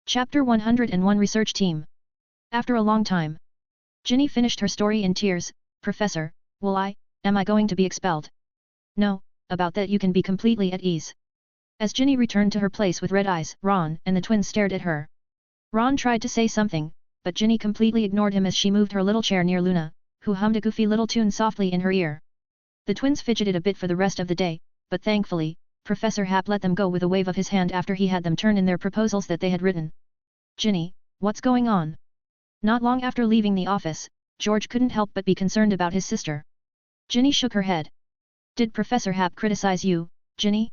Chapter 101 Research Team. After a long time, Ginny finished her story in tears. Professor, am I going to be expelled? No, about that you can be completely at ease. As Ginny returned to her place with red eyes, Ron and the twins stared at her. Ron tried to say something, but Ginny completely ignored him as she moved her little chair near Luna, who hummed a goofy little tune softly in her ear. The twins fidgeted a bit for the rest of the day, but thankfully, Professor Hap let them go with a wave of his hand after he had them turn in their proposals that they had written. Ginny, what's going on? Not long after leaving the office, George couldn't help but be concerned about his sister. Ginny shook her head. Did Professor Hap criticize you, Ginny?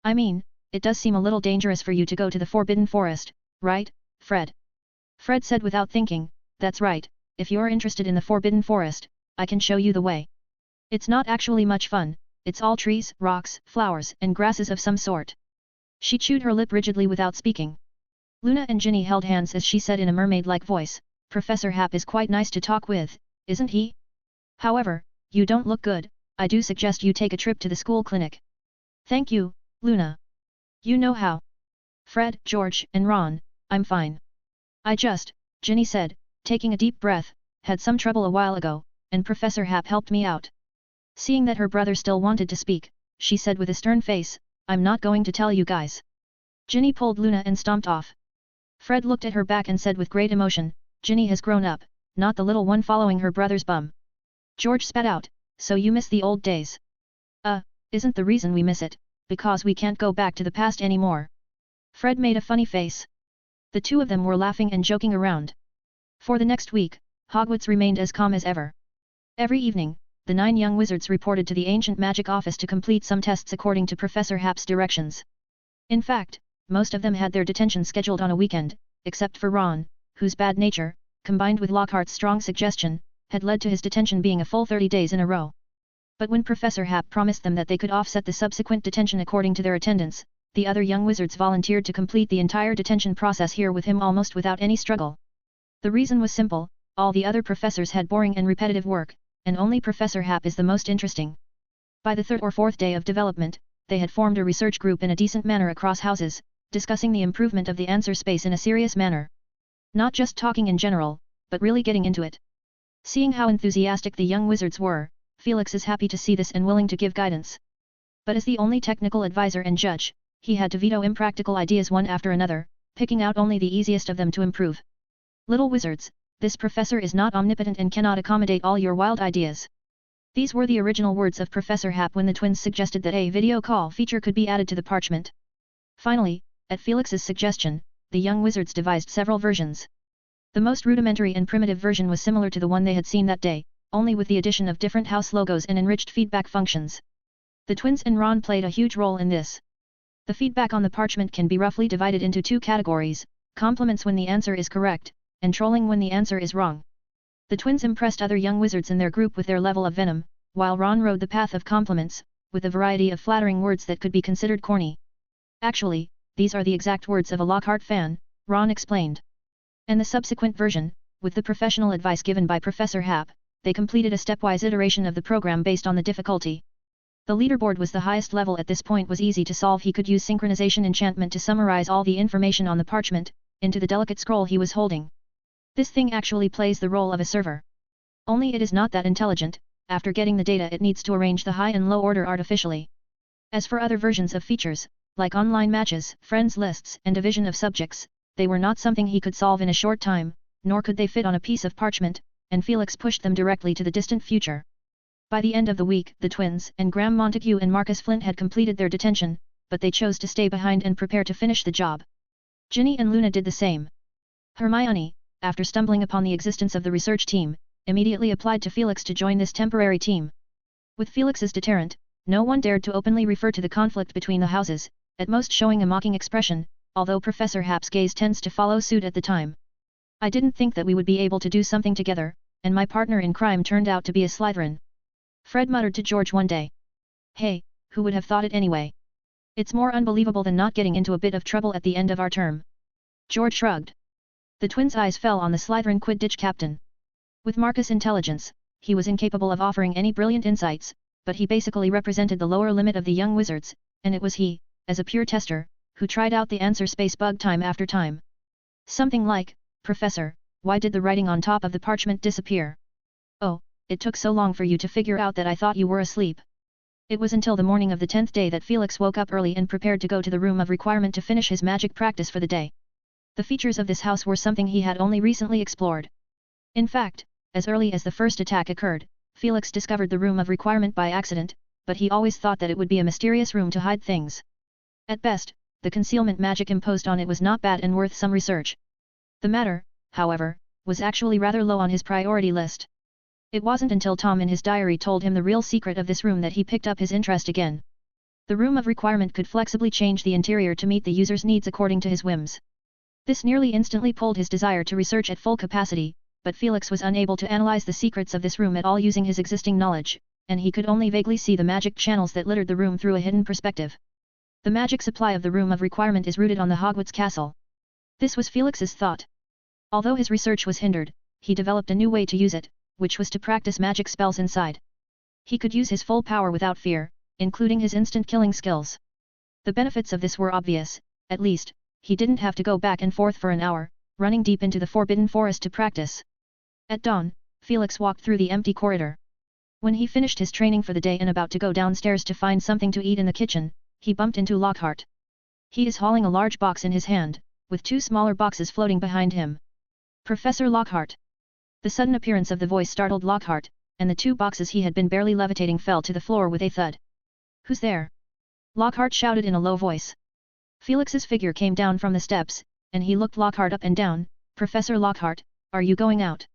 I mean, it does seem a little dangerous for you to go to the Forbidden Forest, right, Fred? Fred said without thinking, that's right, if you're interested in the Forbidden Forest, I can show you the way. It's not actually much fun, it's all trees, rocks, flowers, and grasses of some sort. She chewed her lip rigidly without speaking. Luna and Ginny held hands as she said in a mermaid-like voice, Professor Hap is quite nice to talk with, isn't he? However, you don't look good, I do suggest you take a trip to the school clinic. Thank you, Luna. You know how. Fred, George, and Ron, I'm fine. Ginny said, taking a deep breath, had some trouble a while ago, and Professor Hap helped me out. Seeing that her brother still wanted to speak, she said with a stern face, I'm not going to tell you guys. Ginny pulled Luna and stomped off. Fred looked at her back and said with great emotion, Ginny has grown up, not the little one following her brother's bum. George spat out, so you miss the old days. Isn't the reason we miss it, because we can't go back to the past anymore. Fred made a funny face. The two of them were laughing and joking around. For the next week, Hogwarts remained as calm as ever. Every evening, the 9 young wizards reported to the ancient magic office to complete some tests according to Professor Hap's directions. In fact, most of them had their detention scheduled on a weekend, except for Ron, whose bad nature, combined with Lockhart's strong suggestion, had led to his detention being a full 30 days in a row. But when Professor Hap promised them that they could offset the subsequent detention according to their attendance, the other young wizards volunteered to complete the entire detention process here with him almost without any struggle. The reason was simple, all the other professors had boring and repetitive work, and only Professor Hap is the most interesting. By the 3rd or 4th day of development, they had formed a research group in a decent manner across houses, discussing the improvement of the answer space in a serious manner. Not just talking in general, but really getting into it. Seeing how enthusiastic the young wizards were, Felix is happy to see this and willing to give guidance. But as the only technical advisor and judge, he had to veto impractical ideas one after another, picking out only the easiest of them to improve. Little wizards, this professor is not omnipotent and cannot accommodate all your wild ideas. These were the original words of Professor Hap when the twins suggested that a video call feature could be added to the parchment. Finally, at Felix's suggestion, the young wizards devised several versions. The most rudimentary and primitive version was similar to the one they had seen that day, only with the addition of different house logos and enriched feedback functions. The twins and Ron played a huge role in this. The feedback on the parchment can be roughly divided into 2 categories, compliments when the answer is correct, and trolling when the answer is wrong. The twins impressed other young wizards in their group with their level of venom, while Ron rode the path of compliments, with a variety of flattering words that could be considered corny. Actually, these are the exact words of a Lockhart fan, Ron explained. And the subsequent version, with the professional advice given by Professor Hap, they completed a stepwise iteration of the program based on the difficulty. The leaderboard was the highest level at this point was easy to solve. He could use synchronization enchantment to summarize all the information on the parchment, into the delicate scroll he was holding. This thing actually plays the role of a server. Only it is not that intelligent, after getting the data it needs to arrange the high and low order artificially. As for other versions of features, like online matches, friends lists, and division of subjects, they were not something he could solve in a short time, nor could they fit on a piece of parchment, and Felix pushed them directly to the distant future. By the end of the week, the twins and Graham Montague and Marcus Flint had completed their detention, but they chose to stay behind and prepare to finish the job. Ginny and Luna did the same. Hermione, after stumbling upon the existence of the research team, immediately applied to Felix to join this temporary team. With Felix's deterrent, no one dared to openly refer to the conflict between the houses, at most showing a mocking expression, although Professor Hap's gaze tends to follow suit at the time. I didn't think that we would be able to do something together, and my partner in crime turned out to be a Slytherin. Fred muttered to George one day. Hey, who would have thought it anyway? It's more unbelievable than not getting into a bit of trouble at the end of our term. George shrugged. The twins' eyes fell on the Slytherin Quidditch captain. With Marcus' intelligence, he was incapable of offering any brilliant insights, but he basically represented the lower limit of the young wizards, and it was he, as a pure tester, who tried out the answer space bug time after time. Something like, "Professor, why did the writing on top of the parchment disappear?" "Oh, it took so long for you to figure out that I thought you were asleep." It was until the morning of the 10th day that Felix woke up early and prepared to go to the room of requirement to finish his magic practice for the day. The features of this house were something he had only recently explored. In fact, as early as the first attack occurred, Felix discovered the room of requirement by accident, but he always thought that it would be a mysterious room to hide things. At best, the concealment magic imposed on it was not bad and worth some research. The matter, however, was actually rather low on his priority list. It wasn't until Tom in his diary told him the real secret of this room that he picked up his interest again. The room of requirement could flexibly change the interior to meet the user's needs according to his whims. This nearly instantly pulled his desire to research at full capacity, but Felix was unable to analyze the secrets of this room at all using his existing knowledge, and he could only vaguely see the magic channels that littered the room through a hidden perspective. The magic supply of the room of requirement is rooted on the Hogwarts castle. This was Felix's thought. Although his research was hindered, he developed a new way to use it, which was to practice magic spells inside. He could use his full power without fear, including his instant killing skills. The benefits of this were obvious, at least, he didn't have to go back and forth for an hour, running deep into the Forbidden Forest to practice. At dawn, Felix walked through the empty corridor. When he finished his training for the day and about to go downstairs to find something to eat in the kitchen, he bumped into Lockhart. He is hauling a large box in his hand, with two smaller boxes floating behind him. "Professor Lockhart." The sudden appearance of the voice startled Lockhart, and the two boxes he had been barely levitating fell to the floor with a thud. "Who's there?" Lockhart shouted in a low voice. Felix's figure came down from the steps, and he looked Lockhart up and down. "Professor Lockhart, are you going out?"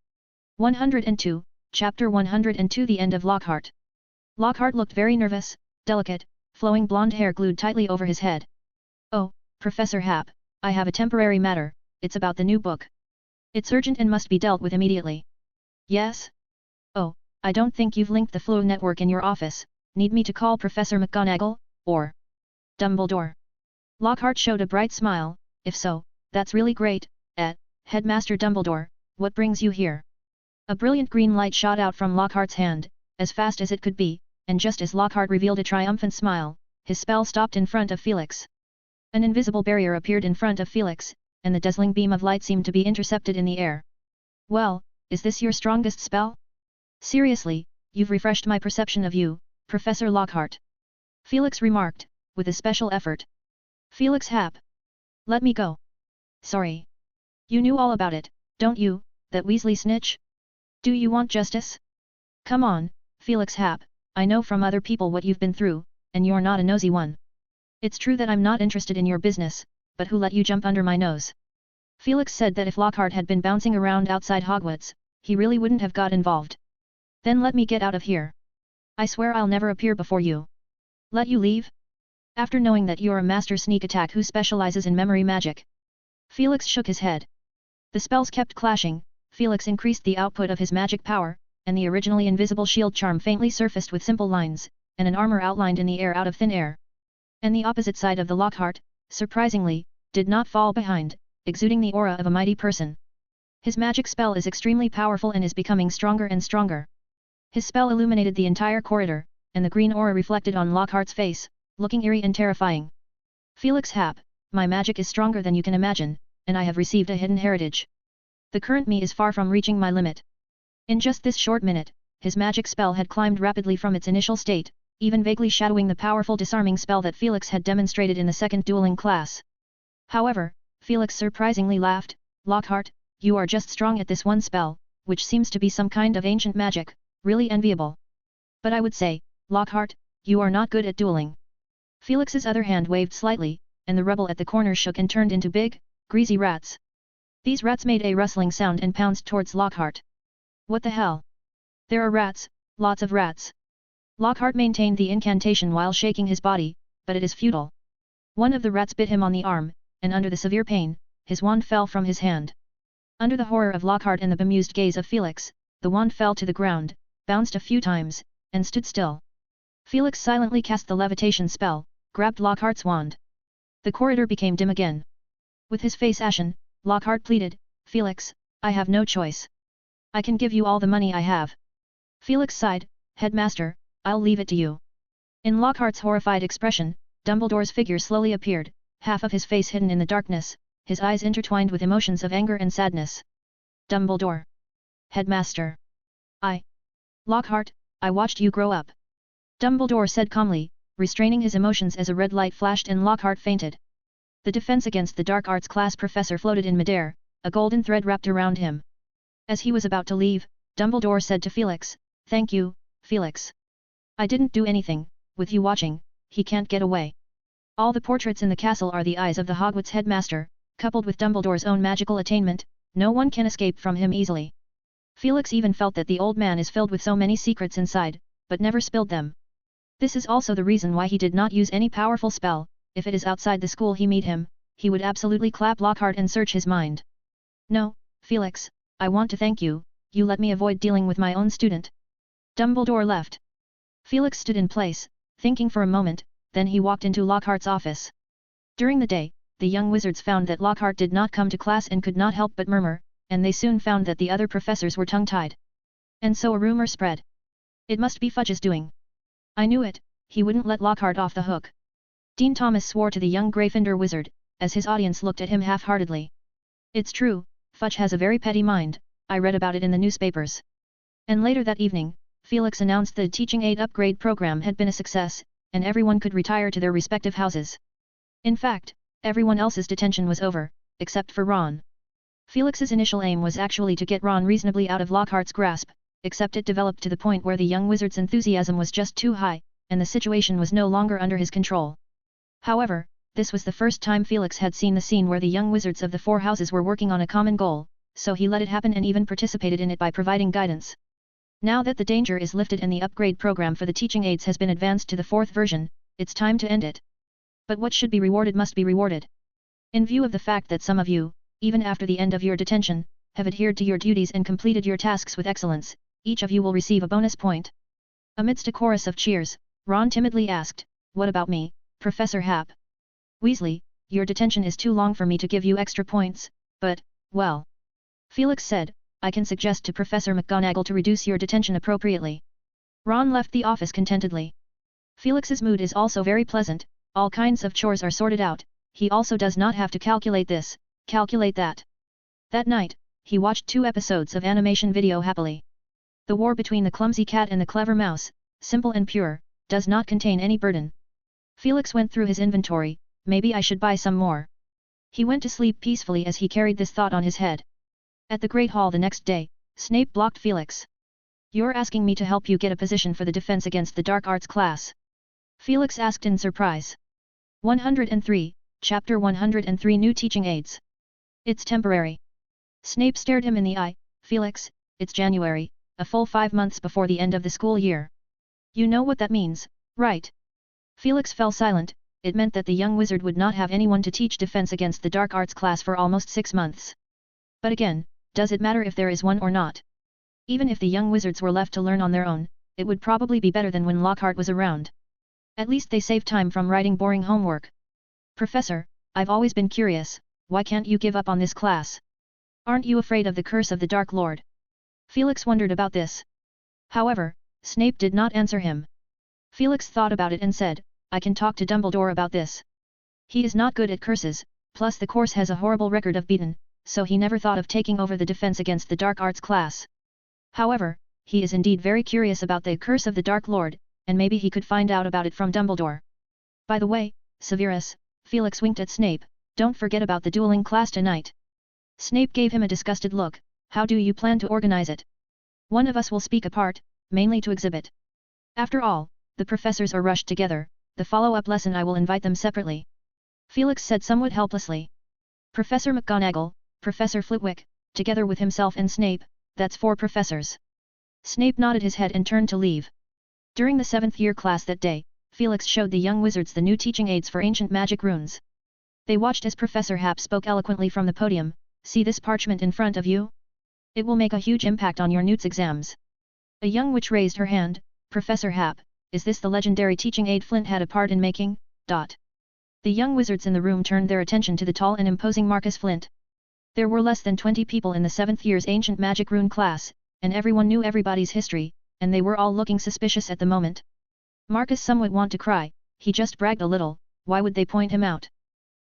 102, Chapter 102. The end of Lockhart. Lockhart looked very nervous, delicate, flowing blonde hair glued tightly over his head. "Oh, Professor Hap, I have a temporary matter, it's about the new book. It's urgent and must be dealt with immediately." "Yes? Oh, I don't think you've linked the Flow network in your office. Need me to call Professor McGonagall, or Dumbledore?" Lockhart showed a bright smile. "If so, that's really great. Headmaster Dumbledore, what brings you here?" A brilliant green light shot out from Lockhart's hand, as fast as it could be, and just as Lockhart revealed a triumphant smile, his spell stopped in front of Felix. An invisible barrier appeared in front of Felix, and the dazzling beam of light seemed to be intercepted in the air. "Well, is this your strongest spell? Seriously, you've refreshed my perception of you, Professor Lockhart," Felix remarked, with a special effort. "Felix Hap. Let me go." "Sorry. You knew all about it, don't you, that Weasley snitch? Do you want justice? Come on, Felix Hap, I know from other people what you've been through, and you're not a nosy one. It's true that I'm not interested in your business, but who let you jump under my nose?" Felix said that if Lockhart had been bouncing around outside Hogwarts, he really wouldn't have got involved. "Then let me get out of here. I swear I'll never appear before you." "Let you leave? After knowing that you're a master sneak attack who specializes in memory magic?" Felix shook his head. The spells kept clashing. Felix increased the output of his magic power, and the originally invisible shield charm faintly surfaced with simple lines, and an armor outlined in the air out of thin air. And the opposite side of the Lockhart, surprisingly, did not fall behind, exuding the aura of a mighty person. His magic spell is extremely powerful and is becoming stronger and stronger. His spell illuminated the entire corridor, and the green aura reflected on Lockhart's face, looking eerie and terrifying. "Felix Hap, my magic is stronger than you can imagine, and I have received a hidden heritage. The current me is far from reaching my limit." In just this short minute, his magic spell had climbed rapidly from its initial state, even vaguely shadowing the powerful disarming spell that Felix had demonstrated in the second dueling class. However, Felix surprisingly laughed. "Lockhart, you are just strong at this one spell, which seems to be some kind of ancient magic, really enviable. But I would say, Lockhart, you are not good at dueling." Felix's other hand waved slightly, and the rubble at the corner shook and turned into big, greasy rats. These rats made a rustling sound and pounced towards Lockhart. "What the hell? There are rats, lots of rats." Lockhart maintained the incantation while shaking his body, but it is futile. One of the rats bit him on the arm, and under the severe pain, his wand fell from his hand. Under the horror of Lockhart and the bemused gaze of Felix, the wand fell to the ground, bounced a few times, and stood still. Felix silently cast the levitation spell, grabbed Lockhart's wand. The corridor became dim again. With his face ashen, Lockhart pleaded, "Felix, I have no choice. I can give you all the money I have." Felix sighed, "Headmaster, I'll leave it to you." In Lockhart's horrified expression, Dumbledore's figure slowly appeared, half of his face hidden in the darkness, his eyes intertwined with emotions of anger and sadness. Dumbledore. Headmaster. Lockhart, I watched you grow up. Dumbledore said calmly, restraining his emotions as a red light flashed and Lockhart fainted. The defense against the dark arts class professor floated in midair, a golden thread wrapped around him. As he was about to leave, Dumbledore said to Felix, "Thank you, Felix. I didn't do anything, with you watching, he can't get away." All the portraits in the castle are the eyes of the Hogwarts headmaster, coupled with Dumbledore's own magical attainment, no one can escape from him easily. Felix even felt that the old man is filled with so many secrets inside, but never spilled them. This is also the reason why he did not use any powerful spell. If it is outside the school he meet him, he would absolutely clap Lockhart and search his mind. "No, Felix, I want to thank you, you let me avoid dealing with my own student." Dumbledore left. Felix stood in place, thinking for a moment, then he walked into Lockhart's office. During the day, the young wizards found that Lockhart did not come to class and could not help but murmur, and they soon found that the other professors were tongue-tied. And so a rumor spread. "It must be Fudge's doing. I knew it, he wouldn't let Lockhart off the hook." Dean Thomas swore to the young Gryffindor wizard, as his audience looked at him half-heartedly. "It's true, Fudge has a very petty mind, I read about it in the newspapers." And later that evening, Felix announced the teaching aid upgrade program had been a success, and everyone could retire to their respective houses. In fact, everyone else's detention was over, except for Ron. Felix's initial aim was actually to get Ron reasonably out of Lockhart's grasp, except it developed to the point where the young wizard's enthusiasm was just too high, and the situation was no longer under his control. However, this was the first time Felix had seen the scene where the young wizards of the four houses were working on a common goal, so he let it happen and even participated in it by providing guidance. Now that the danger is lifted and the upgrade program for the teaching aids has been advanced to the 4th version, it's time to end it. But what should be rewarded must be rewarded. In view of the fact that some of you, even after the end of your detention, have adhered to your duties and completed your tasks with excellence, each of you will receive a bonus point. Amidst a chorus of cheers, Ron timidly asked, "What about me, Professor Hap?" "Weasley, your detention is too long for me to give you extra points, but, well," Felix said, "I can suggest to Professor McGonagall to reduce your detention appropriately." Ron left the office contentedly. Felix's mood is also very pleasant, all kinds of chores are sorted out, he also does not have to calculate this, calculate that. That night, he watched 2 episodes of animation video happily. The war between the clumsy cat and the clever mouse, simple and pure, does not contain any burden. Felix went through his inventory, maybe I should buy some more. He went to sleep peacefully as he carried this thought on his head. At the Great Hall the next day, Snape blocked Felix. "You're asking me to help you get a position for the defense against the dark arts class?" Felix asked in surprise. 103, Chapter 103 New Teaching Aids. "It's temporary." Snape stared him in the eye. "Felix, it's January, a full 5 months before the end of the school year. You know what that means, right?" Felix fell silent. It meant that the young wizard would not have anyone to teach defense against the dark arts class for almost 6 months. But again, does it matter if there is one or not? Even if the young wizards were left to learn on their own, it would probably be better than when Lockhart was around. At least they save time from writing boring homework. "Professor, I've always been curious, why can't you give up on this class? Aren't you afraid of the curse of the Dark Lord?" Felix wondered about this. However, Snape did not answer him. Felix thought about it and said, "I can talk to Dumbledore about this. He is not good at curses, plus the course has a horrible record of beaten, so he never thought of taking over the defense against the dark arts class. However, he is indeed very curious about the curse of the Dark Lord, and maybe he could find out about it from Dumbledore. By the way, Severus," Felix winked at Snape, "don't forget about the dueling class tonight." Snape gave him a disgusted look. "How do you plan to organize it?" "One of us will speak apart, mainly to exhibit. After all, the professors are rushed together, the follow-up lesson I will invite them separately," Felix said somewhat helplessly. Professor McGonagall, Professor Flitwick, together with himself and Snape, that's 4 professors. Snape nodded his head and turned to leave. During the 7th year class that day, Felix showed the young wizards the new teaching aids for ancient magic runes. They watched as Professor Hap spoke eloquently from the podium. "See this parchment in front of you? It will make a huge impact on your Newt's exams." A young witch raised her hand. "Professor Hap, is this the legendary teaching aid Flint had a part in making?" The young wizards in the room turned their attention to the tall and imposing Marcus Flint. There were less than 20 people in the 7th year's ancient magic rune class, and everyone knew everybody's history, and they were all looking suspicious at the moment. Marcus somewhat want to cry, he just bragged a little, why would they point him out?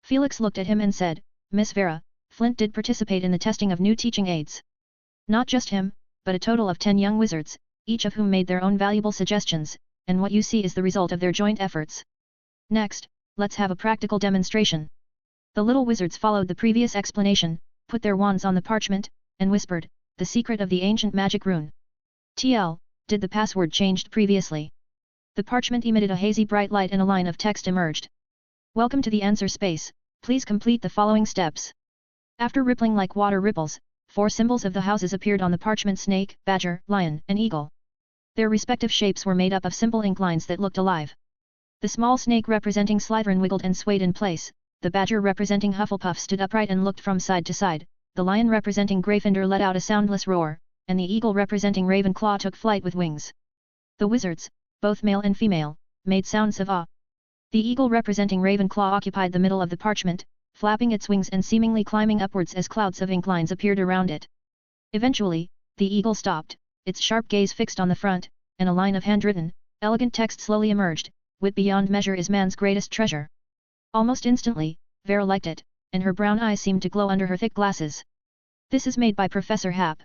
Felix looked at him and said, Miss Vera, Flint did participate in the testing of new teaching aids. Not just him, but a total of 10 young wizards, each of whom made their own valuable suggestions, and what you see is the result of their joint efforts. Next, let's have a practical demonstration. The little wizards followed the previous explanation, put their wands on the parchment, and whispered, the secret of the ancient magic rune. TL, did the password changed previously? The parchment emitted a hazy bright light and a line of text emerged. Welcome to the answer space, please complete the following steps. After rippling like water ripples, 4 symbols of the houses appeared on the parchment: snake, badger, lion, and eagle. Their respective shapes were made up of simple ink lines that looked alive. The small snake representing Slytherin wiggled and swayed in place, the badger representing Hufflepuff stood upright and looked from side to side, the lion representing Gryffindor let out a soundless roar, and the eagle representing Ravenclaw took flight with wings. The wizards, both male and female, made sounds of awe. The eagle representing Ravenclaw occupied the middle of the parchment, flapping its wings and seemingly climbing upwards as clouds of ink lines appeared around it. Eventually, the eagle stopped, its sharp gaze fixed on the front, and a line of handwritten, elegant text slowly emerged, wit beyond measure is man's greatest treasure. Almost instantly, Vera liked it, and her brown eyes seemed to glow under her thick glasses. This is made by Professor Hap.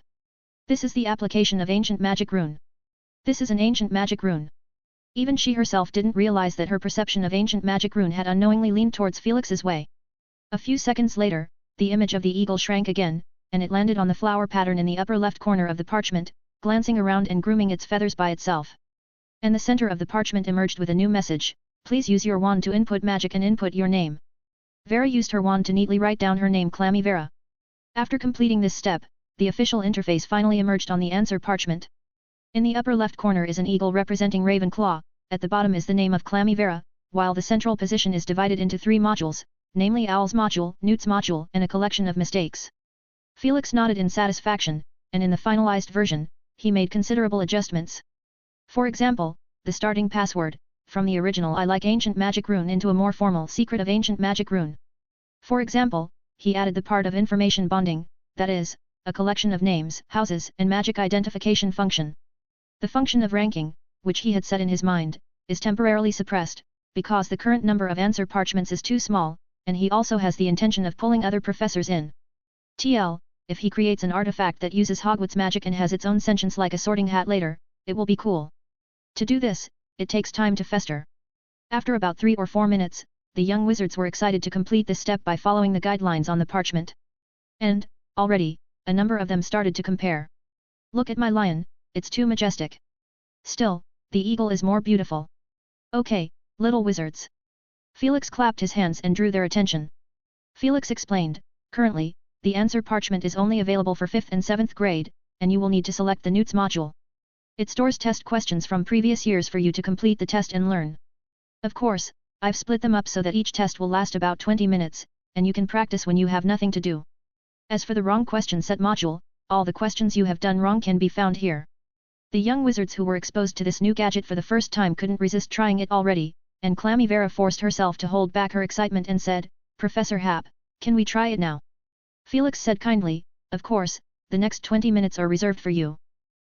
This is the application of ancient magic rune. This is an ancient magic rune. Even she herself didn't realize that her perception of ancient magic rune had unknowingly leaned towards Felix's way. A few seconds later, the image of the eagle shrank again, and it landed on the flower pattern in the upper left corner of the parchment, glancing around and grooming its feathers by itself. And the center of the parchment emerged with a new message: please use your wand to input magic and input your name. Vera used her wand to neatly write down her name, Clammy Vera. After completing this step, the official interface finally emerged on the answer parchment. In the upper left corner is an eagle representing Ravenclaw, at the bottom is the name of Clammy Vera, while the central position is divided into 3 modules, namely Owl's module, Newt's module, and a collection of mistakes. Felix nodded in satisfaction, and in the finalized version, he made considerable adjustments. For example, the starting password, from the original I like ancient magic rune into a more formal secret of ancient magic rune. For example, he added the part of information bonding, that is, a collection of names, houses, and magic identification function. The function of ranking, which he had set in his mind, is temporarily suppressed, because the current number of answer parchments is too small, and he also has the intention of pulling other professors in. TL, if he creates an artifact that uses Hogwarts magic and has its own sentience like a sorting hat later, it will be cool. To do this, it takes time to fester. After about 3 or 4 minutes, the young wizards were excited to complete this step by following the guidelines on the parchment. And, already, a number of them started to compare. Look at my lion, it's too majestic. Still, the eagle is more beautiful. Okay, little wizards. Felix clapped his hands and drew their attention. Felix explained, currently, the answer parchment is only available for 5th and 7th grade, and you will need to select the Newt's module. It stores test questions from previous years for you to complete the test and learn. Of course, I've split them up so that each test will last about 20 minutes, and you can practice when you have nothing to do. As for the wrong question set module, all the questions you have done wrong can be found here. The young wizards who were exposed to this new gadget for the first time couldn't resist trying it already, and Clammy Vera forced herself to hold back her excitement and said, Professor Hap, can we try it now? Felix said kindly, of course, the next 20 minutes are reserved for you.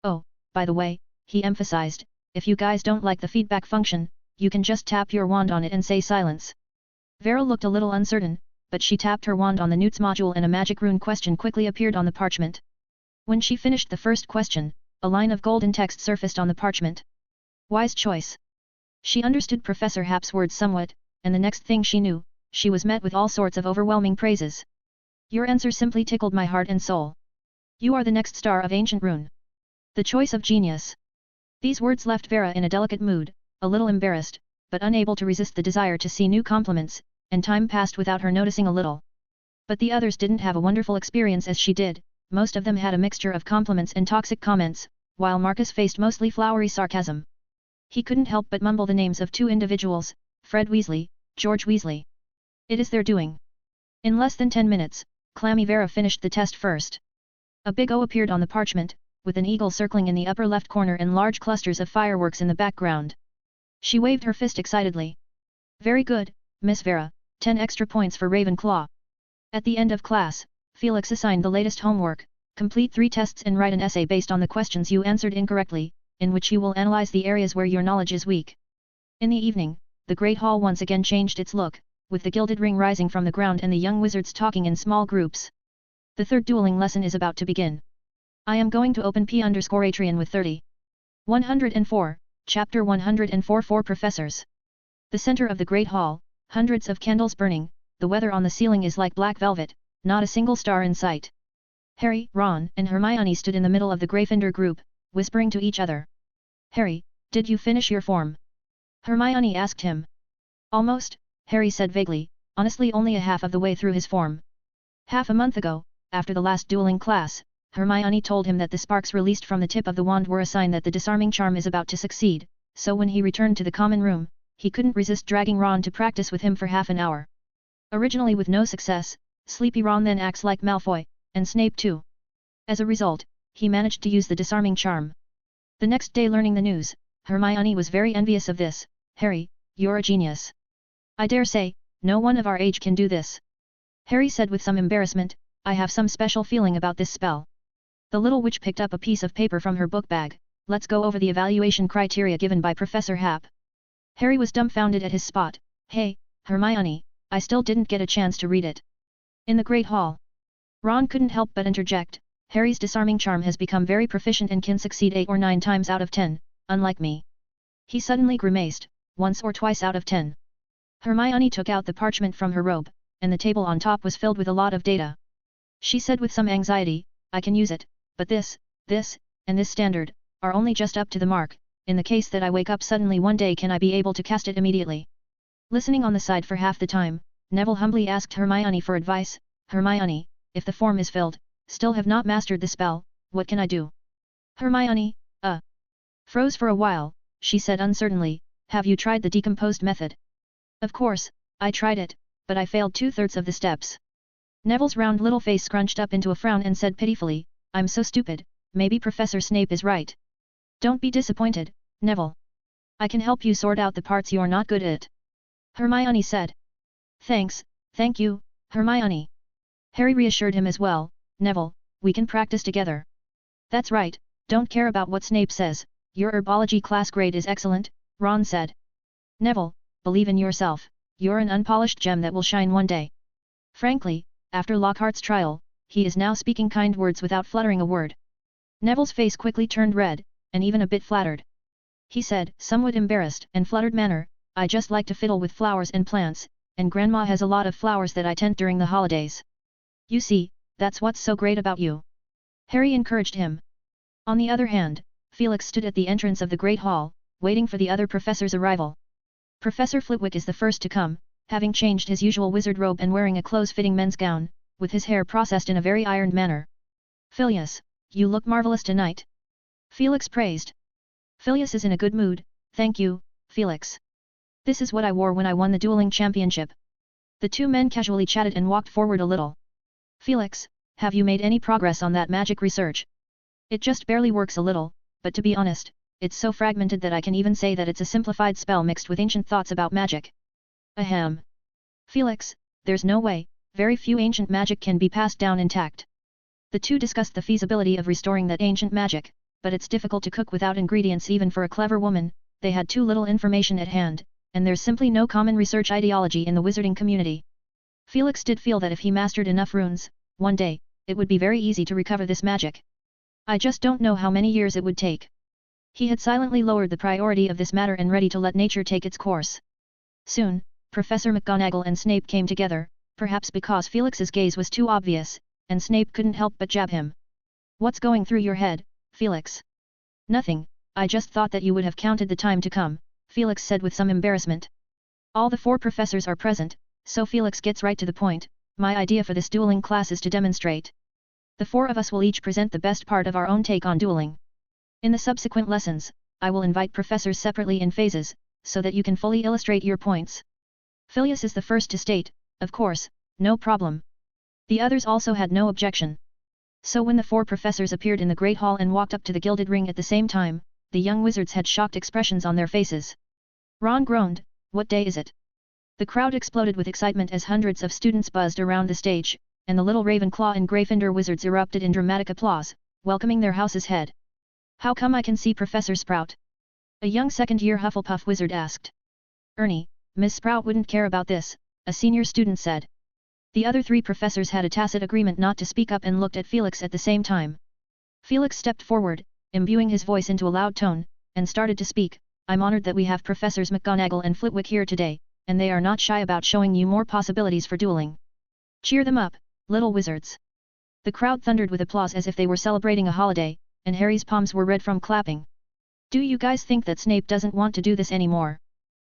Oh, by the way, he emphasized, if you guys don't like the feedback function, you can just tap your wand on it and say silence. Vera looked a little uncertain, but she tapped her wand on the Newt's module and a magic rune question quickly appeared on the parchment. When she finished the first question, a line of golden text surfaced on the parchment. Wise choice. She understood Professor Hap's words somewhat, and the next thing she knew, she was met with all sorts of overwhelming praises. Your answer simply tickled my heart and soul. You are the next star of ancient rune. The choice of genius. These words left Vera in a delicate mood, a little embarrassed, but unable to resist the desire to see new compliments, and time passed without her noticing a little. But the others didn't have a wonderful experience as she did, most of them had a mixture of compliments and toxic comments, while Marcus faced mostly flowery sarcasm. He couldn't help but mumble the names of 2 individuals, Fred Weasley, George Weasley. It is their doing. In less than 10 minutes, Clammy Vera finished the test first. A big O appeared on the parchment, with an eagle circling in the upper left corner and large clusters of fireworks in the background. She waved her fist excitedly. Very good, Miss Vera, 10 extra points for Ravenclaw. At the end of class, Felix assigned the latest homework, complete 3 tests and write an essay based on the questions you answered incorrectly, in which you will analyze the areas where your knowledge is weak. In the evening, the Great Hall once again changed its look, with the gilded ring rising from the ground and the young wizards talking in small groups. The third dueling lesson is about to begin. I am going to open P_Atrian with 30. 104, Chapter 104 4 Professors. The center of the Great Hall, hundreds of candles burning, the weather on the ceiling is like black velvet, not a single star in sight. Harry, Ron, and Hermione stood in the middle of the Gryffindor group, whispering to each other. Harry, did you finish your form? Hermione asked him. Almost, Harry said vaguely, honestly only a half of the way through his form. Half a month ago, after the last dueling class, Hermione told him that the sparks released from the tip of the wand were a sign that the disarming charm is about to succeed, so when he returned to the common room, he couldn't resist dragging Ron to practice with him for half an hour. Originally with no success, Sleepy Ron then acts like Malfoy, and Snape too. As a result, he managed to use the disarming charm. The next day learning the news, Hermione was very envious of this. Harry, you're a genius. I dare say, no one of our age can do this. Harry said with some embarrassment, I have some special feeling about this spell. The little witch picked up a piece of paper from her book bag. Let's go over the evaluation criteria given by Professor Happ. Harry was dumbfounded at his spot. Hey, Hermione, I still didn't get a chance to read it. In the Great Hall. Ron couldn't help but interject. Harry's disarming charm has become very proficient and can succeed 8 or 9 times out of 10, unlike me. He suddenly grimaced, once or twice out of 10. Hermione took out the parchment from her robe, and the table on top was filled with a lot of data. She said with some anxiety, I can use it, but this, and this standard, are only just up to the mark. In the case that I wake up suddenly one day, can I be able to cast it immediately? Listening on the side for half the time, Neville humbly asked Hermione for advice. Hermione, if the form is filled, still have not mastered the spell, what can I do? Hermione, froze for a while, she said uncertainly, have you tried the decomposed method? Of course, I tried it, but I failed 2/3 of the steps. Neville's round little face scrunched up into a frown and said pitifully, I'm so stupid, maybe Professor Snape is right. Don't be disappointed, Neville. I can help you sort out the parts you're not good at. Hermione said. Thank you, Hermione. Harry reassured him as well. Neville, we can practice together. That's right, don't care about what Snape says, your herbology class grade is excellent, Ron said. Neville, believe in yourself, you're an unpolished gem that will shine one day. Frankly, after Lockhart's trial, he is now speaking kind words without fluttering a word. Neville's face quickly turned red, and even a bit flattered. He said, somewhat embarrassed and fluttered manner, I just like to fiddle with flowers and plants, and Grandma has a lot of flowers that I tend during the holidays. You see, that's what's so great about you. Harry encouraged him. On the other hand, Felix stood at the entrance of the Great Hall, waiting for the other professor's arrival. Professor Flitwick is the first to come, having changed his usual wizard robe and wearing a close-fitting men's gown, with his hair processed in a very ironed manner. Phileas, you look marvelous tonight. Felix praised. Phileas is in a good mood, thank you, Felix. This is what I wore when I won the dueling championship. The two men casually chatted and walked forward a little. Felix, have you made any progress on that magic research? It just barely works a little, but to be honest, it's so fragmented that I can even say that it's a simplified spell mixed with ancient thoughts about magic. Ahem. Felix, there's no way, very few ancient magic can be passed down intact. The two discussed the feasibility of restoring that ancient magic, but it's difficult to cook without ingredients even for a clever woman. They had too little information at hand, and there's simply no common research ideology in the wizarding community. Felix did feel that if he mastered enough runes, one day, it would be very easy to recover this magic. I just don't know how many years it would take. He had silently lowered the priority of this matter and ready to let nature take its course. Soon, Professor McGonagall and Snape came together, perhaps because Felix's gaze was too obvious, and Snape couldn't help but jab him. What's going through your head, Felix? Nothing, I just thought that you would have counted the time to come, Felix said with some embarrassment. All the 4 professors are present, so Felix gets right to the point. My idea for this dueling class is to demonstrate. The 4 of us will each present the best part of our own take on dueling. In the subsequent lessons, I will invite professors separately in phases, so that you can fully illustrate your points. Phileas is the first to state, of course, no problem. The others also had no objection. So when the 4 professors appeared in the Great Hall and walked up to the gilded ring at the same time, the young wizards had shocked expressions on their faces. Ron groaned, what day is it? The crowd exploded with excitement as hundreds of students buzzed around the stage, and the little Ravenclaw and Gryffindor wizards erupted in dramatic applause, welcoming their house's head. How come I can see Professor Sprout? A young second-year Hufflepuff wizard asked. Ernie, Miss Sprout wouldn't care about this, a senior student said. The other 3 professors had a tacit agreement not to speak up and looked at Felix at the same time. Felix stepped forward, imbuing his voice into a loud tone, and started to speak. I'm honored that we have Professors McGonagall and Flitwick here today, and they are not shy about showing you more possibilities for dueling. Cheer them up, little wizards. The crowd thundered with applause as if they were celebrating a holiday, and Harry's palms were red from clapping. Do you guys think that Snape doesn't want to do this anymore?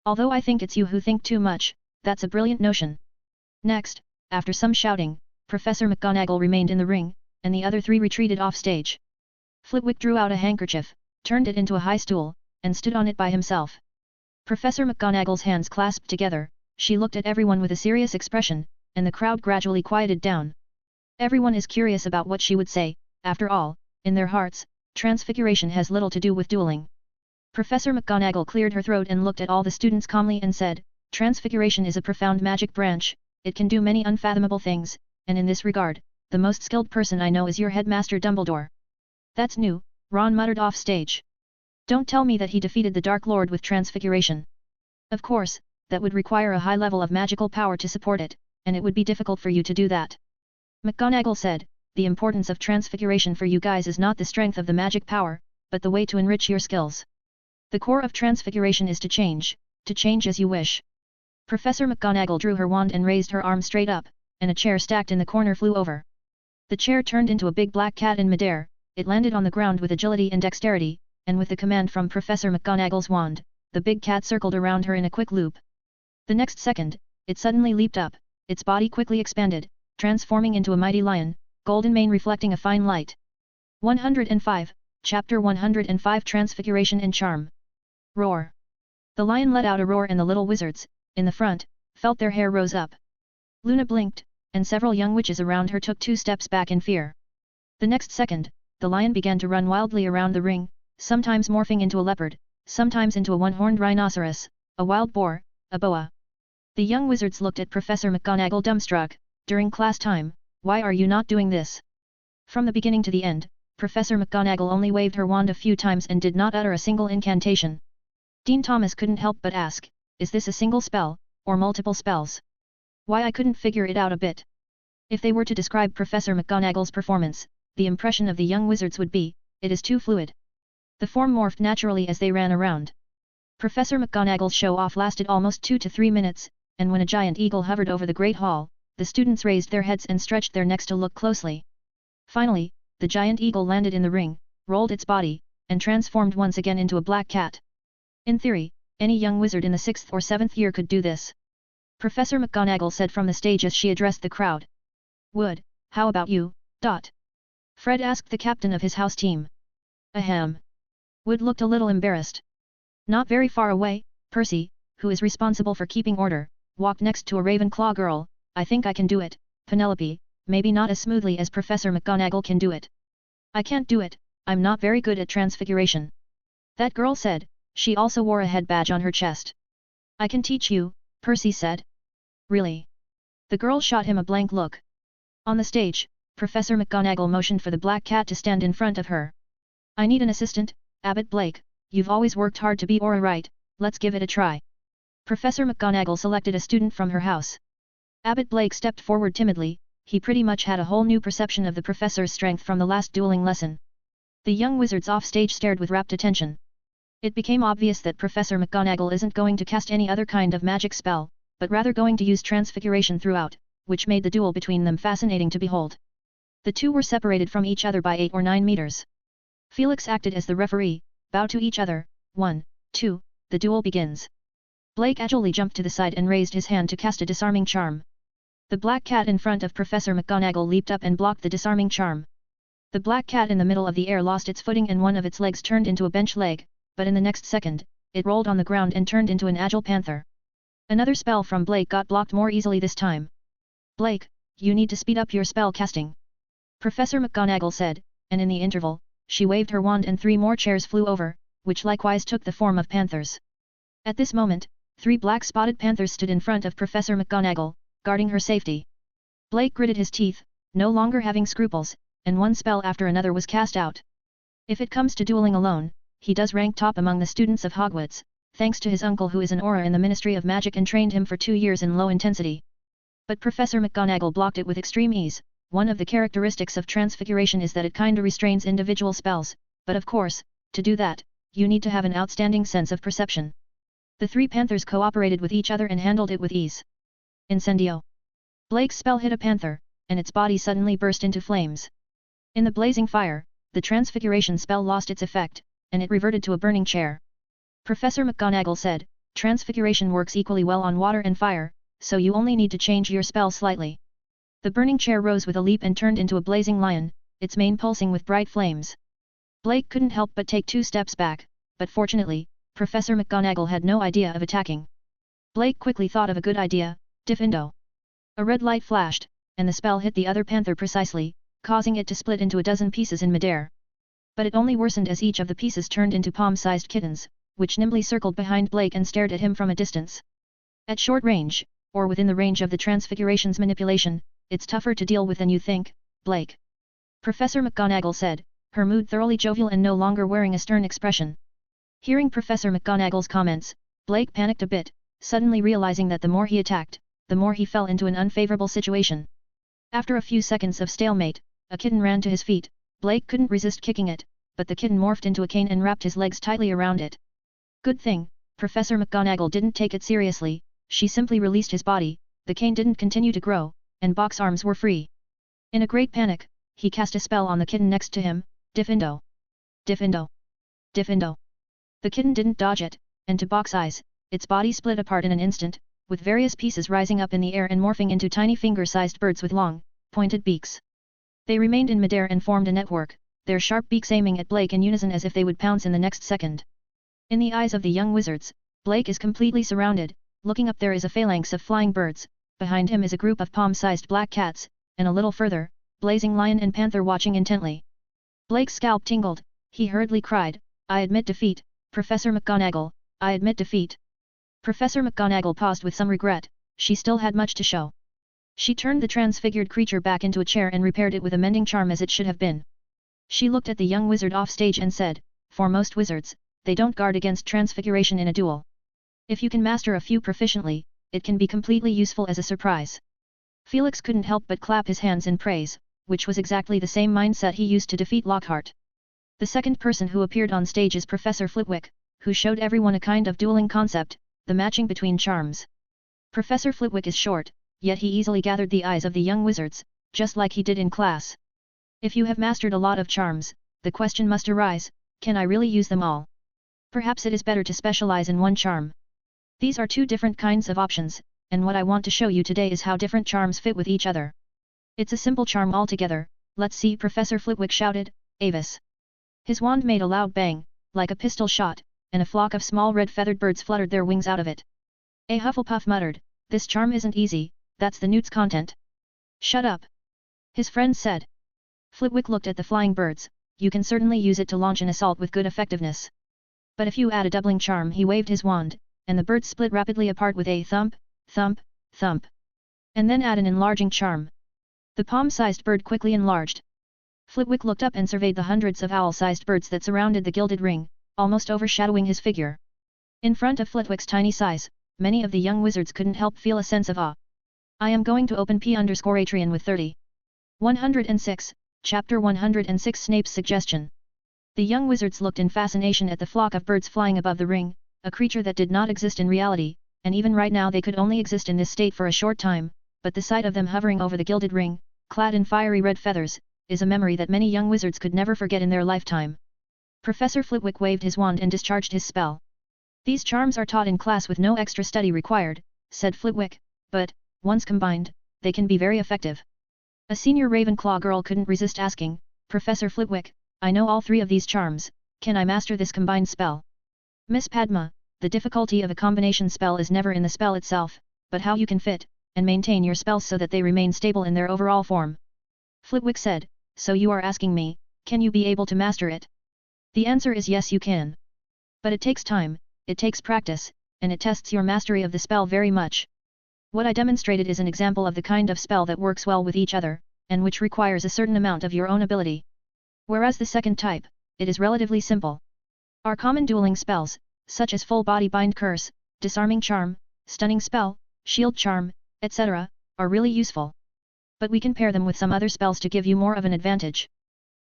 Although I think it's you who think too much, that's a brilliant notion. Next, after some shouting, Professor McGonagall remained in the ring, and the other 3 retreated off stage. Flitwick drew out a handkerchief, turned it into a high stool, and stood on it by himself. Professor McGonagall's hands clasped together, she looked at everyone with a serious expression, and the crowd gradually quieted down. Everyone is curious about what she would say. After all, in their hearts, transfiguration has little to do with dueling. Professor McGonagall cleared her throat and looked at all the students calmly and said, Transfiguration is a profound magic branch, it can do many unfathomable things, and in this regard, the most skilled person I know is your headmaster Dumbledore. That's new, Ron muttered off stage. Don't tell me that he defeated the Dark Lord with transfiguration. Of course, that would require a high level of magical power to support it, and it would be difficult for you to do that. McGonagall said, the importance of transfiguration for you guys is not the strength of the magic power, but the way to enrich your skills. The core of transfiguration is to change as you wish. Professor McGonagall drew her wand and raised her arm straight up, and a chair stacked in the corner flew over. The chair turned into a big black cat in midair, it landed on the ground with agility and dexterity, and with the command from Professor McGonagall's wand, the big cat circled around her in a quick loop. The next second, it suddenly leaped up, its body quickly expanded, transforming into a mighty lion, golden mane reflecting a fine light. 105, Chapter 105 Transfiguration and Charm. Roar. The lion let out a roar and the little wizards, in the front, felt their hair rose up. Luna blinked, and several young witches around her took 2 steps back in fear. The next second, the lion began to run wildly around the ring, sometimes morphing into a leopard, sometimes into a one-horned rhinoceros, a wild boar, a boa. The young wizards looked at Professor McGonagall dumbstruck. During class time, why are you not doing this? From the beginning to the end, Professor McGonagall only waved her wand a few times and did not utter a single incantation. Dean Thomas couldn't help but ask, is this a single spell, or multiple spells? Why I couldn't figure it out a bit. If they were to describe Professor McGonagall's performance, the impression of the young wizards would be, it is too fluid. The form morphed naturally as they ran around. Professor McGonagall's show-off lasted almost 2 to 3 minutes, and when a giant eagle hovered over the Great Hall, the students raised their heads and stretched their necks to look closely. Finally, the giant eagle landed in the ring, rolled its body, and transformed once again into a black cat. In theory, any young wizard in the 6th or 7th year could do this. Professor McGonagall said from the stage as she addressed the crowd. Wood, how about you, Dot? Fred asked the captain of his house team. Ahem. Wood looked a little embarrassed. Not very far away, Percy, who is responsible for keeping order, walked next to a Ravenclaw girl. I think I can do it, Penelope, maybe not as smoothly as Professor McGonagall can do it. I can't do it, I'm not very good at transfiguration. That girl said, she also wore a head badge on her chest. I can teach you, Percy said. Really? The girl shot him a blank look. On the stage, Professor McGonagall motioned for the black cat to stand in front of her. I need an assistant, Abbott Blake, you've always worked hard to be Auror right, let's give it a try. Professor McGonagall selected a student from her house. Abbott Blake stepped forward timidly, he pretty much had a whole new perception of the professor's strength from the last dueling lesson. The young wizards off stage stared with rapt attention. It became obvious that Professor McGonagall isn't going to cast any other kind of magic spell, but rather going to use transfiguration throughout, which made the duel between them fascinating to behold. The two were separated from each other by 8 or 9 meters. Felix acted as the referee, bow to each other, 1, 2, the duel begins. Blake agilely jumped to the side and raised his hand to cast a disarming charm. The black cat in front of Professor McGonagall leaped up and blocked the disarming charm. The black cat in the middle of the air lost its footing and one of its legs turned into a bench leg, but in the next second, it rolled on the ground and turned into an agile panther. Another spell from Blake got blocked more easily this time. Blake, you need to speed up your spell casting. Professor McGonagall said, and in the interval, she waved her wand and 3 more chairs flew over, which likewise took the form of panthers. At this moment, 3 black-spotted panthers stood in front of Professor McGonagall, guarding her safety. Blake gritted his teeth, no longer having scruples, and one spell after another was cast out. If it comes to dueling alone, he does rank top among the students of Hogwarts, thanks to his uncle who is an aura in the Ministry of Magic and trained him for 2 years in low intensity. But Professor McGonagall blocked it with extreme ease. One of the characteristics of transfiguration is that it kinda restrains individual spells, but of course, to do that, you need to have an outstanding sense of perception. The three panthers cooperated with each other and handled it with ease. Incendio. Blake's spell hit a panther, and its body suddenly burst into flames. In the blazing fire, the transfiguration spell lost its effect, and it reverted to a burning chair. Professor McGonagall said, transfiguration works equally well on water and fire, so you only need to change your spell slightly. The burning chair rose with a leap and turned into a blazing lion, its mane pulsing with bright flames. Blake couldn't help but take 2 steps back, but fortunately, Professor McGonagall had no idea of attacking. Blake quickly thought of a good idea, Diffindo. A red light flashed, and the spell hit the other panther precisely, causing it to split into a dozen pieces in midair. But it only worsened as each of the pieces turned into palm-sized kittens, which nimbly circled behind Blake and stared at him from a distance. At short range, or within the range of the transfiguration's manipulation, it's tougher to deal with than you think, Blake. Professor McGonagall said, her mood thoroughly jovial and no longer wearing a stern expression. Hearing Professor McGonagall's comments, Blake panicked a bit, suddenly realizing that the more he attacked, the more he fell into an unfavorable situation. After a few seconds of stalemate, a kitten ran to his feet. Blake couldn't resist kicking it, but the kitten morphed into a cane and wrapped his legs tightly around it. Good thing, Professor McGonagall didn't take it seriously, she simply released his body, the cane didn't continue to grow, and Bok's arms were free. In a great panic, he cast a spell on the kitten next to him, Diffindo. Diffindo. Diffindo. The kitten didn't dodge it, and to Bok's eyes, its body split apart in an instant, with various pieces rising up in the air and morphing into tiny finger-sized birds with long, pointed beaks. They remained in midair and formed a network, their sharp beaks aiming at Blake in unison as if they would pounce in the next second. In the eyes of the young wizards, Blake is completely surrounded. Looking up there is a phalanx of flying birds, behind him is a group of palm-sized black cats, and a little further, blazing lion and panther watching intently. Blake's scalp tingled, he hurriedly cried, I admit defeat, Professor McGonagall, I admit defeat. Professor McGonagall paused with some regret, she still had much to show. She turned the transfigured creature back into a chair and repaired it with a mending charm as it should have been. She looked at the young wizard offstage and said, for most wizards, they don't guard against transfiguration in a duel. If you can master a few proficiently, it can be completely useful as a surprise. Felix couldn't help but clap his hands in praise, which was exactly the same mindset he used to defeat Lockhart. The second person who appeared on stage is Professor Flitwick, who showed everyone a kind of dueling concept, the matching between charms. Professor Flitwick is short, yet he easily gathered the eyes of the young wizards, just like he did in class. If you have mastered a lot of charms, the question must arise, can I really use them all? Perhaps it is better to specialize in one charm. These are 2 different kinds of options, and what I want to show you today is how different charms fit with each other. It's a simple charm altogether, let's see, Professor Flitwick shouted, Avis. His wand made a loud bang, like a pistol shot, and a flock of small red feathered birds fluttered their wings out of it. A Hufflepuff muttered, this charm isn't easy, that's the newt's content. Shut up. His friend said. Flitwick looked at the flying birds, you can certainly use it to launch an assault with good effectiveness. But if you add a doubling charm, he waved his wand, and the birds split rapidly apart with a thump, thump, thump. And then add an enlarging charm. The palm-sized bird quickly enlarged. Flitwick looked up and surveyed the hundreds of owl-sized birds that surrounded the gilded ring, almost overshadowing his figure. In front of Flitwick's tiny size, many of the young wizards couldn't help feel a sense of awe. I am going to open P_Atrian with 30. 106, Chapter 106 Snape's Suggestion. The young wizards looked in fascination at the flock of birds flying above the ring, a creature that did not exist in reality, and even right now they could only exist in this state for a short time, but the sight of them hovering over the gilded ring, clad in fiery red feathers, is a memory that many young wizards could never forget in their lifetime. Professor Flitwick waved his wand and discharged his spell. These charms are taught in class with no extra study required, said Flitwick, but, once combined, they can be very effective. A senior Ravenclaw girl couldn't resist asking, Professor Flitwick, I know all 3 of these charms, can I master this combined spell? Miss Padma, the difficulty of a combination spell is never in the spell itself, but how you can fit, and maintain your spells so that they remain stable in their overall form. Flitwick said, so you are asking me, can you be able to master it? The answer is yes, you can. But it takes time, it takes practice, and it tests your mastery of the spell very much. What I demonstrated is an example of the kind of spell that works well with each other, and which requires a certain amount of your own ability. Whereas the second type, it is relatively simple. Our common dueling spells, such as full body bind curse, disarming charm, stunning spell, shield charm, etc., are really useful. But we can pair them with some other spells to give you more of an advantage.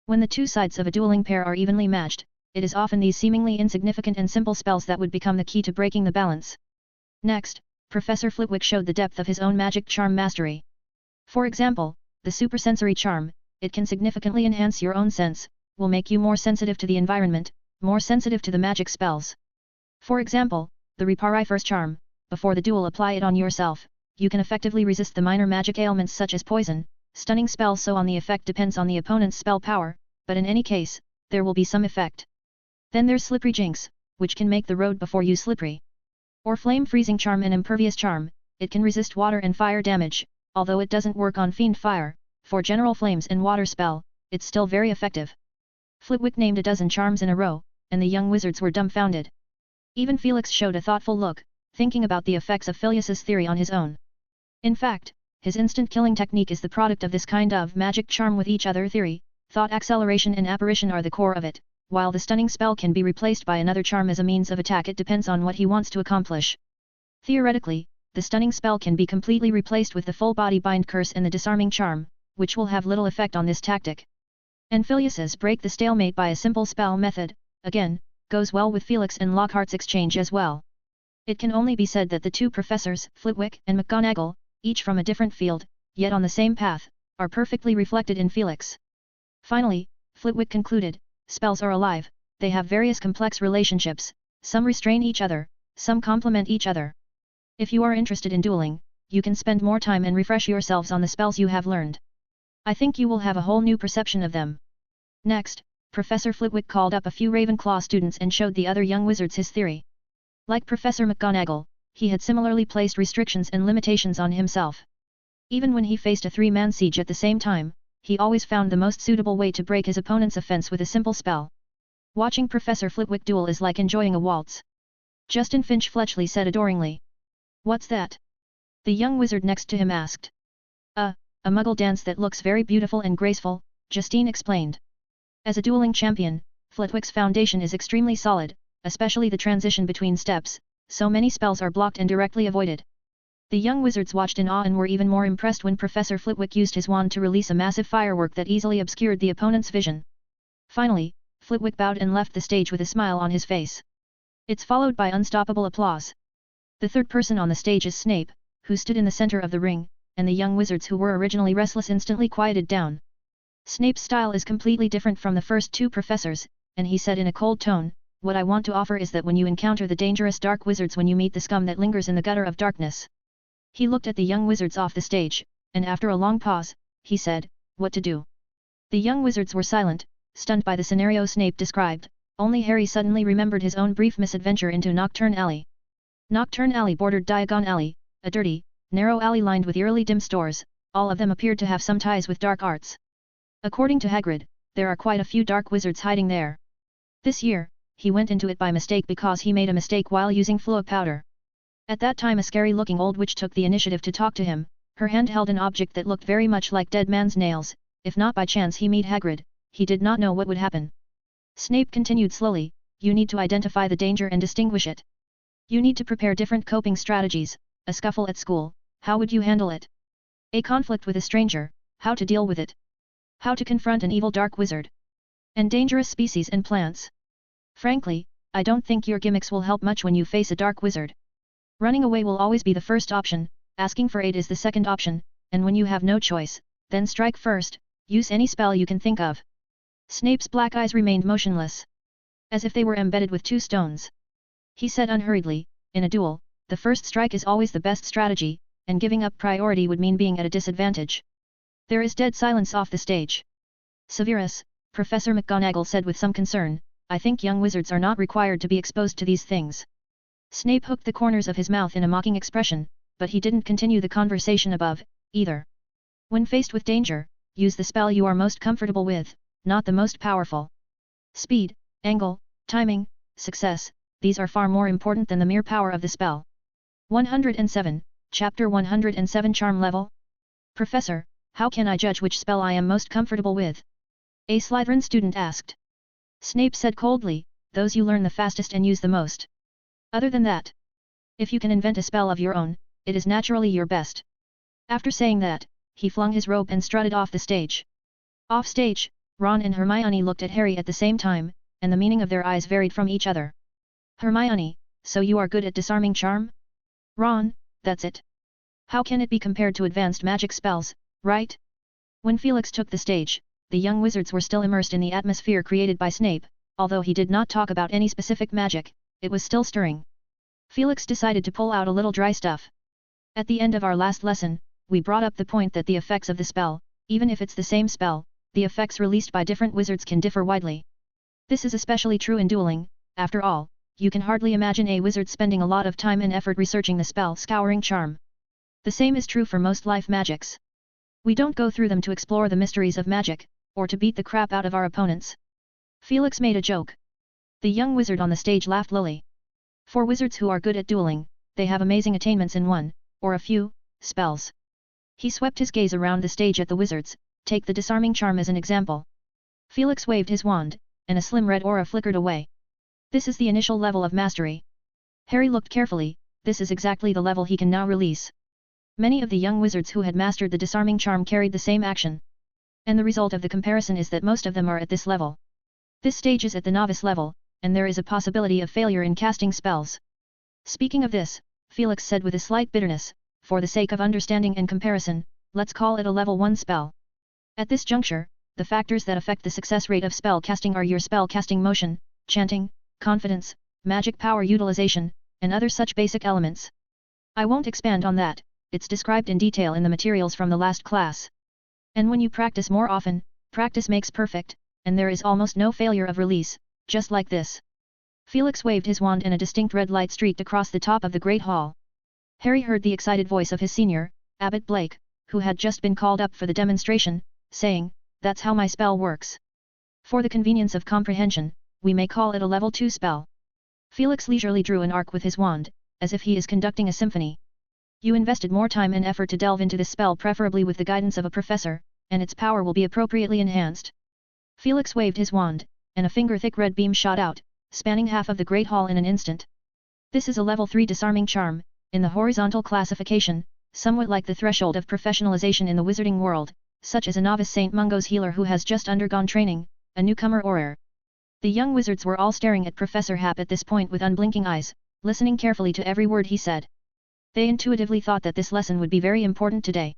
When the two sides of a dueling pair are evenly matched, it is often these seemingly insignificant and simple spells that would become the key to breaking the balance. Next, Professor Flitwick showed the depth of his own magic charm mastery. For example, the supersensory charm, it can significantly enhance your own sense, will make you more sensitive to the environment, more sensitive to the magic spells. For example, the Reparifer's charm, before the duel apply it on yourself, you can effectively resist the minor magic ailments such as poison, stunning spells, so on the effect depends on the opponent's spell power, but in any case, there will be some effect. Then there's Slippery Jinx, which can make the road before you slippery. Or Flame Freezing Charm and Impervious Charm, it can resist water and fire damage, although it doesn't work on Fiend Fire, for general flames and water spell, it's still very effective. Flitwick named a dozen charms in a row, and the young wizards were dumbfounded. Even Felix showed a thoughtful look, thinking about the effects of Phileas's theory on his own. In fact, his instant killing technique is the product of this kind of magic charm with each other theory. Thought acceleration and apparition are the core of it, while the stunning spell can be replaced by another charm as a means of attack. It depends on what he wants to accomplish. Theoretically, the stunning spell can be completely replaced with the full body bind curse and the disarming charm, which will have little effect on this tactic. And Phileas's break the stalemate by a simple spell method, again, goes well with Felix and Lockhart's exchange as well. It can only be said that the two professors, Flitwick and McGonagall, each from a different field, yet on the same path, are perfectly reflected in Felix. Finally, Flitwick concluded, spells are alive, they have various complex relationships, some restrain each other, some complement each other. If you are interested in dueling, you can spend more time and refresh yourselves on the spells you have learned. I think you will have a whole new perception of them. Next, Professor Flitwick called up a few Ravenclaw students and showed the other young wizards his theory. Like Professor McGonagall, he had similarly placed restrictions and limitations on himself. Even when he faced a three-man siege at the same time, he always found the most suitable way to break his opponent's offense with a simple spell. Watching Professor Flitwick duel is like enjoying a waltz. Justin Finch-Fletchley said adoringly. What's that? The young wizard next to him asked. A muggle dance that looks very beautiful and graceful, Justine explained. As a dueling champion, Flitwick's foundation is extremely solid, especially the transition between steps, so many spells are blocked and directly avoided. The young wizards watched in awe and were even more impressed when Professor Flitwick used his wand to release a massive firework that easily obscured the opponent's vision. Finally, Flitwick bowed and left the stage with a smile on his face. It's followed by unstoppable applause. The third person on the stage is Snape, who stood in the center of the ring, and the young wizards who were originally restless instantly quieted down. Snape's style is completely different from the first two professors, and he said in a cold tone, "What I want to offer is that when you encounter the dangerous dark wizards, when you meet the scum that lingers in the gutter of darkness." He looked at the young wizards off the stage, and after a long pause, he said, "What to do?" The young wizards were silent, stunned by the scenario Snape described. Only Harry suddenly remembered his own brief misadventure into Knockturn Alley. Knockturn Alley bordered Diagon Alley, a dirty, narrow alley lined with eerily dim stores. All of them appeared to have some ties with dark arts. According to Hagrid, there are quite a few dark wizards hiding there. This year, he went into it by mistake because he made a mistake while using fluo powder. At that time a scary-looking old witch took the initiative to talk to him. Her hand held an object that looked very much like dead man's nails. If not by chance he meet Hagrid, he did not know what would happen. Snape continued slowly, "You need to identify the danger and distinguish it. You need to prepare different coping strategies. A scuffle at school, how would you handle it? A conflict with a stranger, how to deal with it? How to confront an evil dark wizard? And dangerous species and plants. Frankly, I don't think your gimmicks will help much when you face a dark wizard. Running away will always be the first option, asking for aid is the second option, and when you have no choice, then strike first, use any spell you can think of." Snape's black eyes remained motionless, as if they were embedded with two stones. He said unhurriedly, "In a duel, the first strike is always the best strategy, and giving up priority would mean being at a disadvantage." There is dead silence off the stage. "Severus," Professor McGonagall said with some concern, "I think young wizards are not required to be exposed to these things." Snape hooked the corners of his mouth in a mocking expression, but he didn't continue the conversation above, either. When faced with danger, use the spell you are most comfortable with, not the most powerful. Speed, angle, timing, success, these are far more important than the mere power of the spell. 107, Chapter 107 Charm Level? "Professor, how can I judge which spell I am most comfortable with?" a Slytherin student asked. Snape said coldly, "Those you learn the fastest and use the most. Other than that, if you can invent a spell of your own, it is naturally your best. After saying that, he flung his robe and strutted off the stage. Off stage, Ron and Hermione looked at Harry at the same time, and the meaning of their eyes varied from each other. Hermione, so you are good at disarming charm? Ron, that's it. How can it be compared to advanced magic spells, right? When Felix took the stage, the young wizards were still immersed in the atmosphere created by Snape, although he did not talk about any specific magic, it was still stirring. Felix decided to pull out a little dry stuff. At the end of our last lesson, we brought up the point that the effects of the spell, even if it's the same spell, the effects released by different wizards can differ widely. This is especially true in dueling. After all, you can hardly imagine a wizard spending a lot of time and effort researching the spell Scouring Charm. The same is true for most life magics. We don't go through them to explore the mysteries of magic, or to beat the crap out of our opponents. Felix made a joke. The young wizard on the stage laughed lowly. For wizards who are good at dueling, they have amazing attainments in one, or a few, spells. He swept his gaze around the stage at the wizards. Take the disarming charm as an example. Felix waved his wand, and a slim red aura flickered away. This is the initial level of mastery. Harry looked carefully. This is exactly the level he can now release. Many of the young wizards who had mastered the disarming charm carried the same action. And the result of the comparison is that most of them are at this level. This stage is at the novice level, and there is a possibility of failure in casting spells. Speaking of this, Felix said with a slight bitterness, for the sake of understanding and comparison, let's call it a level 1 spell. At this juncture, the factors that affect the success rate of spell casting are your spell casting motion, chanting, confidence, magic power utilization, and other such basic elements. I won't expand on that, it's described in detail in the materials from the last class. And when you practice more often, practice makes perfect, and there is almost no failure of release, just like this. Felix waved his wand and a distinct red light streaked across the top of the Great Hall. Harry heard the excited voice of his senior, Abbot Blake, who had just been called up for the demonstration, saying, "That's how my spell works. For the convenience of comprehension, we may call it a level 2 spell." Felix leisurely drew an arc with his wand, as if he is conducting a symphony. You invested more time and effort to delve into this spell, preferably with the guidance of a professor, and its power will be appropriately enhanced. Felix waved his wand, and a finger-thick red beam shot out, spanning half of the Great Hall in an instant. This is a level 3 disarming charm, in the horizontal classification, somewhat like the threshold of professionalization in the wizarding world, such as a novice St. Mungo's healer who has just undergone training, a newcomer auror. The young wizards were all staring at Professor Hap at this point with unblinking eyes, listening carefully to every word he said. They intuitively thought that this lesson would be very important today.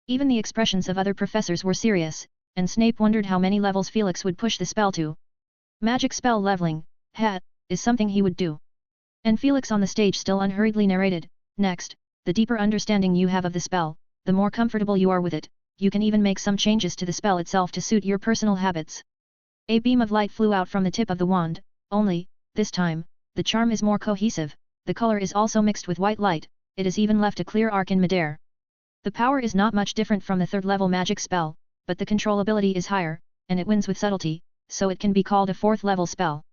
Even the expressions of other professors were serious, and Snape wondered how many levels Felix would push the spell to. Magic spell leveling, is something he would do. And Felix on the stage still unhurriedly narrated, "Next, the deeper understanding you have of the spell, the more comfortable you are with it, you can even make some changes to the spell itself to suit your personal habits." A beam of light flew out from the tip of the wand, only, this time, the charm is more cohesive, the color is also mixed with white light, it is even left a clear arc in midair. The power is not much different from the 3rd level magic spell, but the controllability is higher, and it wins with subtlety, so it can be called a 4th level spell.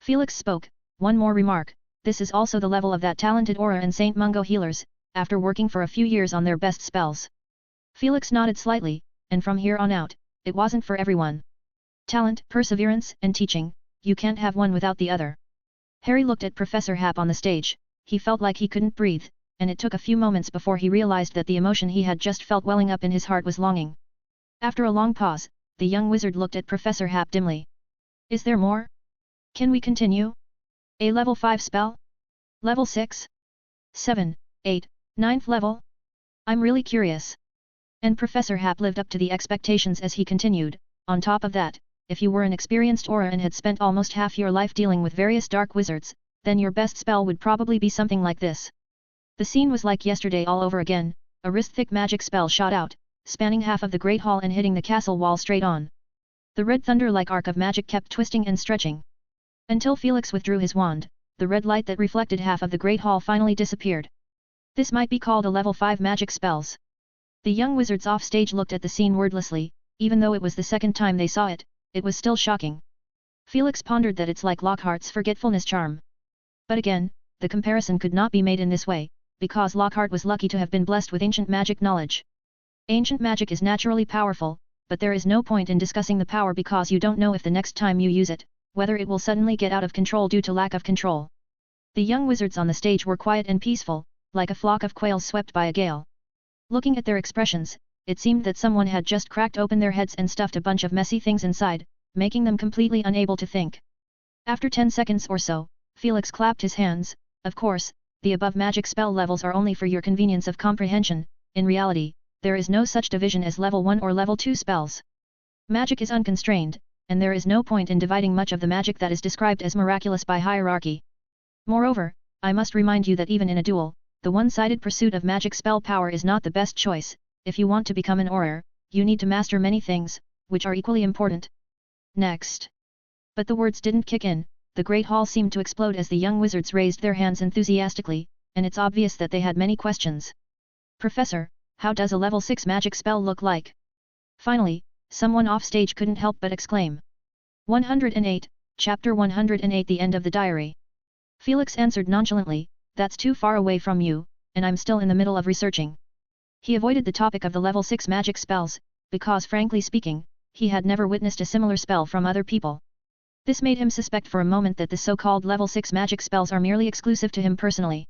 Felix spoke, "One more remark, this is also the level of that talented aura and St. Mungo healers, after working for a few years on their best spells." Felix nodded slightly, and from here on out, it wasn't for everyone. Talent, perseverance, and teaching, you can't have one without the other. Harry looked at Professor Hap on the stage, he felt like he couldn't breathe, and it took a few moments before he realized that the emotion he had just felt welling up in his heart was longing. After a long pause, the young wizard looked at Professor Hap dimly. "Is there more? Can we continue? A level 5 spell? Level 6? 7, 8, 9th level? I'm really curious." And Professor Hap lived up to the expectations as he continued, "On top of that, if you were an experienced aura and had spent almost half your life dealing with various dark wizards, then your best spell would probably be something like this." The scene was like yesterday all over again, a wrist-thick magic spell shot out, spanning half of the Great Hall and hitting the castle wall straight on. The red thunder-like arc of magic kept twisting and stretching. Until Felix withdrew his wand, the red light that reflected half of the Great Hall finally disappeared. This might be called a level 5 magic spells. The young wizards off stage looked at the scene wordlessly, even though it was the second time they saw it, it was still shocking. Felix pondered that it's like Lockhart's forgetfulness charm. But again, the comparison could not be made in this way, because Lockhart was lucky to have been blessed with ancient magic knowledge. Ancient magic is naturally powerful, but there is no point in discussing the power because you don't know if the next time you use it, whether it will suddenly get out of control due to lack of control. The young wizards on the stage were quiet and peaceful, like a flock of quails swept by a gale. Looking at their expressions, it seemed that someone had just cracked open their heads and stuffed a bunch of messy things inside, making them completely unable to think. After 10 seconds or so, Felix clapped his hands. Of course, the above magic spell levels are only for your convenience of comprehension. In reality, there is no such division as level 1 or level 2 spells. Magic is unconstrained, and there is no point in dividing much of the magic that is described as miraculous by hierarchy. Moreover, I must remind you that even in a duel, the one-sided pursuit of magic spell power is not the best choice. If you want to become an auror, you need to master many things, which are equally important. Next. But the words didn't kick in. The great hall seemed to explode as the young wizards raised their hands enthusiastically, and it's obvious that they had many questions. Professor, how does a level 6 magic spell look like? Finally, someone off stage couldn't help but exclaim. 108, Chapter 108. The end of the diary. Felix answered nonchalantly, that's too far away from you, and I'm still in the middle of researching. He avoided the topic of the level 6 magic spells, because frankly speaking, he had never witnessed a similar spell from other people. This made him suspect for a moment that the so-called level 6 magic spells are merely exclusive to him personally.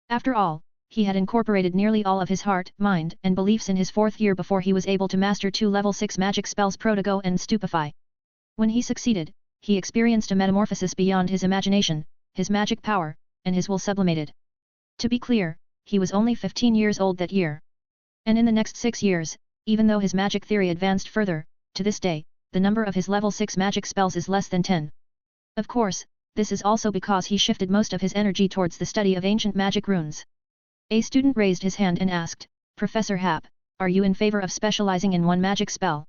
After all, he had incorporated nearly all of his heart, mind, and beliefs in his 4th year before he was able to master 2 level 6 magic spells, Protego and Stupefy. When he succeeded, he experienced a metamorphosis beyond his imagination, his magic power, and his will sublimated. To be clear, he was only 15 years old that year. And in the next 6 years, even though his magic theory advanced further, to this day, the number of his level 6 magic spells is less than 10. Of course, this is also because he shifted most of his energy towards the study of ancient magic runes. A student raised his hand and asked, Professor Happ, are you in favor of specializing in one magic spell?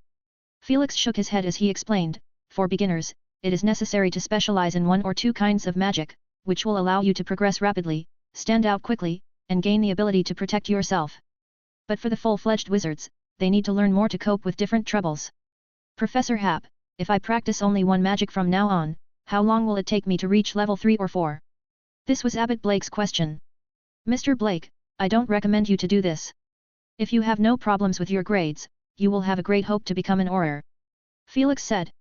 Felix shook his head as he explained, for beginners, it is necessary to specialize in 1 or 2 kinds of magic, which will allow you to progress rapidly, stand out quickly, and gain the ability to protect yourself. But for the full-fledged wizards, they need to learn more to cope with different troubles. Professor Happ, if I practice only one magic from now on, how long will it take me to reach level 3 or 4? This was Abbot Blake's question. Mr. Blake, I don't recommend you to do this. If you have no problems with your grades, you will have a great hope to become an auror. Felix said.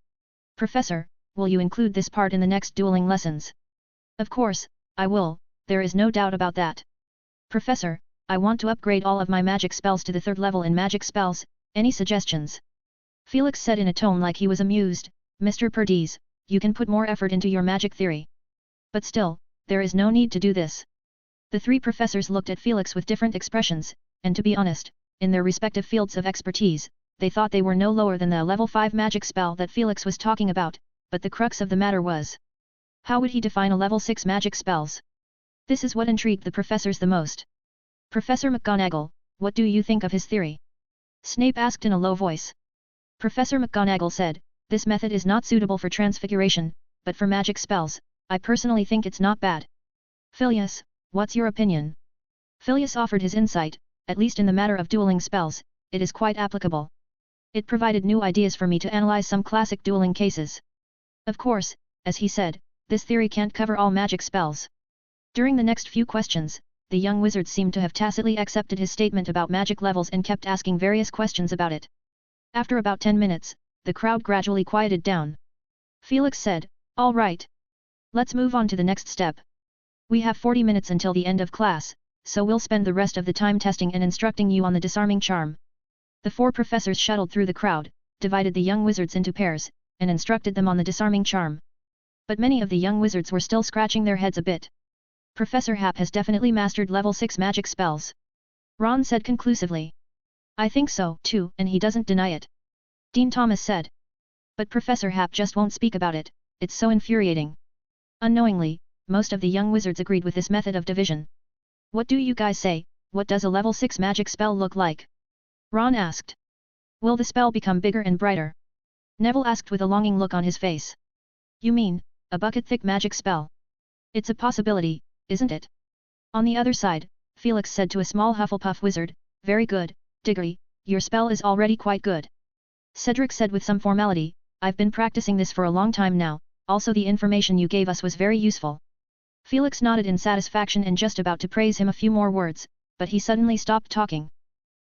Professor, will you include this part in the next dueling lessons? Of course, I will, there is no doubt about that. Professor, I want to upgrade all of my magic spells to the 3rd level in magic spells, any suggestions? Felix said in a tone like he was amused, Mr. Perdiz, you can put more effort into your magic theory. But still, there is no need to do this. The 3 professors looked at Felix with different expressions, and to be honest, in their respective fields of expertise, they thought they were no lower than the level 5 magic spell that Felix was talking about, but the crux of the matter was, how would he define a level 6 magic spells? This is what intrigued the professors the most. Professor McGonagall, what do you think of his theory? Snape asked in a low voice. Professor McGonagall said, this method is not suitable for transfiguration, but for magic spells, I personally think it's not bad. Phileas, what's your opinion? Phileas offered his insight, at least in the matter of dueling spells, it is quite applicable. It provided new ideas for me to analyze some classic dueling cases. Of course, as he said, this theory can't cover all magic spells. During the next few questions, the young wizards seemed to have tacitly accepted his statement about magic levels and kept asking various questions about it. After about 10 minutes, the crowd gradually quieted down. Felix said, all right. Let's move on to the next step. We have 40 minutes until the end of class, so we'll spend the rest of the time testing and instructing you on the disarming charm. The 4 professors shuttled through the crowd, divided the young wizards into pairs, and instructed them on the disarming charm. But many of the young wizards were still scratching their heads a bit. Professor Happ has definitely mastered level 6 magic spells. Ron said conclusively. I think so, too, and he doesn't deny it. Dean Thomas said. But Professor Happ just won't speak about it, it's so infuriating. Unknowingly, most of the young wizards agreed with this method of division. What do you guys say, what does a level 6 magic spell look like? Ron asked. Will the spell become bigger and brighter? Neville asked with a longing look on his face. You mean, a bucket-thick magic spell? It's a possibility, isn't it? On the other side, Felix said to a small Hufflepuff wizard, very good, Diggory, your spell is already quite good. Cedric said with some formality, I've been practicing this for a long time now, also the information you gave us was very useful. Felix nodded in satisfaction and just about to praise him a few more words, but he suddenly stopped talking.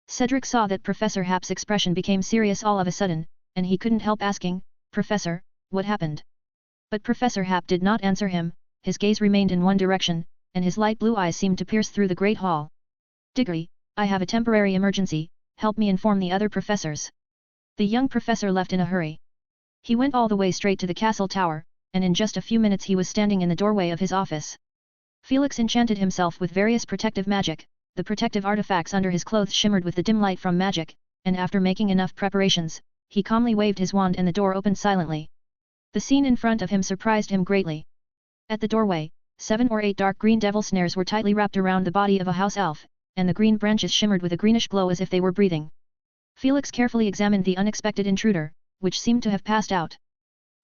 Cedric saw that Professor Happ's expression became serious all of a sudden, and he couldn't help asking, Professor, what happened? But Professor Happ did not answer him, his gaze remained in one direction, and his light blue eyes seemed to pierce through the great hall. Diggory, I have a temporary emergency, help me inform the other professors. The young professor left in a hurry. He went all the way straight to the castle tower, and in just a few minutes he was standing in the doorway of his office. Felix enchanted himself with various protective magic, the protective artifacts under his clothes shimmered with the dim light from magic, and after making enough preparations, he calmly waved his wand and the door opened silently. The scene in front of him surprised him greatly. At the doorway, 7 or 8 dark green devil snares were tightly wrapped around the body of a house elf, and the green branches shimmered with a greenish glow as if they were breathing. Felix carefully examined the unexpected intruder, which seemed to have passed out.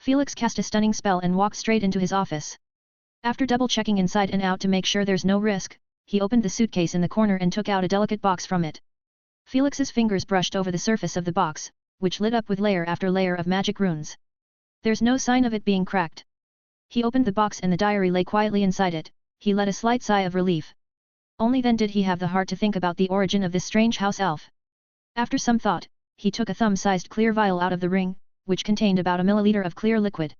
Felix cast a stunning spell and walked straight into his office. After double-checking inside and out to make sure there's no risk, he opened the suitcase in the corner and took out a delicate box from it. Felix's fingers brushed over the surface of the box, which lit up with layer after layer of magic runes. There's no sign of it being cracked. He opened the box and the diary lay quietly inside it. He let a slight sigh of relief. Only then did he have the heart to think about the origin of this strange house elf. After some thought, he took a thumb-sized clear vial out of the ring, which contained about a milliliter of clear liquid.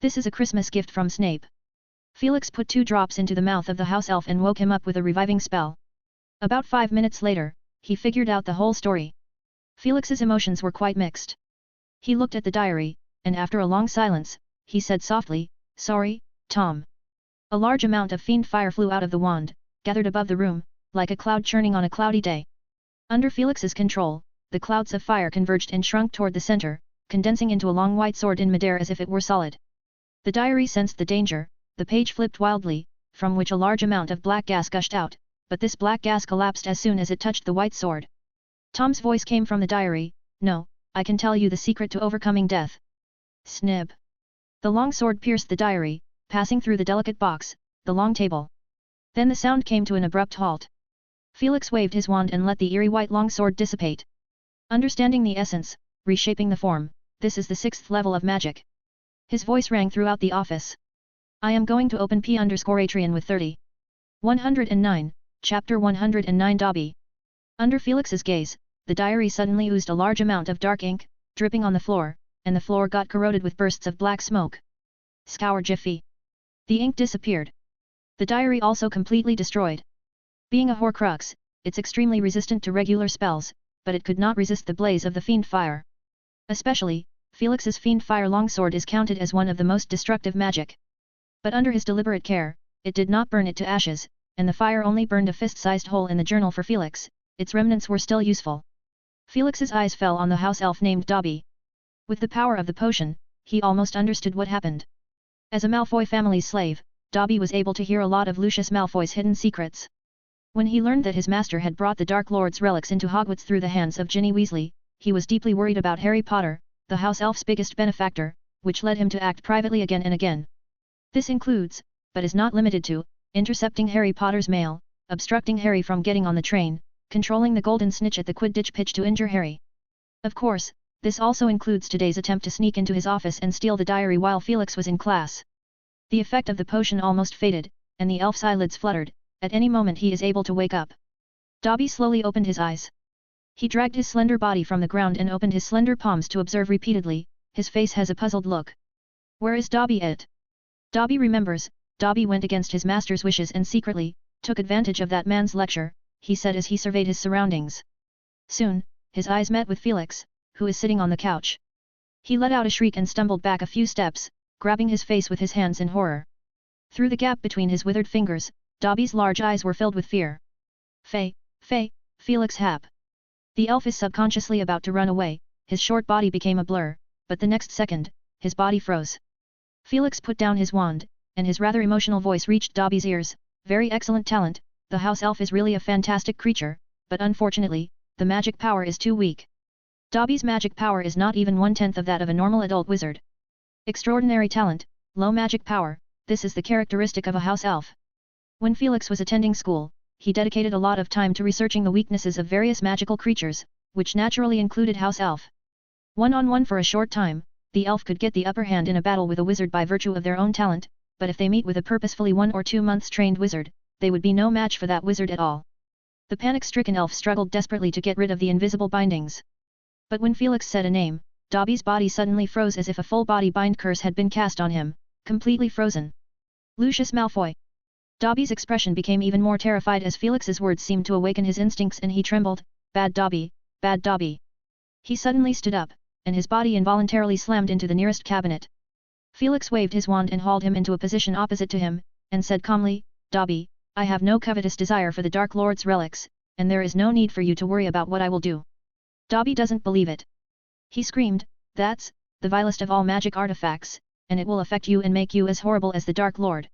This is a Christmas gift from Snape. Felix put 2 drops into the mouth of the house elf and woke him up with a reviving spell. About 5 minutes later, he figured out the whole story. Felix's emotions were quite mixed. He looked at the diary, and after a long silence, he said softly, "Sorry, Tom." A large amount of fiend fire flew out of the wand, gathered above the room, like a cloud churning on a cloudy day. Under Felix's control, the clouds of fire converged and shrunk toward the center, condensing into a long white sword in midair as if it were solid. The diary sensed the danger, the page flipped wildly, from which a large amount of black gas gushed out, but this black gas collapsed as soon as it touched the white sword. Tom's voice came from the diary, "No, I can tell you the secret to overcoming death." Snib. The long sword pierced the diary, passing through the delicate box, the long table. Then the sound came to an abrupt halt. Felix waved his wand and let the eerie white longsword dissipate. Understanding the essence, reshaping the form, this is the 6th level of magic. His voice rang throughout the office. I am going to open P_Atrian with 30. 109, Chapter 109 Dobby. Under Felix's gaze, the diary suddenly oozed a large amount of dark ink, dripping on the floor, and the floor got corroded with bursts of black smoke. Scour Jiffy. The ink disappeared. The diary also completely destroyed. Being a Horcrux, it's extremely resistant to regular spells, but it could not resist the blaze of the fiend fire. Especially, Felix's fiend fire longsword is counted as one of the most destructive magic. But under his deliberate care, it did not burn it to ashes, and the fire only burned a fist-sized hole in the journal for Felix. Its remnants were still useful. Felix's eyes fell on the house elf named Dobby. With the power of the potion, he almost understood what happened. As a Malfoy family's slave, Dobby was able to hear a lot of Lucius Malfoy's hidden secrets. When he learned that his master had brought the Dark Lord's relics into Hogwarts through the hands of Ginny Weasley, he was deeply worried about Harry Potter, the house elf's biggest benefactor, which led him to act privately again and again. This includes, but is not limited to, intercepting Harry Potter's mail, obstructing Harry from getting on the train, controlling the golden snitch at the Quidditch pitch to injure Harry. Of course, this also includes today's attempt to sneak into his office and steal the diary while Felix was in class. The effect of the potion almost faded, and the elf's eyelids fluttered. At any moment he is able to wake up. Dobby slowly opened his eyes. He dragged his slender body from the ground and opened his slender palms to observe repeatedly. His face has a puzzled look. Where is Dobby at? Dobby remembers. Dobby went against his master's wishes and secretly took advantage of that man's lecture, he said as he surveyed his surroundings. Soon, his eyes met with Felix, who is sitting on the couch. He let out a shriek and stumbled back a few steps, grabbing his face with his hands in horror. Through the gap between his withered fingers, Dobby's large eyes were filled with fear. Faye, Felix Happ. The elf is subconsciously about to run away. His short body became a blur, but the next second, his body froze. Felix put down his wand, and his rather emotional voice reached Dobby's ears. Very excellent talent, the house elf is really a fantastic creature, but unfortunately, the magic power is too weak. Dobby's magic power is not even 1/10 of that of a normal adult wizard. Extraordinary talent, low magic power, this is the characteristic of a house elf. When Felix was attending school, he dedicated a lot of time to researching the weaknesses of various magical creatures, which naturally included house elf. One-on-one for a short time, the elf could get the upper hand in a battle with a wizard by virtue of their own talent, but if they meet with a purposefully 1 or 2 months trained wizard, they would be no match for that wizard at all. The panic-stricken elf struggled desperately to get rid of the invisible bindings. But when Felix said a name, Dobby's body suddenly froze as if a full-body bind curse had been cast on him, completely frozen. Lucius Malfoy. Dobby's expression became even more terrified as Felix's words seemed to awaken his instincts and he trembled. Bad Dobby, bad Dobby. He suddenly stood up, and his body involuntarily slammed into the nearest cabinet. Felix waved his wand and hauled him into a position opposite to him, and said calmly, Dobby, I have no covetous desire for the Dark Lord's relics, and there is no need for you to worry about what I will do. Dobby doesn't believe it. He screamed, that's the vilest of all magic artifacts, and it will affect you and make you as horrible as the Dark Lord.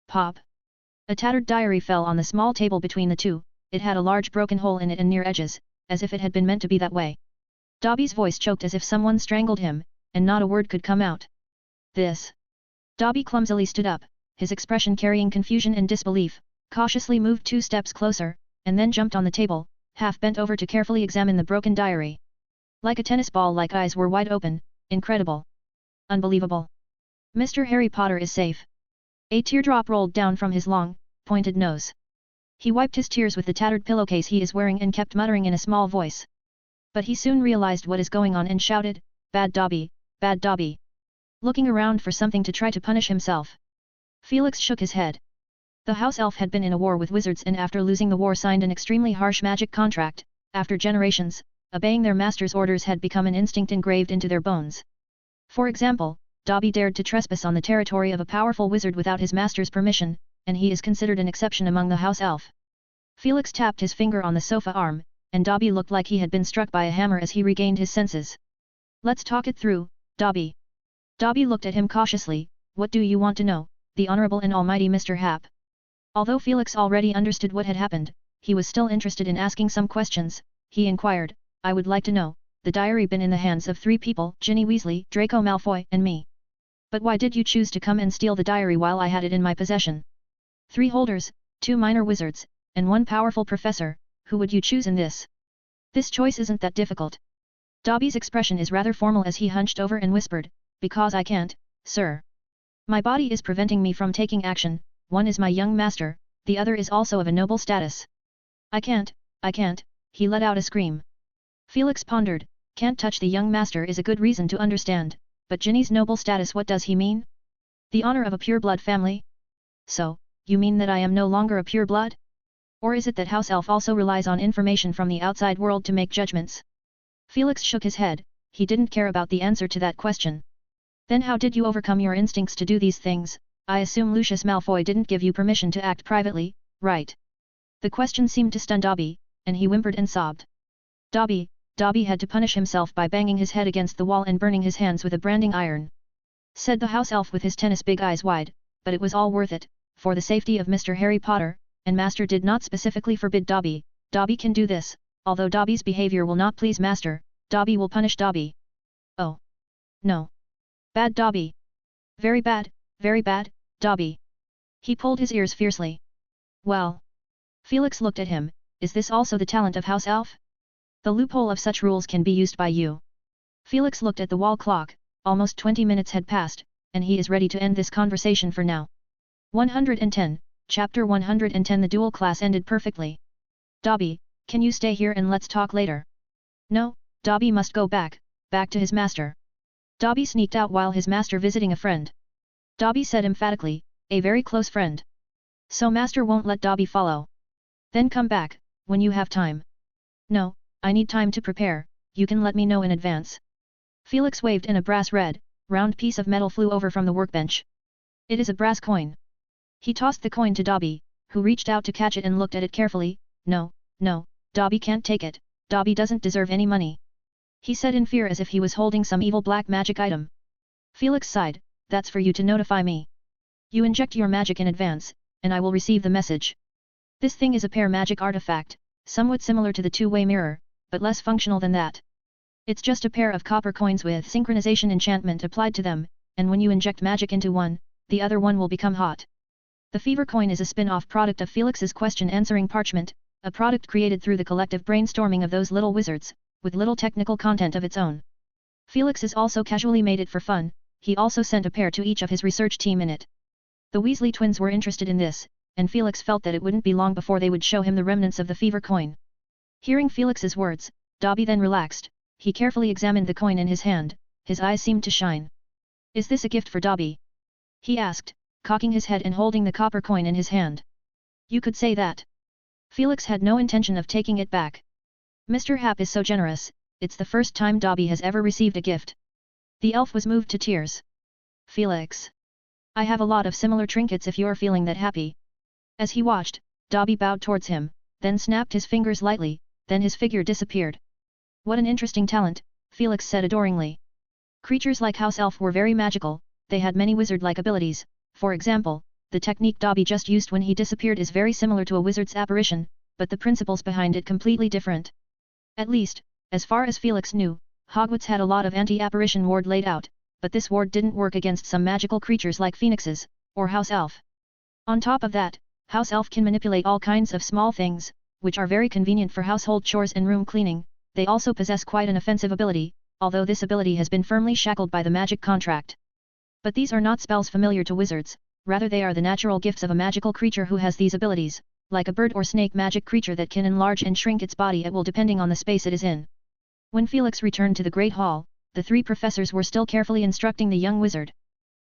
Pop. A tattered diary fell on the small table between the two, it had a large broken hole in it and near edges, as if it had been meant to be that way. Dobby's voice choked as if someone strangled him, and not a word could come out. This. Dobby clumsily stood up, his expression carrying confusion and disbelief, cautiously moved 2 steps closer, and then jumped on the table, half bent over to carefully examine the broken diary. Like a tennis ball-like eyes were wide open, incredible. Unbelievable. Mr. Harry Potter is safe. A teardrop rolled down from his long, pointed nose. He wiped his tears with the tattered pillowcase he is wearing and kept muttering in a small voice. But he soon realized what is going on and shouted, Bad Dobby, bad Dobby. Looking around for something to try to punish himself. Felix shook his head. The house elf had been in a war with wizards and after losing the war signed an extremely harsh magic contract. After generations, obeying their master's orders had become an instinct engraved into their bones. For example, Dobby dared to trespass on the territory of a powerful wizard without his master's permission, and he is considered an exception among the house elf. Felix tapped his finger on the sofa arm, and Dobby looked like he had been struck by a hammer as he regained his senses. Let's talk it through, Dobby. Dobby looked at him cautiously, what do you want to know, the Honorable and Almighty Mr. Happ? Although Felix already understood what had happened, he was still interested in asking some questions. He inquired, I would like to know, the diary been in the hands of 3 people, Ginny Weasley, Draco Malfoy and me. But why did you choose to come and steal the diary while I had it in my possession? 3 holders, 2 minor wizards, and 1 powerful professor, who would you choose in this? This choice isn't that difficult. Dobby's expression is rather formal as he hunched over and whispered, because I can't, sir. My body is preventing me from taking action, one is my young master, the other is also of a noble status. I can't, he let out a scream. Felix pondered, can't touch the young master is a good reason to understand, but Ginny's noble status, what does he mean? The honor of a pure blood family? So, you mean that I am no longer a pure blood? Or is it that House Elf also relies on information from the outside world to make judgments? Felix shook his head, he didn't care about the answer to that question. Then how did you overcome your instincts to do these things? I assume Lucius Malfoy didn't give you permission to act privately, right? The question seemed to stun Dobby, and he whimpered and sobbed. Dobby had to punish himself by banging his head against the wall and burning his hands with a branding iron. Said the house elf with his tennis big eyes wide, but it was all worth it, for the safety of Mr. Harry Potter, and Master did not specifically forbid Dobby. Dobby can do this, although Dobby's behavior will not please Master, Dobby will punish Dobby. Oh. No. Bad Dobby. Very bad, Dobby. He pulled his ears fiercely. Well. Felix looked at him, is this also the talent of House Elf? The loophole of such rules can be used by you. Felix looked at the wall clock, almost 20 minutes had passed, and he is ready to end this conversation for now. 110, Chapter 110. The duel class ended perfectly. Dobby, can you stay here and let's talk later? No, Dobby must go back to his master. Dobby sneaked out while his master visiting a friend. Dobby said emphatically, a very close friend. So master won't let Dobby follow. Then come back, when you have time. No, I need time to prepare, you can let me know in advance. Felix waved and a brass red, round piece of metal flew over from the workbench. It is a brass coin. He tossed the coin to Dobby, who reached out to catch it and looked at it carefully. No, Dobby can't take it, Dobby doesn't deserve any money. He said in fear as if he was holding some evil black magic item. Felix sighed, that's for you to notify me. You inject your magic in advance, and I will receive the message. This thing is a pair magic artifact, somewhat similar to the two-way mirror, but less functional than that. It's just a pair of copper coins with synchronization enchantment applied to them, and when you inject magic into one, the other one will become hot. The fever coin is a spin-off product of Felix's question-answering parchment, a product created through the collective brainstorming of those little wizards, with little technical content of its own. Felix has also casually made it for fun, he also sent a pair to each of his research team in it. The Weasley twins were interested in this, and Felix felt that it wouldn't be long before they would show him the remnants of the fever coin. Hearing Felix's words, Dobby then relaxed, he carefully examined the coin in his hand, his eyes seemed to shine. Is this a gift for Dobby? He asked, cocking his head and holding the copper coin in his hand. You could say that. Felix had no intention of taking it back. Mr. Hap is so generous, it's the first time Dobby has ever received a gift. The elf was moved to tears. Felix. I have a lot of similar trinkets if you're feeling that happy. As he watched, Dobby bowed towards him, then snapped his fingers lightly, then his figure disappeared. What an interesting talent, Felix said adoringly. Creatures like House Elf were very magical, they had many wizard-like abilities. For example, the technique Dobby just used when he disappeared is very similar to a wizard's apparition, but the principles behind it completely different. At least, as far as Felix knew, Hogwarts had a lot of anti-apparition ward laid out, but this ward didn't work against some magical creatures like phoenixes, or House Elf. On top of that, House Elf can manipulate all kinds of small things, which are very convenient for household chores and room cleaning. They also possess quite an offensive ability, although this ability has been firmly shackled by the magic contract. But these are not spells familiar to wizards, rather they are the natural gifts of a magical creature who has these abilities, like a bird or snake magic creature that can enlarge and shrink its body at will depending on the space it is in. When Felix returned to the Great Hall, the three professors were still carefully instructing the young wizard.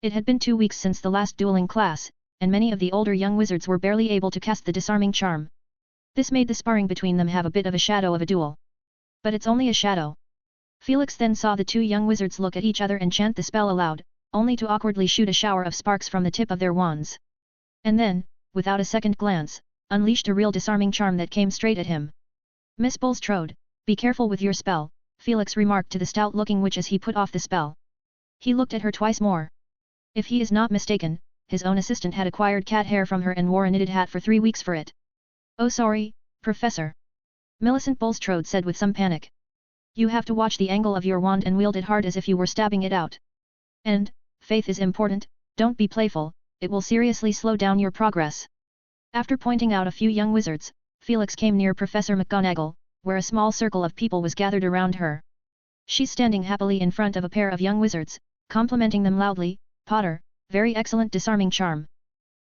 It had been 2 weeks since the last dueling class, and many of the older young wizards were barely able to cast the disarming charm. This made the sparring between them have a bit of a shadow of a duel. But it's only a shadow. Felix then saw the two young wizards look at each other and chant the spell aloud, only to awkwardly shoot a shower of sparks from the tip of their wands. And then, without a second glance, unleashed a real disarming charm that came straight at him. Miss Bulstrode, be careful with your spell, Felix remarked to the stout-looking witch as he put off the spell. He looked at her twice more. If he is not mistaken, his own assistant had acquired cat hair from her and wore a knitted hat for 3 weeks for it. Oh sorry, Professor. Millicent Bulstrode said with some panic. You have to watch the angle of your wand and wield it hard as if you were stabbing it out. And, faith is important, don't be playful, it will seriously slow down your progress. After pointing out a few young wizards, Felix came near Professor McGonagall, where a small circle of people was gathered around her. She's standing happily in front of a pair of young wizards, complimenting them loudly. Potter, very excellent disarming charm.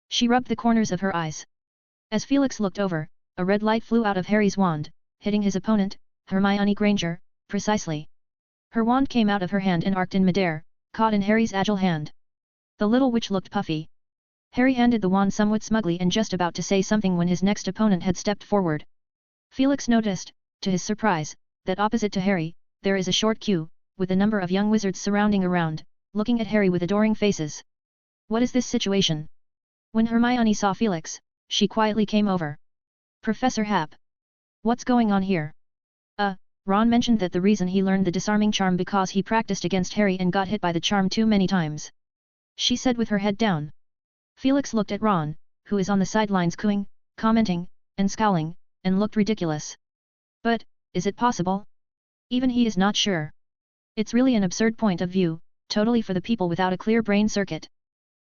She rubbed the corners of her eyes. As Felix looked over, a red light flew out of Harry's wand, hitting his opponent, Hermione Granger, precisely. Her wand came out of her hand and arced in midair, caught in Harry's agile hand. The little witch looked puffy. Harry handed the wand somewhat smugly and just about to say something when his next opponent had stepped forward. Felix noticed, to his surprise, that opposite to Harry, there is a short queue, with a number of young wizards surrounding around, looking at Harry with adoring faces. What is this situation? When Hermione saw Felix, she quietly came over. Professor Hap. What's going on here? Ron mentioned that the reason he learned the disarming charm because he practiced against Harry and got hit by the charm too many times. She said with her head down. Felix looked at Ron, who is on the sidelines cooing, commenting, and scowling, and looked ridiculous. But, is it possible? Even he is not sure. It's really an absurd point of view, totally for the people without a clear brain circuit.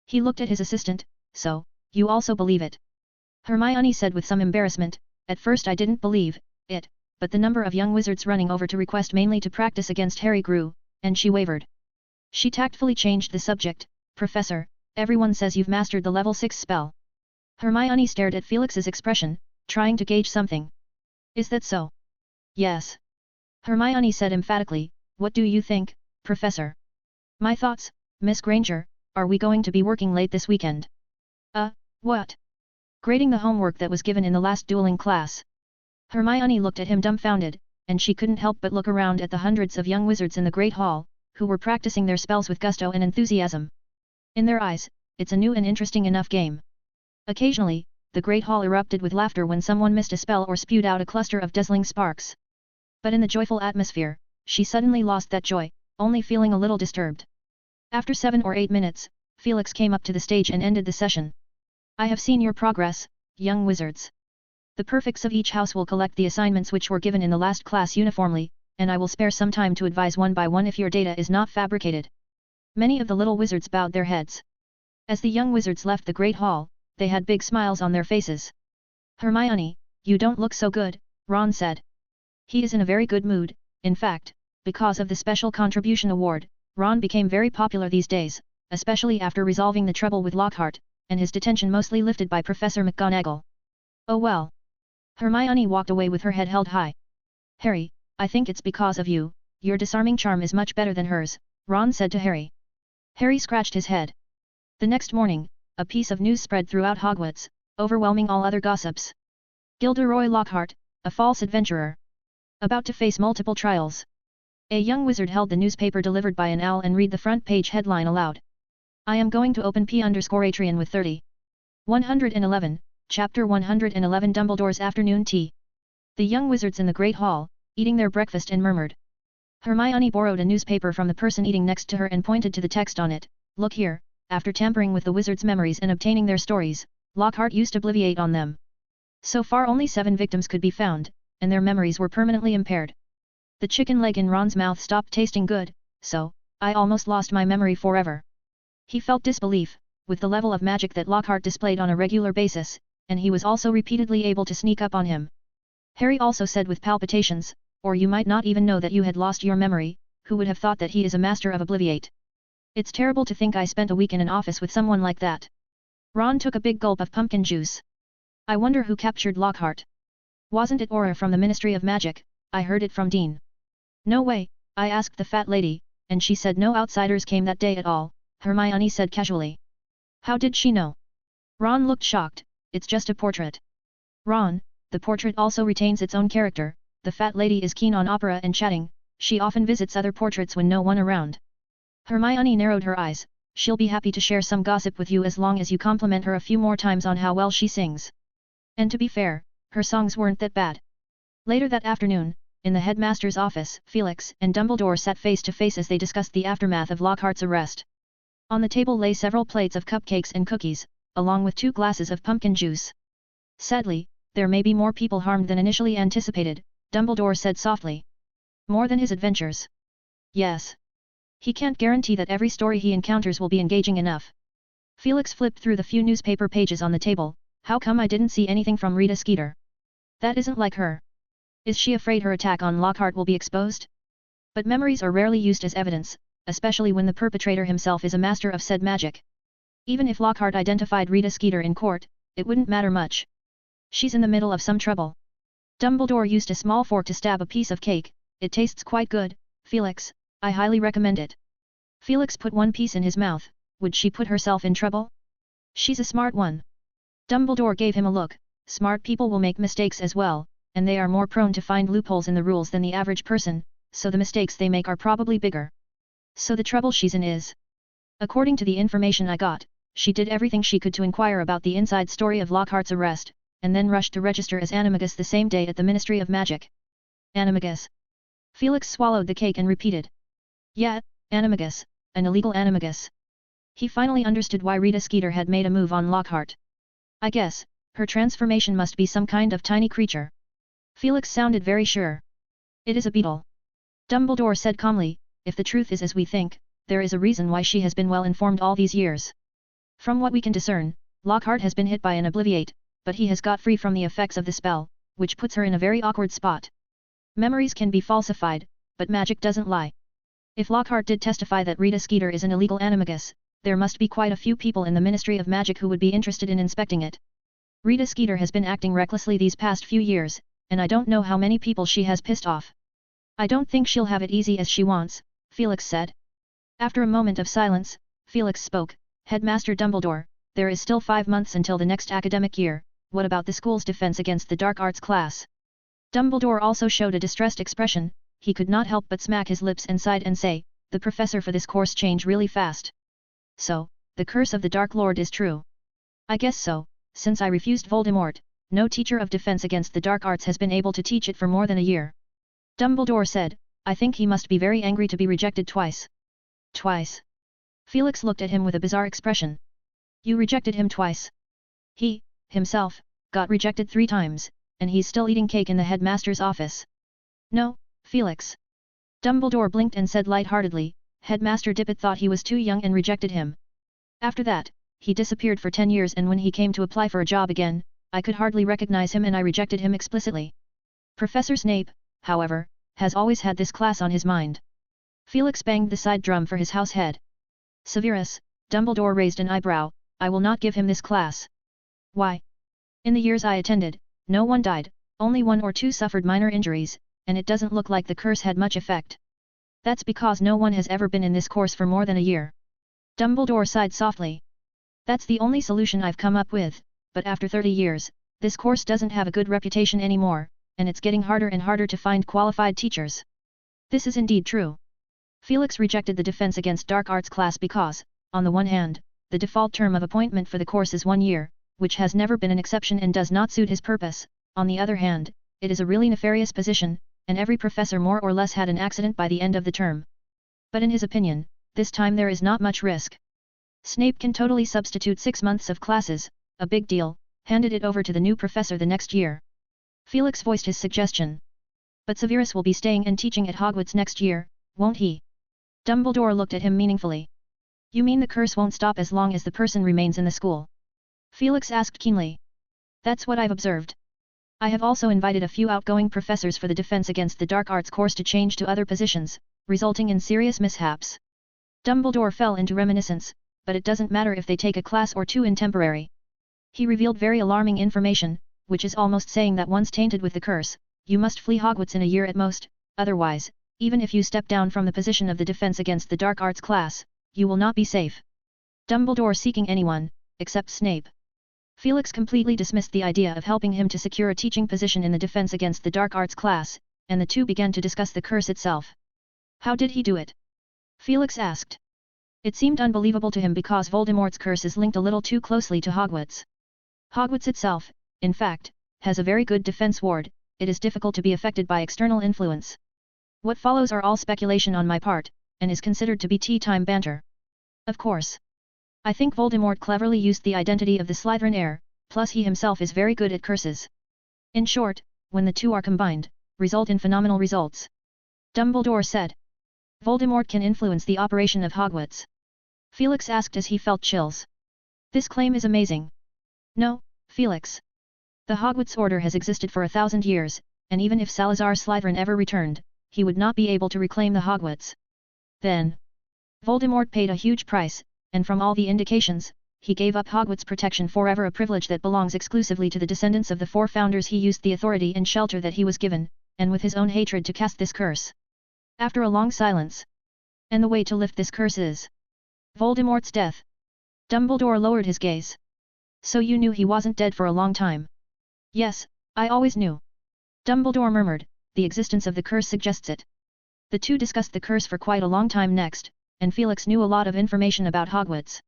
He looked at his assistant. So, you also believe it? Hermione said with some embarrassment. At first I didn't believe it, but the number of young wizards running over to request mainly to practice against Harry grew, and she wavered. She tactfully changed the subject. Professor, everyone says you've mastered the level 6 spell. Hermione stared at Felix's expression, trying to gauge something. Is that so? Yes. Hermione said emphatically. What do you think, Professor? My thoughts, Miss Granger, are we going to be working late this weekend? What? Grading the homework that was given in the last dueling class. Hermione looked at him dumbfounded, and she couldn't help but look around at the hundreds of young wizards in the Great Hall, who were practicing their spells with gusto and enthusiasm. In their eyes, it's a new and interesting enough game. Occasionally, the Great Hall erupted with laughter when someone missed a spell or spewed out a cluster of dazzling sparks. But in the joyful atmosphere, she suddenly lost that joy, only feeling a little disturbed. After 7 or 8 minutes, Felix came up to the stage and ended the session. I have seen your progress, young wizards. The prefects of each house will collect the assignments which were given in the last class uniformly, and I will spare some time to advise one by one if your data is not fabricated. Many of the little wizards bowed their heads. As the young wizards left the Great Hall, they had big smiles on their faces. Hermione, you don't look so good, Ron said. He is in a very good mood. In fact, because of the Special Contribution Award, Ron became very popular these days, especially after resolving the trouble with Lockhart, and his detention mostly lifted by Professor McGonagall. Oh well. Hermione walked away with her head held high. Harry, I think it's because of you, your disarming charm is much better than hers, Ron said to Harry. Harry scratched his head. The next morning, a piece of news spread throughout Hogwarts, overwhelming all other gossips. Gilderoy Lockhart, a false adventurer. About to face multiple trials. A young wizard held the newspaper delivered by an owl and read the front page headline aloud. I am going to open P_Atrian with 30. 111, Chapter 111 Dumbledore's Afternoon Tea. The young wizards in the Great Hall, eating their breakfast and murmured. Hermione borrowed a newspaper from the person eating next to her and pointed to the text on it. Look here, after tampering with the wizards' memories and obtaining their stories, Lockhart used Obliviate on them. So far only 7 victims could be found, and their memories were permanently impaired. The chicken leg in Ron's mouth stopped tasting good, so, I almost lost my memory forever. He felt disbelief, with the level of magic that Lockhart displayed on a regular basis, and he was also repeatedly able to sneak up on him. Harry also said with palpitations, or you might not even know that you had lost your memory, who would have thought that he is a master of Obliviate. It's terrible to think I spent a week in an office with someone like that. Ron took a big gulp of pumpkin juice. I wonder who captured Lockhart. Wasn't it Aura from the Ministry of Magic? I heard it from Dean. No way, I asked the fat lady, and she said no outsiders came that day at all, Hermione said casually. How did she know? Ron looked shocked. It's just a portrait. Ron, the portrait also retains its own character. The fat lady is keen on opera and chatting, she often visits other portraits when no one around. Hermione narrowed her eyes. She'll be happy to share some gossip with you as long as you compliment her a few more times on how well she sings. And to be fair, her songs weren't that bad. Later that afternoon, in the headmaster's office, Felix and Dumbledore sat face to face as they discussed the aftermath of Lockhart's arrest. On the table lay several plates of cupcakes and cookies, along with 2 glasses of pumpkin juice. Sadly, there may be more people harmed than initially anticipated, Dumbledore said softly. More than his adventures. Yes. He can't guarantee that every story he encounters will be engaging enough. Felix flipped through the few newspaper pages on the table. How come I didn't see anything from Rita Skeeter? That isn't like her. Is she afraid her attack on Lockhart will be exposed? But memories are rarely used as evidence, especially when the perpetrator himself is a master of said magic. Even if Lockhart identified Rita Skeeter in court, it wouldn't matter much. She's in the middle of some trouble. Dumbledore used a small fork to stab a piece of cake. It tastes quite good, Felix, I highly recommend it. Felix put one piece in his mouth. Would she put herself in trouble? She's a smart one. Dumbledore gave him a look. Smart people will make mistakes as well, and they are more prone to find loopholes in the rules than the average person, so the mistakes they make are probably bigger. So the trouble she's in is. According to the information I got, she did everything she could to inquire about the inside story of Lockhart's arrest, and then rushed to register as Animagus the same day at the Ministry of Magic. Animagus. Felix swallowed the cake and repeated. Yeah, Animagus, an illegal Animagus. He finally understood why Rita Skeeter had made a move on Lockhart. I guess, her transformation must be some kind of tiny creature. Felix sounded very sure. It is a beetle. Dumbledore said calmly, if the truth is as we think, there is a reason why she has been well informed all these years. From what we can discern, Lockhart has been hit by an Obliviate, but he has got free from the effects of the spell, which puts her in a very awkward spot. Memories can be falsified, but magic doesn't lie. If Lockhart did testify that Rita Skeeter is an illegal Animagus, there must be quite a few people in the Ministry of Magic who would be interested in inspecting it. Rita Skeeter has been acting recklessly these past few years, and I don't know how many people she has pissed off. I don't think she'll have it easy as she wants, Felix said. After a moment of silence, Felix spoke, Headmaster Dumbledore, there is still 5 months until the next academic year, what about the school's defense against the dark arts class? Dumbledore also showed a distressed expression. He could not help but smack his lips and sighed and say, the professor for this course changed really fast. So, the curse of the Dark Lord is true. I guess so, since I refused Voldemort, no teacher of defense against the dark arts has been able to teach it for more than a year. Dumbledore said, I think he must be very angry to be rejected twice. Twice. Felix looked at him with a bizarre expression. You rejected him twice. He, himself, got rejected 3 times, and he's still eating cake in the headmaster's office. No, Felix. Dumbledore blinked and said light-heartedly, Headmaster Dippet thought he was too young and rejected him. After that, he disappeared for 10 years and when he came to apply for a job again, I could hardly recognize him and I rejected him explicitly. Professor Snape, however, has always had this class on his mind. Felix banged the side drum for his house head. Severus, Dumbledore raised an eyebrow, I will not give him this class. Why? In the years I attended, no one died, only 1 or 2 suffered minor injuries, and it doesn't look like the curse had much effect. That's because no one has ever been in this course for more than a year. Dumbledore sighed softly. That's the only solution I've come up with, but after 30 years, this course doesn't have a good reputation anymore, and it's getting harder and harder to find qualified teachers. This is indeed true. Felix rejected the Defense Against Dark Arts class because, on the one hand, the default term of appointment for the course is 1 year, which has never been an exception and does not suit his purpose. On the other hand, it is a really nefarious position, and every professor more or less had an accident by the end of the term. But in his opinion, this time there is not much risk. Snape can totally substitute 6 months of classes, a big deal, handed it over to the new professor the next year. Felix voiced his suggestion. But Severus will be staying and teaching at Hogwarts next year, won't he? Dumbledore looked at him meaningfully. You mean the curse won't stop as long as the person remains in the school? Felix asked keenly. That's what I've observed. I have also invited a few outgoing professors for the Defense Against the Dark Arts course to change to other positions, resulting in serious mishaps. Dumbledore fell into reminiscence, but it doesn't matter if they take a class or two in temporary. He revealed very alarming information, which is almost saying that once tainted with the curse, you must flee Hogwarts in a year at most, otherwise, even if you step down from the position of the Defense Against the Dark Arts class, you will not be safe. Dumbledore seeking anyone, except Snape. Felix completely dismissed the idea of helping him to secure a teaching position in the Defense Against the Dark Arts class, and the two began to discuss the curse itself. How did he do it? Felix asked. It seemed unbelievable to him because Voldemort's curse is linked a little too closely to Hogwarts. Hogwarts itself, in fact, has a very good defense ward. It is difficult to be affected by external influence. What follows are all speculation on my part, and is considered to be tea-time banter. Of course. I think Voldemort cleverly used the identity of the Slytherin heir, plus he himself is very good at curses. In short, when the two are combined, result in phenomenal results. Dumbledore said. Voldemort can influence the operation of Hogwarts. Felix asked as he felt chills. This claim is amazing. No, Felix. The Hogwarts Order has existed for 1,000 years, and even if Salazar Slytherin ever returned, he would not be able to reclaim the Hogwarts. Then, Voldemort paid a huge price, and from all the indications, he gave up Hogwarts protection forever, a privilege that belongs exclusively to the descendants of the 4 founders. He used the authority and shelter that he was given, and with his own hatred to cast this curse. After a long silence. And the way to lift this curse is Voldemort's death. Dumbledore lowered his gaze. So you knew he wasn't dead for a long time? Yes, I always knew. Dumbledore murmured, the existence of the curse suggests it. The two discussed the curse for quite a long time next, and Felix knew a lot of information about Hogwarts.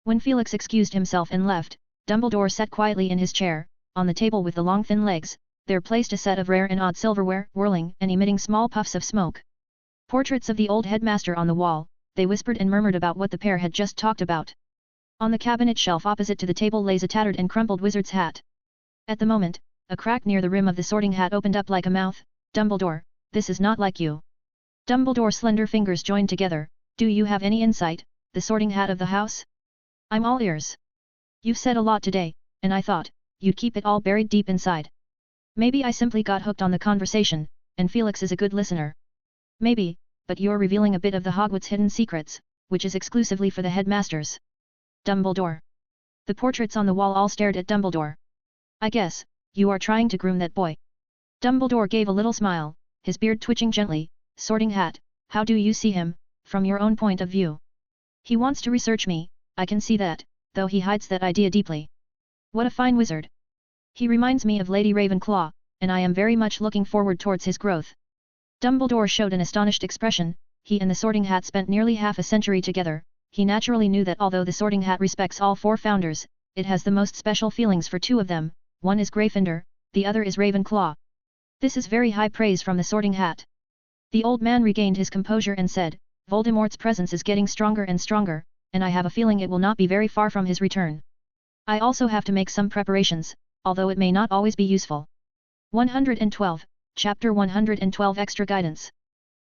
When Felix excused himself and left, Dumbledore sat quietly in his chair. On the table with the long thin legs, there placed a set of rare and odd silverware, whirling and emitting small puffs of smoke. Portraits of the old headmaster on the wall, they whispered and murmured about what the pair had just talked about. On the cabinet shelf opposite to the table lays a tattered and crumpled wizard's hat. At the moment, a crack near the rim of the sorting hat opened up like a mouth. Dumbledore, this is not like you. Dumbledore's slender fingers joined together. Do you have any insight, the sorting hat of the house? I'm all ears. You've said a lot today, and I thought, you'd keep it all buried deep inside. Maybe I simply got hooked on the conversation, and Felix is a good listener. Maybe, but you're revealing a bit of the Hogwarts hidden secrets, which is exclusively for the headmasters. Dumbledore. The portraits on the wall all stared at Dumbledore. I guess, you are trying to groom that boy. Dumbledore gave a little smile, his beard twitching gently. Sorting hat, how do you see him, from your own point of view? He wants to research me, I can see that, though he hides that idea deeply. What a fine wizard. He reminds me of Lady Ravenclaw, and I am very much looking forward towards his growth. Dumbledore showed an astonished expression. He and the Sorting Hat spent nearly half a century together. He naturally knew that although the Sorting Hat respects all 4 founders, it has the most special feelings for 2 of them. One is Gryffindor, the other is Ravenclaw. This is very high praise from the Sorting Hat. The old man regained his composure and said, Voldemort's presence is getting stronger and stronger, and I have a feeling it will not be very far from his return. I also have to make some preparations, although it may not always be useful. 112, Chapter 112 Extra Guidance.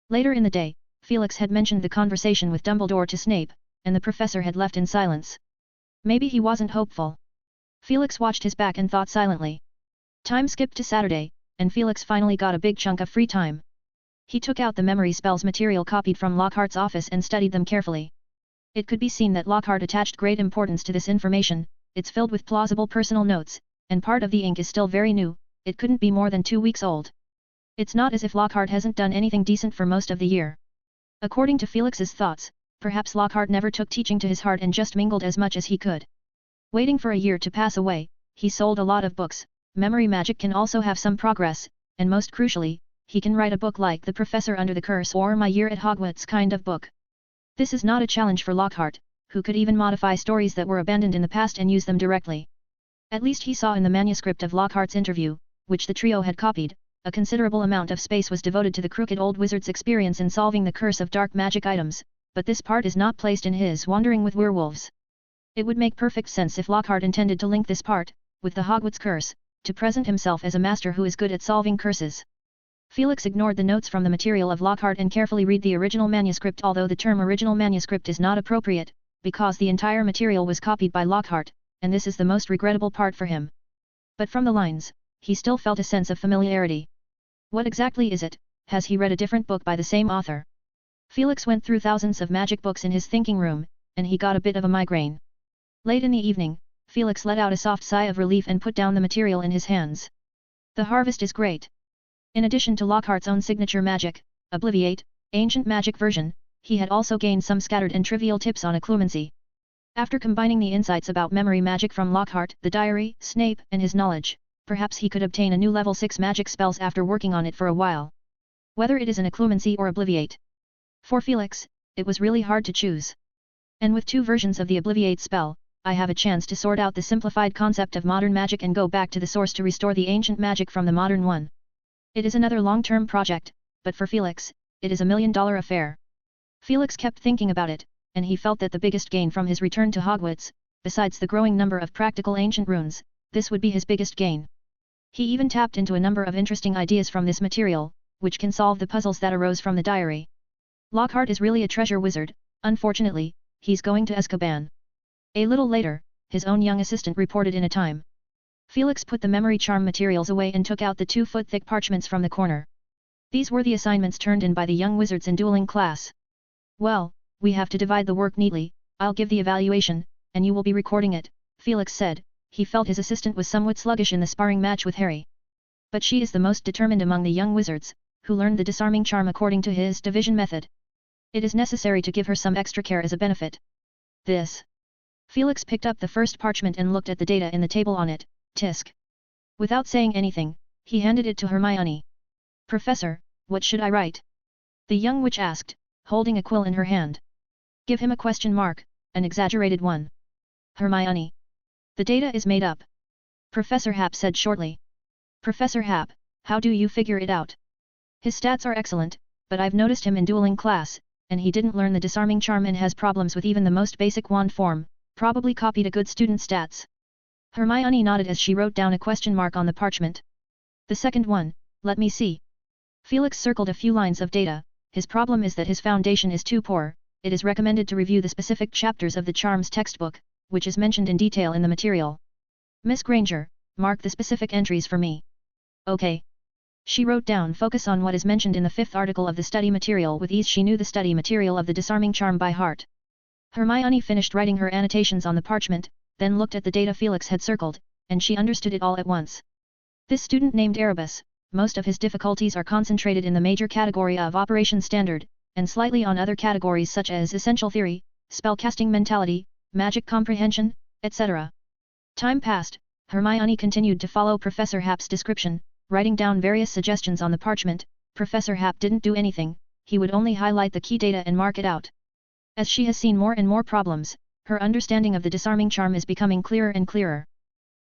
Later in the day, Felix had mentioned the conversation with Dumbledore to Snape, and the professor had left in silence. Maybe he wasn't hopeful. Felix watched his back and thought silently. Time skipped to Saturday, and Felix finally got a big chunk of free time. He took out the memory spells material copied from Lockhart's office and studied them carefully. It could be seen that Lockhart attached great importance to this information. It's filled with plausible personal notes, and part of the ink is still very new. It couldn't be more than 2 weeks old. It's not as if Lockhart hasn't done anything decent for most of the year. According to Felix's thoughts, perhaps Lockhart never took teaching to his heart and just mingled as much as he could. Waiting for a year to pass away, he sold a lot of books. Memory magic can also have some progress, and most crucially, he can write a book like The Professor Under the Curse or My Year at Hogwarts kind of book. This is not a challenge for Lockhart, who could even modify stories that were abandoned in the past and use them directly. At least he saw in the manuscript of Lockhart's interview, which the trio had copied, a considerable amount of space was devoted to the crooked old wizard's experience in solving the curse of dark magic items, but this part is not placed in his Wandering with Werewolves. It would make perfect sense if Lockhart intended to link this part, with the Hogwarts curse, to present himself as a master who is good at solving curses. Felix ignored the notes from the material of Lockhart and carefully read the original manuscript, although the term original manuscript is not appropriate, because the entire material was copied by Lockhart, and this is the most regrettable part for him. But from the lines, he still felt a sense of familiarity. What exactly is it? Has he read a different book by the same author? Felix went through thousands of magic books in his thinking room, and he got a bit of a migraine. Late in the evening, Felix let out a soft sigh of relief and put down the material in his hands. The harvest is great. In addition to Lockhart's own signature magic, Obliviate, ancient magic version, he had also gained some scattered and trivial tips on occlumency. After combining the insights about memory magic from Lockhart, the diary, Snape, and his knowledge, perhaps he could obtain a new level 6 magic spells after working on it for a while. Whether it is an occlumency or Obliviate. For Felix, it was really hard to choose. And with 2 versions of the Obliviate spell, I have a chance to sort out the simplified concept of modern magic and go back to the source to restore the ancient magic from the modern one. It is another long-term project, but for Felix, it is $1 million affair. Felix kept thinking about it, and he felt that the biggest gain from his return to Hogwarts, besides the growing number of practical ancient runes, this would be his biggest gain. He even tapped into a number of interesting ideas from this material, which can solve the puzzles that arose from the diary. Lockhart is really a treasure wizard. Unfortunately, he's going to Azkaban. A little later, his own young assistant reported in a time. Felix put the memory charm materials away and took out the 2-foot-thick parchments from the corner. These were the assignments turned in by the young wizards in dueling class. Well, we have to divide the work neatly. I'll give the evaluation, and you will be recording it, Felix said. He felt his assistant was somewhat sluggish in the sparring match with Harry. But she is the most determined among the young wizards, who learned the disarming charm according to his division method. It is necessary to give her some extra care as a benefit. This. Felix picked up the first parchment and looked at the data in the table on it. Tisk. Without saying anything, he handed it to Hermione. Professor, what should I write? The young witch asked, holding a quill in her hand. Give him a question mark, an exaggerated one. Hermione. The data is made up. Professor Happ said shortly. Professor Happ, how do you figure it out? His stats are excellent, but I've noticed him in dueling class, and he didn't learn the disarming charm and has problems with even the most basic wand form, probably copied a good student stats. Hermione nodded as she wrote down a question mark on the parchment. The second one, let me see. Felix circled a few lines of data. His problem is that his foundation is too poor. It is recommended to review the specific chapters of the charms textbook, which is mentioned in detail in the material. Miss Granger, mark the specific entries for me. Okay. She wrote down focus on what is mentioned in the 5th article of the study material with ease. She knew the study material of the disarming charm by heart. Hermione finished writing her annotations on the parchment, then looked at the data Felix had circled, and she understood it all at once. This student named Erebus, most of his difficulties are concentrated in the major category of Operation Standard, and slightly on other categories such as Essential Theory, Spellcasting Mentality, Magic Comprehension, etc. Time passed, Hermione continued to follow Professor Happ's description, writing down various suggestions on the parchment. Professor Happ didn't do anything, he would only highlight the key data and mark it out. As she has seen more and more problems, her understanding of the disarming charm is becoming clearer and clearer.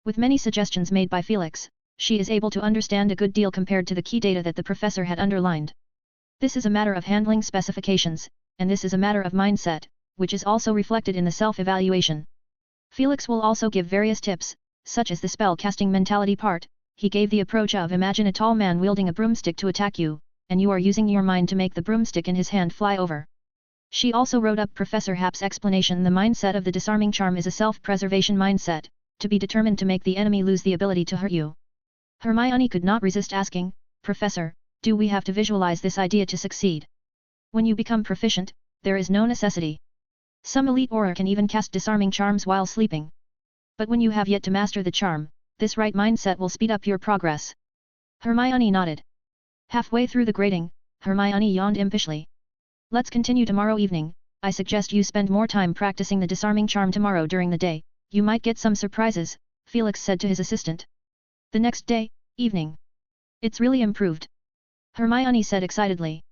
With many suggestions made by Felix, she is able to understand a good deal compared to the key data that the professor had underlined. This is a matter of handling specifications, and this is a matter of mindset, which is also reflected in the self-evaluation. Felix will also give various tips, such as the spell-casting mentality part. He gave the approach of imagine a tall man wielding a broomstick to attack you, and you are using your mind to make the broomstick in his hand fly over. She also wrote up Professor Happ's explanation. The mindset of the disarming charm is a self-preservation mindset, to be determined to make the enemy lose the ability to hurt you. Hermione could not resist asking, Professor, do we have to visualize this idea to succeed? When you become proficient, there is no necessity. Some elite aura can even cast disarming charms while sleeping. But when you have yet to master the charm, this right mindset will speed up your progress. Hermione nodded. Halfway through the grading, Hermione yawned impishly. Let's continue tomorrow evening. I suggest you spend more time practicing the disarming charm tomorrow during the day. You might get some surprises, Felix said to his assistant. The next day, evening. It's really improved. Hermione said excitedly.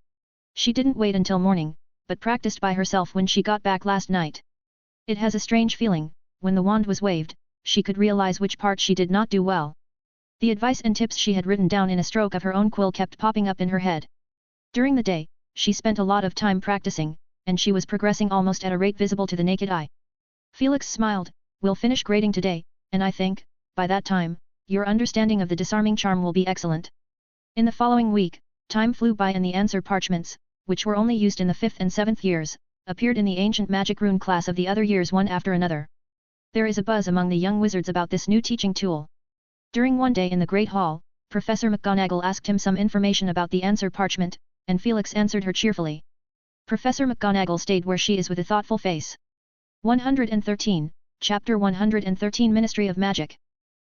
She didn't wait until morning, but practiced by herself when she got back last night. It has a strange feeling, when the wand was waved, she could realize which part she did not do well. The advice and tips she had written down in a stroke of her own quill kept popping up in her head. During the day, she spent a lot of time practicing, and she was progressing almost at a rate visible to the naked eye. Felix smiled, we'll finish grading today, and I think, by that time, your understanding of the disarming charm will be excellent. In the following week, time flew by and the answer parchments, which were only used in the 5th and 7th years, appeared in the ancient magic rune class of the other years one after another. There is a buzz among the young wizards about this new teaching tool. During one day in the Great Hall, Professor McGonagall asked him some information about the answer parchment, and Felix answered her cheerfully. Professor McGonagall stayed where she is with a thoughtful face. 113, Chapter 113 Ministry of Magic.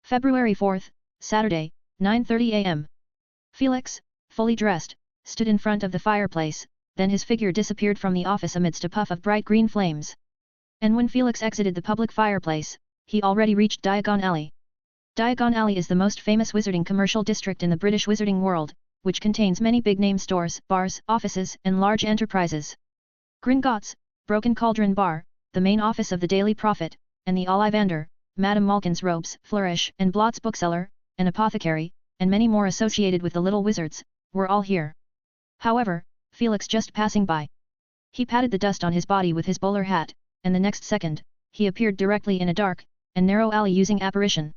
February 4th, Saturday, 9:30 a.m. Felix, fully dressed, stood in front of the fireplace, then his figure disappeared from the office amidst a puff of bright green flames. And when Felix exited the public fireplace, he already reached Diagon Alley. Diagon Alley is the most famous wizarding commercial district in the British wizarding world, which contains many big-name stores, bars, offices, and large enterprises. Gringotts, Broken Cauldron Bar, the main office of the Daily Prophet, and the Ollivander, Madame Malkin's Robes, Flourish and Blott's bookseller, an apothecary, and many more associated with the little wizards, were all here. However, Felix just passing by. He patted the dust on his body with his bowler hat, and the next second, he appeared directly in a dark and narrow alley using apparition.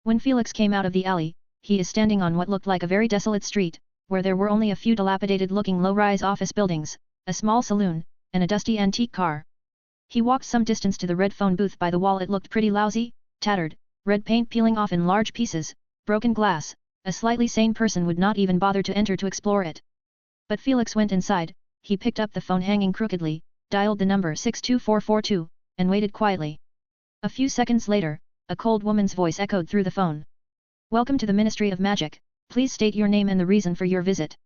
When Felix came out of the alley, he is standing on what looked like a very desolate street, where there were only a few dilapidated-looking low-rise office buildings, a small saloon, and a dusty antique car. He walked some distance to the red phone booth by the wall. It looked pretty lousy, tattered, red paint peeling off in large pieces, broken glass. A slightly sane person would not even bother to enter to explore it. But Felix went inside, he picked up the phone hanging crookedly, dialed the number 62442, and waited quietly. A few seconds later, a cold woman's voice echoed through the phone. Welcome to the Ministry of Magic, please state your name and the reason for your visit.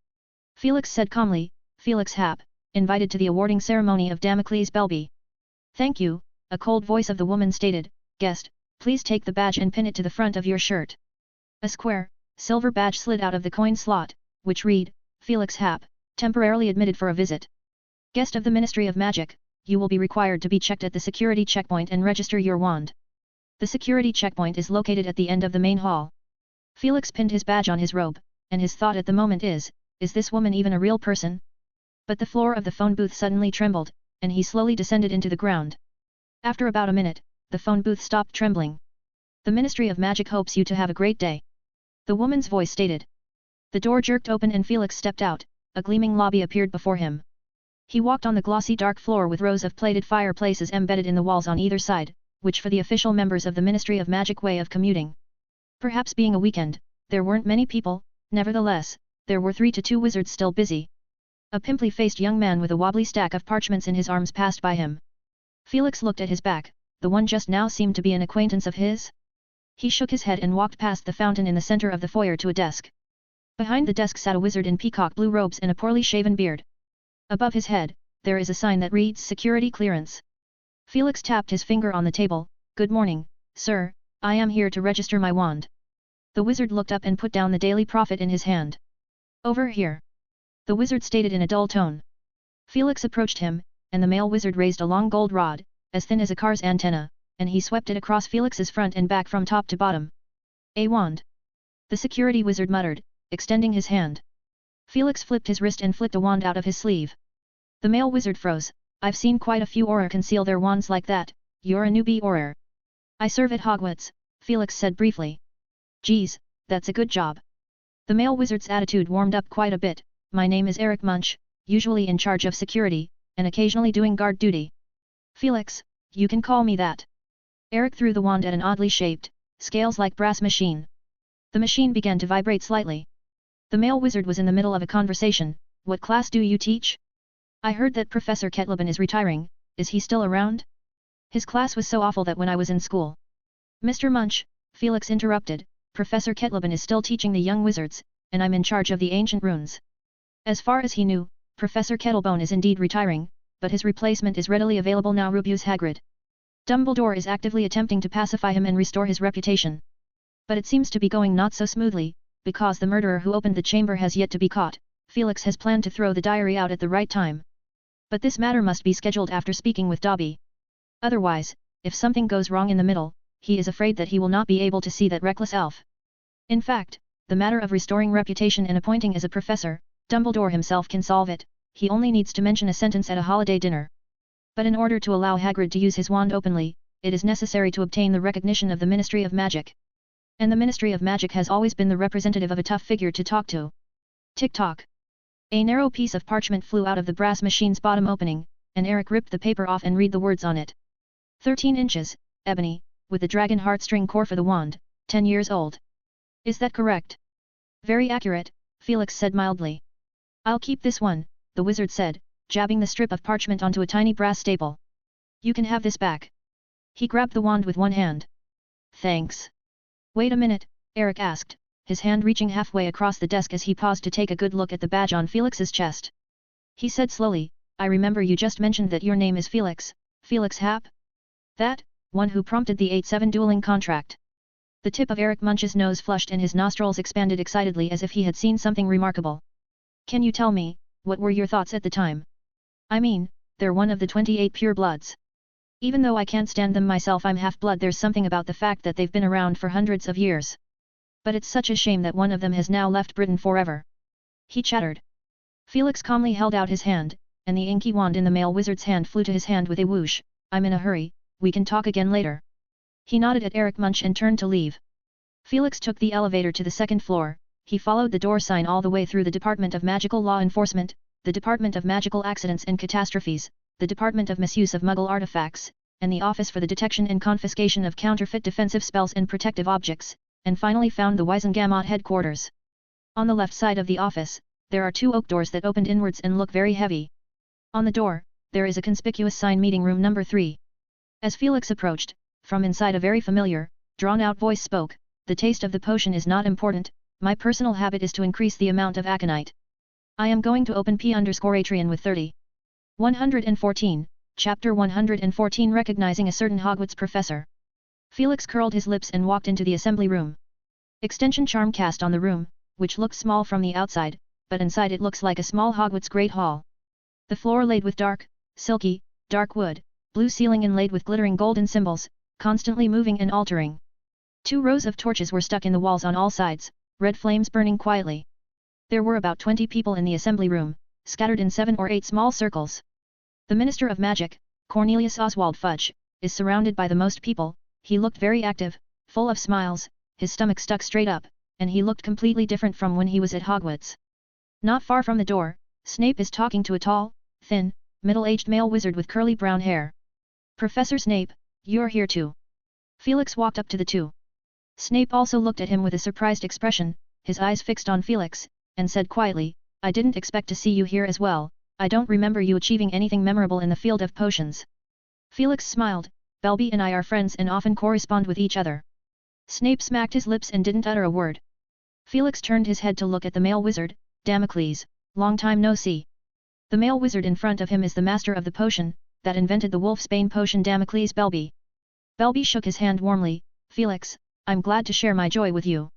Felix said calmly, Felix Happ, invited to the awarding ceremony of Damocles Belby. Thank you, a cold voice of the woman stated, guest, please take the badge and pin it to the front of your shirt. A square, silver badge slid out of the coin slot, which read, Felix Happ, temporarily admitted for a visit. Guest of the Ministry of Magic, you will be required to be checked at the security checkpoint and register your wand. The security checkpoint is located at the end of the main hall. Felix pinned his badge on his robe, and his thought at the moment is this woman even a real person? But the floor of the phone booth suddenly trembled, and he slowly descended into the ground. After about a minute, the phone booth stopped trembling. The Ministry of Magic hopes you to have a great day. The woman's voice stated. The door jerked open and Felix stepped out, a gleaming lobby appeared before him. He walked on the glossy dark floor with rows of plated fireplaces embedded in the walls on either side, which for the official members of the Ministry of Magic way of commuting. Perhaps being a weekend, there weren't many people, nevertheless, there were 3 to 2 wizards still busy. A pimply-faced young man with a wobbly stack of parchments in his arms passed by him. Felix looked at his back, the one just now seemed to be an acquaintance of his. He shook his head and walked past the fountain in the center of the foyer to a desk. Behind the desk sat a wizard in peacock blue robes and a poorly shaven beard. Above his head, there is a sign that reads Security Clearance. Felix tapped his finger on the table. Good morning, sir, I am here to register my wand. The wizard looked up and put down the Daily Prophet in his hand. Over here. The wizard stated in a dull tone. Felix approached him, and the male wizard raised a long gold rod, as thin as a car's antenna, and he swept it across Felix's front and back from top to bottom. A wand. The security wizard muttered, extending his hand. Felix flipped his wrist and flicked a wand out of his sleeve. The male wizard froze. I've seen quite a few Auror conceal their wands like that. You're a newbie Auror. I serve at Hogwarts, Felix said briefly. Geez, that's a good job. The male wizard's attitude warmed up quite a bit. My name is Eric Munch, usually in charge of security, and occasionally doing guard duty. Felix, you can call me that. Eric threw the wand at an oddly shaped, scales-like brass machine. The machine began to vibrate slightly. The male wizard was in the middle of a conversation. What class do you teach? I heard that Professor Kettleben is retiring. Is he still around? His class was so awful that when I was in school. Mr. Munch, Felix interrupted, Professor Kettleben is still teaching the young wizards, and I'm in charge of the ancient runes. As far as he knew, Professor Kettlebone is indeed retiring, but his replacement is readily available now. Rubius Hagrid. Dumbledore is actively attempting to pacify him and restore his reputation. But it seems to be going not so smoothly, because the murderer who opened the chamber has yet to be caught. Felix has planned to throw the diary out at the right time. But this matter must be scheduled after speaking with Dobby. Otherwise, if something goes wrong in the middle, he is afraid that he will not be able to see that reckless elf. In fact, the matter of restoring reputation and appointing as a professor, Dumbledore himself can solve it. He only needs to mention a sentence at a holiday dinner. But in order to allow Hagrid to use his wand openly, it is necessary to obtain the recognition of the Ministry of Magic. And the Ministry of Magic has always been the representative of a tough figure to talk to. Tick-tock. A narrow piece of parchment flew out of the brass machine's bottom opening, and Eric ripped the paper off and read the words on it. 13 inches, ebony, with the dragon heartstring core for the wand, 10 years old. Is that correct? Very accurate, Felix said mildly. I'll keep this one, the wizard said, jabbing the strip of parchment onto a tiny brass staple. You can have this back. He grabbed the wand with one hand. Thanks. Wait a minute, Eric asked, his hand reaching halfway across the desk as he paused to take a good look at the badge on Felix's chest. He said slowly, I remember you just mentioned that your name is Felix, Felix Happ? That, one who prompted the 8-7 dueling contract. The tip of Eric Munch's nose flushed and his nostrils expanded excitedly as if he had seen something remarkable. Can you tell me, what were your thoughts at the time? I mean, they're one of the 28 pure bloods. Even though I can't stand them myself, I'm half-blood. There's something about the fact that they've been around for hundreds of years. But it's such a shame that one of them has now left Britain forever. He chattered. Felix calmly held out his hand, and the inky wand in the male wizard's hand flew to his hand with a whoosh. I'm in a hurry, we can talk again later. He nodded at Eric Munch and turned to leave. Felix took the elevator to the second floor. He followed the door sign all the way through the Department of Magical Law Enforcement, the Department of Magical Accidents and Catastrophes, the Department of Misuse of Muggle Artifacts, and the Office for the Detection and Confiscation of Counterfeit Defensive Spells and Protective Objects, and finally found the Wizengamot headquarters. On the left side of the office, there are 2 oak doors that opened inwards and look very heavy. On the door, there is a conspicuous sign Meeting Room Number 3. As Felix approached, from inside a very familiar, drawn-out voice spoke, the taste of the potion is not important, my personal habit is to increase the amount of aconite. I am going to open P_Atrian with 30. 114, Chapter 114 Recognizing a certain Hogwarts professor. Felix curled his lips and walked into the assembly room. Extension charm cast on the room, which looks small from the outside, but inside it looks like a small Hogwarts Great Hall. The floor laid with silky, dark wood, blue ceiling inlaid with glittering golden symbols, constantly moving and altering. 2 rows of torches were stuck in the walls on all sides, red flames burning quietly. There were about 20 people in the assembly room, scattered in 7 or 8 small circles. The Minister of Magic, Cornelius Oswald Fudge, is surrounded by the most people. He looked very active, full of smiles, his stomach stuck straight up, and he looked completely different from when he was at Hogwarts. Not far from the door, Snape is talking to a tall, thin, middle-aged male wizard with curly brown hair. Professor Snape, you're here too. Felix walked up to the 2. Snape also looked at him with a surprised expression, his eyes fixed on Felix, and said quietly, I didn't expect to see you here as well, I don't remember you achieving anything memorable in the field of potions. Felix smiled, Belby and I are friends and often correspond with each other. Snape smacked his lips and didn't utter a word. Felix turned his head to look at the male wizard, Damocles, long time no see. The male wizard in front of him is the master of the potion, that invented the Wolfsbane potion Damocles Belby. Belby shook his hand warmly, Felix, I'm glad to share my joy with you.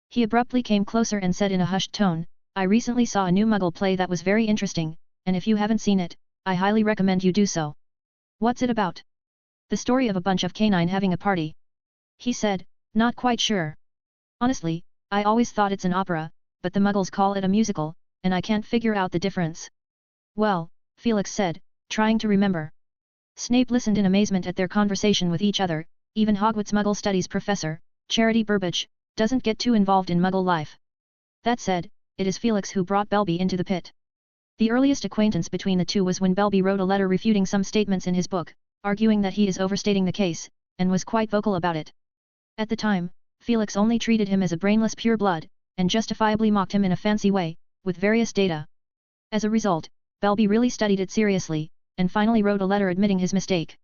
He abruptly came closer and said in a hushed tone, I recently saw a new Muggle play that was very interesting, and if you haven't seen it, I highly recommend you do so. What's it about? The story of a bunch of canine having a party. He said, not quite sure. Honestly, I always thought it's an opera, but the Muggles call it a musical, and I can't figure out the difference. Well, Felix said, trying to remember. Snape listened in amazement at their conversation with each other. Even Hogwarts Muggle Studies professor, Charity Burbage, doesn't get too involved in Muggle life. That said, it is Felix who brought Belby into the pit. The earliest acquaintance between the 2 was when Belby wrote a letter refuting some statements in his book, arguing that he is overstating the case, and was quite vocal about it. At the time, Felix only treated him as a brainless pureblood, and justifiably mocked him in a fancy way, with various data. As a result, Belby really studied it seriously, and finally wrote a letter admitting his mistake.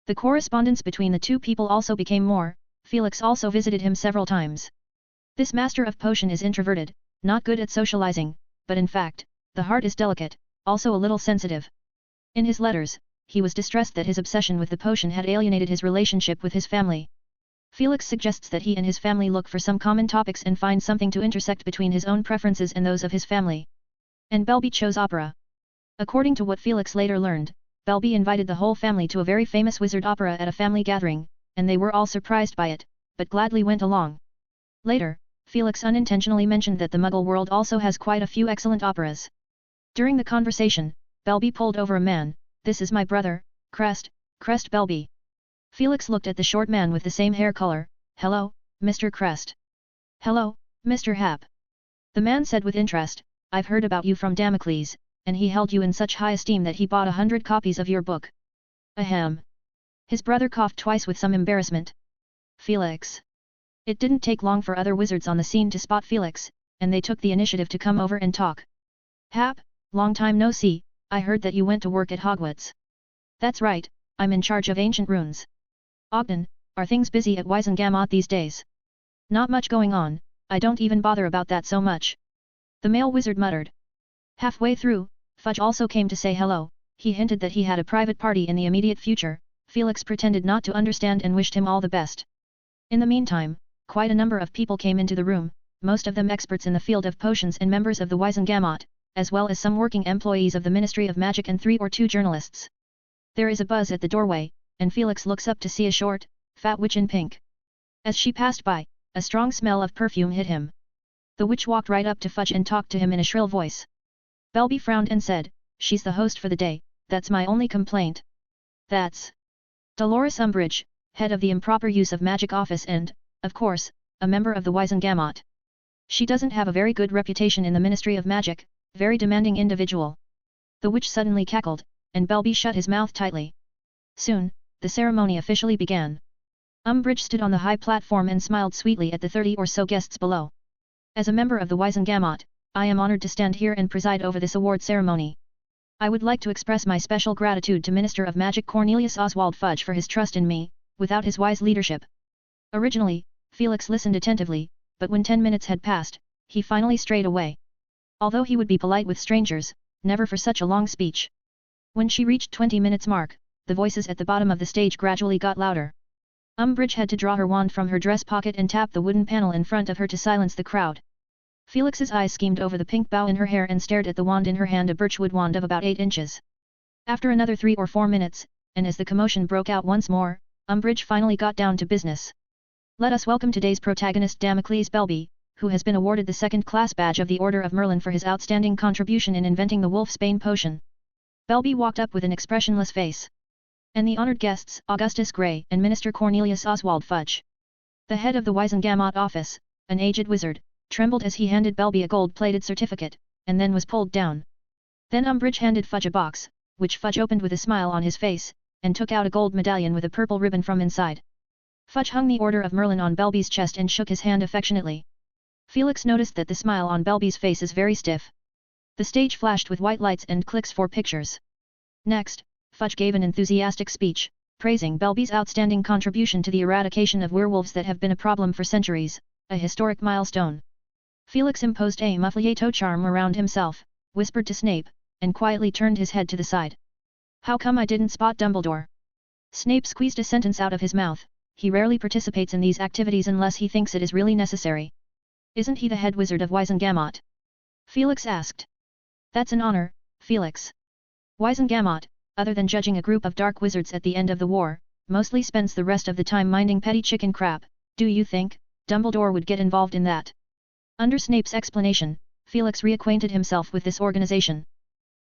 The correspondence between the 2 people also became more. Felix also visited him several times. This master of potion is introverted, not good at socializing, but in fact, the heart is delicate, also a little sensitive. In his letters, he was distressed that his obsession with the potion had alienated his relationship with his family. Felix suggests that he and his family look for some common topics and find something to intersect between his own preferences and those of his family. And Belby chose opera. According to what Felix later learned, Belby invited the whole family to a very famous wizard opera at a family gathering, and they were all surprised by it, but gladly went along. Later, Felix unintentionally mentioned that the Muggle world also has quite a few excellent operas. During the conversation, Belby pulled over a man. "This is my brother, Crest Belby." Felix looked at the short man with the same hair color. "Hello, Mr. Crest." "Hello, Mr. Hap." The man said with interest, "I've heard about you from Damocles, and he held you in such high esteem that he bought 100 copies of your book." Ahem. His brother coughed twice with some embarrassment. Felix. It didn't take long for other wizards on the scene to spot Felix, and they took the initiative to come over and talk. "Hap, long time no see, I heard that you went to work at Hogwarts." "That's right, I'm in charge of ancient runes." "Ogden, are things busy at Wizengamot these days?" "Not much going on, I don't even bother about that so much," the male wizard muttered. Halfway through, Fudge also came to say hello. He hinted that he had a private party in the immediate future. Felix pretended not to understand and wished him all the best. In the meantime, quite a number of people came into the room, most of them experts in the field of potions and members of the Wizengamot, as well as some working employees of the Ministry of Magic and 3 or 2 journalists. There is a buzz at the doorway, and Felix looks up to see a short, fat witch in pink. As she passed by, a strong smell of perfume hit him. The witch walked right up to Fudge and talked to him in a shrill voice. Belby frowned and said, "She's the host for the day, that's my only complaint." "That's Dolores Umbridge, head of the improper use of magic office and, of course, a member of the Wizengamot. She doesn't have a very good reputation in the Ministry of Magic, very demanding individual." The witch suddenly cackled, and Belby shut his mouth tightly. Soon, the ceremony officially began. Umbridge stood on the high platform and smiled sweetly at the 30 or so guests below. "As a member of the Wizengamot, I am honored to stand here and preside over this award ceremony. I would like to express my special gratitude to Minister of Magic Cornelius Oswald Fudge for his trust in me. Without his wise leadership." Originally, Felix listened attentively, but when 10 minutes had passed, he finally strayed away. Although he would be polite with strangers, never for such a long speech. When she reached 20 minutes mark, the voices at the bottom of the stage gradually got louder. Umbridge had to draw her wand from her dress pocket and tap the wooden panel in front of her to silence the crowd. Felix's eyes schemed over the pink bow in her hair and stared at the wand in her hand, a birchwood wand of about 8 inches. After another 3 or 4 minutes, and as the commotion broke out once more, Umbridge finally got down to business. "Let us welcome today's protagonist Damocles Belby, who has been awarded the 2nd class badge of the Order of Merlin for his outstanding contribution in inventing the Wolfsbane potion." Belby walked up with an expressionless face. "And the honored guests, Augustus Grey and Minister Cornelius Oswald Fudge." The head of the Wizengamot office, an aged wizard, trembled as he handed Belby a gold-plated certificate, and then was pulled down. Then Umbridge handed Fudge a box, which Fudge opened with a smile on his face, and took out a gold medallion with a purple ribbon from inside. Fudge hung the Order of Merlin on Belby's chest and shook his hand affectionately. Felix noticed that the smile on Belby's face is very stiff. The stage flashed with white lights and clicks for pictures. Next, Fudge gave an enthusiastic speech, praising Belby's outstanding contribution to the eradication of werewolves that have been a problem for centuries, a historic milestone. Felix imposed a mufflieto charm around himself, whispered to Snape, and quietly turned his head to the side. "How come I didn't spot Dumbledore?" Snape squeezed a sentence out of his mouth. "He rarely participates in these activities unless he thinks it is really necessary." "Isn't he the head wizard of Wizengamot?" Felix asked. "That's an honor, Felix. Wizengamot, other than judging a group of dark wizards at the end of the war, mostly spends the rest of the time minding petty chicken crap. Do you think Dumbledore would get involved in that?" Under Snape's explanation, Felix reacquainted himself with this organization.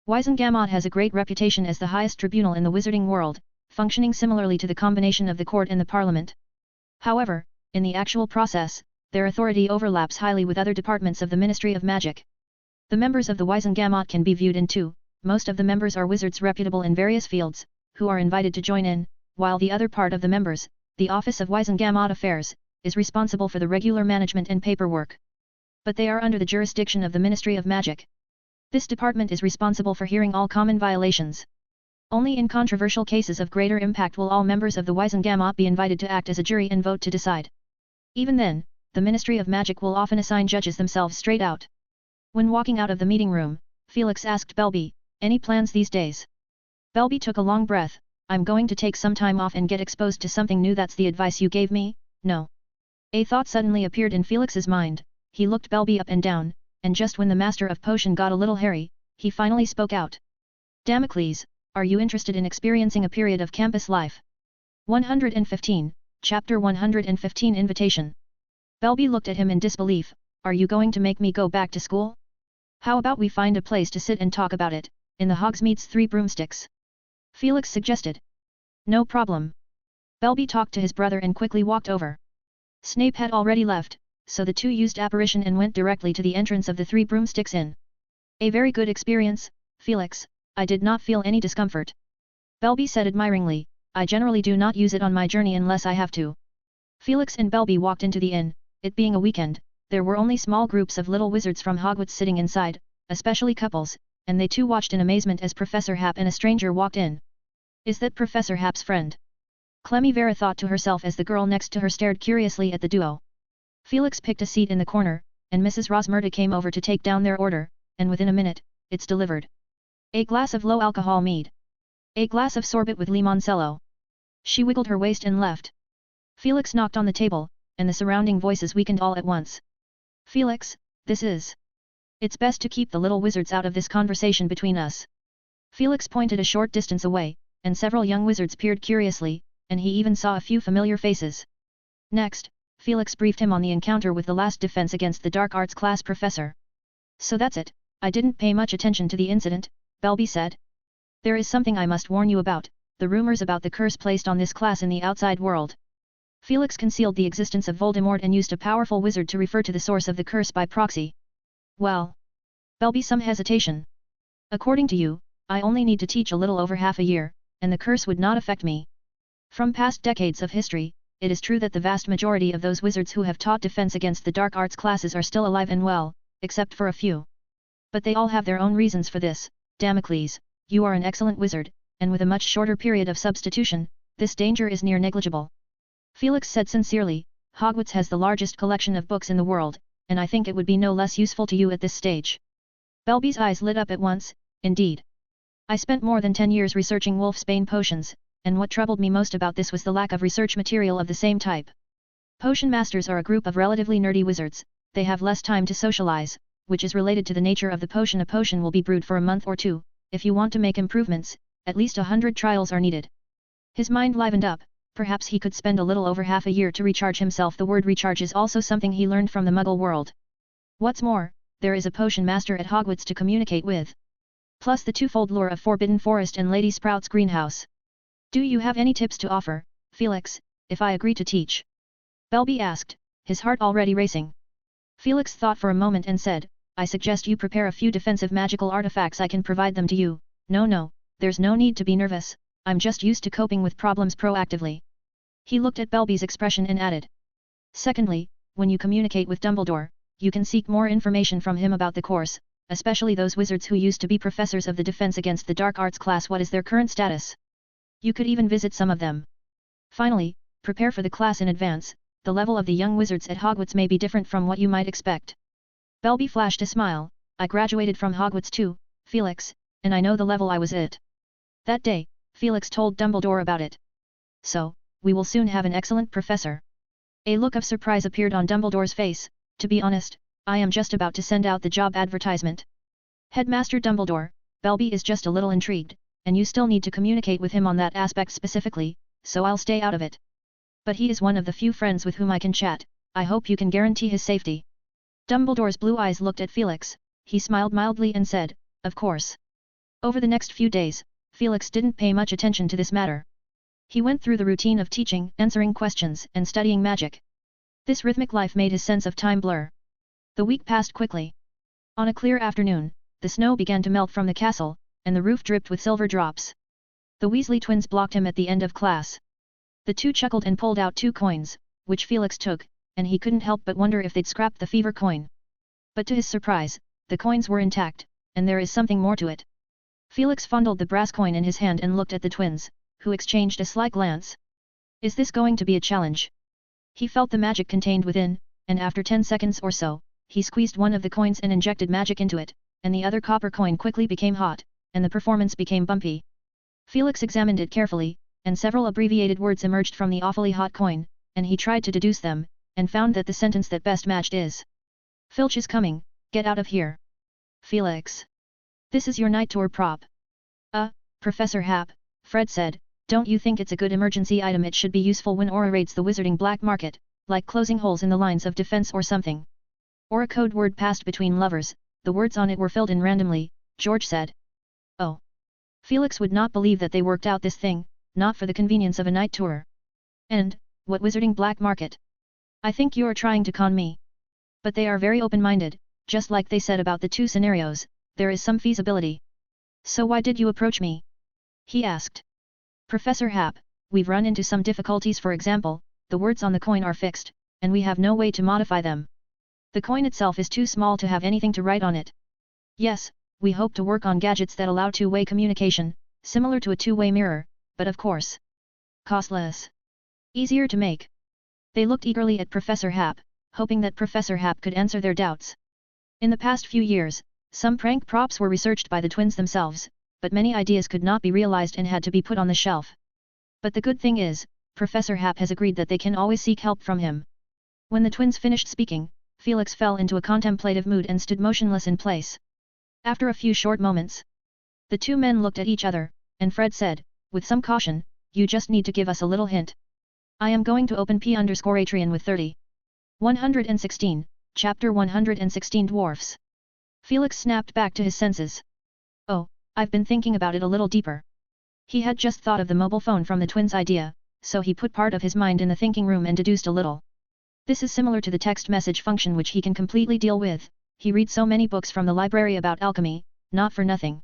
Wizengamot has a great reputation as the highest tribunal in the wizarding world, functioning similarly to the combination of the court and the parliament. However, in the actual process, their authority overlaps highly with other departments of the Ministry of Magic. The members of the Wizengamot can be viewed in two. Most of the members are wizards reputable in various fields, who are invited to join in, while the other part of the members, the Office of Wizengamot Affairs, is responsible for the regular management and paperwork. But they are under the jurisdiction of the Ministry of Magic. This department is responsible for hearing all common violations. Only in controversial cases of greater impact will all members of the Wizengamot be invited to act as a jury and vote to decide. Even then, the Ministry of Magic will often assign judges themselves straight out. When walking out of the meeting room, Felix asked Belby, "Any plans these days?" Belby took a long breath. I'm going to take some time off and get exposed to something new. That's the advice you gave me? No. A thought suddenly appeared in Felix's mind. He looked Belby up and down, and just when the master of potion got a little hairy, he finally spoke out. Damocles, are you interested in experiencing a period of campus life? 115, Chapter 115 Invitation. Belby looked at him in disbelief. Are you going to make me go back to school? How about we find a place to sit and talk about it, in the Hogsmeade's Three Broomsticks? Felix suggested. No problem. Belby talked to his brother and quickly walked over. Snape had already left, so the two used apparition and went directly to the entrance of the Three Broomsticks Inn. A very good experience, Felix. I did not feel any discomfort. Belby said admiringly. I generally do not use it on my journey unless I have to. Felix and Belby walked into the inn. It being a weekend, there were only small groups of little wizards from Hogwarts sitting inside, especially couples, and they too watched in amazement as Professor Hap and a stranger walked in. Is that Professor Hap's friend? Clemmy Vera thought to herself as the girl next to her stared curiously at the duo. Felix picked a seat in the corner, and Mrs. Rosmerta came over to take down their order, and within a minute, it's delivered. A glass of low-alcohol mead. A glass of sorbet with limoncello. She wiggled her waist and left. Felix knocked on the table, and the surrounding voices weakened all at once. Felix, this is... It's best to keep the little wizards out of this conversation between us. Felix pointed a short distance away, and several young wizards peered curiously, and he even saw a few familiar faces. Next, Felix briefed him on the encounter with the last defense against the dark arts class professor. So that's it, I didn't pay much attention to the incident, Belby said. There is something I must warn you about, the rumors about the curse placed on this class in the outside world. Felix concealed the existence of Voldemort and used a powerful wizard to refer to the source of the curse by proxy. Well. Belby some hesitation. According to you, I only need to teach a little over half a year, and the curse would not affect me. From past decades of history, it is true that the vast majority of those wizards who have taught defense against the dark arts classes are still alive and well, except for a few. But they all have their own reasons for this. Damocles, you are an excellent wizard, and with a much shorter period of substitution, this danger is near negligible. Felix said sincerely, Hogwarts has the largest collection of books in the world, and I think it would be no less useful to you at this stage. Belby's eyes lit up at once. Indeed. I spent more than 10 years researching wolfsbane potions, and what troubled me most about this was the lack of research material of the same type. Potion masters are a group of relatively nerdy wizards. They have less time to socialize, which is related to the nature of the potion. A potion will be brewed for a month or two. If you want to make improvements, at least 100 trials are needed. His mind livened up. Perhaps he could spend a little over half a year to recharge himself. The word recharge is also something he learned from the Muggle world. What's more, there is a potion master at Hogwarts to communicate with. Plus the twofold lure of Forbidden Forest and Lady Sprout's greenhouse. Do you have any tips to offer, Felix, if I agree to teach? Belby asked, his heart already racing. Felix thought for a moment and said, I suggest you prepare a few defensive magical artifacts. I can provide them to you. No, there's no need to be nervous, I'm just used to coping with problems proactively. He looked at Belby's expression and added. Secondly, when you communicate with Dumbledore, you can seek more information from him about the course, especially those wizards who used to be professors of the defense against the dark arts class. What is their current status? You could even visit some of them. Finally, prepare for the class in advance. The level of the young wizards at Hogwarts may be different from what you might expect. Belby flashed a smile. I graduated from Hogwarts too, Felix, and I know the level I was at. That day, Felix told Dumbledore about it. So, we will soon have an excellent professor. A look of surprise appeared on Dumbledore's face. To be honest, I am just about to send out the job advertisement. Headmaster Dumbledore, Belby is just a little intrigued, and you still need to communicate with him on that aspect specifically, so I'll stay out of it. But he is one of the few friends with whom I can chat. I hope you can guarantee his safety. Dumbledore's blue eyes looked at Felix. He smiled mildly and said, of course. Over the next few days, Felix didn't pay much attention to this matter. He went through the routine of teaching, answering questions, and studying magic. This rhythmic life made his sense of time blur. The week passed quickly. On a clear afternoon, the snow began to melt from the castle, and the roof dripped with silver drops. The Weasley twins blocked him at the end of class. The two chuckled and pulled out 2 coins, which Felix took, and he couldn't help but wonder if they'd scrapped the fever coin. But to his surprise, the coins were intact, and there is something more to it. Felix fondled the brass coin in his hand and looked at the twins, who exchanged a sly glance. Is this going to be a challenge? He felt the magic contained within, and after 10 seconds or so, he squeezed one of the coins and injected magic into it, and the other copper coin quickly became hot, and the performance became bumpy. Felix examined it carefully, and several abbreviated words emerged from the awfully hot coin, and he tried to deduce them, and found that the sentence that best matched is: Filch is coming, get out of here. Felix. This is your night tour prop. Professor Hap, Fred said, don't you think it's a good emergency item? It should be useful when Aura raids the wizarding black market, like closing holes in the lines of defense or something. Or a code word passed between lovers, the words on it were filled in randomly, George said. Oh. Felix would not believe that they worked out this thing, not for the convenience of a night tour. And, what wizarding black market? I think you're trying to con me. But they are very open-minded, just like they said about the two scenarios, there is some feasibility. So why did you approach me? He asked. Professor Hap, we've run into some difficulties. For example, the words on the coin are fixed, and we have no way to modify them. The coin itself is too small to have anything to write on it. Yes, we hope to work on gadgets that allow two-way communication, similar to a two-way mirror, but of course, costless. Easier to make. They looked eagerly at Professor Hap, hoping that Professor Hap could answer their doubts. In the past few years, some prank props were researched by the twins themselves, but many ideas could not be realized and had to be put on the shelf. But the good thing is, Professor Hap has agreed that they can always seek help from him. When the twins finished speaking, Felix fell into a contemplative mood and stood motionless in place. After a few short moments, the two men looked at each other, and Fred said, with some caution, you just need to give us a little hint. I am going to open P_Atrian with 30. 116, Chapter 116 Dwarfs. Felix snapped back to his senses. Oh, I've been thinking about it a little deeper. He had just thought of the mobile phone from the twins' idea, so he put part of his mind in the thinking room and deduced a little. This is similar to the text message function which he can completely deal with. He reads so many books from the library about alchemy, not for nothing.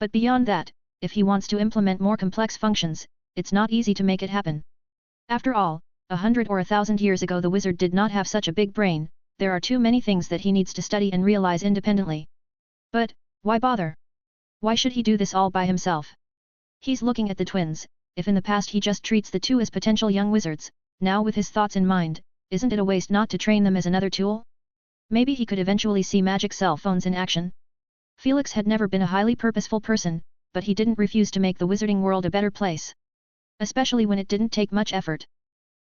But beyond that, if he wants to implement more complex functions, it's not easy to make it happen. After all, 100 or 1,000 years ago the wizard did not have such a big brain, there are too many things that he needs to study and realize independently. But, why bother? Why should he do this all by himself? He's looking at the twins, if in the past he just treats the two as potential young wizards, now with his thoughts in mind, isn't it a waste not to train them as another tool? Maybe he could eventually see magic cell phones in action. Felix had never been a highly purposeful person, but he didn't refuse to make the wizarding world a better place. Especially when it didn't take much effort.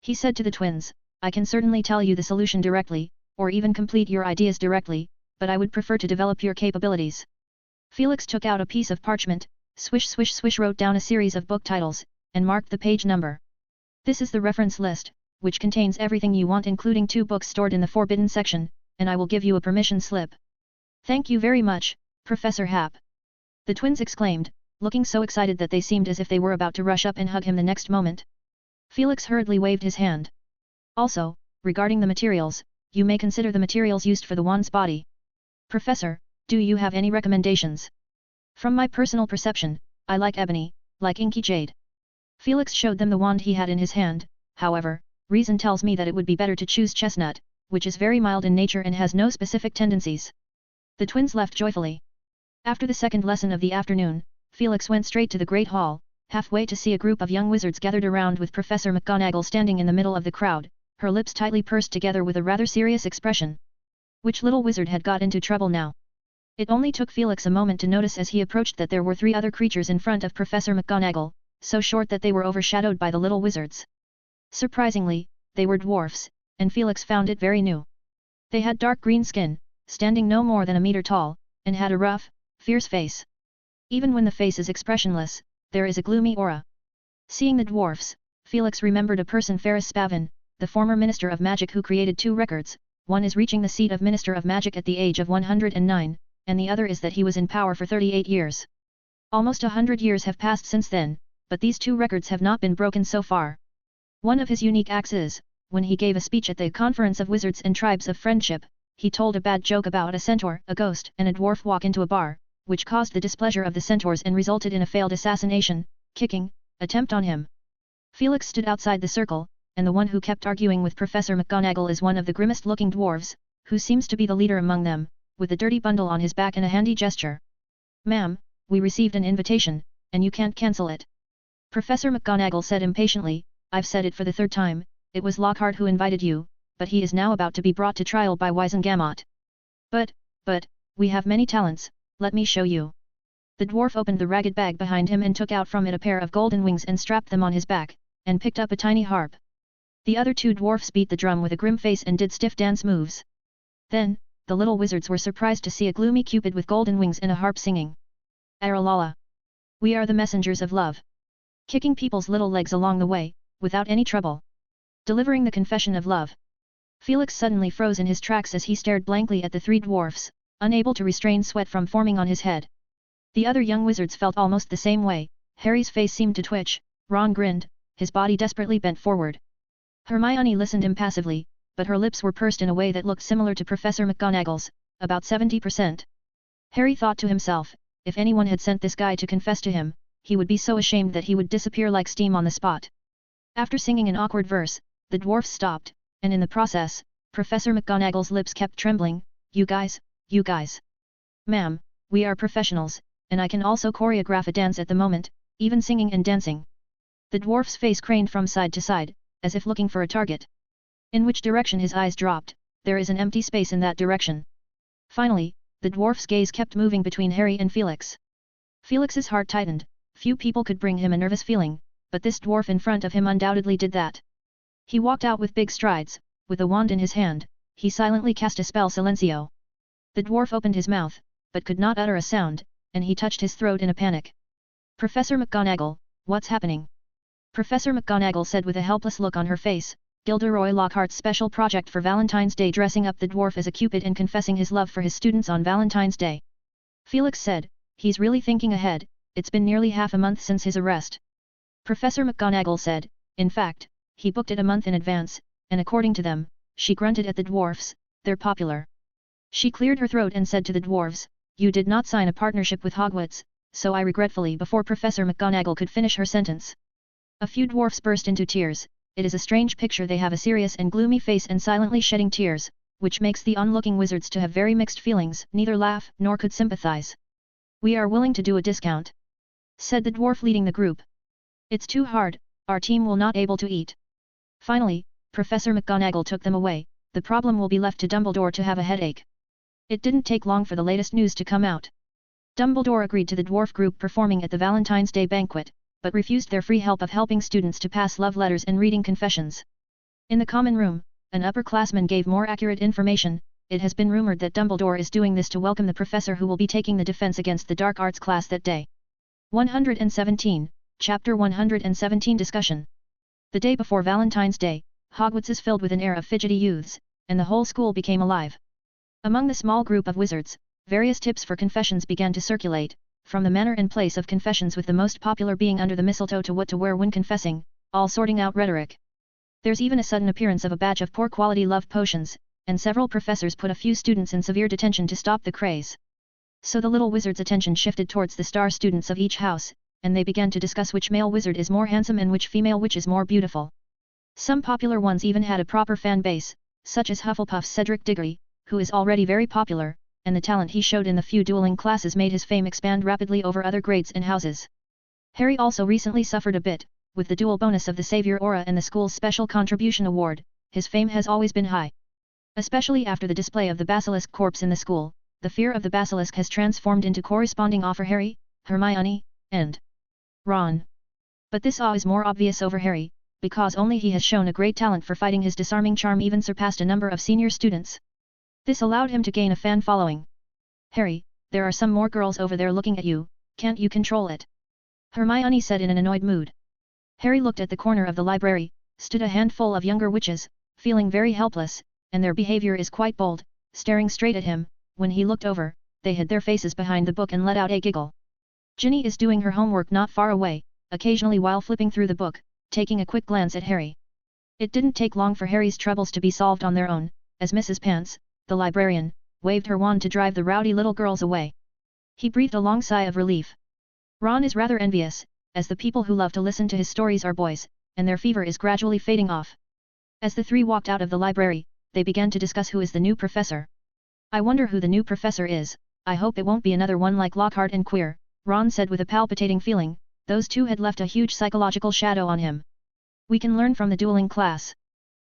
He said to the twins, I can certainly tell you the solution directly, or even complete your ideas directly, but I would prefer to develop your capabilities. Felix took out a piece of parchment, swish swish swish wrote down a series of book titles, and marked the page number. This is the reference list, which contains everything you want including 2 books stored in the forbidden section, and I will give you a permission slip. Thank you very much, Professor Hap. The twins exclaimed, looking so excited that they seemed as if they were about to rush up and hug him the next moment. Felix hurriedly waved his hand. Also, regarding the materials, you may consider the materials used for the wand's body. Professor, do you have any recommendations? From my personal perception, I like ebony, like inky jade. Felix showed them the wand he had in his hand, however, reason tells me that it would be better to choose chestnut, which is very mild in nature and has no specific tendencies. The twins left joyfully. After the second lesson of the afternoon, Felix went straight to the Great Hall, halfway to see a group of young wizards gathered around with Professor McGonagall standing in the middle of the crowd, her lips tightly pursed together with a rather serious expression. Which little wizard had got into trouble now? It only took Felix a moment to notice as he approached that there were 3 other creatures in front of Professor McGonagall, so short that they were overshadowed by the little wizards. Surprisingly, they were dwarfs, and Felix found it very new. They had dark green skin, standing no more than a meter tall, and had a rough, fierce face. Even when the face is expressionless, there is a gloomy aura. Seeing the dwarfs, Felix remembered a person, Ferris Spavin, the former Minister of Magic who created 2 records, one is reaching the seat of Minister of Magic at the age of 109, and the other is that he was in power for 38 years. Almost 100 years have passed since then, but these 2 records have not been broken so far. One of his unique acts is, when he gave a speech at the Conference of Wizards and Tribes of Friendship, he told a bad joke about a centaur, a ghost and a dwarf walk into a bar, which caused the displeasure of the centaurs and resulted in a failed assassination, kicking, attempt on him. Felix stood outside the circle, and the one who kept arguing with Professor McGonagall is one of the grimmest-looking dwarves, who seems to be the leader among them, with a dirty bundle on his back and a handy gesture. Ma'am, we received an invitation, and you can't cancel it. Professor McGonagall said impatiently, I've said it for the 3rd time, it was Lockhart who invited you, but he is now about to be brought to trial by Wizengamot. But, we have many talents, let me show you. The dwarf opened the ragged bag behind him and took out from it a pair of golden wings and strapped them on his back, and picked up a tiny harp. The other two dwarfs beat the drum with a grim face and did stiff dance moves. Then, the little wizards were surprised to see a gloomy cupid with golden wings and a harp singing. Aralala! We are the messengers of love. Kicking people's little legs along the way, without any trouble. Delivering the confession of love. Felix suddenly froze in his tracks as he stared blankly at the three dwarfs, unable to restrain sweat from forming on his head. The other young wizards felt almost the same way. Harry's face seemed to twitch, Ron grinned, his body desperately bent forward. Hermione listened impassively, but her lips were pursed in a way that looked similar to Professor McGonagall's, about 70%. Harry thought to himself, if anyone had sent this guy to confess to him, he would be so ashamed that he would disappear like steam on the spot. After singing an awkward verse, the dwarfs stopped, and in the process, Professor McGonagall's lips kept trembling. You guys. Ma'am, we are professionals, and I can also choreograph a dance at the moment, even singing and dancing. The dwarf's face craned from side to side, as if looking for a target. In which direction his eyes dropped, there is an empty space in that direction. Finally, the dwarf's gaze kept moving between Harry and Felix. Felix's heart tightened. Few people could bring him a nervous feeling, but this dwarf in front of him undoubtedly did that. He walked out with big strides, with a wand in his hand. He silently cast a spell Silencio. The dwarf opened his mouth, but could not utter a sound, and he touched his throat in a panic. Professor McGonagall, what's happening? Professor McGonagall said with a helpless look on her face, Gilderoy Lockhart's special project for Valentine's Day, dressing up the dwarf as a cupid and confessing his love for his students on Valentine's Day. Felix said, he's really thinking ahead, it's been nearly half a month since his arrest. Professor McGonagall said, in fact, he booked it a month in advance, and according to them, she grunted at the dwarfs, they're popular. She cleared her throat and said to the dwarves, you did not sign a partnership with Hogwarts, so I regretfully before Professor McGonagall could finish her sentence. A few dwarfs burst into tears. It is a strange picture. They have a serious and gloomy face and silently shedding tears, which makes the onlooking wizards to have very mixed feelings, neither laugh nor could sympathize. We are willing to do a discount, said the dwarf leading the group. It's too hard, our team will not able to eat. Finally, Professor McGonagall took them away. The problem will be left to Dumbledore to have a headache. It didn't take long for the latest news to come out. Dumbledore agreed to the dwarf group performing at the Valentine's Day banquet, but refused their free help of helping students to pass love letters and reading confessions. In the common room, an upperclassman gave more accurate information. It has been rumored that Dumbledore is doing this to welcome the professor who will be taking the defense against the dark arts class that day. 117, Chapter 117 Discussion. The day before Valentine's Day, Hogwarts is filled with an air of fidgety youths, and the whole school became alive. Among the small group of wizards, various tips for confessions began to circulate, from the manner and place of confessions, with the most popular being under the mistletoe to what to wear when confessing, all sorting out rhetoric. There's even a sudden appearance of a batch of poor quality love potions, and several professors put a few students in severe detention to stop the craze. So the little wizard's attention shifted towards the star students of each house, and they began to discuss which male wizard is more handsome and which female witch is more beautiful. Some popular ones even had a proper fan base, such as Hufflepuff's Cedric Diggory, who is already very popular, and the talent he showed in the few dueling classes made his fame expand rapidly over other grades and houses. Harry also recently suffered a bit, with the dual bonus of the Savior Aura and the school's Special Contribution Award. His fame has always been high. Especially after the display of the basilisk corpse in the school, the fear of the basilisk has transformed into corresponding awe for Harry, Hermione, and Ron. But this awe is more obvious over Harry, because only he has shown a great talent for fighting. His disarming charm even surpassed a number of senior students. This allowed him to gain a fan following. Harry, there are some more girls over there looking at you, can't you control it? Hermione said in an annoyed mood. Harry looked at the corner of the library. Stood a handful of younger witches, feeling very helpless, and their behavior is quite bold, staring straight at him. When he looked over, they hid their faces behind the book and let out a giggle. Ginny is doing her homework not far away, occasionally while flipping through the book, taking a quick glance at Harry. It didn't take long for Harry's troubles to be solved on their own, as Mrs. Pants, the librarian, waved her wand to drive the rowdy little girls away. He breathed a long sigh of relief. Ron is rather envious, as the people who love to listen to his stories are boys, and their fever is gradually fading off. As the three walked out of the library, they began to discuss who is the new professor. I wonder who the new professor is. I hope it won't be another one like Lockhart and Queer, Ron said with a palpitating feeling. Those two had left a huge psychological shadow on him. We can learn from the dueling class.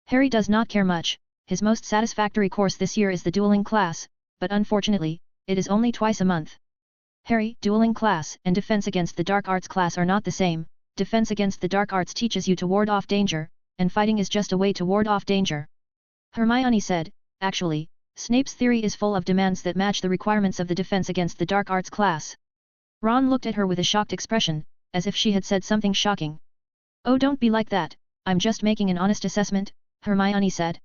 Harry does not care much. His most satisfactory course this year is the dueling class, but unfortunately, it is only twice a month. Harry, dueling class and defense against the dark arts class are not the same. Defense against the dark arts teaches you to ward off danger, and fighting is just a way to ward off danger. Hermione said, actually, Snape's theory is full of demands that match the requirements of the defense against the dark arts class. Ron looked at her with a shocked expression, as if she had said something shocking. Oh, don't be like that, I'm just making an honest assessment, Hermione said.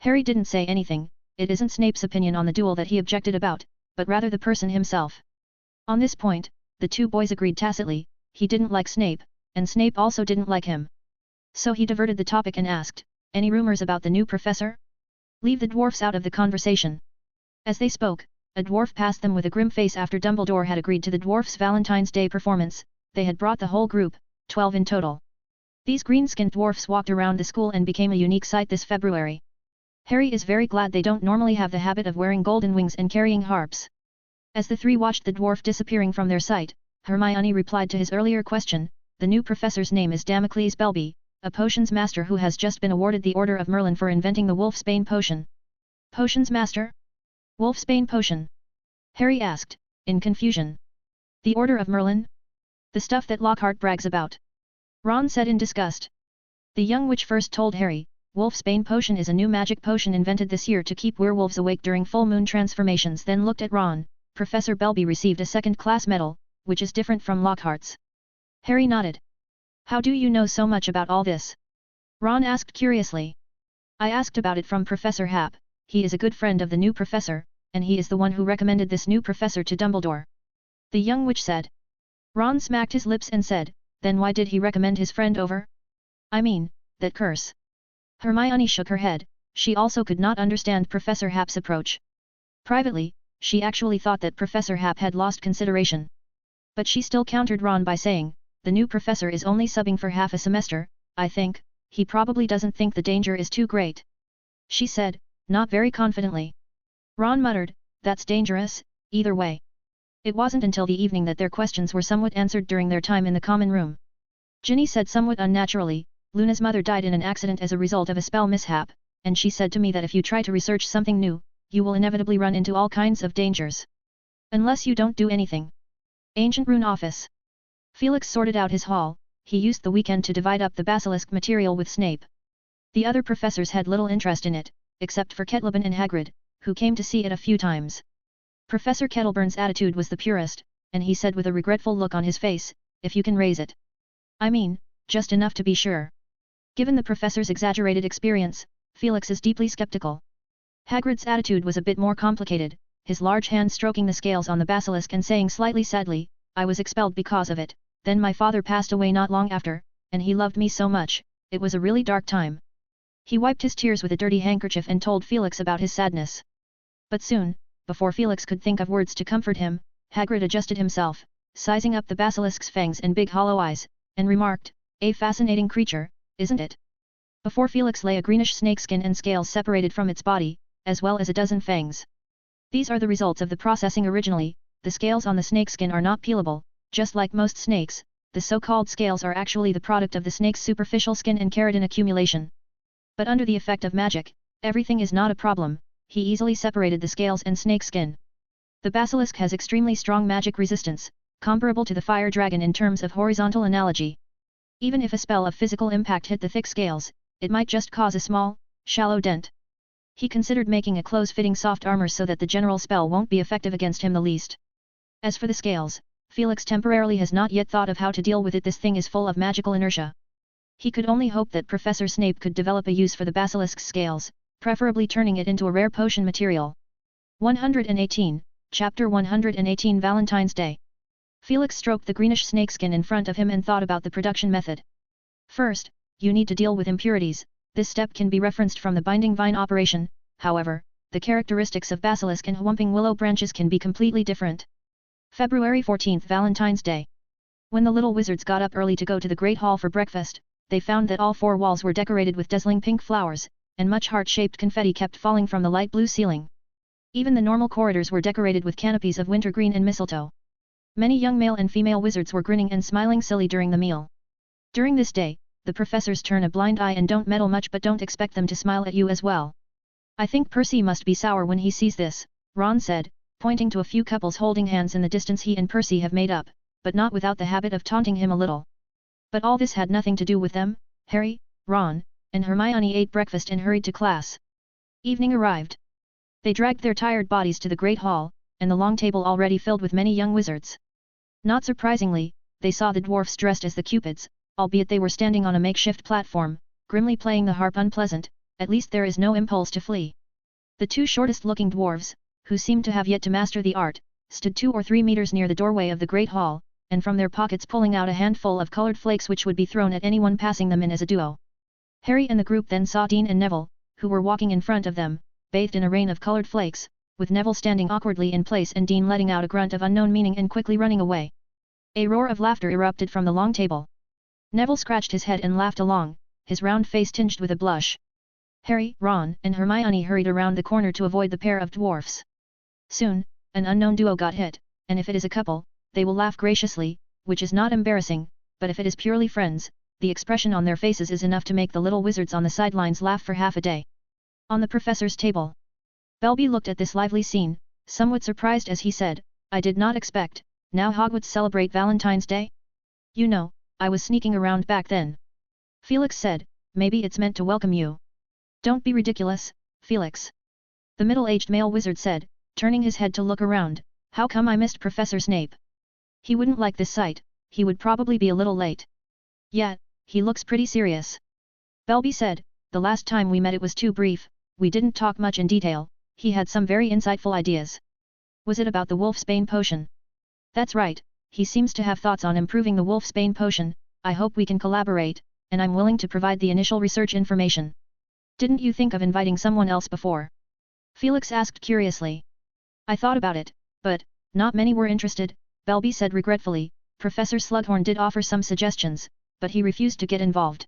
Harry didn't say anything. It isn't Snape's opinion on the duel that he objected about, but rather the person himself. On this point, the two boys agreed tacitly. He didn't like Snape, and Snape also didn't like him. So he diverted the topic and asked, any rumors about the new professor? Leave the dwarfs out of the conversation. As they spoke, a dwarf passed them with a grim face. After Dumbledore had agreed to the dwarfs' Valentine's Day performance, they had brought the whole group, 12 in total. These green-skinned dwarfs walked around the school and became a unique sight this February. Harry is very glad they don't normally have the habit of wearing golden wings and carrying harps. As the three watched the dwarf disappearing from their sight, Hermione replied to his earlier question, the new professor's name is Damocles Belby, a potions master who has just been awarded the Order of Merlin for inventing the Wolfsbane potion. Potions master? Wolfsbane potion? Harry asked, in confusion. The Order of Merlin? The stuff that Lockhart brags about. Ron said in disgust. The young witch first told Harry, Wolfsbane potion is a new magic potion invented this year to keep werewolves awake during full moon transformations. Then looked at Ron. Professor Belby received a second-class medal, which is different from Lockhart's. Harry nodded. How do you know so much about all this? Ron asked curiously. I asked about it from Professor Hap. He is a good friend of the new professor, and he is the one who recommended this new professor to Dumbledore. The young witch said. Ron smacked his lips and said, then why did he recommend his friend over? I mean, that curse. Hermione shook her head. She also could not understand Professor Hap's approach. Privately, she actually thought that Professor Hap had lost consideration. But she still countered Ron by saying, the new professor is only subbing for half a semester, I think, he probably doesn't think the danger is too great. She said, not very confidently. Ron muttered, that's dangerous, either way. It wasn't until the evening that their questions were somewhat answered during their time in the common room. Ginny said somewhat unnaturally, Luna's mother died in an accident as a result of a spell mishap, and she said to me that if you try to research something new, you will inevitably run into all kinds of dangers. Unless you don't do anything. Ancient Rune Office. Felix sorted out his haul. He used the weekend to divide up the basilisk material with Snape. The other professors had little interest in it, except for Kettlebin and Hagrid, who came to see it a few times. Professor Kettleburn's attitude was the purest, and he said with a regretful look on his face, if you can raise it. I mean, just enough to be sure. Given the professor's exaggerated experience, Felix is deeply skeptical. Hagrid's attitude was a bit more complicated, his large hand stroking the scales on the basilisk and saying slightly sadly, I was expelled because of it, then my father passed away not long after, and he loved me so much, it was a really dark time. He wiped his tears with a dirty handkerchief and told Felix about his sadness. But soon, before Felix could think of words to comfort him, Hagrid adjusted himself, sizing up the basilisk's fangs and big hollow eyes, and remarked, a fascinating creature, isn't it? Before Felix lay a greenish snakeskin and scales separated from its body, as well as a dozen fangs. These are the results of the processing originally. The scales on the snakeskin are not peelable, just like most snakes, the so-called scales are actually the product of the snake's superficial skin and keratin accumulation. But under the effect of magic, everything is not a problem, he easily separated the scales and snakeskin. The basilisk has extremely strong magic resistance, comparable to the fire dragon in terms of horizontal analogy. Even if a spell of physical impact hit the thick scales, it might just cause a small, shallow dent. He considered making a close-fitting soft armor so that the general spell won't be effective against him the least. As for the scales, Felix temporarily has not yet thought of how to deal with it. This thing is full of magical inertia. He could only hope that Professor Snape could develop a use for the basilisk's scales, preferably turning it into a rare potion material. 118, Chapter 118 Valentine's Day. Felix stroked the greenish snakeskin in front of him and thought about the production method. First, you need to deal with impurities. This step can be referenced from the binding vine operation, however, the characteristics of basilisk and whomping willow branches can be completely different. February 14th, Valentine's Day. When the little wizards got up early to go to the Great Hall for breakfast, they found that all four walls were decorated with dazzling pink flowers, and much heart-shaped confetti kept falling from the light blue ceiling. Even the normal corridors were decorated with canopies of wintergreen and mistletoe. Many young male and female wizards were grinning and smiling silly during the meal. During this day, the professors turn a blind eye and don't meddle much, but don't expect them to smile at you as well. I think Percy must be sour when he sees this, Ron said, pointing to a few couples holding hands in the distance he and Percy have made up, but not without the habit of taunting him a little. But all this had nothing to do with them. Harry, Ron, and Hermione ate breakfast and hurried to class. Evening arrived. They dragged their tired bodies to the Great Hall, and the long table already filled with many young wizards. Not surprisingly, they saw the dwarfs dressed as the Cupids, albeit they were standing on a makeshift platform, grimly playing the harp. Unpleasant, at least there is no impulse to flee. The two shortest-looking dwarves, who seemed to have yet to master the art, stood 2 or 3 meters near the doorway of the Great Hall, and from their pockets pulling out a handful of colored flakes which would be thrown at anyone passing them in as a duo. Harry and the group then saw Dean and Neville, who were walking in front of them, bathed in a rain of colored flakes, with Neville standing awkwardly in place and Dean letting out a grunt of unknown meaning and quickly running away. A roar of laughter erupted from the long table. Neville scratched his head and laughed along, his round face tinged with a blush. Harry, Ron, and Hermione hurried around the corner to avoid the pair of dwarfs. Soon, an unknown duo got hit, and if it is a couple, they will laugh graciously, which is not embarrassing, but if it is purely friends, the expression on their faces is enough to make the little wizards on the sidelines laugh for half a day. On the professor's table, Belby looked at this lively scene, somewhat surprised as he said, "I did not expect, now Hogwarts celebrate Valentine's Day? You know, I was sneaking around back then." Felix said, "Maybe it's meant to welcome you." "Don't be ridiculous, Felix," the middle-aged male wizard said, turning his head to look around. "How come I missed Professor Snape? He wouldn't like this sight, he would probably be a little late." "Yeah, he looks pretty serious," Belby said. "The last time we met it was too brief, we didn't talk much in detail, he had some very insightful ideas." "Was it about the Wolfsbane potion?" "That's right, he seems to have thoughts on improving the Wolfsbane potion. I hope we can collaborate, and I'm willing to provide the initial research information." "Didn't you think of inviting someone else before?" Felix asked curiously. "I thought about it, but not many were interested," Belby said regretfully. "Professor Slughorn did offer some suggestions, but he refused to get involved."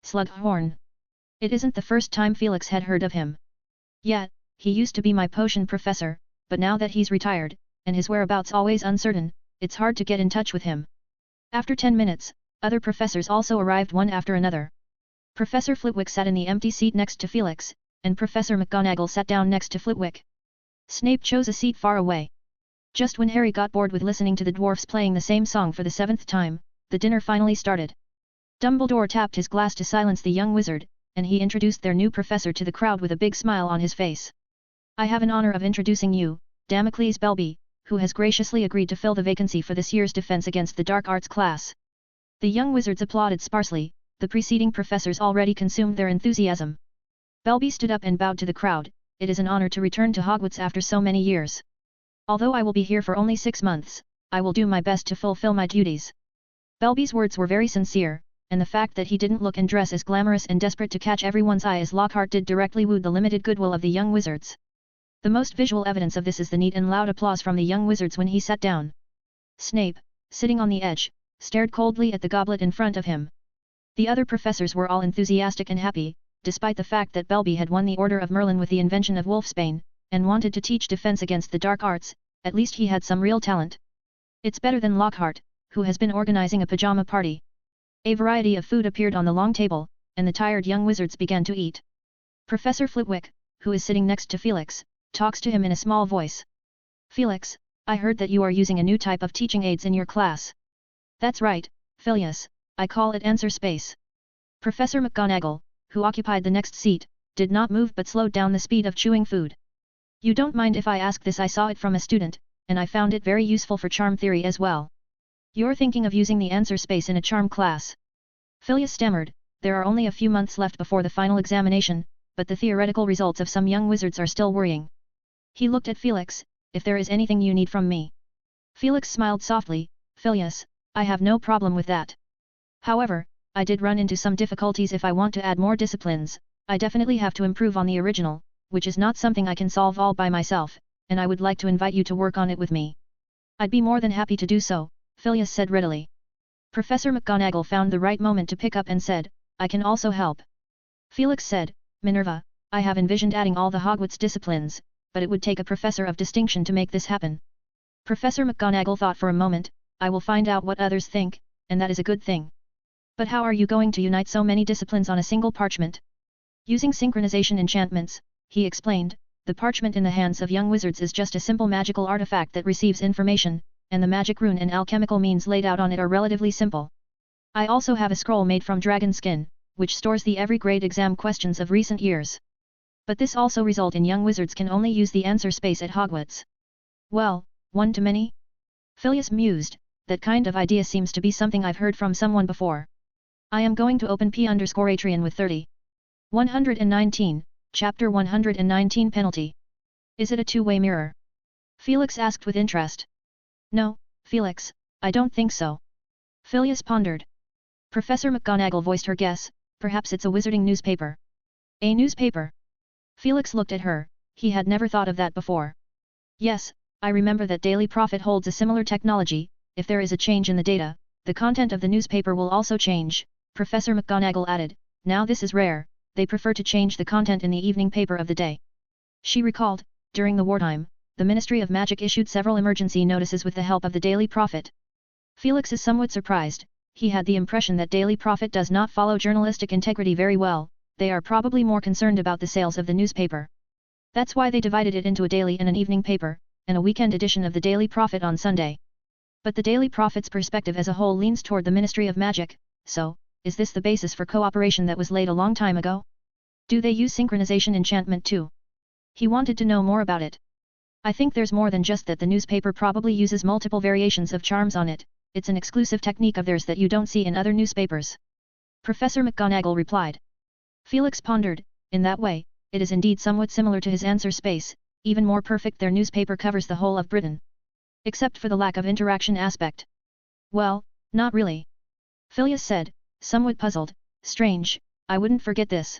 "Slughorn?" It isn't the first time Felix had heard of him. "Yeah, he used to be my potion professor, but now that he's retired, and his whereabouts always uncertain, it's hard to get in touch with him." After 10 minutes, other professors also arrived one after another. Professor Flitwick sat in the empty seat next to Felix, and Professor McGonagall sat down next to Flitwick. Snape chose a seat far away. Just when Harry got bored with listening to the dwarfs playing the same song for the 7th time, the dinner finally started. Dumbledore tapped his glass to silence the young wizard, and he introduced their new professor to the crowd with a big smile on his face. "I have an honor of introducing you, Damocles Belby, who has graciously agreed to fill the vacancy for this year's Defense Against the Dark Arts class." The young wizards applauded sparsely, the preceding professors already consumed their enthusiasm. Belby stood up and bowed to the crowd. "It is an honor to return to Hogwarts after so many years. Although I will be here for only 6 months, I will do my best to fulfill my duties." Belby's words were very sincere, and the fact that he didn't look and dress as glamorous and desperate to catch everyone's eye as Lockhart did directly wooed the limited goodwill of the young wizards. The most visual evidence of this is the neat and loud applause from the young wizards when he sat down. Snape, sitting on the edge, stared coldly at the goblet in front of him. The other professors were all enthusiastic and happy, despite the fact that Belby had won the Order of Merlin with the invention of Wolfsbane, and wanted to teach defense against the dark arts. At least he had some real talent. It's better than Lockhart, who has been organizing a pajama party. A variety of food appeared on the long table, and the tired young wizards began to eat. Professor Flitwick, who is sitting next to Felix, talks to him in a small voice. "Felix, I heard that you are using a new type of teaching aids in your class." "That's right, Phileas, I call it answer space." Professor McGonagall, who occupied the next seat, did not move but slowed down the speed of chewing food. "You don't mind if I ask this? I saw it from a student, and I found it very useful for charm theory as well." "You're thinking of using the answer space in a charm class?" Phileas stammered. "There are only a few months left before the final examination, but the theoretical results of some young wizards are still worrying." He looked at Felix. "If there is anything you need from me." Felix smiled softly. "Phileas, I have no problem with that. However, I did run into some difficulties. If I want to add more disciplines, I definitely have to improve on the original, which is not something I can solve all by myself, and I would like to invite you to work on it with me." "I'd be more than happy to do so," Phileas said readily. Professor McGonagall found the right moment to pick up and said, "I can also help." Felix said, "Minerva, I have envisioned adding all the Hogwarts disciplines, but it would take a professor of distinction to make this happen." Professor McGonagall thought for a moment. "I will find out what others think, and that is a good thing. But how are you going to unite so many disciplines on a single parchment?" "Using synchronization enchantments," he explained. the parchment in the hands of young wizards is just a simple magical artifact that receives information, and the magic rune and alchemical means laid out on it are relatively simple. I also have a scroll made from dragon skin, which stores the every grade exam questions of recent years. But this also result in young wizards can only use the answer space at Hogwarts. Well, one to many? Phileas mused, that kind of idea seems to be something I've heard from someone before. I am going to open P_Atrian with 30. 119, Chapter 119 Penalty. Is it a two-way mirror? Felix asked with interest. No, Felix, I don't think so. Phileas pondered. Professor McGonagall voiced her guess, perhaps it's a wizarding newspaper. A newspaper? Felix looked at her, he had never thought of that before. Yes, I remember that Daily Prophet holds a similar technology. If there is a change in the data, the content of the newspaper will also change, Professor McGonagall added. Now this is rare, they prefer to change the content in the evening paper of the day. She recalled, during the wartime, the Ministry of Magic issued several emergency notices with the help of the Daily Prophet. Felix is somewhat surprised, he had the impression that Daily Prophet does not follow journalistic integrity very well, they are probably more concerned about the sales of the newspaper. That's why they divided it into a daily and an evening paper, and a weekend edition of the Daily Prophet on Sunday. But the Daily Prophet's perspective as a whole leans toward the Ministry of Magic, so, is this the basis for cooperation that was laid a long time ago? Do they use synchronization enchantment too? He wanted to know more about it. I think there's more than just that. The newspaper probably uses multiple variations of charms on it, it's an exclusive technique of theirs that you don't see in other newspapers. Professor McGonagall replied. Felix pondered, in that way, it is indeed somewhat similar to his answer space, even more perfect. Their newspaper covers the whole of Britain. Except for the lack of interaction aspect. Well, not really. Phileas said, somewhat puzzled, strange, I wouldn't forget this.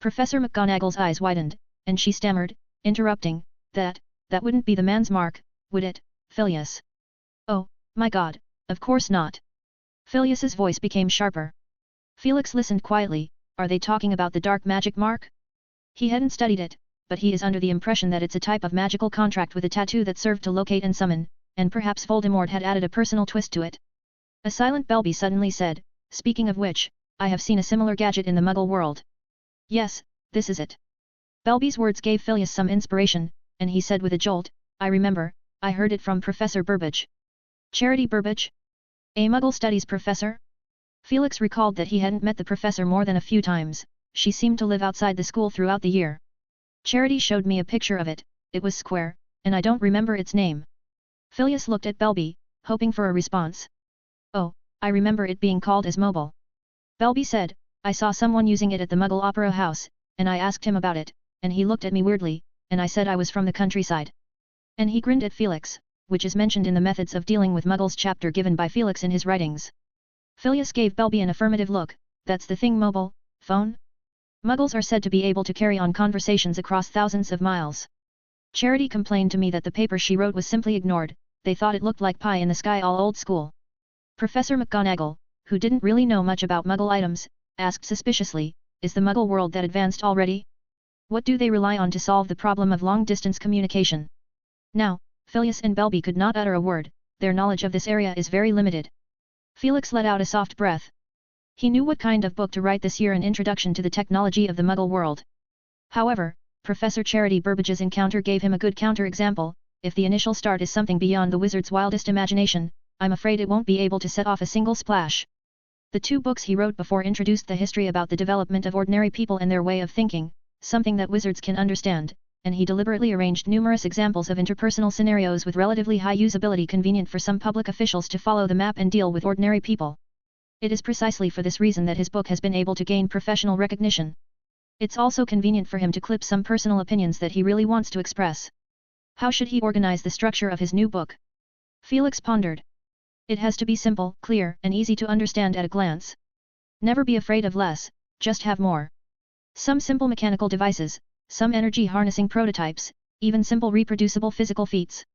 Professor McGonagall's eyes widened, and she stammered, interrupting, that wouldn't be the man's mark, would it, Phileas? Oh, my God, of course not. Phileas's voice became sharper. Felix listened quietly, are they talking about the dark magic mark? He hadn't studied it, but he is under the impression that it's a type of magical contract with a tattoo that served to locate and summon, and perhaps Voldemort had added a personal twist to it. A silent Belby suddenly said, speaking of which, I have seen a similar gadget in the Muggle world. Yes, this is it. Belby's words gave Phileas some inspiration, and he said with a jolt, I remember, I heard it from Professor Burbage. Charity Burbage? A Muggle studies professor? Felix recalled that he hadn't met the professor more than a few times, she seemed to live outside the school throughout the year. Charity showed me a picture of it, it was square, and I don't remember its name. Phileas looked at Belby, hoping for a response. Oh, I remember it being called as mobile. Belby said, I saw someone using it at the Muggle Opera House, and I asked him about it, and he looked at me weirdly, and I said I was from the countryside. And he grinned at Felix, which is mentioned in the Methods of Dealing with Muggles chapter given by Felix in his writings. Phileas gave Belby an affirmative look, that's the thing. Mobile phone? Muggles are said to be able to carry on conversations across thousands of miles. Charity complained to me that the paper she wrote was simply ignored, they thought it looked like pie in the sky, all old school. Professor McGonagall, who didn't really know much about Muggle items, asked suspiciously, is the Muggle world that advanced already? What do they rely on to solve the problem of long-distance communication? Now, Phileas and Belby could not utter a word, their knowledge of this area is very limited. Felix let out a soft breath. He knew what kind of book to write this year, an introduction to the technology of the Muggle world. However, Professor Charity Burbage's encounter gave him a good counter-example, if the initial start is something beyond the wizard's wildest imagination, I'm afraid it won't be able to set off a single splash. The two books he wrote before introduced the history about the development of ordinary people and their way of thinking, something that wizards can understand, and he deliberately arranged numerous examples of interpersonal scenarios with relatively high usability convenient for some public officials to follow the map and deal with ordinary people. It is precisely for this reason that his book has been able to gain professional recognition. It's also convenient for him to clip some personal opinions that he really wants to express. How should he organize the structure of his new book? Felix pondered. It has to be simple, clear, and easy to understand at a glance. Never be afraid of less, just have more. Some simple mechanical devices, some energy harnessing prototypes, even simple reproducible physical feats.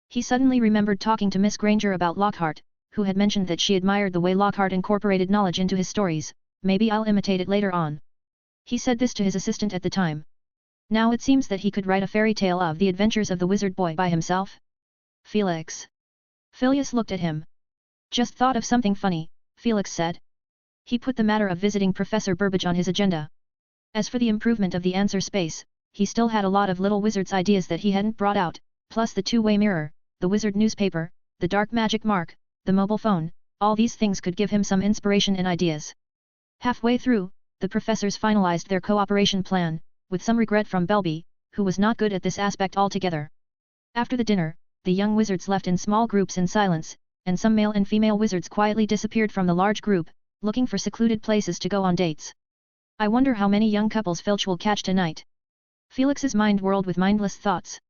He suddenly remembered talking to Miss Granger about Lockhart, who had mentioned that she admired the way Lockhart incorporated knowledge into his stories. Maybe I'll imitate it later on. He said this to his assistant at the time. Now it seems that he could write a fairy tale of the adventures of the wizard boy by himself. Felix. Phileas looked at him. Just thought of something funny, Felix said. He put the matter of visiting Professor Burbage on his agenda. As for the improvement of the answer space, he still had a lot of little wizard's ideas that he hadn't brought out, plus the two-way mirror, the wizard newspaper, the dark magic mark, the mobile phone, all these things could give him some inspiration and ideas. Halfway through, the professors finalized their cooperation plan, with some regret from Belby, who was not good at this aspect altogether. After the dinner, the young wizards left in small groups in silence, and some male and female wizards quietly disappeared from the large group, looking for secluded places to go on dates. I wonder how many young couples Filch will catch tonight. Felix's mind whirled with mindless thoughts.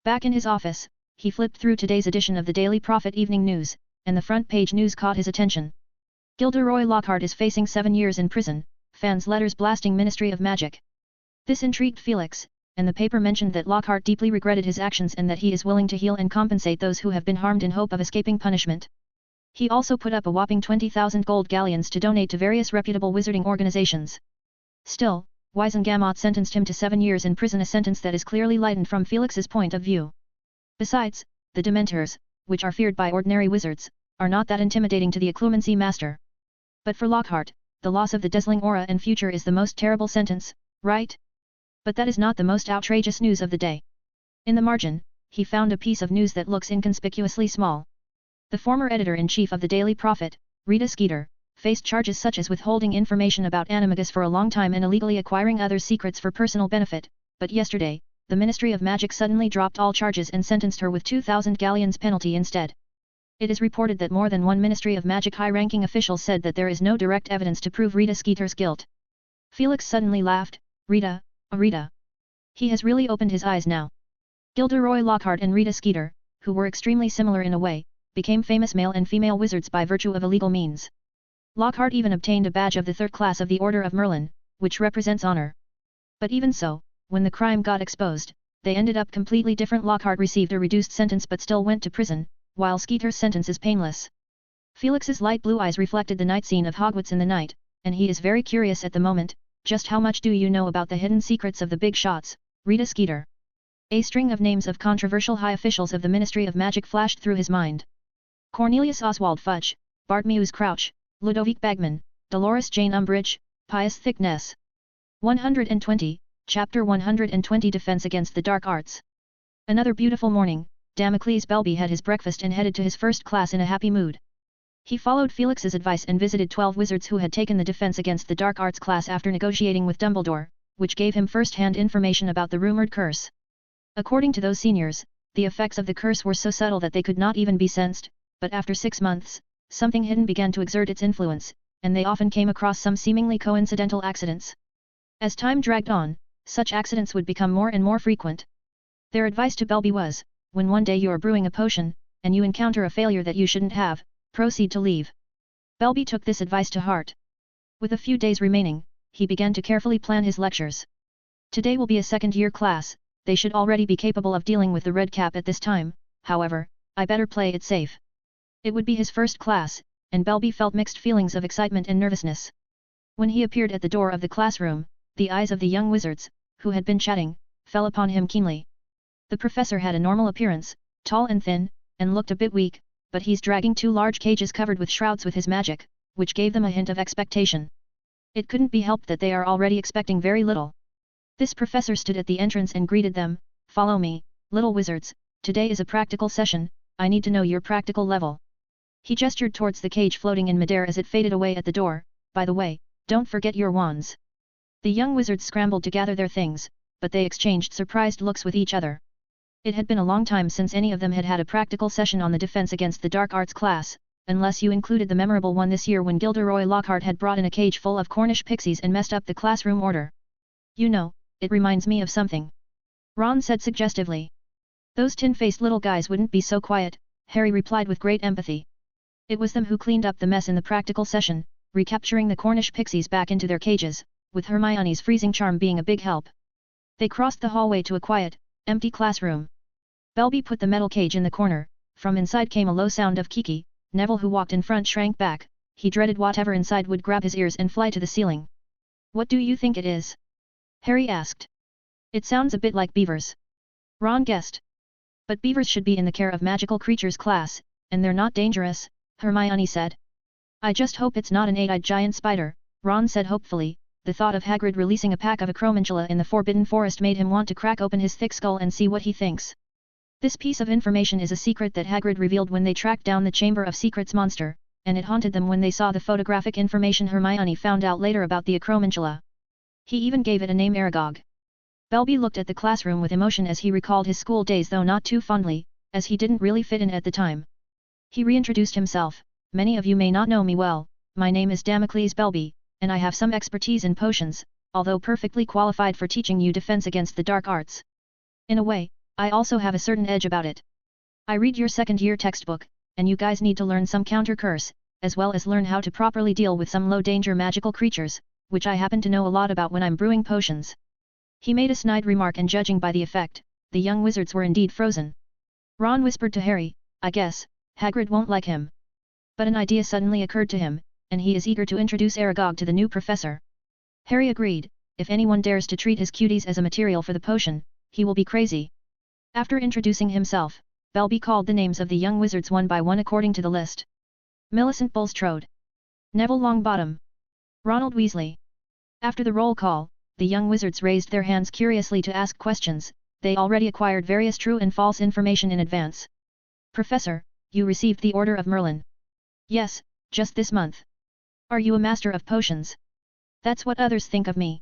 Back in his office, he flipped through today's edition of the Daily Prophet Evening News, and the front page news caught his attention. Gilderoy Lockhart is facing 7 years in prison, fans' letters blasting Ministry of Magic. This intrigued Felix, and the paper mentioned that Lockhart deeply regretted his actions and that he is willing to heal and compensate those who have been harmed in hope of escaping punishment. He also put up a whopping 20,000 gold galleons to donate to various reputable wizarding organizations. Still, Weisengamot sentenced him to 7 years in prison, a sentence that is clearly lightened from Felix's point of view. Besides, the Dementors, which are feared by ordinary wizards, are not that intimidating to the Occlumency Master. But for Lockhart, the loss of the dazzling aura and future is the most terrible sentence, right? But that is not the most outrageous news of the day. In the margin, he found a piece of news that looks inconspicuously small. The former editor-in-chief of the Daily Prophet, Rita Skeeter, faced charges such as withholding information about Animagus for a long time and illegally acquiring others' secrets for personal benefit, but yesterday, the Ministry of Magic suddenly dropped all charges and sentenced her with 2,000 galleons penalty instead. It is reported that more than one Ministry of Magic high-ranking official said that there is no direct evidence to prove Rita Skeeter's guilt. Felix suddenly laughed. Rita, oh Rita. He has really opened his eyes now. Gilderoy Lockhart and Rita Skeeter, who were extremely similar in a way, became famous male and female wizards by virtue of illegal means. Lockhart even obtained a badge of the 3rd class of the Order of Merlin, which represents honor. But even so, when the crime got exposed, they ended up completely different. Lockhart received a reduced sentence but still went to prison, while Skeeter's sentence is painless. Felix's light blue eyes reflected the night scene of Hogwarts in the night, and he is very curious at the moment. Just how much do you know about the hidden secrets of the big shots, Rita Skeeter? A string of names of controversial high officials of the Ministry of Magic flashed through his mind. Cornelius Oswald Fudge, Bartmeus Crouch, Ludovic Bagman, Dolores Jane Umbridge, Pius Thickness. 120, Chapter 120 Defense Against the Dark Arts. Another beautiful morning, Damocles Belby had his breakfast and headed to his first class in a happy mood. He followed Felix's advice and visited 12 wizards who had taken the Defense Against the Dark Arts class after negotiating with Dumbledore, which gave him first-hand information about the rumored curse. According to those seniors, the effects of the curse were so subtle that they could not even be sensed, but after 6 months, something hidden began to exert its influence, and they often came across some seemingly coincidental accidents. As time dragged on, such accidents would become more and more frequent. Their advice to Belby was, when one day you are brewing a potion, and you encounter a failure that you shouldn't have, proceed to leave. Belby took this advice to heart. With a few days remaining, he began to carefully plan his lectures. Today will be a second-year class, they should already be capable of dealing with the red cap at this time, however, I better play it safe. It would be his first class, and Belby felt mixed feelings of excitement and nervousness. When he appeared at the door of the classroom, the eyes of the young wizards, who had been chatting, fell upon him keenly. The professor had a normal appearance, tall and thin, and looked a bit weak, but he's dragging 2 large cages covered with shrouds with his magic, which gave them a hint of expectation. It couldn't be helped that they are already expecting very little. This professor stood at the entrance and greeted them, "Follow me, little wizards, today is a practical session, I need to know your practical level." He gestured towards the cage floating in midair as it faded away at the door. "By the way, don't forget your wands." The young wizards scrambled to gather their things, but they exchanged surprised looks with each other. It had been a long time since any of them had had a practical session on the Defense Against the Dark Arts class, unless you included the memorable one this year when Gilderoy Lockhart had brought in a cage full of Cornish pixies and messed up the classroom order. "You know, it reminds me of something," Ron said suggestively. "Those tin-faced little guys wouldn't be so quiet," Harry replied with great empathy. "It was them who cleaned up the mess in the practical session, recapturing the Cornish pixies back into their cages, with Hermione's freezing charm being a big help." They crossed the hallway to a quiet, empty classroom. Belby put the metal cage in the corner. From inside came a low sound of kiki. Neville, who walked in front, shrank back. He dreaded whatever inside would grab his ears and fly to the ceiling. "What do you think it is?" Harry asked. "It sounds a bit like beavers," Ron guessed. "But beavers should be in the care of magical creatures class, and they're not dangerous," Hermione said. "I just hope it's not an 8-eyed giant spider," Ron said hopefully, the thought of Hagrid releasing a pack of acromantula in the Forbidden Forest made him want to crack open his thick skull and see what he thinks. This piece of information is a secret that Hagrid revealed when they tracked down the Chamber of Secrets monster, and it haunted them when they saw the photographic information Hermione found out later about the acromantula. He even gave it a name, Aragog. Belby looked at the classroom with emotion as he recalled his school days, though not too fondly, as he didn't really fit in at the time. He reintroduced himself. Many of you may not know me well, my name is Damocles Belby, and I have some expertise in potions, although perfectly qualified for teaching you defense against the dark arts. In a way, I also have a certain edge about it. I read your second-year textbook, and you guys need to learn some counter-curse, as well as learn how to properly deal with some low-danger magical creatures, which I happen to know a lot about when I'm brewing potions. He made a snide remark, and judging by the effect, the young wizards were indeed frozen. Ron whispered to Harry, I guess, Hagrid won't like him. But an idea suddenly occurred to him, and he is eager to introduce Aragog to the new professor. Harry agreed, if anyone dares to treat his cuties as a material for the potion, he will be crazy. After introducing himself, Belby called the names of the young wizards one by one according to the list. Millicent Bulstrode. Neville Longbottom. Ronald Weasley. After the roll call, the young wizards raised their hands curiously to ask questions. They already acquired various true and false information in advance. Professor, you received the Order of Merlin. Yes, just this month. Are you a master of potions? That's what others think of me.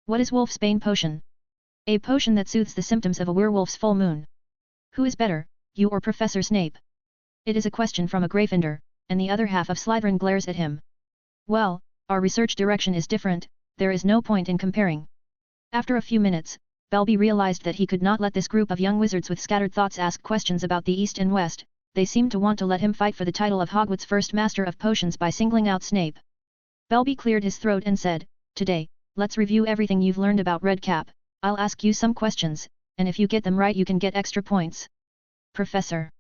What is Wolfsbane potion? A potion that soothes the symptoms of a werewolf's full moon. Who is better, you or Professor Snape? It is a question from a Gryffindor, and the other half of Slytherin glares at him. Well, our research direction is different, there is no point in comparing. After a few minutes, Belby realized that he could not let this group of young wizards with scattered thoughts ask questions about the East and West. They seemed to want to let him fight for the title of Hogwarts' first Master of Potions by singling out Snape. Belby cleared his throat and said, Today, let's review everything you've learned about Redcap. I'll ask you some questions, and if you get them right you can get extra points. Professor.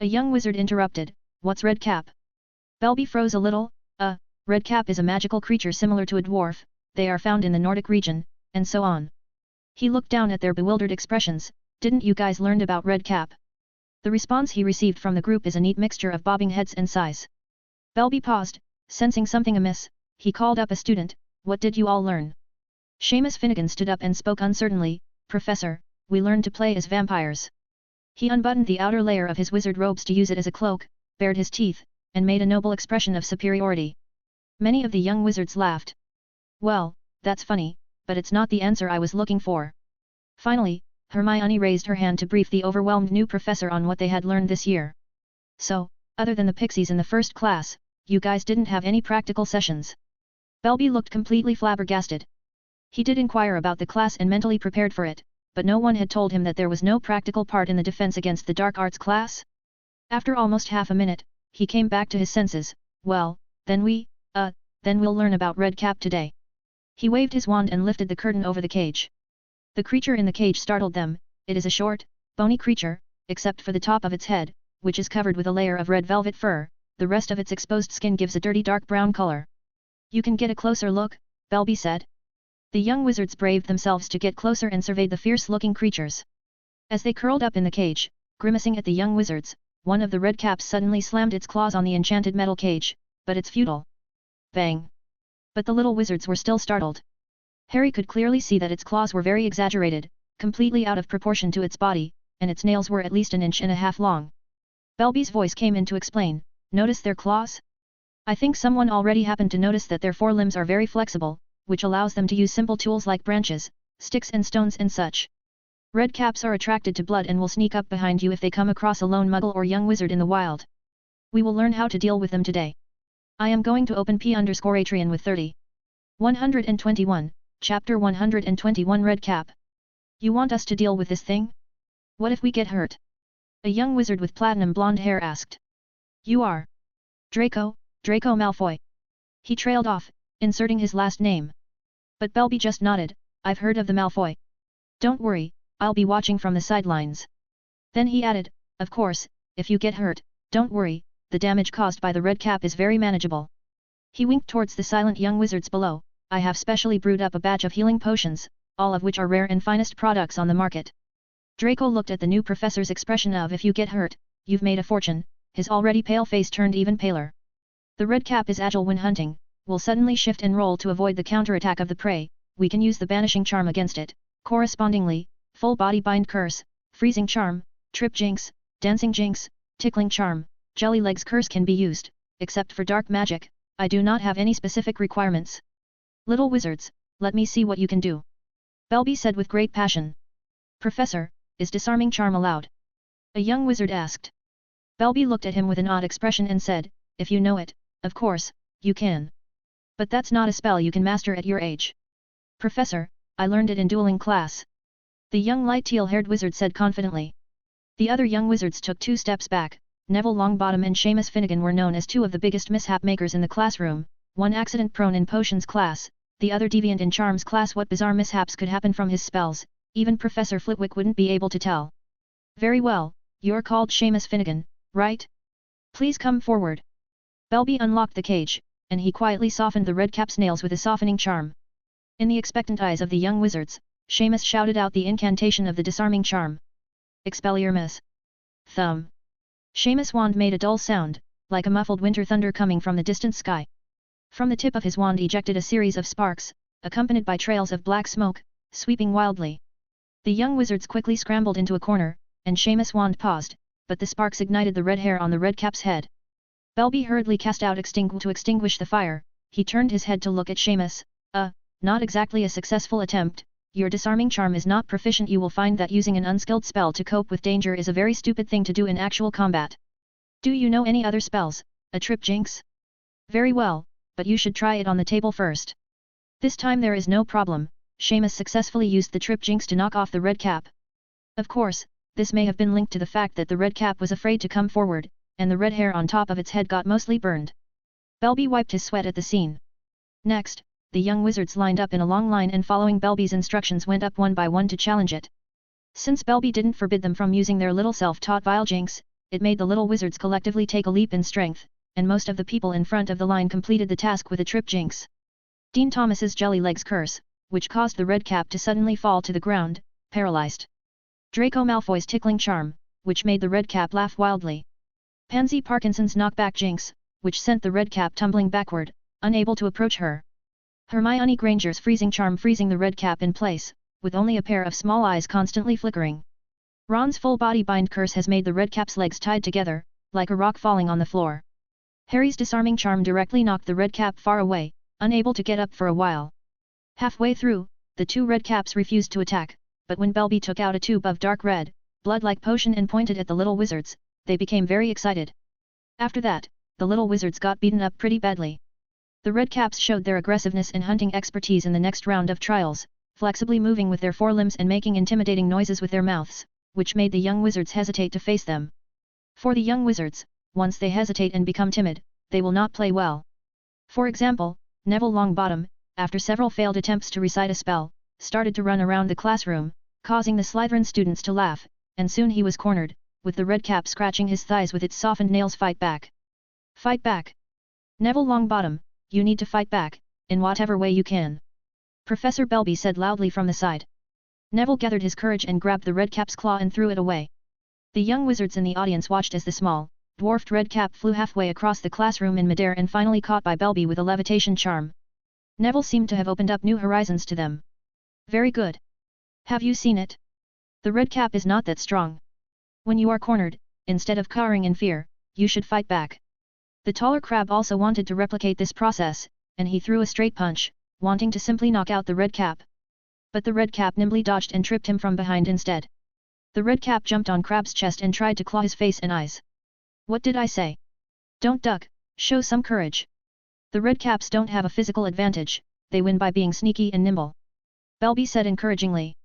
A young wizard interrupted, What's Redcap? Belby froze a little. Redcap is a magical creature similar to a dwarf, they are found in the Nordic region, and so on. He looked down at their bewildered expressions. Didn't you guys learn about Redcap? The response he received from the group is a neat mixture of bobbing heads and sighs. Belby paused, sensing something amiss. He called up a student. What did you all learn? Seamus Finnegan stood up and spoke uncertainly, Professor, we learned to play as vampires. He unbuttoned the outer layer of his wizard robes to use it as a cloak, bared his teeth, and made a noble expression of superiority. Many of the young wizards laughed. Well, that's funny, but it's not the answer I was looking for. Finally, Hermione raised her hand to brief the overwhelmed new professor on what they had learned this year. So, other than the pixies in the first class, you guys didn't have any practical sessions. Belby looked completely flabbergasted. He did inquire about the class and mentally prepared for it, but no one had told him that there was no practical part in the defense against the dark arts class. After almost half a minute, he came back to his senses. Well, then we'll learn about Redcap today. He waved his wand and lifted the curtain over the cage. The creature in the cage startled them. It is a short, bony creature, except for the top of its head, which is covered with a layer of red velvet fur. The rest of its exposed skin gives a dirty dark brown color. You can get a closer look, Belby said. The young wizards braved themselves to get closer and surveyed the fierce-looking creatures. As they curled up in the cage, grimacing at the young wizards, one of the redcaps suddenly slammed its claws on the enchanted metal cage, but it's futile. Bang! But the little wizards were still startled. Harry could clearly see that its claws were very exaggerated, completely out of proportion to its body, and its nails were at least 1.5 inches long. Belby's voice came in to explain, Notice their claws? I think someone already happened to notice that their forelimbs are very flexible, which allows them to use simple tools like branches, sticks and stones and such. Redcaps are attracted to blood and will sneak up behind you if they come across a lone muggle or young wizard in the wild. We will learn how to deal with them today. I am going to open P_Atrian with 30. 121, Chapter 121 Redcap. You want us to deal with this thing? What if we get hurt? A young wizard with platinum blonde hair asked. You are Draco Malfoy. He trailed off, inserting his last name. But Belby just nodded. I've heard of the Malfoy. Don't worry, I'll be watching from the sidelines. Then he added, of course, if you get hurt, don't worry, the damage caused by the Redcap is very manageable. He winked towards the silent young wizards below. I have specially brewed up a batch of healing potions, all of which are rare and finest products on the market. Draco looked at the new professor's expression of if you get hurt, you've made a fortune. His already pale face turned even paler. The Redcap is agile when hunting, will suddenly shift and roll to avoid the counterattack of the prey, we can use the banishing charm against it. Correspondingly, full body bind curse, freezing charm, trip jinx, dancing jinx, tickling charm, jelly legs curse can be used, except for dark magic, I do not have any specific requirements. Little wizards, let me see what you can do. Belby said with great passion. Professor, is disarming charm allowed? A young wizard asked. Belby looked at him with an odd expression and said, if you know it, of course, you can. But that's not a spell you can master at your age. Professor, I learned it in dueling class. The young light teal-haired wizard said confidently. The other young wizards took 2 steps back. Neville Longbottom and Seamus Finnegan were known as 2 of the biggest mishap makers in the classroom, one accident-prone in potions class, the other deviant in charms class. What bizarre mishaps could happen from his spells, even Professor Flitwick wouldn't be able to tell. Very well, you're called Seamus Finnegan, right? Please come forward. Belby unlocked the cage, and he quietly softened the red cap's nails with a softening charm. In the expectant eyes of the young wizards, Seamus shouted out the incantation of the disarming charm. Expelliarmus. Thumb. Seamus' wand made a dull sound, like a muffled winter thunder coming from the distant sky. From the tip of his wand ejected a series of sparks, accompanied by trails of black smoke, sweeping wildly. The young wizards quickly scrambled into a corner, and Seamus' wand paused, but the sparks ignited the red hair on the red cap's head. Belby hurriedly cast out to extinguish the fire. He turned his head to look at Seamus. Not exactly a successful attempt. Your disarming charm is not proficient. You will find that using an unskilled spell to cope with danger is a very stupid thing to do in actual combat. Do you know any other spells, a trip jinx? Very well, but you should try it on the table first. This time there is no problem, Seamus successfully used the trip jinx to knock off the red cap. Of course, this may have been linked to the fact that the red cap was afraid to come forward, and the red hair on top of its head got mostly burned. Belby wiped his sweat at the scene. Next, the young wizards lined up in a long line and following Belby's instructions went up one by one to challenge it. Since Belby didn't forbid them from using their little self-taught vile jinx, it made the little wizards collectively take a leap in strength, and most of the people in front of the line completed the task with a trip jinx. Dean Thomas's jelly legs curse, which caused the red cap to suddenly fall to the ground, paralyzed. Draco Malfoy's tickling charm, which made the red cap laugh wildly. Pansy Parkinson's knockback jinx, which sent the red cap tumbling backward, unable to approach her. Hermione Granger's freezing charm freezing the red cap in place, with only a pair of small eyes constantly flickering. Ron's full body bind curse has made the red cap's legs tied together, like a rock falling on the floor. Harry's disarming charm directly knocked the red cap far away, unable to get up for a while. Halfway through, the 2 red caps refused to attack, but when Belby took out a tube of dark red, blood-like potion and pointed at the little wizards, they became very excited. After that, the little wizards got beaten up pretty badly. The red caps showed their aggressiveness and hunting expertise in the next round of trials, flexibly moving with their forelimbs and making intimidating noises with their mouths, which made the young wizards hesitate to face them. For the young wizards, once they hesitate and become timid, they will not play well. For example, Neville Longbottom, after several failed attempts to recite a spell, started to run around the classroom, causing the Slytherin students to laugh, and soon he was cornered, with the red cap scratching his thighs with its softened nails. Fight back! Fight back! Neville Longbottom, you need to fight back, in whatever way you can. Professor Belby said loudly from the side. Neville gathered his courage and grabbed the red cap's claw and threw it away. The young wizards in the audience watched as the small, dwarfed red cap flew halfway across the classroom in midair and finally caught by Belby with a levitation charm. Neville seemed to have opened up new horizons to them. Very good. Have you seen it? The red cap is not that strong. When you are cornered, instead of cowering in fear, you should fight back. The taller crab also wanted to replicate this process, and he threw a straight punch, wanting to simply knock out the red cap. But the red cap nimbly dodged and tripped him from behind instead. The red cap jumped on Crab's chest and tried to claw his face and eyes. What did I say? Don't duck, show some courage. The red caps don't have a physical advantage, they win by being sneaky and nimble. Belby said encouragingly.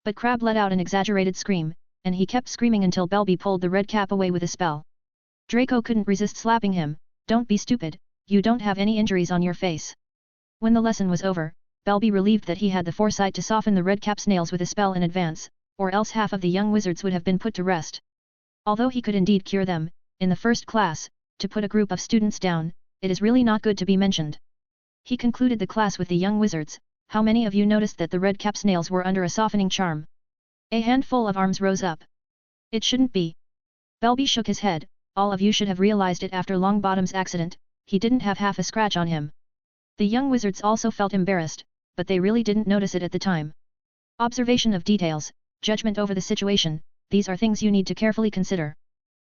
But Crab let out an exaggerated scream, and he kept screaming until Belby pulled the red cap away with a spell. Draco couldn't resist slapping him. Don't be stupid, you don't have any injuries on your face. When the lesson was over, Belby relieved that he had the foresight to soften the red cap's nails with a spell in advance, or else half of the young wizards would have been put to rest. Although he could indeed cure them, in the first class, to put a group of students down, it is really not good to be mentioned. He concluded the class with the young wizards. How many of you noticed that the red cap's nails were under a softening charm? A handful of arms rose up. It shouldn't be. Belby shook his head. All of you should have realized it after Longbottom's accident, he didn't have half a scratch on him. The young wizards also felt embarrassed, but they really didn't notice it at the time. Observation of details, judgment over the situation, these are things you need to carefully consider.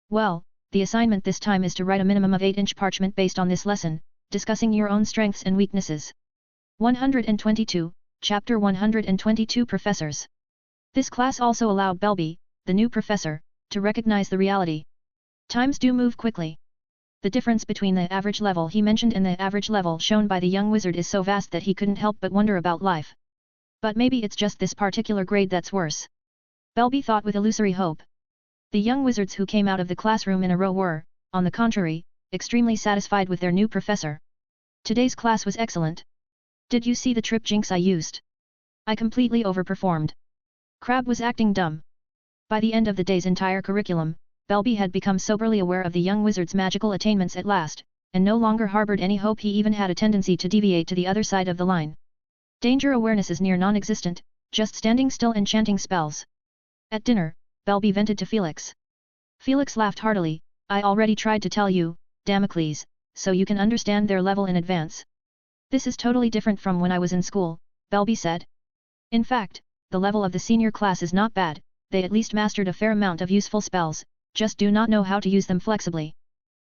Well, the assignment this time is to write a minimum of 8-inch parchment based on this lesson, discussing your own strengths and weaknesses. 122, Chapter 122 Professors. This class also allowed Belby, the new professor, to recognize the reality. Times do move quickly. The difference between the average level he mentioned and the average level shown by the young wizard is so vast that he couldn't help but wonder about life. But maybe it's just this particular grade that's worse. Belby thought with illusory hope. The young wizards who came out of the classroom in a row were, on the contrary, extremely satisfied with their new professor. Today's class was excellent. Did you see the trip jinx I used? I completely overperformed. Crab was acting dumb. By the end of the day's entire curriculum, Belby had become soberly aware of the young wizard's magical attainments at last, and no longer harbored any hope he even had a tendency to deviate to the other side of the line. Danger awareness is near non-existent, just standing still and chanting spells. At dinner, Belby vented to Felix. Felix laughed heartily. I already tried to tell you, Damocles, so you can understand their level in advance. This is totally different from when I was in school, Belby said. In fact, the level of the senior class is not bad, they at least mastered a fair amount of useful spells, just do not know how to use them flexibly.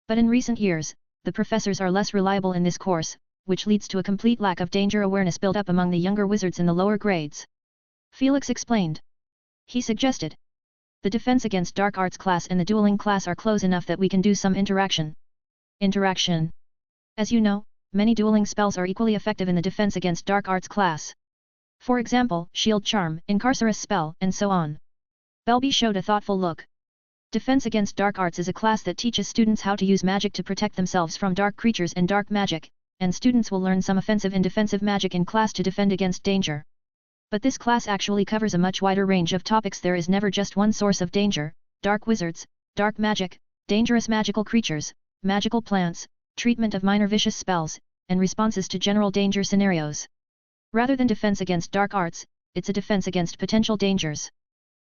But in recent years, the professors are less reliable in this course, which leads to a complete lack of danger awareness built up among the younger wizards in the lower grades. Felix explained. He suggested. The defense against dark arts class and the dueling class are close enough that we can do some interaction. Interaction. As you know, many dueling spells are equally effective in the defense against dark arts class. For example, shield charm, incarcerous spell, and so on. Belby showed a thoughtful look. Defense against dark arts is a class that teaches students how to use magic to protect themselves from dark creatures and dark magic, and students will learn some offensive and defensive magic in class to defend against danger. But this class actually covers a much wider range of topics. There is never just one source of danger: dark wizards, dark magic, dangerous magical creatures, magical plants, treatment of minor vicious spells, and responses to general danger scenarios. Rather than defense against dark arts, it's a defense against potential dangers.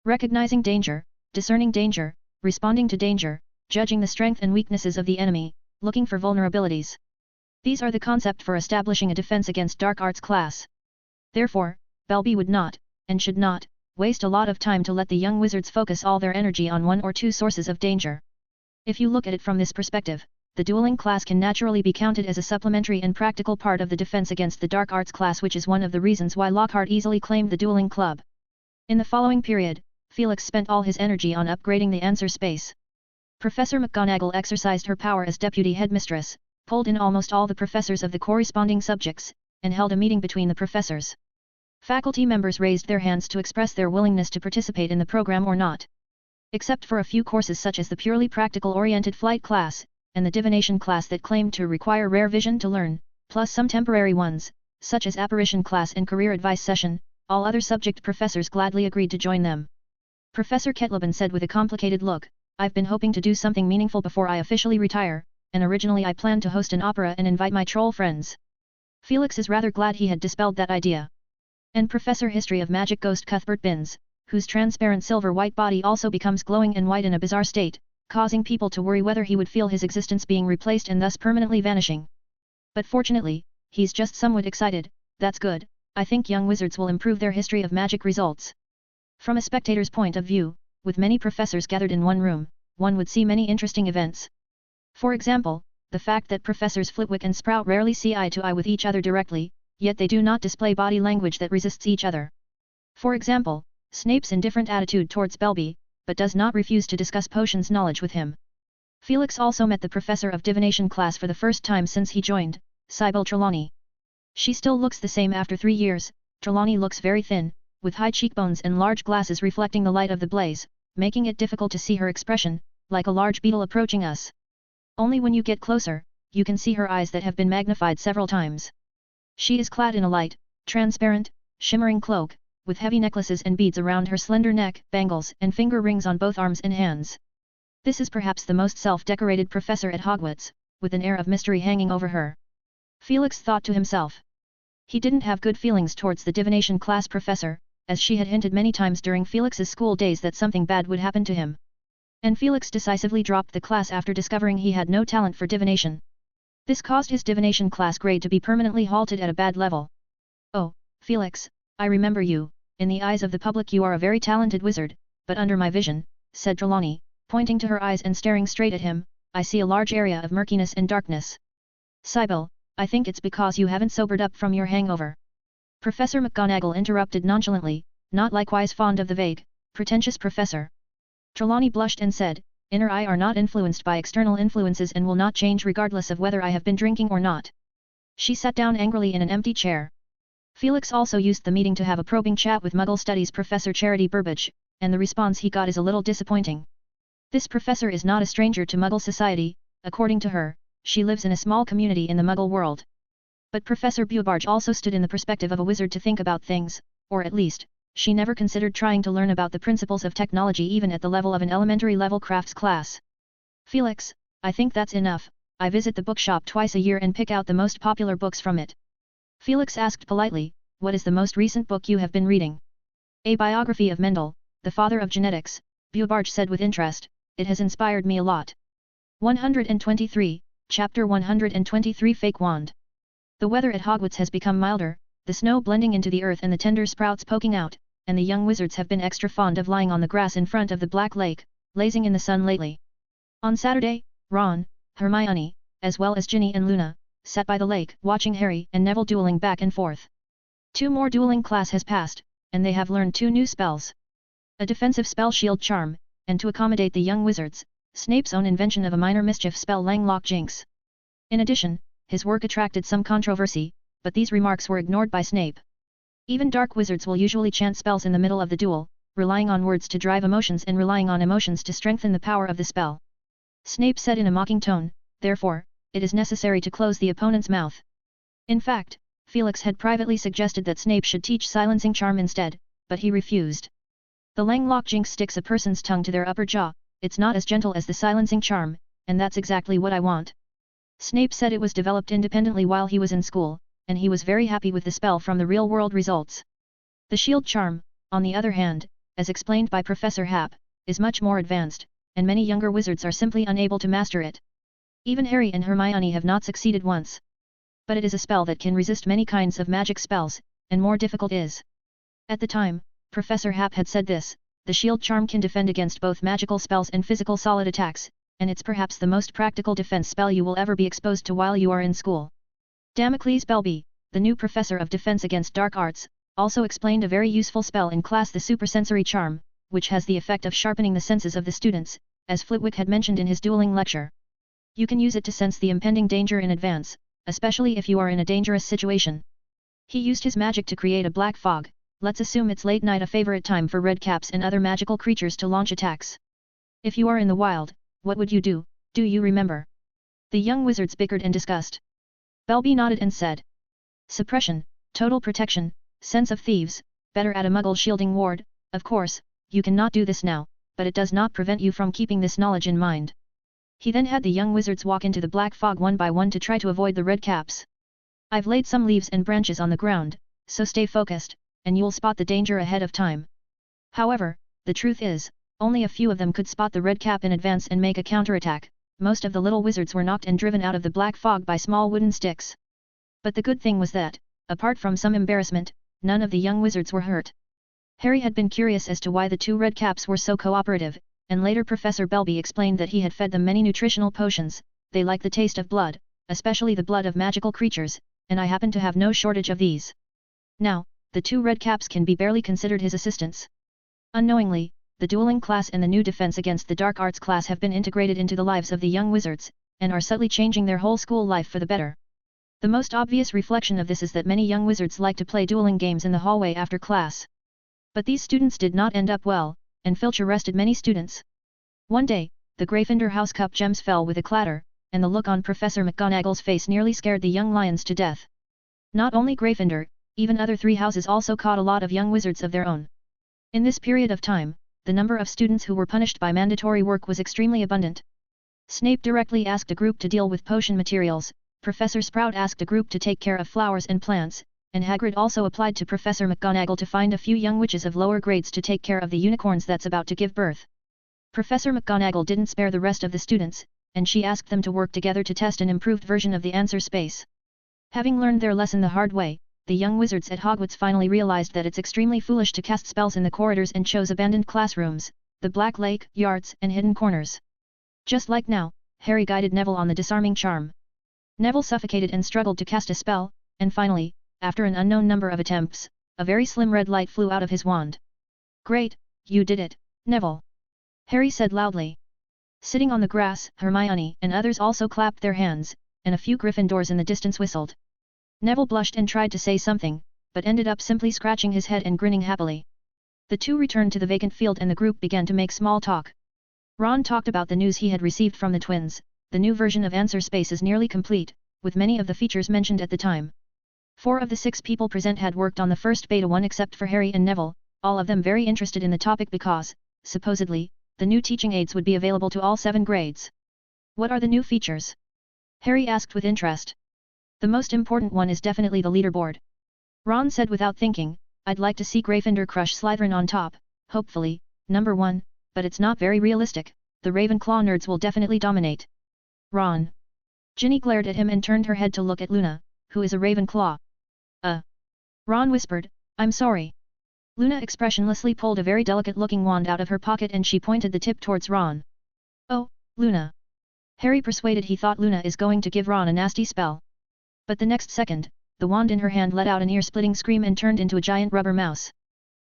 Recognizing danger, discerning danger, responding to danger, judging the strength and weaknesses of the enemy, looking for vulnerabilities. These are the concept for establishing a defense against dark arts class. Therefore, Belby would not, and should not, waste a lot of time to let the young wizards focus all their energy on one or two sources of danger. If you look at it from this perspective, the dueling class can naturally be counted as a supplementary and practical part of the defense against the dark arts class, which is one of the reasons why Lockhart easily claimed the dueling club. In the following period, Felix spent all his energy on upgrading the answer space. Professor McGonagall exercised her power as deputy headmistress, pulled in almost all the professors of the corresponding subjects, and held a meeting between the professors. Faculty members raised their hands to express their willingness to participate in the program or not. Except for a few courses such as the purely practical-oriented flight class, and the divination class that claimed to require rare vision to learn, plus some temporary ones, such as apparition class and career advice session, all other subject professors gladly agreed to join them. Professor Kettleben said with a complicated look, I've been hoping to do something meaningful before I officially retire, and originally I planned to host an opera and invite my troll friends. Felix is rather glad he had dispelled that idea. And Professor History of Magic Ghost Cuthbert Binns, whose transparent silver-white body also becomes glowing and white in a bizarre state, causing people to worry whether he would feel his existence being replaced and thus permanently vanishing. But fortunately, he's just somewhat excited. That's good. I think young wizards will improve their history of magic results. From a spectator's point of view, with many professors gathered in one room, one would see many interesting events. For example, the fact that Professors Flitwick and Sprout rarely see eye to eye with each other directly, yet they do not display body language that resists each other. For example, Snape's indifferent attitude towards Belby, but does not refuse to discuss potions knowledge with him. Felix also met the professor of divination class for the first time since he joined, Sybil Trelawney. She still looks the same after 3 years. Trelawney looks very thin, with high cheekbones and large glasses reflecting the light of the blaze, making it difficult to see her expression, like a large beetle approaching us. Only when you get closer, you can see her eyes that have been magnified several times. She is clad in a light, transparent, shimmering cloak, with heavy necklaces and beads around her slender neck, bangles and finger rings on both arms and hands. This is perhaps the most self-decorated professor at Hogwarts, with an air of mystery hanging over her. Felix thought to himself. He didn't have good feelings towards the divination class professor, as she had hinted many times during Felix's school days that something bad would happen to him. And Felix decisively dropped the class after discovering he had no talent for divination. This caused his divination class grade to be permanently halted at a bad level. Oh, Felix, I remember you. In the eyes of the public you are a very talented wizard, but under my vision, said Trelawney, pointing to her eyes and staring straight at him, I see a large area of murkiness and darkness. Sybil, I think it's because you haven't sobered up from your hangover. Professor McGonagall interrupted nonchalantly, not likewise fond of the vague, pretentious professor. Trelawney blushed and said, Inner I are not influenced by external influences and will not change regardless of whether I have been drinking or not. She sat down angrily in an empty chair. Felix also used the meeting to have a probing chat with Muggle Studies Professor Charity Burbage, and the response he got is a little disappointing. This professor is not a stranger to Muggle society, according to her, she lives in a small community in the Muggle world. But Professor Burbage also stood in the perspective of a wizard to think about things, or at least, she never considered trying to learn about the principles of technology even at the level of an elementary level crafts class. Felix, I think that's enough, I visit the bookshop twice a year and pick out the most popular books from it. Felix asked politely, what is the most recent book you have been reading? A biography of Mendel, the father of genetics, Burbage said with interest, it has inspired me a lot. 123, Chapter 123 Fake Wand. The weather at Hogwarts has become milder, the snow blending into the earth and the tender sprouts poking out, and the young wizards have been extra fond of lying on the grass in front of the Black Lake, lazing in the sun lately. On Saturday, Ron, Hermione, as well as Ginny and Luna, sat by the lake watching Harry and Neville dueling back and forth. 2 more dueling class has passed, and they have learned 2 new spells. A defensive spell Shield Charm, and to accommodate the young wizards, Snape's own invention of a minor mischief spell Langlock Jinx. In addition, his work attracted some controversy, but these remarks were ignored by Snape. Even dark wizards will usually chant spells in the middle of the duel, relying on words to drive emotions and relying on emotions to strengthen the power of the spell. Snape said in a mocking tone, therefore, it is necessary to close the opponent's mouth. In fact, Felix had privately suggested that Snape should teach Silencing Charm instead, but he refused. The Langlock Jinx sticks a person's tongue to their upper jaw, it's not as gentle as the Silencing Charm, and that's exactly what I want. Snape said it was developed independently while he was in school, and he was very happy with the spell from the real-world results. The Shield Charm, on the other hand, as explained by Professor Happ, is much more advanced, and many younger wizards are simply unable to master it. Even Harry and Hermione have not succeeded once. But it is a spell that can resist many kinds of magic spells, and more difficult is. At the time, Professor Happ had said this, the Shield Charm can defend against both magical spells and physical solid attacks, and it's perhaps the most practical defense spell you will ever be exposed to while you are in school. Damocles Belby, the new professor of defense against dark arts, also explained a very useful spell in class, the Supersensory Charm, which has the effect of sharpening the senses of the students, as Flitwick had mentioned in his dueling lecture. You can use it to sense the impending danger in advance, especially if you are in a dangerous situation. He used his magic to create a black fog, let's assume it's late night, a favorite time for redcaps and other magical creatures to launch attacks. If you are in the wild, what would you do you remember? The young wizards bickered and discussed. Belby nodded and said. Suppression, total protection, sense of thieves, better add a Muggle shielding ward, of course, you cannot do this now, but it does not prevent you from keeping this knowledge in mind. He then had the young wizards walk into the black fog one by one to try to avoid the red caps. I've laid some leaves and branches on the ground, so stay focused, and you'll spot the danger ahead of time. However, the truth is, only a few of them could spot the red cap in advance and make a counterattack. Most of the little wizards were knocked and driven out of the black fog by small wooden sticks. But the good thing was that, apart from some embarrassment, none of the young wizards were hurt. Harry had been curious as to why the 2 red caps were so cooperative, and later Professor Belby explained that he had fed them many nutritional potions. They like the taste of blood, especially the blood of magical creatures, and I happen to have no shortage of these. Now, the 2 red caps can be barely considered his assistants. Unknowingly, the dueling class and the new defense against the dark arts class have been integrated into the lives of the young wizards, and are subtly changing their whole school life for the better. The most obvious reflection of this is that many young wizards like to play dueling games in the hallway after class. But these students did not end up well, and Filch arrested many students. One day, the Gryffindor House Cup gems fell with a clatter, and the look on Professor McGonagall's face nearly scared the young lions to death. Not only Gryffindor, even other 3 houses also caught a lot of young wizards of their own. In this period of time, the number of students who were punished by mandatory work was extremely abundant. Snape directly asked a group to deal with potion materials, Professor Sprout asked a group to take care of flowers and plants, and Hagrid also applied to Professor McGonagall to find a few young witches of lower grades to take care of the unicorns that's about to give birth. Professor McGonagall didn't spare the rest of the students, and she asked them to work together to test an improved version of the answer space. Having learned their lesson the hard way, the young wizards at Hogwarts finally realized that it's extremely foolish to cast spells in the corridors and chose abandoned classrooms, the Black Lake, yards, and hidden corners. Just like now, Harry guided Neville on the disarming charm. Neville suffocated and struggled to cast a spell, and finally, after an unknown number of attempts, a very slim red light flew out of his wand. "Great, you did it, Neville!" Harry said loudly. Sitting on the grass, Hermione and others also clapped their hands, and a few Gryffindors in the distance whistled. Neville blushed and tried to say something, but ended up simply scratching his head and grinning happily. The two returned to the vacant field and the group began to make small talk. Ron talked about the news he had received from the twins. The new version of Answer Space is nearly complete, with many of the features mentioned at the time. 4 of the 6 people present had worked on the first beta one except for Harry and Neville, all of them very interested in the topic because, supposedly, the new teaching aids would be available to all 7 grades. What are the new features? Harry asked with interest. The most important one is definitely the leaderboard. Ron said without thinking, I'd like to see Gryffindor crush Slytherin on top, hopefully, number 1, but it's not very realistic, the Ravenclaw nerds will definitely dominate. Ron. Ginny glared at him and turned her head to look at Luna, who is a Ravenclaw. Ron whispered, I'm sorry. Luna expressionlessly pulled a very delicate-looking wand out of her pocket and she pointed the tip towards Ron. Oh, Luna. Harry persuaded he thought Luna is going to give Ron a nasty spell. But the next second, the wand in her hand let out an ear-splitting scream and turned into a giant rubber mouse.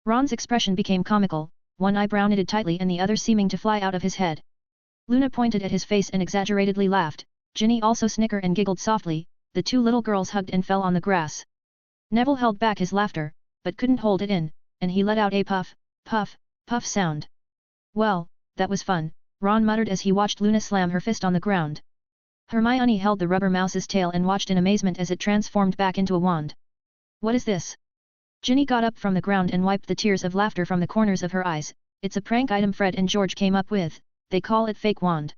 Ron's expression became comical, one eyebrow knitted tightly and the other seeming to fly out of his head. Luna pointed at his face and exaggeratedly laughed, Ginny also snickered and giggled softly, the 2 little girls hugged and fell on the grass. Neville held back his laughter, but couldn't hold it in, and he let out a puff, puff, puff sound. Well, that was fun, Ron muttered as he watched Luna slam her fist on the ground. Hermione held the rubber mouse's tail and watched in amazement as it transformed back into a wand. What is this? Ginny got up from the ground and wiped the tears of laughter from the corners of her eyes. It's a prank item Fred and George came up with, they call it fake wand.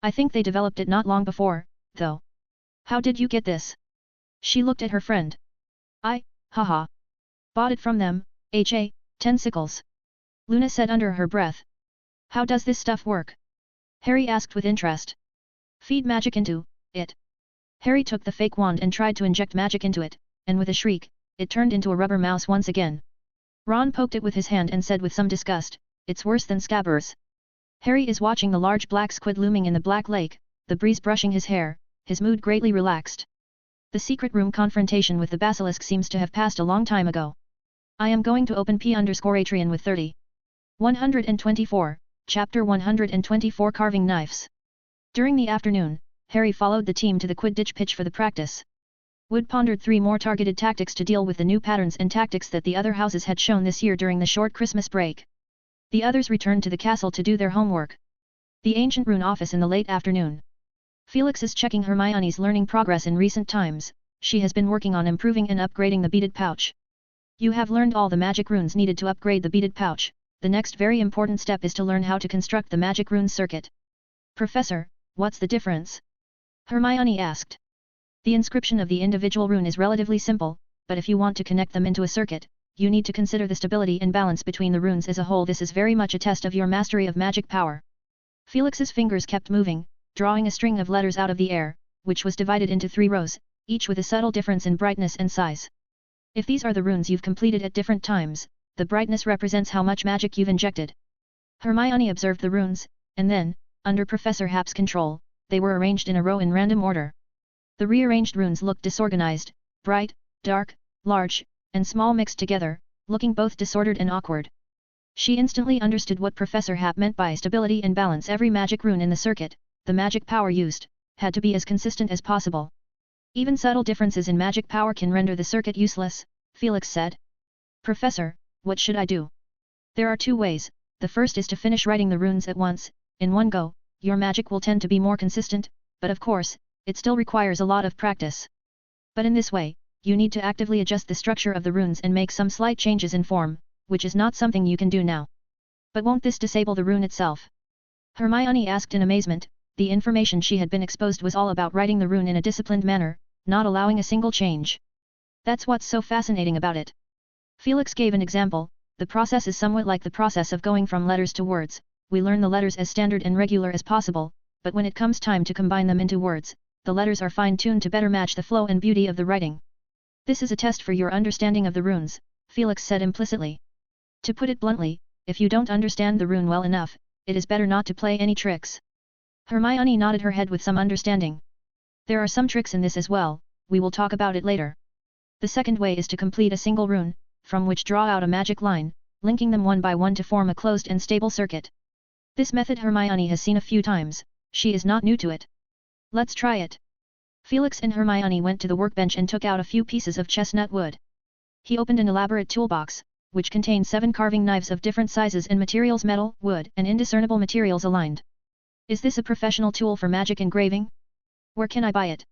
I think they developed it not long before, though. How did you get this? She looked at her friend. Haha. Bought it from them, 10 sickles. Luna said under her breath. How does this stuff work? Harry asked with interest. Feed magic into it. Harry took the fake wand and tried to inject magic into it, and with a shriek, it turned into a rubber mouse once again. Ron poked it with his hand and said with some disgust, it's worse than Scabbers. Harry is watching the large black squid looming in the Black Lake, the breeze brushing his hair, his mood greatly relaxed. The secret room confrontation with the basilisk seems to have passed a long time ago. I am going to open P_Atrian with 30. 124, Chapter 124 Carving Knives. During the afternoon, Harry followed the team to the Quidditch pitch for the practice. Wood pondered 3 more targeted tactics to deal with the new patterns and tactics that the other houses had shown this year during the short Christmas break. The others returned to the castle to do their homework. The ancient Rune office in the late afternoon. Felix is checking Hermione's learning progress in recent times. She has been working on improving and upgrading the beaded pouch. You have learned all the magic runes needed to upgrade the beaded pouch. The next very important step is to learn how to construct the magic rune circuit. Professor, what's the difference? Hermione asked. The inscription of the individual rune is relatively simple, but if you want to connect them into a circuit, you need to consider the stability and balance between the runes as a whole. This is very much a test of your mastery of magic power. Felix's fingers kept moving, drawing a string of letters out of the air, which was divided into 3 rows, each with a subtle difference in brightness and size. If these are the runes you've completed at different times, the brightness represents how much magic you've injected. Hermione observed the runes, and then, under Professor Happ's control, they were arranged in a row in random order. The rearranged runes looked disorganized, bright, dark, large, and small mixed together, looking both disordered and awkward. She instantly understood what Professor Happ meant by stability and balance. Every magic rune in the circuit, the magic power used, had to be as consistent as possible. Even subtle differences in magic power can render the circuit useless, Felix said. Professor, what should I do? There are 2 ways. The first is to finish writing the runes at once, in one go. Your magic will tend to be more consistent, but of course, it still requires a lot of practice. But in this way, you need to actively adjust the structure of the runes and make some slight changes in form, which is not something you can do now. But won't this disable the rune itself? Hermione asked in amazement. The information she had been exposed was all about writing the rune in a disciplined manner, not allowing a single change. That's what's so fascinating about it. Felix gave an example. The process is somewhat like the process of going from letters to words. We learn the letters as standard and regular as possible, but when it comes time to combine them into words, the letters are fine-tuned to better match the flow and beauty of the writing. This is a test for your understanding of the runes, Felix said implicitly. To put it bluntly, if you don't understand the rune well enough, it is better not to play any tricks. Hermione nodded her head with some understanding. There are some tricks in this as well, we will talk about it later. The second way is to complete a single rune, from which draw out a magic line, linking them one by one to form a closed and stable circuit. This method Hermione has seen a few times, she is not new to it. Let's try it. Felix and Hermione went to the workbench and took out a few pieces of chestnut wood. He opened an elaborate toolbox, which contained 7 carving knives of different sizes and materials: metal, wood, and indiscernible materials aligned. Is this a professional tool for magic engraving? Where can I buy it?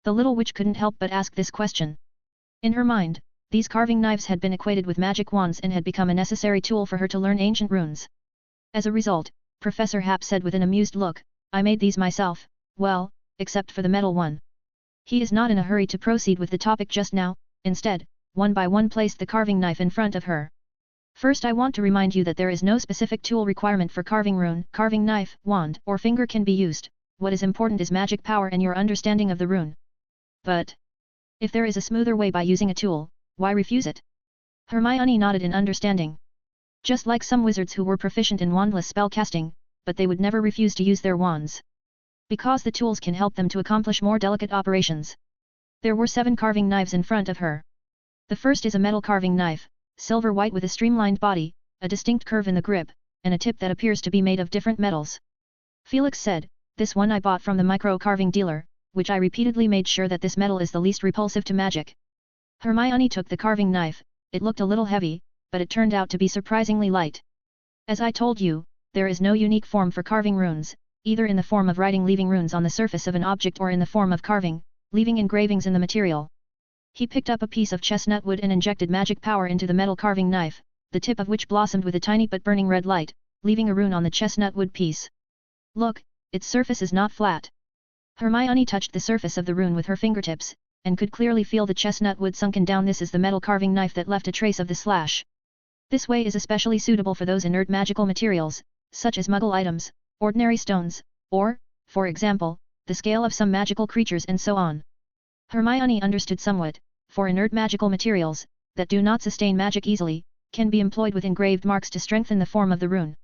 The little witch couldn't help but ask this question. In her mind, these carving knives had been equated with magic wands and had become a necessary tool for her to learn ancient runes. As a result, Professor Happ said with an amused look, I made these myself, well, except for the metal one. He is not in a hurry to proceed with the topic just now, instead, one by one placed the carving knife in front of her. First I want to remind you that there is no specific tool requirement for carving rune, carving knife, wand, or finger can be used, what is important is magic power and your understanding of the rune. But if there is a smoother way by using a tool, why refuse it? Hermione nodded in understanding. Just like some wizards who were proficient in wandless spellcasting, but they would never refuse to use their wands. Because the tools can help them to accomplish more delicate operations. There were 7 carving knives in front of her. The first is a metal carving knife, silver white with a streamlined body, a distinct curve in the grip, and a tip that appears to be made of different metals. Felix said, this one I bought from the micro-carving dealer, which I repeatedly made sure that this metal is the least repulsive to magic. Hermione took the carving knife, it looked a little heavy, but it turned out to be surprisingly light. As I told you, there is no unique form for carving runes, either in the form of writing leaving runes on the surface of an object or in the form of carving, leaving engravings in the material. He picked up a piece of chestnut wood and injected magic power into the metal carving knife, the tip of which blossomed with a tiny but burning red light, leaving a rune on the chestnut wood piece. Look, its surface is not flat. Hermione touched the surface of the rune with her fingertips, and could clearly feel the chestnut wood sunken down. This is the metal carving knife that left a trace of the slash. This way is especially suitable for those inert magical materials, such as muggle items, ordinary stones, or, for example, the scale of some magical creatures and so on. Hermione understood somewhat, for inert magical materials, that do not sustain magic easily, can be employed with engraved marks to strengthen the form of the rune.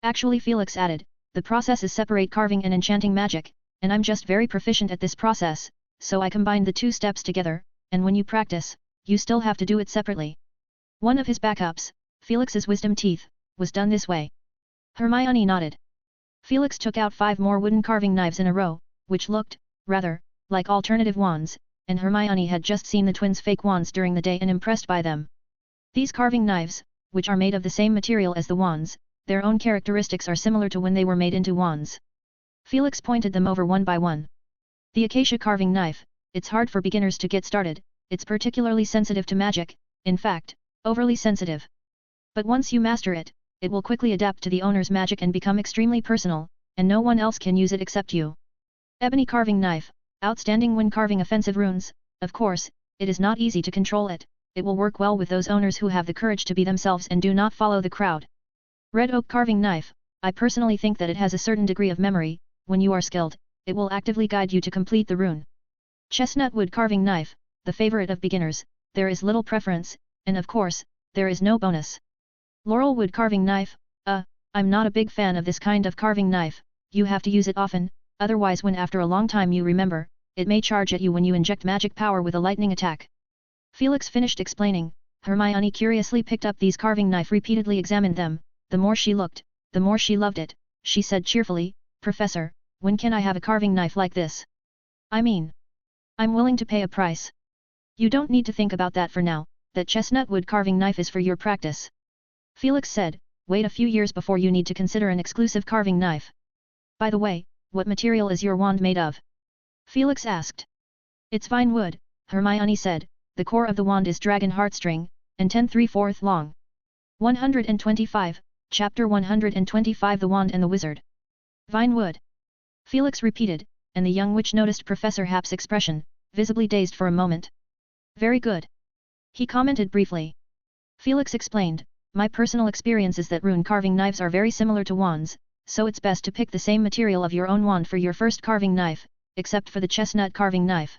Actually, Felix added, the process is separate carving and enchanting magic, and I'm just very proficient at this process, so I combined the 2 steps together, and when you practice, you still have to do it separately. One of his backups, Felix's wisdom teeth, was done this way. Hermione nodded. Felix took out 5 more wooden carving knives in a row, which looked, rather, like alternative wands, and Hermione had just seen the twins' fake wands during the day and impressed by them. These carving knives, which are made of the same material as the wands, their own characteristics are similar to when they were made into wands. Felix pointed them over one by one. The acacia carving knife, it's hard for beginners to get started, it's particularly sensitive to magic, in fact, overly sensitive. But once you master it, it will quickly adapt to the owner's magic and become extremely personal, and no one else can use it except you. Ebony carving knife, outstanding when carving offensive runes, of course, it is not easy to control it, it will work well with those owners who have the courage to be themselves and do not follow the crowd. Red oak carving knife, I personally think that it has a certain degree of memory, when you are skilled, it will actively guide you to complete the rune. Chestnut wood carving knife, the favorite of beginners, there is little preference, and of course, there is no bonus. Laurel wood carving knife, I'm not a big fan of this kind of carving knife, you have to use it often, otherwise when after a long time you remember, it may charge at you when you inject magic power with a lightning attack. Felix finished explaining, Hermione curiously picked up these carving knife, repeatedly examined them, the more she looked, the more she loved it, she said cheerfully, Professor, when can I have a carving knife like this? I mean, I'm willing to pay a price. You don't need to think about that for now, that chestnut wood carving knife is for your practice. Felix said, wait a few years before you need to consider an exclusive carving knife. By the way, what material is your wand made of? Felix asked. It's vine wood, Hermione said, the core of the wand is dragon heartstring, and 10 3/4 long. 125, Chapter 125 The Wand and the Wizard. Vine wood. Felix repeated, and the young witch noticed Professor Happ's expression, visibly dazed for a moment. Very good. He commented briefly. Felix explained, my personal experience is that rune carving knives are very similar to wands, so it's best to pick the same material of your own wand for your first carving knife, except for the chestnut carving knife.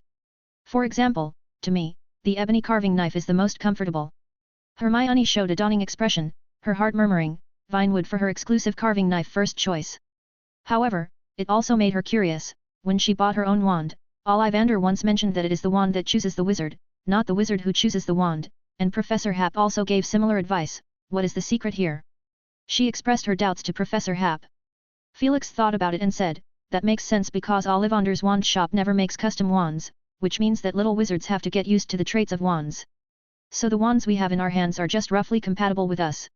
For example, to me, the ebony carving knife is the most comfortable. Hermione showed a dawning expression, her heart murmuring, Vinewood for her exclusive carving knife first choice. However, it also made her curious. When she bought her own wand, Ollivander once mentioned that it is the wand that chooses the wizard, not the wizard who chooses the wand, and Professor Happ also gave similar advice. What is the secret here? She expressed her doubts to Professor Happ. Felix thought about it and said, that makes sense because Ollivander's wand shop never makes custom wands, which means that little wizards have to get used to the traits of wands. So the wands we have in our hands are just roughly compatible with us.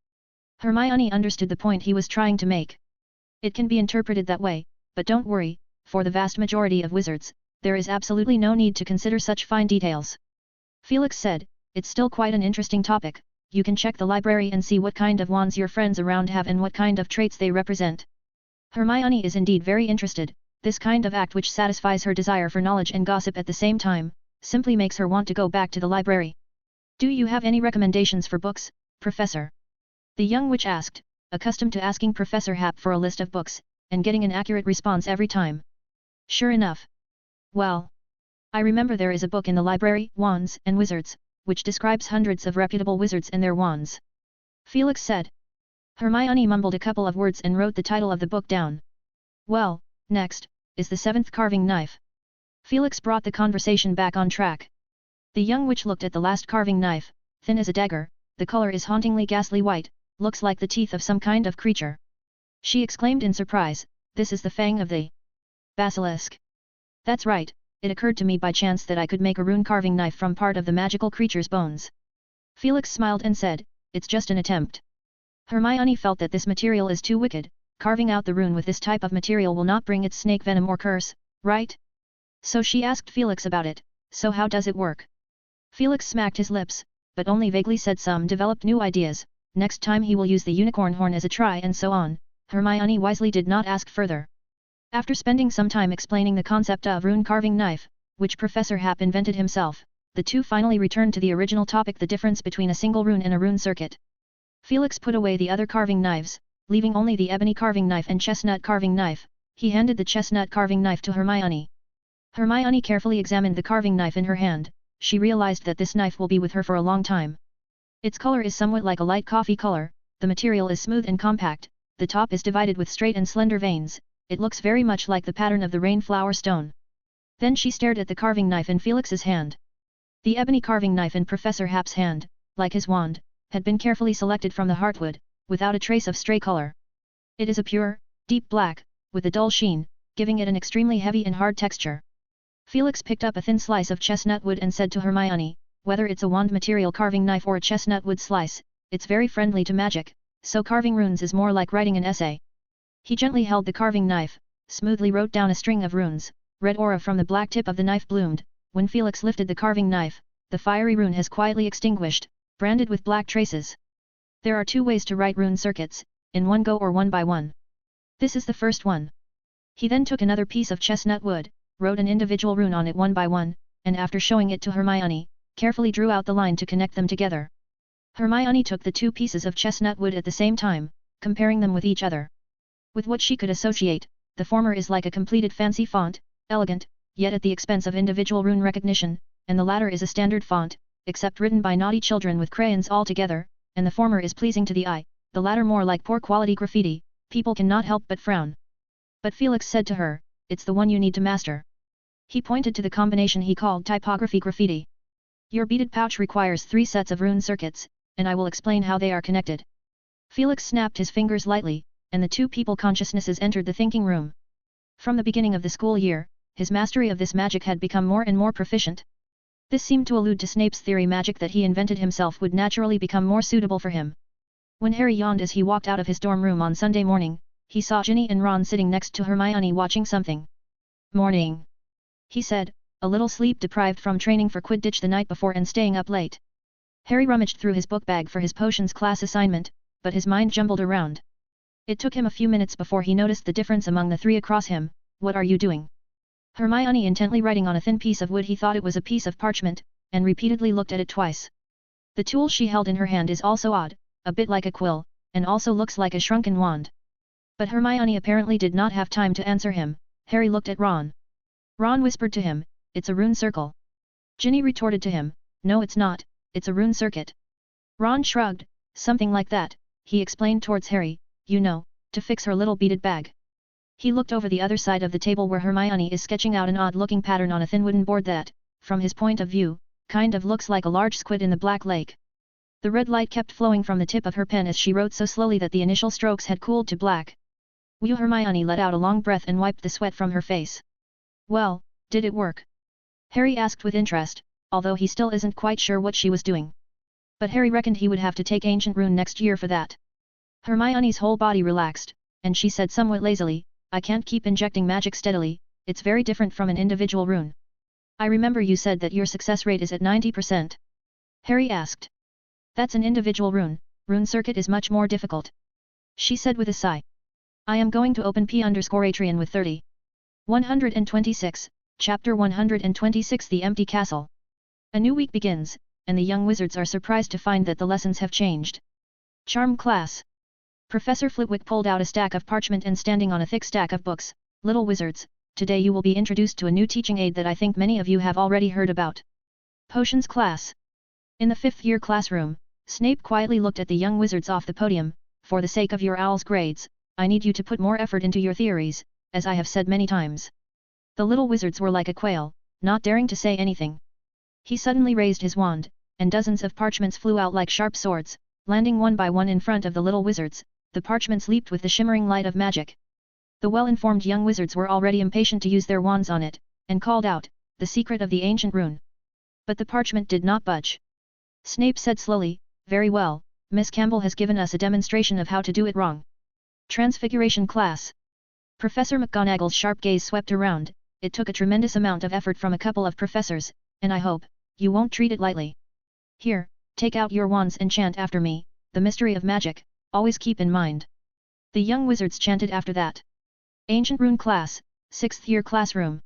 Hermione understood the point he was trying to make. It can be interpreted that way, but don't worry, for the vast majority of wizards, there is absolutely no need to consider such fine details. Felix said, it's still quite an interesting topic. You can check the library and see what kind of wands your friends around have and what kind of traits they represent. Hermione is indeed very interested. This kind of act, which satisfies her desire for knowledge and gossip at the same time, simply makes her want to go back to the library. Do you have any recommendations for books, Professor? The young witch asked, accustomed to asking Professor Happ for a list of books, and getting an accurate response every time. Sure enough. Well, I remember there is a book in the library, Wands and Wizards, which describes hundreds of reputable wizards and their wands. Felix said. Hermione mumbled a couple of words and wrote the title of the book down. Well, next, is the seventh carving knife. Felix brought the conversation back on track. The young witch looked at the last carving knife, thin as a dagger, the color is hauntingly ghastly white, looks like the teeth of some kind of creature. She exclaimed in surprise, this is the fang of the basilisk. That's right, it occurred to me by chance that I could make a rune carving knife from part of the magical creature's bones. Felix smiled and said, it's just an attempt. Hermione felt that this material is too wicked, carving out the rune with this type of material will not bring its snake venom or curse, right? So she asked Felix about it, so how does it work? Felix smacked his lips, but only vaguely said some developed new ideas, next time he will use the unicorn horn as a try and so on. Hermione wisely did not ask further. After spending some time explaining the concept of rune carving knife, which Professor Happ invented himself, the two finally returned to the original topic, the difference between a single rune and a rune circuit. Felix put away the other carving knives, leaving only the ebony carving knife and chestnut carving knife. He handed the chestnut carving knife to Hermione. Hermione carefully examined the carving knife in her hand. She realized that this knife will be with her for a long time. Its color is somewhat like a light coffee color, the material is smooth and compact, the top is divided with straight and slender veins, it looks very much like the pattern of the rainflower stone. Then she stared at the carving knife in Felix's hand. The ebony carving knife in Professor Happ's hand, like his wand, had been carefully selected from the heartwood, without a trace of stray color. It is a pure, deep black, with a dull sheen, giving it an extremely heavy and hard texture. Felix picked up a thin slice of chestnut wood and said to Hermione, whether it's a wand material carving knife or a chestnut wood slice, it's very friendly to magic, so carving runes is more like writing an essay. He gently held the carving knife, smoothly wrote down a string of runes, red aura from the black tip of the knife bloomed. When Felix lifted the carving knife, the fiery rune has quietly extinguished, branded with black traces. There are two ways to write rune circuits, in one go or one by one. This is the first one. He then took another piece of chestnut wood, wrote an individual rune on it one by one, and after showing it to Hermione, carefully drew out the line to connect them together. Hermione took the two pieces of chestnut wood at the same time, comparing them with each other. With what she could associate, the former is like a completed fancy font, elegant, yet at the expense of individual rune recognition, and the latter is a standard font, except written by naughty children with crayons altogether, and the former is pleasing to the eye, the latter more like poor quality graffiti, people cannot help but frown. But Felix said to her, it's the one you need to master. He pointed to the combination he called typography graffiti. Your beaded pouch requires 3 sets of rune circuits, and I will explain how they are connected. Felix snapped his fingers lightly, and the two people consciousnesses entered the thinking room. From the beginning of the school year, his mastery of this magic had become more and more proficient. This seemed to allude to Snape's theory magic that he invented himself would naturally become more suitable for him. When Harry yawned as he walked out of his dorm room on Sunday morning, he saw Ginny and Ron sitting next to Hermione watching something. Morning, he said, a little sleep-deprived from training for Quidditch the night before and staying up late. Harry rummaged through his book bag for his potions class assignment, but his mind jumbled around. It took him a few minutes before he noticed the difference among the three across him. What are you doing? Hermione intently writing on a thin piece of wood. He thought it was a piece of parchment, and repeatedly looked at it twice. The tool she held in her hand is also odd, a bit like a quill, and also looks like a shrunken wand. But Hermione apparently did not have time to answer him. Harry looked at Ron. Ron whispered to him, "It's a rune circle." Ginny retorted to him, "No it's not, it's a rune circuit." Ron shrugged, "Something like that," he explained towards Harry, "you know, to fix her little beaded bag." He looked over the other side of the table where Hermione is sketching out an odd-looking pattern on a thin wooden board that, from his point of view, kind of looks like a large squid in the black lake. The red light kept flowing from the tip of her pen as she wrote so slowly that the initial strokes had cooled to black. Whew! Hermione let out a long breath and wiped the sweat from her face. "Well, did it work?" Harry asked with interest, although he still isn't quite sure what she was doing. But Harry reckoned he would have to take Ancient Rune next year for that. Hermione's whole body relaxed, and she said somewhat lazily, "I can't keep injecting magic steadily, it's very different from an individual rune." "I remember you said that your success rate is at 90%. Harry asked. "That's an individual rune, rune circuit is much more difficult," she said with a sigh. "I am going to open P_Atrian with 30. 126, Chapter 126 The Empty Castle. A new week begins, and the young wizards are surprised to find that the lessons have changed. Charm class. Professor Flitwick pulled out a stack of parchment and standing on a thick stack of books, "Little wizards, today you will be introduced to a new teaching aid that I think many of you have already heard about. Potions class." In the 5th year classroom, Snape quietly looked at the young wizards off the podium, "For the sake of your owl's grades, I need you to put more effort into your theories, as I have said many times." The little wizards were like a quail, not daring to say anything. He suddenly raised his wand, and dozens of parchments flew out like sharp swords, landing one by one in front of the little wizards. The parchments leaped with the shimmering light of magic. The well-informed young wizards were already impatient to use their wands on it, and called out, "The secret of the ancient rune." But the parchment did not budge. Snape said slowly, "Very well, Miss Campbell has given us a demonstration of how to do it wrong." Transfiguration class. Professor McGonagall's sharp gaze swept around. "It took a tremendous amount of effort from a couple of professors, and I hope you won't treat it lightly. Here, take out your wands and chant after me, the mystery of magic, always keep in mind." The young wizards chanted after that. Ancient Rune class, 6th year classroom.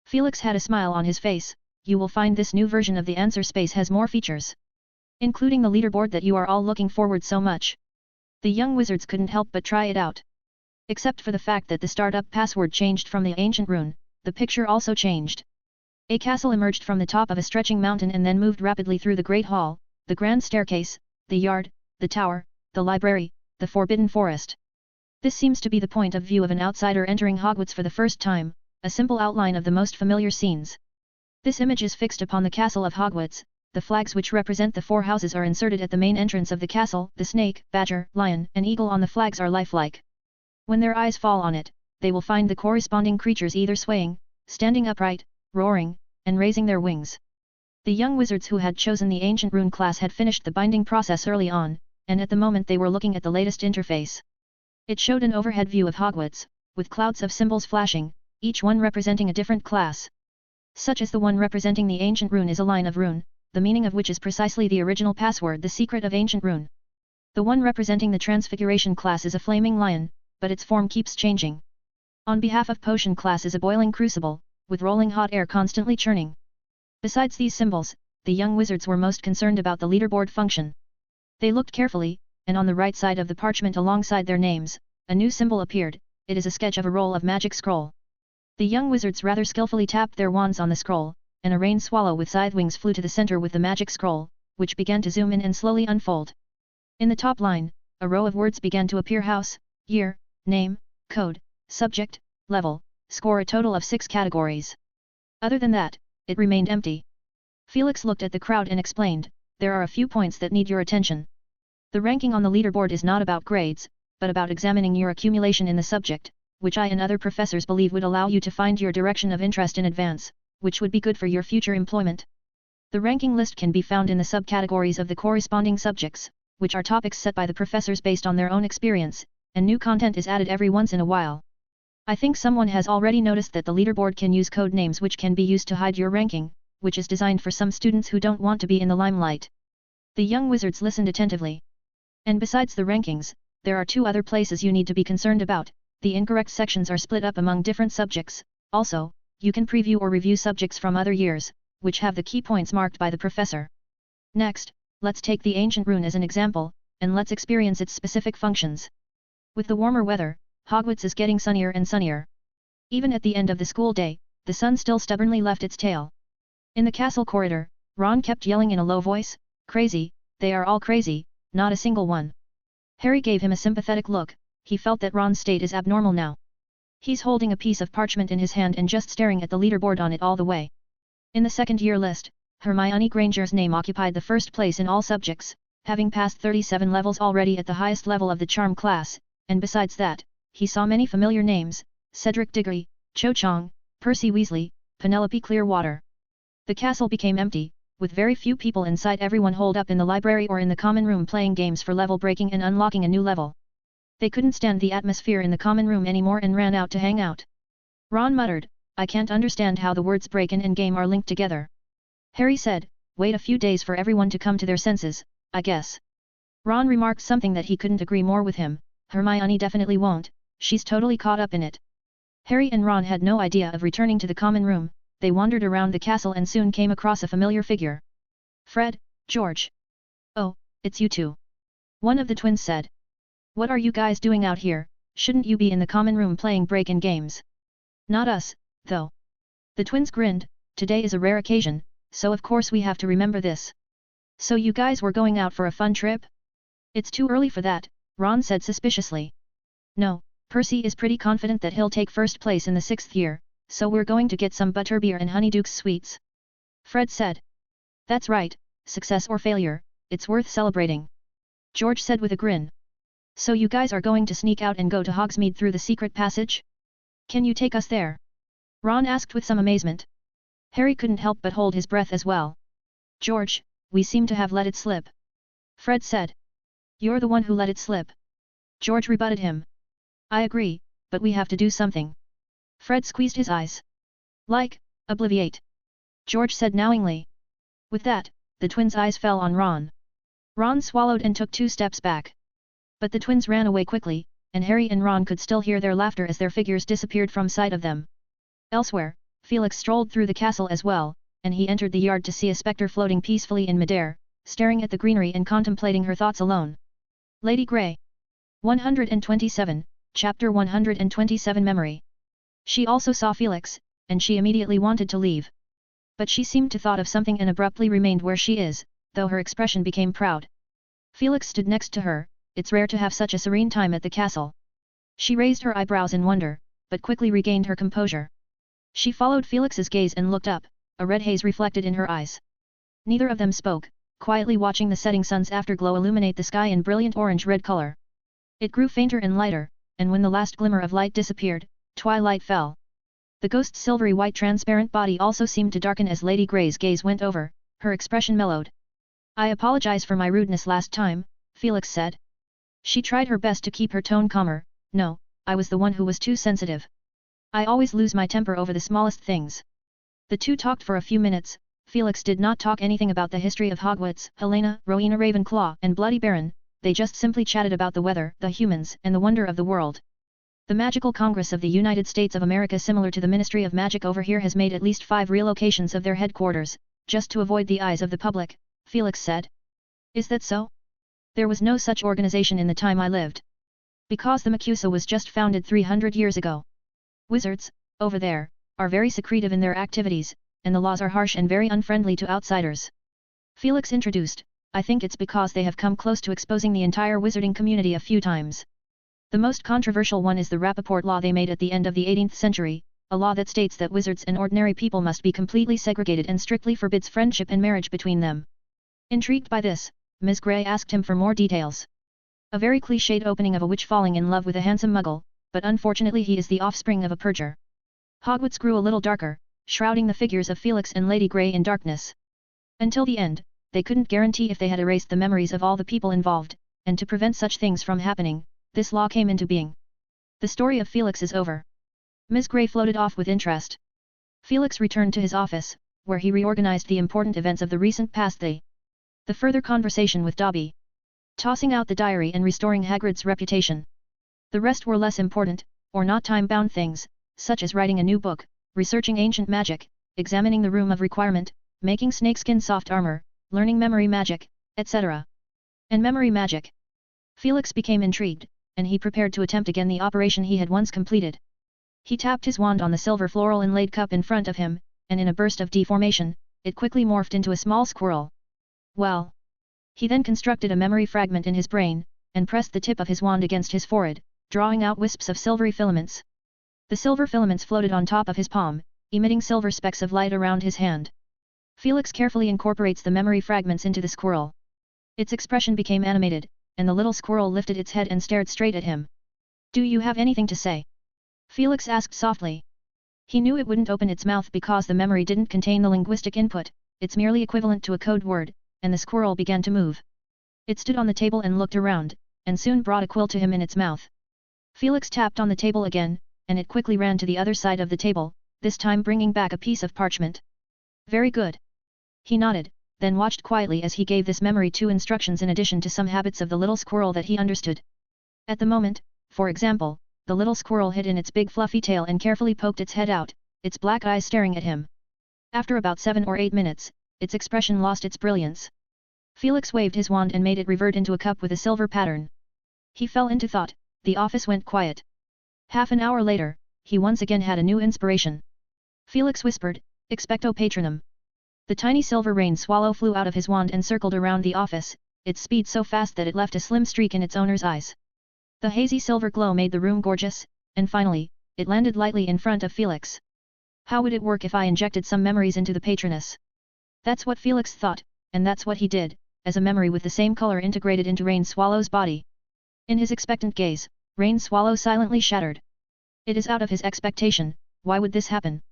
Felix had a smile on his face. "You will find this new version of the answer space has more features, including the leaderboard that you are all looking forward so much." The young wizards couldn't help but try it out. Except for the fact that the startup password changed from the ancient rune, the picture also changed. A castle emerged from the top of a stretching mountain and then moved rapidly through the Great Hall, the grand staircase, the yard, the tower, the library, the forbidden forest. This seems to be the point of view of an outsider entering Hogwarts for the first time, a simple outline of the most familiar scenes. This image is fixed upon the castle of Hogwarts. The flags which represent the 4 houses are inserted at the main entrance of the castle. The snake, badger, lion, and eagle on the flags are lifelike. When their eyes fall on it, they will find the corresponding creatures either swaying, standing upright, roaring, and raising their wings. The young wizards who had chosen the Ancient Rune class had finished the binding process early on, and at the moment they were looking at the latest interface. It showed an overhead view of Hogwarts, with clouds of symbols flashing, each one representing a different class. Such as the one representing the Ancient Rune is a line of rune, the meaning of which is precisely the original password, the secret of Ancient Rune. The one representing the Transfiguration class is a flaming lion, but its form keeps changing. On behalf of Potion class is a boiling crucible, with rolling hot air constantly churning. Besides these symbols, the young wizards were most concerned about the leaderboard function. They looked carefully, and on the right side of the parchment alongside their names, a new symbol appeared. It is a sketch of a roll of magic scroll. The young wizards rather skillfully tapped their wands on the scroll, and a rain swallow with scythe wings flew to the center with the magic scroll, which began to zoom in and slowly unfold. In the top line, a row of words began to appear: house, year, name, code, subject, level, score, a total of 6 categories. Other than that, it remained empty. Felix looked at the crowd and explained, "There are a few points that need your attention. The ranking on the leaderboard is not about grades, but about examining your accumulation in the subject, which I and other professors believe would allow you to find your direction of interest in advance, which would be good for your future employment. The ranking list can be found in the subcategories of the corresponding subjects, which are topics set by the professors based on their own experience, and new content is added every once in a while. I think someone has already noticed that the leaderboard can use code names which can be used to hide your ranking, which is designed for some students who don't want to be in the limelight." The young wizards listened attentively. "And besides the rankings, there are 2 other places you need to be concerned about. The incorrect sections are split up among different subjects. Also, you can preview or review subjects from other years, which have the key points marked by the professor. Next, let's take the Ancient Rune as an example, and let's experience its specific functions. With the warmer weather, Hogwarts is getting sunnier and sunnier. Even at the end of the school day, the sun still stubbornly left its tail. In the castle corridor, Ron kept yelling in a low voice, "Crazy, they are all crazy, not a single one." Harry gave him a sympathetic look, he felt that Ron's state is abnormal now. He's holding a piece of parchment in his hand and just staring at the leaderboard on it all the way. In the second-year list, Hermione Granger's name occupied the first place in all subjects, having passed 37 levels already at the highest level of the charm class, and besides that, he saw many familiar names, Cedric Diggory, Cho Chang, Percy Weasley, Penelope Clearwater. The castle became empty, with very few people inside, everyone holed up in the library or in the common room playing games for level breaking and unlocking a new level. They couldn't stand the atmosphere in the common room anymore and ran out to hang out. Ron muttered, "I can't understand how the words break-in and game are linked together." Harry said, "Wait a few days for everyone to come to their senses, I guess." Ron remarked something that he couldn't agree more with him, "Hermione definitely won't, she's totally caught up in it." Harry and Ron had no idea of returning to the common room, they wandered around the castle and soon came across a familiar figure. "Fred, George. Oh, it's you two." One of the twins said. "What are you guys doing out here, shouldn't you be in the common room playing break-in games?" "Not us, though." The twins grinned, "Today is a rare occasion, so of course we have to remember this." "So you guys were going out for a fun trip?" "It's too early for that," Ron said suspiciously. "No, Percy is pretty confident that he'll take first place in the 6th year, so we're going to get some butterbeer and Honeydukes sweets," Fred said. "That's right, success or failure, it's worth celebrating," George said with a grin. "So you guys are going to sneak out and go to Hogsmeade through the secret passage? Can you take us there?" Ron asked with some amazement. Harry couldn't help but hold his breath as well. "George, we seem to have let it slip," Fred said. "You're the one who let it slip," George rebutted him. "I agree, but we have to do something." Fred squeezed his eyes. "Like, obliviate," George said knowingly. With that, the twins' eyes fell on Ron. Ron swallowed and took 2 steps back. But the twins ran away quickly, and Harry and Ron could still hear their laughter as their figures disappeared from sight of them. Elsewhere, Felix strolled through the castle as well, and he entered the yard to see a spectre floating peacefully in midair, staring at the greenery and contemplating her thoughts alone. Lady Grey. 127, Chapter 127 Memory. She also saw Felix, and she immediately wanted to leave. But she seemed to thought of something and abruptly remained where she is, though her expression became proud. Felix stood next to her. It's rare to have such a serene time at the castle. She raised her eyebrows in wonder, but quickly regained her composure. She followed Felix's gaze and looked up, a red haze reflected in her eyes. Neither of them spoke, quietly watching the setting sun's afterglow illuminate the sky in brilliant orange-red color. It grew fainter and lighter, and when the last glimmer of light disappeared, twilight fell. The ghost's silvery white transparent body also seemed to darken as Lady Grey's gaze went over, her expression mellowed. "I apologize for my rudeness last time," Felix said. She tried her best to keep her tone calmer. "No, I was the one who was too sensitive. I always lose my temper over the smallest things." The two talked for a few minutes. Felix did not talk anything about the history of Hogwarts, Helena, Rowena Ravenclaw and Bloody Baron, they just simply chatted about the weather, the humans and the wonder of the world. The Magical Congress of the United States of America, similar to the Ministry of Magic over here, has made at least 5 relocations of their headquarters, just to avoid the eyes of the public, Felix said. "Is that so? There was no such organization in the time I lived. Because the MACUSA was just founded 300 years ago. Wizards, over there, are very secretive in their activities, and the laws are harsh and very unfriendly to outsiders." Felix introduced, "I think it's because they have come close to exposing the entire wizarding community a few times. The most controversial one is the Rappaport law they made at the end of the 18th century, a law that states that wizards and ordinary people must be completely segregated and strictly forbids friendship and marriage between them." Intrigued by this, Ms. Grey asked him for more details. "A very cliched opening of a witch falling in love with a handsome muggle, but unfortunately he is the offspring of a purger." Hogwarts grew a little darker, shrouding the figures of Felix and Lady Grey in darkness. Until the end, they couldn't guarantee if they had erased the memories of all the people involved, and to prevent such things from happening, this law came into being. "The story of Felix is over." Ms. Grey floated off with interest. Felix returned to his office, where he reorganized the important events of the recent past. The further conversation with Dobby. Tossing out the diary and restoring Hagrid's reputation. The rest were less important, or not time-bound things, such as writing a new book, researching ancient magic, examining the Room of Requirement, making snakeskin soft armor, learning memory magic, etc. And memory magic. Felix became intrigued, and he prepared to attempt again the operation he had once completed. He tapped his wand on the silver floral inlaid cup in front of him, and in a burst of deformation, it quickly morphed into a small squirrel. Well. He then constructed a memory fragment in his brain, and pressed the tip of his wand against his forehead, drawing out wisps of silvery filaments. The silver filaments floated on top of his palm, emitting silver specks of light around his hand. Felix carefully incorporates the memory fragments into the squirrel. Its expression became animated, and the little squirrel lifted its head and stared straight at him. "Do you have anything to say?" Felix asked softly. He knew it wouldn't open its mouth because the memory didn't contain the linguistic input, it's merely equivalent to a code word, and the squirrel began to move. It stood on the table and looked around, and soon brought a quill to him in its mouth. Felix tapped on the table again, and it quickly ran to the other side of the table, this time bringing back a piece of parchment. "Very good." He nodded, then watched quietly as he gave this memory 2 instructions in addition to some habits of the little squirrel that he understood. At the moment, for example, the little squirrel hid in its big fluffy tail and carefully poked its head out, its black eyes staring at him. After about 7 or 8 minutes, its expression lost its brilliance. Felix waved his wand and made it revert into a cup with a silver pattern. He fell into thought. The office went quiet. Half an hour later, he once again had a new inspiration. Felix whispered, "Expecto Patronum." The tiny silver rain swallow flew out of his wand and circled around the office, its speed so fast that it left a slim streak in its owner's eyes. The hazy silver glow made the room gorgeous, and finally, it landed lightly in front of Felix. How would it work if I injected some memories into the patroness? That's what Felix thought, and that's what he did, as a memory with the same color integrated into Rain Swallow's body. In his expectant gaze, Rain Swallow silently shattered. It is out of his expectation, why would this happen?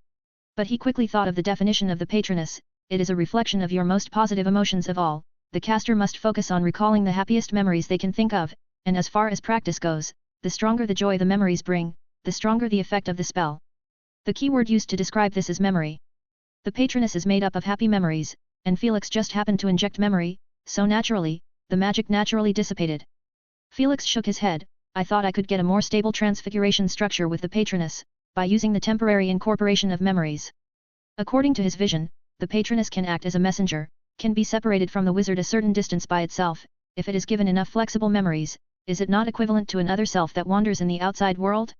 But he quickly thought of the definition of the patroness, it is a reflection of your most positive emotions of all, the caster must focus on recalling the happiest memories they can think of, and as far as practice goes, the stronger the joy the memories bring, the stronger the effect of the spell. The keyword used to describe this is memory. The patroness is made up of happy memories, and Felix just happened to inject memory, so naturally, the magic naturally dissipated. Felix shook his head, I thought I could get a more stable transfiguration structure with the patroness, by using the temporary incorporation of memories. According to his vision, the patroness can act as a messenger, can be separated from the wizard a certain distance by itself, if it is given enough flexible memories, is it not equivalent to another self that wanders in the outside world?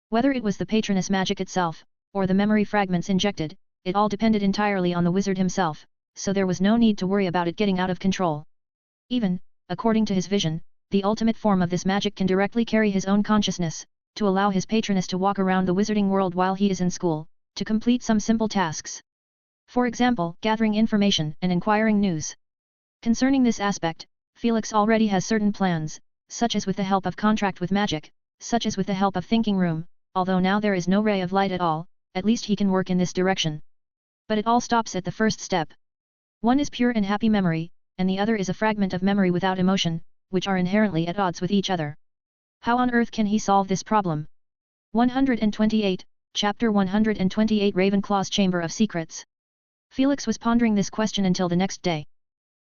Whether it was the patroness magic itself, or the memory fragments injected, it all depended entirely on the wizard himself, so there was no need to worry about it getting out of control. Even, according to his vision, the ultimate form of this magic can directly carry his own consciousness, to allow his patroness to walk around the wizarding world while he is in school, to complete some simple tasks. For example, gathering information and inquiring news. Concerning this aspect, Felix already has certain plans, such as with the help of contract with magic, such as with the help of thinking room, although now there is no ray of light at all, at least he can work in this direction. But it all stops at the first step. One is pure and happy memory, and the other is a fragment of memory without emotion, which are inherently at odds with each other. How on earth can he solve this problem? 128, Chapter 128 Ravenclaw's Chamber of Secrets. Felix was pondering this question until the next day.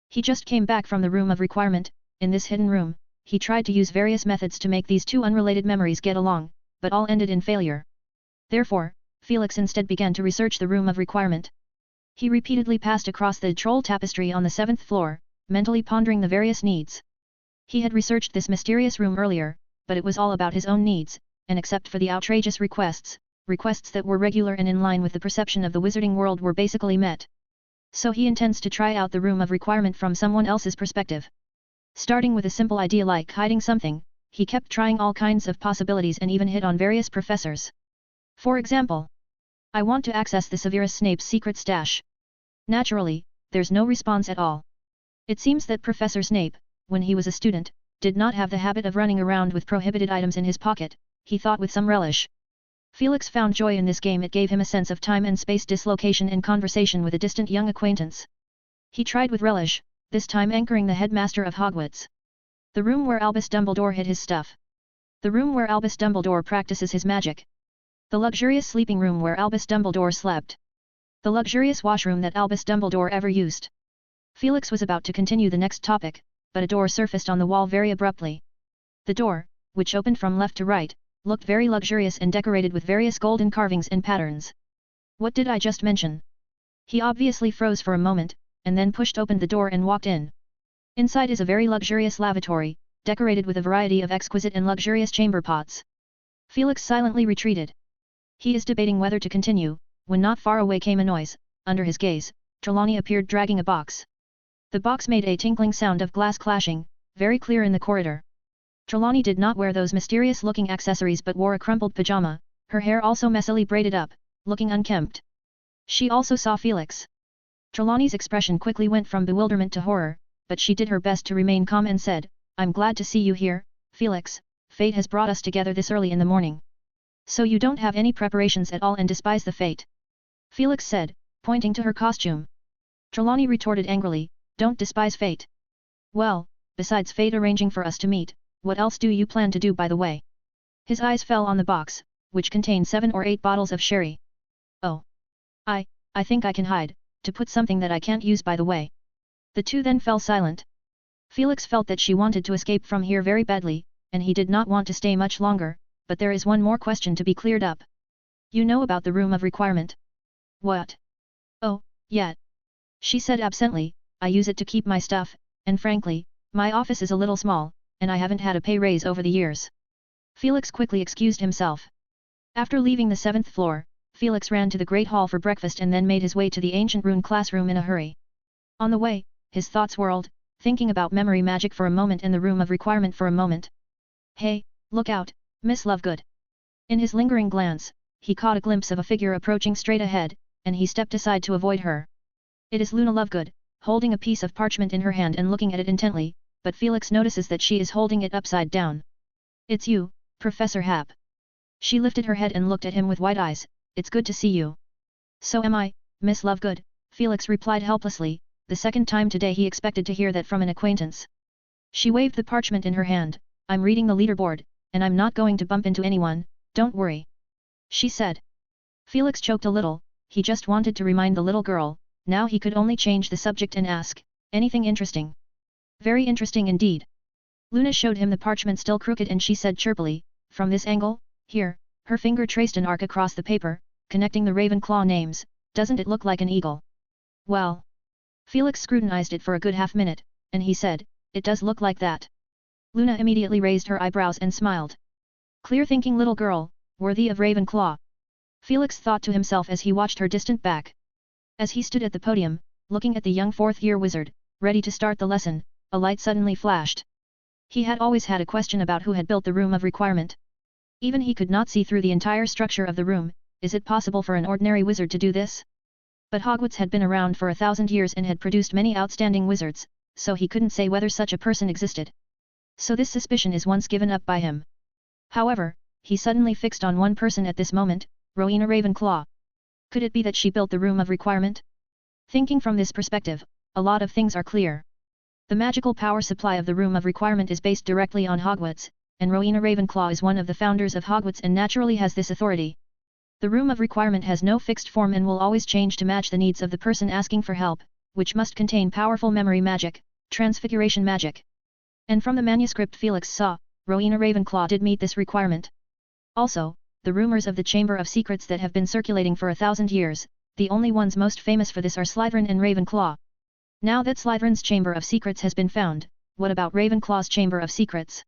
He just came back from the room of requirement. In this hidden room, he tried to use various methods to make these two unrelated memories get along, but all ended in failure. Therefore, Felix instead began to research the room of requirement. He repeatedly passed across the troll tapestry on the 7th floor, mentally pondering the various needs. He had researched this mysterious room earlier, but it was all about his own needs, and except for the outrageous requests that were regular and in line with the perception of the wizarding world were basically met. So he intends to try out the room of requirement from someone else's perspective. Starting with a simple idea like hiding something, he kept trying all kinds of possibilities and even hit on various professors. For example, I want to access the Severus Snape's secret stash. Naturally, there's no response at all. It seems that Professor Snape, when he was a student, did not have the habit of running around with prohibited items in his pocket, he thought with some relish. Felix found joy in this game, it gave him a sense of time and space dislocation in conversation with a distant young acquaintance. He tried with relish, this time anchoring the headmaster of Hogwarts. The room where Albus Dumbledore hid his stuff. The room where Albus Dumbledore practices his magic. The luxurious sleeping room where Albus Dumbledore slept. The luxurious washroom that Albus Dumbledore ever used. Felix was about to continue the next topic, but a door surfaced on the wall very abruptly. The door, which opened from left to right, looked very luxurious and decorated with various golden carvings and patterns. What did I just mention? He obviously froze for a moment, and then pushed open the door and walked in. Inside is a very luxurious lavatory, decorated with a variety of exquisite and luxurious chamber pots. Felix silently retreated. He is debating whether to continue, when not far away came a noise. Under his gaze, Trelawney appeared dragging a box. The box made a tinkling sound of glass clashing, very clear in the corridor. Trelawney did not wear those mysterious-looking accessories but wore a crumpled pajama, her hair also messily braided up, looking unkempt. She also saw Felix. Trelawney's expression quickly went from bewilderment to horror, but she did her best to remain calm and said, "I'm glad to see you here, Felix. Fate has brought us together this early in the morning. So you don't have any preparations at all and despise the fate?" Felix said, pointing to her costume. Trelawney retorted angrily, "Don't despise fate. Well, besides fate arranging for us to meet, what else do you plan to do by the way?" His eyes fell on the box, which contained 7 or 8 bottles of sherry. "Oh. I think I can hide, to put something that I can't use by the way." The two then fell silent. Felix felt that she wanted to escape from here very badly, and he did not want to stay much longer, but there is one more question to be cleared up. "You know about the room of requirement?" "What?" "Oh, yeah," she said absently, "I use it to keep my stuff, and frankly, my office is a little small, and I haven't had a pay raise over the years." Felix quickly excused himself. After leaving the 7th floor, Felix ran to the Great Hall for breakfast and then made his way to the ancient Rune classroom in a hurry. On the way, his thoughts whirled, thinking about memory magic for a moment and the room of requirement for a moment. "Hey, look out, Miss Lovegood." In his lingering glance, he caught a glimpse of a figure approaching straight ahead, and he stepped aside to avoid her. It is Luna Lovegood, holding a piece of parchment in her hand and looking at it intently, but Felix notices that she is holding it upside down. "It's you, Professor Hap." She lifted her head and looked at him with wide eyes. "It's good to see you." "So am I, Miss Lovegood," Felix replied helplessly, the second time today he expected to hear that from an acquaintance. She waved the parchment in her hand. "I'm reading the leaderboard, and I'm not going to bump into anyone, don't worry," she said. Felix choked a little, he just wanted to remind the little girl, now he could only change the subject and ask, "Anything interesting?" "Very interesting indeed." Luna showed him the parchment still crooked and she said chirpily, "From this angle, here," her finger traced an arc across the paper, connecting the Ravenclaw names, "doesn't it look like an eagle?" "Well." Felix scrutinized it for a good half-minute, and he said, "It does look like that." Luna immediately raised her eyebrows and smiled. Clear-thinking little girl, worthy of Ravenclaw. Felix thought to himself as he watched her distant back. As he stood at the podium, looking at the young 4th-year wizard, ready to start the lesson, a light suddenly flashed. He had always had a question about who had built the room of requirement. Even he could not see through the entire structure of the room. Is it possible for an ordinary wizard to do this? But Hogwarts had been around for 1,000 years and had produced many outstanding wizards, so he couldn't say whether such a person existed. So this suspicion is once given up by him. However, he suddenly fixed on one person at this moment, Rowena Ravenclaw. Could it be that she built the room of requirement? Thinking from this perspective, a lot of things are clear. The magical power supply of the room of requirement is based directly on Hogwarts, and Rowena Ravenclaw is one of the founders of Hogwarts and naturally has this authority. The room of requirement has no fixed form and will always change to match the needs of the person asking for help, which must contain powerful memory magic, transfiguration magic. And from the manuscript Felix saw, Rowena Ravenclaw did meet this requirement. Also, the rumors of the Chamber of Secrets that have been circulating for 1,000 years, the only ones most famous for this are Slytherin and Ravenclaw. Now that Slytherin's Chamber of Secrets has been found, what about Ravenclaw's Chamber of Secrets?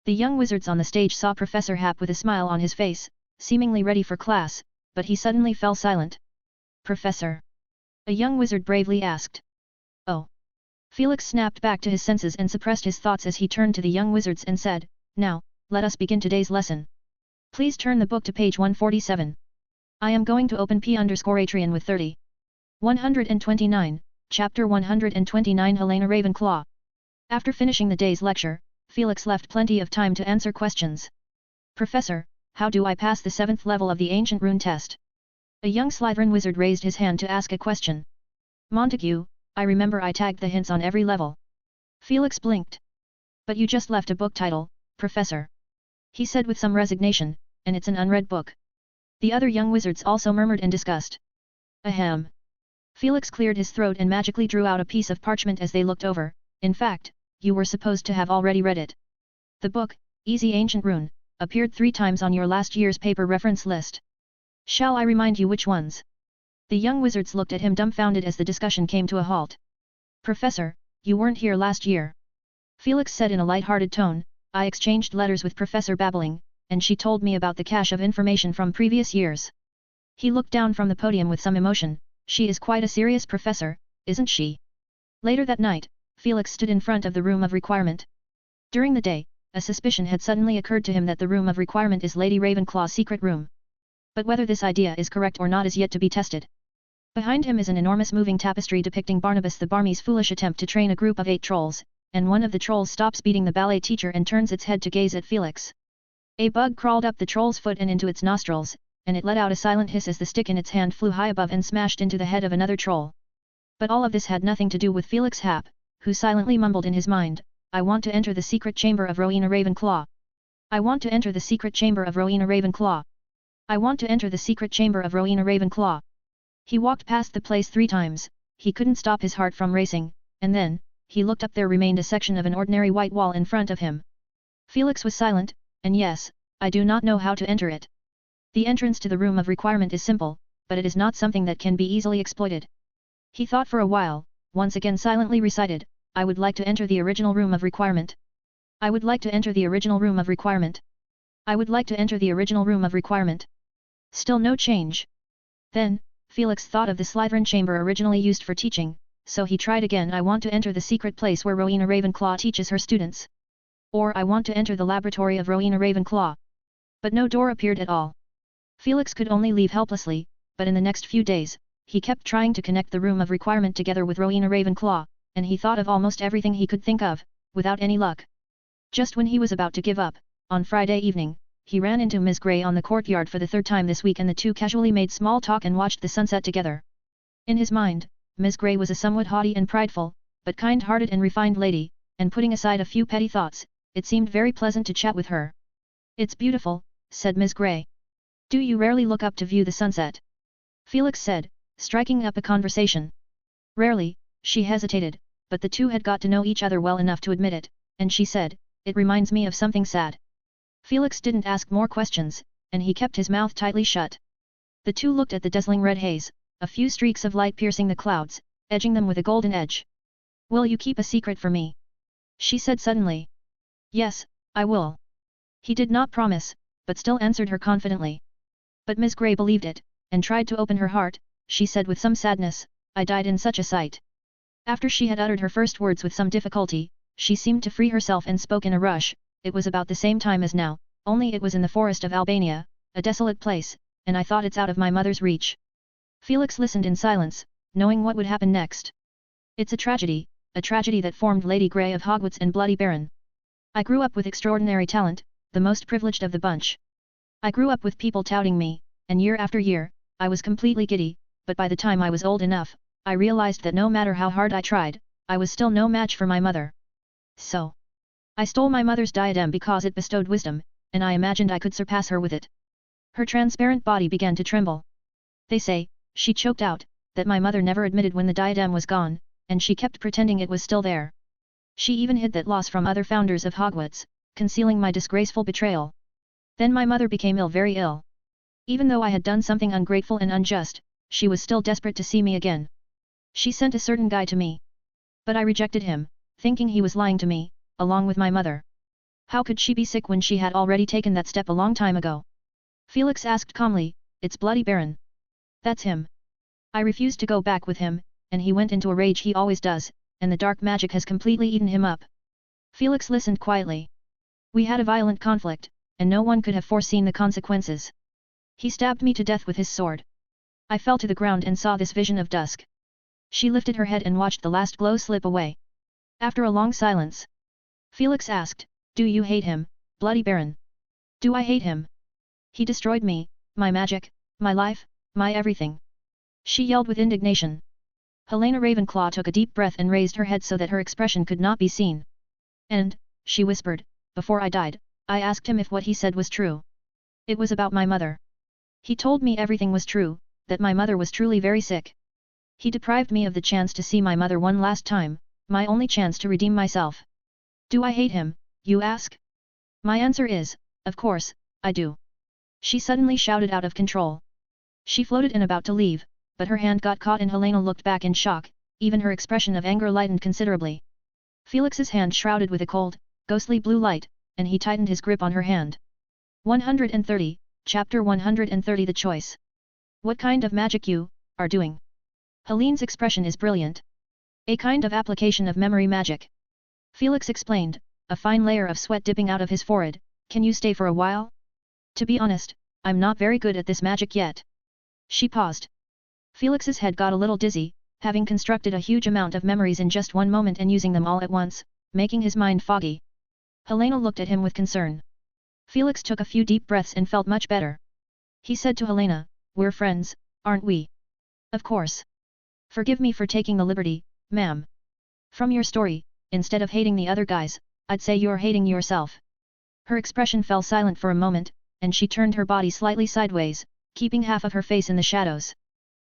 The young wizards on the stage saw Professor Hap with a smile on his face, seemingly ready for class, but he suddenly fell silent. "Professor?" a young wizard bravely asked. "Oh." Felix snapped back to his senses and suppressed his thoughts as he turned to the young wizards and said, "Now, let us begin today's lesson. Please turn the book to page 147. I am going to open P_Atrian with 30. 129, Chapter 129 Helena Ravenclaw. After finishing the day's lecture, Felix left plenty of time to answer questions. "Professor, how do I pass the 7th level of the Ancient Rune test?" A young Slytherin wizard raised his hand to ask a question. "Montague, I remember I tagged the hints on every level." Felix blinked. "But you just left a book title, Professor," he said with some resignation, "and it's an unread book." The other young wizards also murmured in disgust. "Ahem." Felix cleared his throat and magically drew out a piece of parchment as they looked over. "In fact, you were supposed to have already read it. The book, Easy Ancient Rune, appeared 3 times on your last year's paper reference list. Shall I remind you which ones?" The young wizards looked at him dumbfounded as the discussion came to a halt. "Professor, you weren't here last year." Felix said in a light-hearted tone. I exchanged letters with Professor Babbling, and she told me about the cache of information from previous years. He looked down from the podium with some emotion. She is quite a serious professor, isn't she? Later that night, Felix stood in front of the room of requirement. During the day, a suspicion had suddenly occurred to him that the room of requirement is Lady Ravenclaw's secret room. But whether this idea is correct or not is yet to be tested. Behind him is an enormous moving tapestry depicting Barnabas the Barmy's foolish attempt to train a group of 8 trolls, and one of the trolls stops beating the ballet teacher and turns its head to gaze at Felix. A bug crawled up the troll's foot and into its nostrils, and it let out a silent hiss as the stick in its hand flew high above and smashed into the head of another troll. But all of this had nothing to do with Felix Happ, who silently mumbled in his mind, I want to enter the secret chamber of Rowena Ravenclaw. I want to enter the secret chamber of Rowena Ravenclaw. I want to enter the secret chamber of Rowena Ravenclaw. He walked past the place 3 times, he couldn't stop his heart from racing, and then, he looked up. There remained a section of an ordinary white wall in front of him. Felix was silent, and yes, I do not know how to enter it. The entrance to the room of requirement is simple, but it is not something that can be easily exploited. He thought for a while, once again silently recited, I would like to enter the original room of requirement. I would like to enter the original room of requirement. I would like to enter the original room of requirement. Still no change. Then, Felix thought of the Slytherin chamber originally used for teaching, so he tried again. I want to enter the secret place where Rowena Ravenclaw teaches her students. Or I want to enter the laboratory of Rowena Ravenclaw. But no door appeared at all. Felix could only leave helplessly, but in the next few days, he kept trying to connect the room of requirement together with Rowena Ravenclaw, and he thought of almost everything he could think of, without any luck. Just when he was about to give up, on Friday evening, he ran into Ms. Grey on the courtyard for the 3rd time this week, and the two casually made small talk and watched the sunset together. In his mind, Ms. Grey was a somewhat haughty and prideful, but kind-hearted and refined lady, and putting aside a few petty thoughts, it seemed very pleasant to chat with her. It's beautiful, said Ms. Grey. Do you rarely look up to view the sunset? Felix said, striking up a conversation. Rarely, she hesitated, but the two had got to know each other well enough to admit it, and she said, it reminds me of something sad. Felix didn't ask more questions, and he kept his mouth tightly shut. The two looked at the dazzling red haze, a few streaks of light piercing the clouds, edging them with a golden edge. Will you keep a secret for me? She said suddenly. Yes, I will. He did not promise, but still answered her confidently. But Ms. Grey believed it, and tried to open her heart. She said with some sadness, I died in such a sight. After she had uttered her first words with some difficulty, she seemed to free herself and spoke in a rush. It was about the same time as now, only it was in the forest of Albania, a desolate place, and I thought it's out of my mother's reach. Felix listened in silence, knowing what would happen next. It's a tragedy that formed Lady Grey of Hogwarts and Bloody Baron. I grew up with extraordinary talent, the most privileged of the bunch. I grew up with people touting me, and year after year, I was completely giddy, but by the time I was old enough, I realized that no matter how hard I tried, I was still no match for my mother. So, I stole my mother's diadem because it bestowed wisdom, and I imagined I could surpass her with it. Her transparent body began to tremble. They say, she choked out, that my mother never admitted when the diadem was gone, and she kept pretending it was still there. She even hid that loss from other founders of Hogwarts, concealing my disgraceful betrayal. Then my mother became ill, very ill. Even though I had done something ungrateful and unjust, she was still desperate to see me again. She sent a certain guy to me. But I rejected him, thinking he was lying to me, along with my mother. How could she be sick when she had already taken that step a long time ago? Felix asked calmly, it's Bloody Baron. That's him. I refused to go back with him, and he went into a rage, he always does, and the dark magic has completely eaten him up. Felix listened quietly. We had a violent conflict, and no one could have foreseen the consequences. He stabbed me to death with his sword. I fell to the ground and saw this vision of dusk. She lifted her head and watched the last glow slip away. After a long silence, Felix asked, do you hate him, Bloody Baron? Do I hate him? He destroyed me, my magic, my life, my everything. She yelled with indignation. Helena Ravenclaw took a deep breath and raised her head so that her expression could not be seen. And, she whispered, before I died, I asked him if what he said was true. It was about my mother. He told me everything was true, that my mother was truly very sick. He deprived me of the chance to see my mother one last time, my only chance to redeem myself. Do I hate him, you ask? My answer is, of course, I do. She suddenly shouted out of control. She floated and about to leave, but her hand got caught and Helena looked back in shock, even her expression of anger lightened considerably. Felix's hand shrouded with a cold, ghostly blue light, and he tightened his grip on her hand. 130, Chapter 130 The Choice. What kind of magic you are doing? Helene's expression is brilliant. A kind of application of memory magic. Felix explained, a fine layer of sweat dipping out of his forehead. Can you stay for a while? To be honest, I'm not very good at this magic yet. She paused. Felix's head got a little dizzy, having constructed a huge amount of memories in just one moment and using them all at once, making his mind foggy. Helena looked at him with concern. Felix took a few deep breaths and felt much better. He said to Helena, we're friends, aren't we? Of course. Forgive me for taking the liberty, ma'am. From your story, instead of hating the other guys, I'd say you're hating yourself. Her expression fell silent for a moment, and she turned her body slightly sideways, keeping half of her face in the shadows.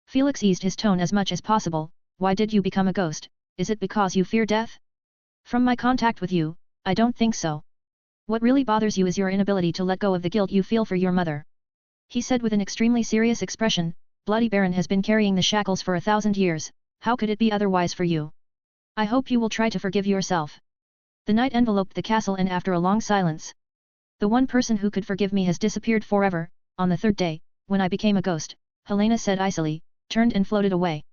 Felix eased his tone as much as possible. Why did you become a ghost? Is it because you fear death? From my contact with you, I don't think so. What really bothers you is your inability to let go of the guilt you feel for your mother. He said with an extremely serious expression, Bloody Baron has been carrying the shackles for 1,000 years, how could it be otherwise for you? I hope you will try to forgive yourself. The night enveloped the castle and after a long silence. The one person who could forgive me has disappeared forever. On the third day, when I became a ghost, Helena said icily, turned and floated away.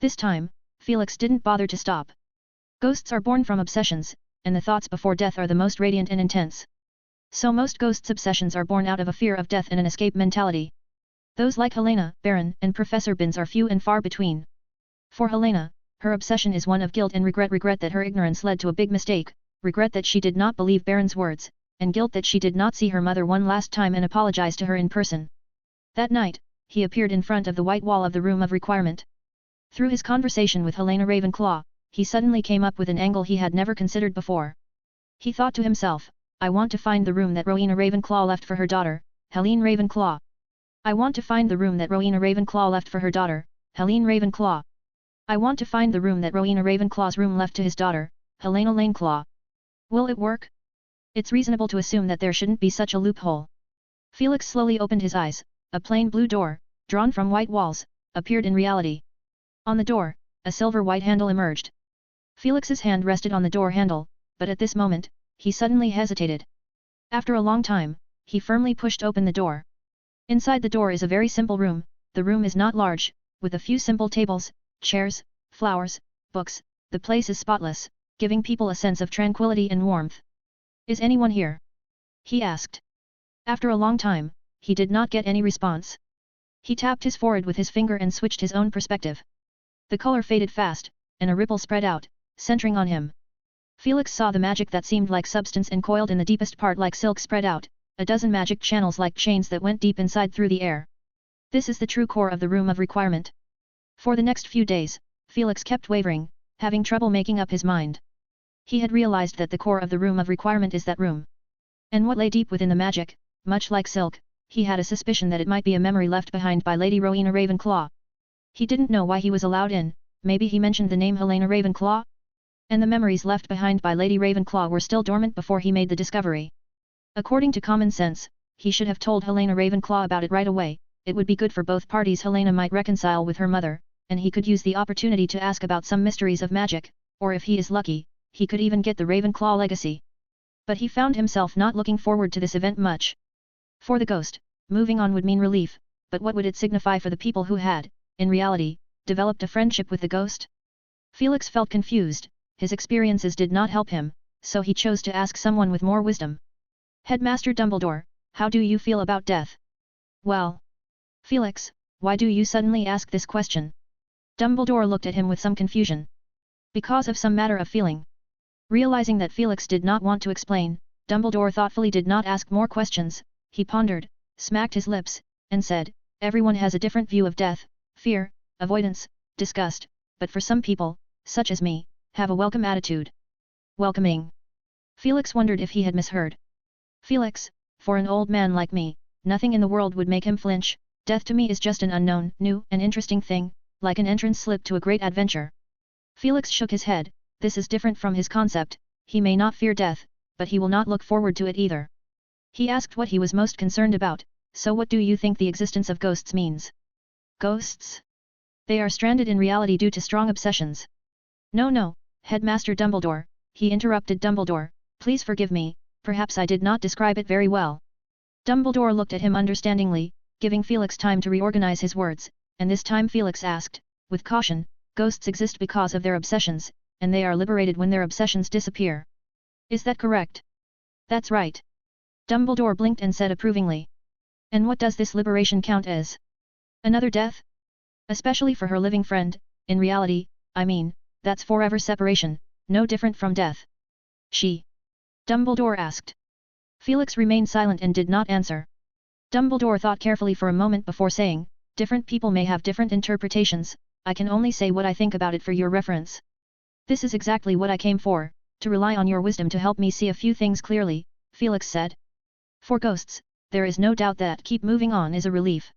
This time, Felix didn't bother to stop. Ghosts are born from obsessions, and the thoughts before death are the most radiant and intense. So most ghosts' obsessions are born out of a fear of death and an escape mentality. Those like Helena, Baron, and Professor Binns are few and far between. For Helena, her obsession is one of guilt and regret that her ignorance led to a big mistake, regret that she did not believe Baron's words, and guilt that she did not see her mother one last time and apologize to her in person. That night, he appeared in front of the white wall of the room of requirement. Through his conversation with Helena Ravenclaw, he suddenly came up with an angle he had never considered before. He thought to himself, I want to find the room that Rowena Ravenclaw left for her daughter, Helene Ravenclaw. I want to find the room that Rowena Ravenclaw left for her daughter, Helene Ravenclaw. I want to find the room that Rowena Ravenclaw's room left to his daughter, Helena Laneclaw. Will it work? It's reasonable to assume that there shouldn't be such a loophole. Felix slowly opened his eyes. A plain blue door, drawn from white walls, appeared in reality. On the door, a silver-white handle emerged. Felix's hand rested on the door handle, but at this moment, he suddenly hesitated. After a long time, he firmly pushed open the door. Inside the door is a very simple room. The room is not large, with a few simple tables, chairs, flowers, books. The place is spotless, giving people a sense of tranquility and warmth. Is anyone here? He asked. After a long time, he did not get any response. He tapped his forehead with his finger and switched his own perspective. The color faded fast, and a ripple spread out, centering on him. Felix saw the magic that seemed like substance and coiled in the deepest part like silk spread out, a dozen magic channels like chains that went deep inside through the air. This is the true core of the room of requirement. For the next few days, Felix kept wavering, having trouble making up his mind. He had realized that the core of the room of requirement is that room. And what lay deep within the magic, much like silk, he had a suspicion that it might be a memory left behind by Lady Rowena Ravenclaw. He didn't know why he was allowed in, maybe he mentioned the name Helena Ravenclaw? And the memories left behind by Lady Ravenclaw were still dormant before he made the discovery. According to common sense, he should have told Helena Ravenclaw about it right away. It would be good for both parties. Helena might reconcile with her mother, and he could use the opportunity to ask about some mysteries of magic, or if he is lucky, he could even get the Ravenclaw legacy. But he found himself not looking forward to this event much. For the ghost, moving on would mean relief, but what would it signify for the people who had, in reality, developed a friendship with the ghost? Felix felt confused, his experiences did not help him, so he chose to ask someone with more wisdom. Headmaster Dumbledore, how do you feel about death? Well. Felix, why do you suddenly ask this question? Dumbledore looked at him with some confusion. Because of some matter of feeling. Realizing that Felix did not want to explain, Dumbledore thoughtfully did not ask more questions. He pondered, smacked his lips, and said, everyone has a different view of death, fear, avoidance, disgust, but for some people, such as me, have a welcome attitude. Welcoming. Felix wondered if he had misheard. Felix, for an old man like me, nothing in the world would make him flinch. Death to me is just an unknown, new and interesting thing, like an entrance slip to a great adventure. Felix shook his head. This is different from his concept. He may not fear death, but he will not look forward to it either. He asked what he was most concerned about. So what do you think the existence of ghosts means? Ghosts? They are stranded in reality due to strong obsessions. No, Headmaster Dumbledore, he interrupted Dumbledore, please forgive me, perhaps I did not describe it very well. Dumbledore looked at him understandingly, giving Felix time to reorganize his words, and this time Felix asked, with caution, ghosts exist because of their obsessions, and they are liberated when their obsessions disappear. Is that correct? That's right. Dumbledore blinked and said approvingly. And what does this liberation count as? Another death? Especially for her living friend, in reality, I mean, that's forever separation, no different from death. She? Dumbledore asked. Felix remained silent and did not answer. Dumbledore thought carefully for a moment before saying, different people may have different interpretations, I can only say what I think about it for your reference. This is exactly what I came for, to rely on your wisdom to help me see a few things clearly, Felix said. For ghosts, there is no doubt that keep moving on is a relief.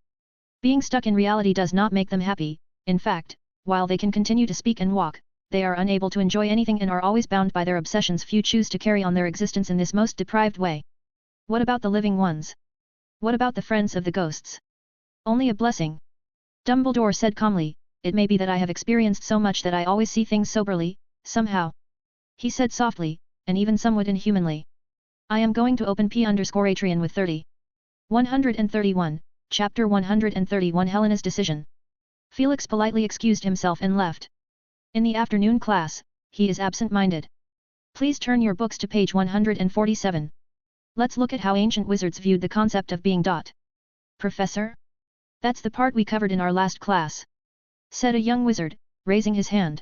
Being stuck in reality does not make them happy, in fact, while they can continue to speak and walk, they are unable to enjoy anything and are always bound by their obsessions. Few choose to carry on their existence in this most deprived way. What about the living ones? What about the friends of the ghosts? Only a blessing. Dumbledore said calmly, it may be that I have experienced so much that I always see things soberly, somehow. He said softly, and even somewhat inhumanly. I am going to open P_Atrian with 30. 131, Chapter 131 Helena's Decision. Felix politely excused himself and left. In the afternoon class, he is absent-minded. Please turn your books to page 147. Let's look at how ancient wizards viewed the concept of being. Professor? That's the part we covered in our last class, said a young wizard, raising his hand.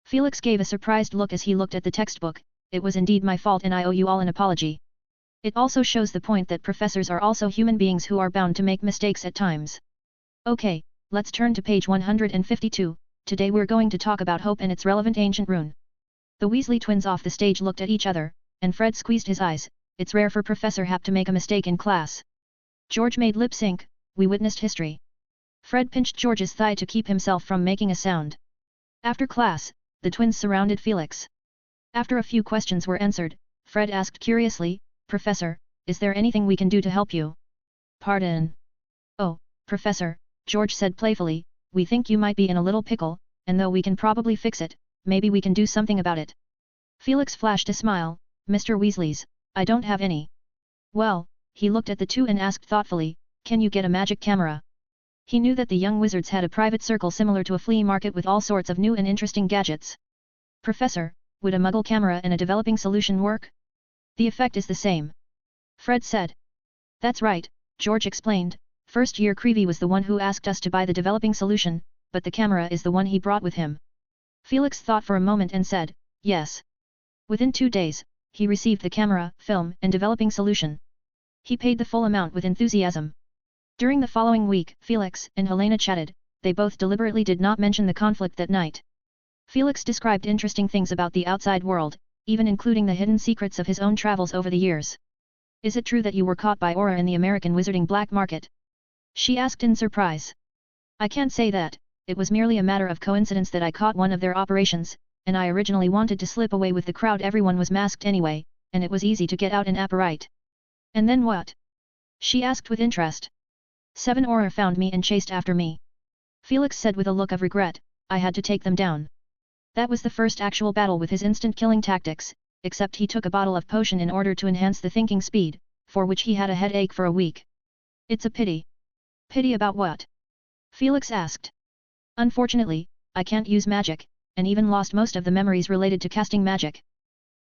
Felix gave a surprised look as he looked at the textbook. It was indeed my fault and I owe you all an apology. It also shows the point that professors are also human beings who are bound to make mistakes at times. Okay, let's turn to page 152, today we're going to talk about hope and its relevant ancient rune. The Weasley twins off the stage looked at each other, and Fred squeezed his eyes. It's rare for Professor Hap to make a mistake in class. George made lip sync, we witnessed history. Fred pinched George's thigh to keep himself from making a sound. After class, the twins surrounded Felix. After a few questions were answered, Fred asked curiously, Professor, is there anything we can do to help you? Pardon? Oh, Professor, George said playfully, we think you might be in a little pickle, and though we can probably fix it, maybe we can do something about it. Felix flashed a smile, Mr. Weasley's, I don't have any. Well, he looked at the two and asked thoughtfully, can you get a magic camera? He knew that the young wizards had a private circle similar to a flea market with all sorts of new and interesting gadgets. Professor, would a Muggle camera and a developing solution work? The effect is the same. Fred said. That's right, George explained, first year Creevy was the one who asked us to buy the developing solution, but the camera is the one he brought with him. Felix thought for a moment and said, yes. Within 2 days, he received the camera, film, and developing solution. He paid the full amount with enthusiasm. During the following week, Felix and Helena chatted, they both deliberately did not mention the conflict that night. Felix described interesting things about the outside world, even including the hidden secrets of his own travels over the years. Is it true that you were caught by Aura in the American wizarding black market? She asked in surprise. I can't say that, it was merely a matter of coincidence that I caught one of their operations, and I originally wanted to slip away with the crowd. Everyone was masked anyway, and it was easy to get out an apparite. And then what? She asked with interest. 7 Aura found me and chased after me. Felix said with a look of regret, I had to take them down. That was the first actual battle with his instant killing tactics, except he took a bottle of potion in order to enhance the thinking speed, for which he had a headache for a week. It's a pity. Pity about what? Felix asked. Unfortunately, I can't use magic, and even lost most of the memories related to casting magic.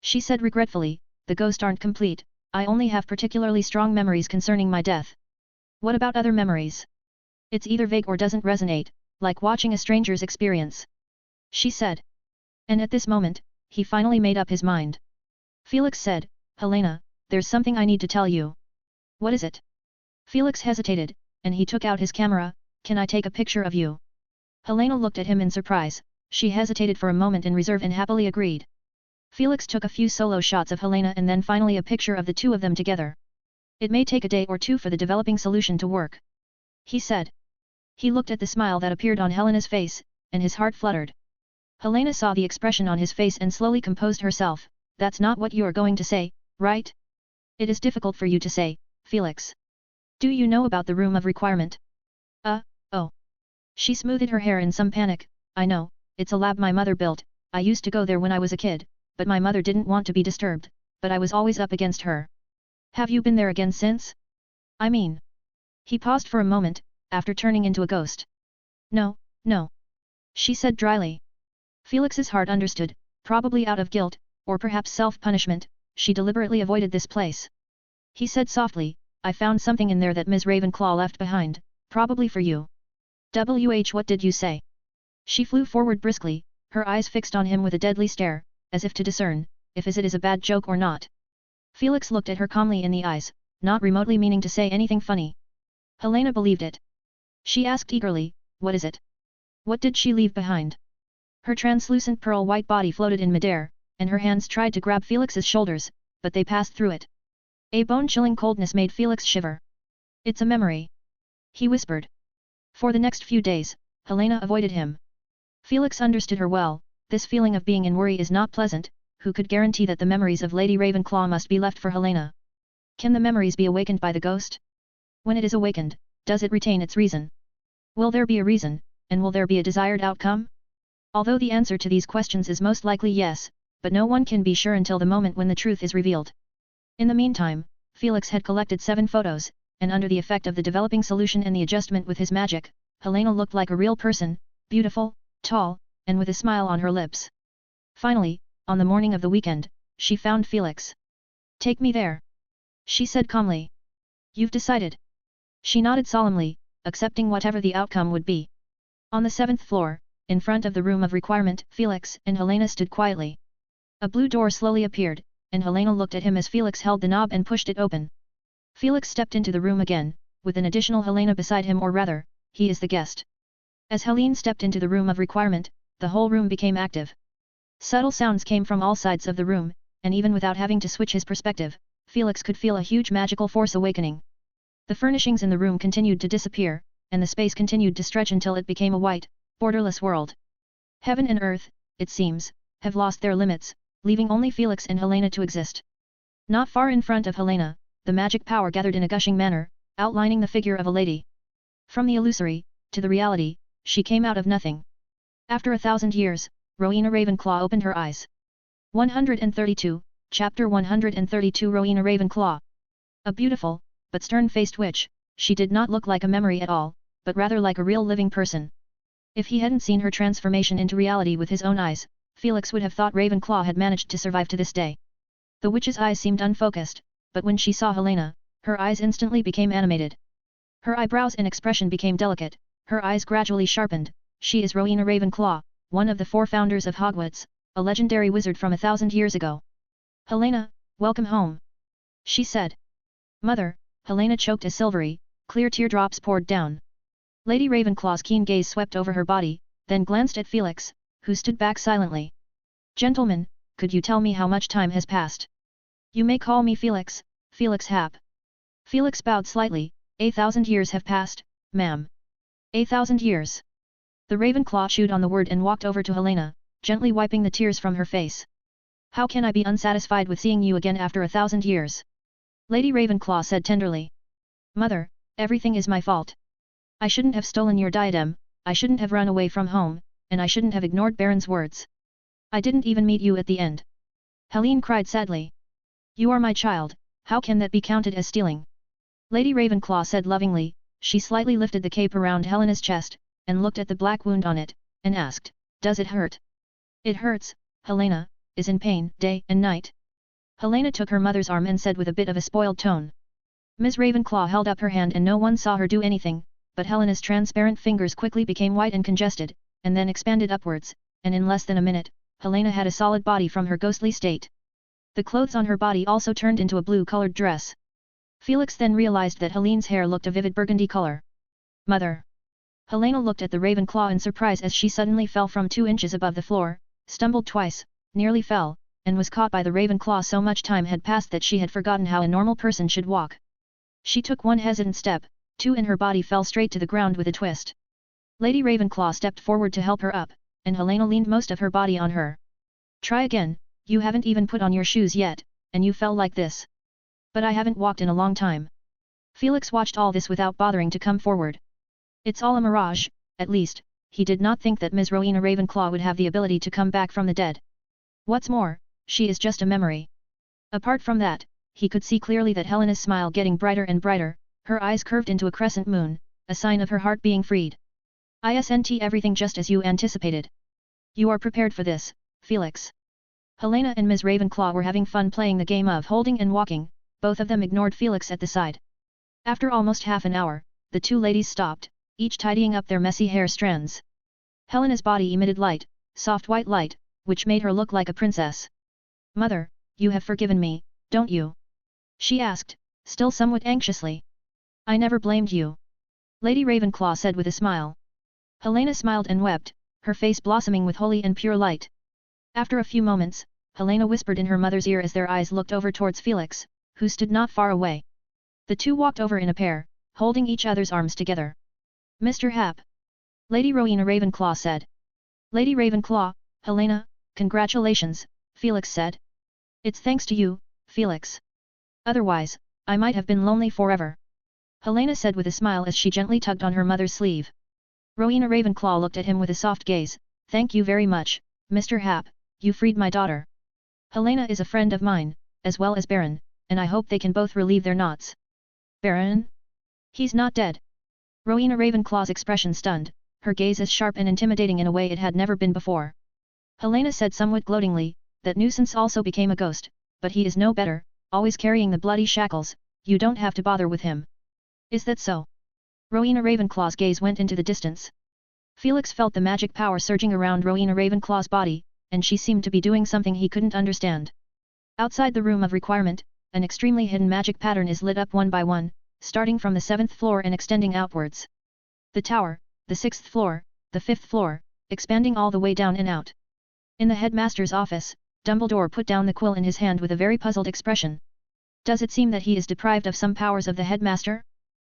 She said regretfully, the ghosts aren't complete, I only have particularly strong memories concerning my death. What about other memories? It's either vague or doesn't resonate, like watching a stranger's experience. She said. And at this moment, he finally made up his mind. Felix said, Helena, there's something I need to tell you. What is it? Felix hesitated, and he took out his camera, can I take a picture of you? Helena looked at him in surprise, she hesitated for a moment in reserve and happily agreed. Felix took a few solo shots of Helena and then finally a picture of the two of them together. It may take a day or two for the developing solution to work, he said. He looked at the smile that appeared on Helena's face, and his heart fluttered. Helena saw the expression on his face and slowly composed herself, that's not what you are going to say, right? It is difficult for you to say, Felix. Do you know about the room of requirement? Oh. She smoothed her hair in some panic, I know, it's a lab my mother built, I used to go there when I was a kid, but my mother didn't want to be disturbed, but I was always up against her. Have you been there again since? I mean. He paused for a moment, after turning into a ghost. No, no. She said dryly. Felix's heart understood, probably out of guilt, or perhaps self-punishment, she deliberately avoided this place. He said softly, I found something in there that Ms. Ravenclaw left behind, probably for you. What did you say? She flew forward briskly, her eyes fixed on him with a deadly stare, as if to discern, if it is a bad joke or not. Felix looked at her calmly in the eyes, not remotely meaning to say anything funny. Helena believed it. She asked eagerly, what is it? What did she leave behind? Her translucent pearl-white body floated in midair, and her hands tried to grab Felix's shoulders, but they passed through it. A bone-chilling coldness made Felix shiver. It's a memory. He whispered. For the next few days, Helena avoided him. Felix understood her well, this feeling of being in worry is not pleasant, who could guarantee that the memories of Lady Ravenclaw must be left for Helena? Can the memories be awakened by the ghost? When it is awakened, does it retain its reason? Will there be a reason, and will there be a desired outcome? Although the answer to these questions is most likely yes, but no one can be sure until the moment when the truth is revealed. In the meantime, Felix had collected 7 photos, and under the effect of the developing solution and the adjustment with his magic, Helena looked like a real person, beautiful, tall, and with a smile on her lips. Finally, on the morning of the weekend, she found Felix. Take me there. She said calmly. You've decided. She nodded solemnly, accepting whatever the outcome would be. On the 7th floor, in front of the room of requirement, Felix and Helena stood quietly. A blue door slowly appeared, and Helena looked at him as Felix held the knob and pushed it open. Felix stepped into the room again, with an additional Helena beside him, or rather, he is the guest. As Helene stepped into the room of requirement, the whole room became active. Subtle sounds came from all sides of the room, and even without having to switch his perspective, Felix could feel a huge magical force awakening. The furnishings in the room continued to disappear, and the space continued to stretch until it became a white, borderless world. Heaven and earth, it seems, have lost their limits, leaving only Felix and Helena to exist. Not far in front of Helena, the magic power gathered in a gushing manner, outlining the figure of a lady. From the illusory, to the reality, she came out of nothing. After 1,000 years, Rowena Ravenclaw opened her eyes. 132, Chapter 132 Rowena Ravenclaw. A beautiful, but stern-faced witch, she did not look like a memory at all, but rather like a real living person. If he hadn't seen her transformation into reality with his own eyes, Felix would have thought Ravenclaw had managed to survive to this day. The witch's eyes seemed unfocused, but when she saw Helena, her eyes instantly became animated. Her eyebrows and expression became delicate, her eyes gradually sharpened. She is Rowena Ravenclaw, one of the 4 founders of Hogwarts, a legendary wizard from 1,000 years ago. Helena, welcome home. She said. Mother, Helena choked as silvery, clear teardrops poured down. Lady Ravenclaw's keen gaze swept over her body, then glanced at Felix, who stood back silently. Gentlemen, could you tell me how much time has passed? You may call me Felix, Felix Hap. Felix bowed slightly. 1,000 years have passed, ma'am. 1,000 years. The Ravenclaw chewed on the word and walked over to Helena, gently wiping the tears from her face. How can I be unsatisfied with seeing you again after 1,000 years? Lady Ravenclaw said tenderly. Mother, everything is my fault. I shouldn't have stolen your diadem, I shouldn't have run away from home, and I shouldn't have ignored Baron's words. I didn't even meet you at the end. Helene cried sadly. You are my child, how can that be counted as stealing? Lady Ravenclaw said lovingly. She slightly lifted the cape around Helena's chest, and looked at the black wound on it, and asked, Does it hurt? It hurts, Helena, is in pain, day and night. Helena took her mother's arm and said with a bit of a spoiled tone. Ms. Ravenclaw held up her hand and no one saw her do anything, but Helena's transparent fingers quickly became white and congested, and then expanded upwards, and in less than a minute, Helena had a solid body from her ghostly state. The clothes on her body also turned into a blue-colored dress. Felix then realized that Helene's hair looked a vivid burgundy color. Mother! Helena looked at the Ravenclaw in surprise as she suddenly fell from 2 inches above the floor, stumbled twice, nearly fell, and was caught by the Ravenclaw. So much time had passed that she had forgotten how a normal person should walk. She took 1 hesitant step, 2 and her body fell straight to the ground with a twist. Lady Ravenclaw stepped forward to help her up, and Helena leaned most of her body on her. Try again, you haven't even put on your shoes yet, and you fell like this. But I haven't walked in a long time. Felix watched all this without bothering to come forward. It's all a mirage, at least, he did not think that Ms. Rowena Ravenclaw would have the ability to come back from the dead. What's more, she is just a memory. Apart from that, he could see clearly that Helena's smile getting brighter and brighter, her eyes curved into a crescent moon, a sign of her heart being freed. Isn't everything just as you anticipated? You are prepared for this, Felix. Helena and Ms. Ravenclaw were having fun playing the game of holding and walking, both of them ignored Felix at the side. After almost half an hour, the two ladies stopped, each tidying up their messy hair strands. Helena's body emitted light, soft white light, which made her look like a princess. Mother, you have forgiven me, don't you? She asked, still somewhat anxiously. I never blamed you. Lady Ravenclaw said with a smile. Helena smiled and wept, her face blossoming with holy and pure light. After a few moments, Helena whispered in her mother's ear as their eyes looked over towards Felix, who stood not far away. The two walked over in a pair, holding each other's arms together. Mr. Hap. Lady Rowena Ravenclaw said. Lady Ravenclaw, Helena, congratulations, Felix said. It's thanks to you, Felix. Otherwise, I might have been lonely forever. Helena said with a smile as she gently tugged on her mother's sleeve. Rowena Ravenclaw looked at him with a soft gaze. Thank you very much, Mr. Hap, you freed my daughter. Helena is a friend of mine, as well as Baron, and I hope they can both relieve their knots. Baron? He's not dead. Rowena Ravenclaw's expression stunned, her gaze as sharp and intimidating in a way it had never been before. Helena said somewhat gloatingly, that nuisance also became a ghost, but he is no better, always carrying the bloody shackles, you don't have to bother with him. Is that so? Rowena Ravenclaw's gaze went into the distance. Felix felt the magic power surging around Rowena Ravenclaw's body, and she seemed to be doing something he couldn't understand. Outside the room of requirement, an extremely hidden magic pattern is lit up one by one, starting from the 7th floor and extending outwards. The tower, the 6th floor, the 5th floor, expanding all the way down and out. In the headmaster's office, Dumbledore put down the quill in his hand with a very puzzled expression. Does it seem that he is deprived of some powers of the headmaster?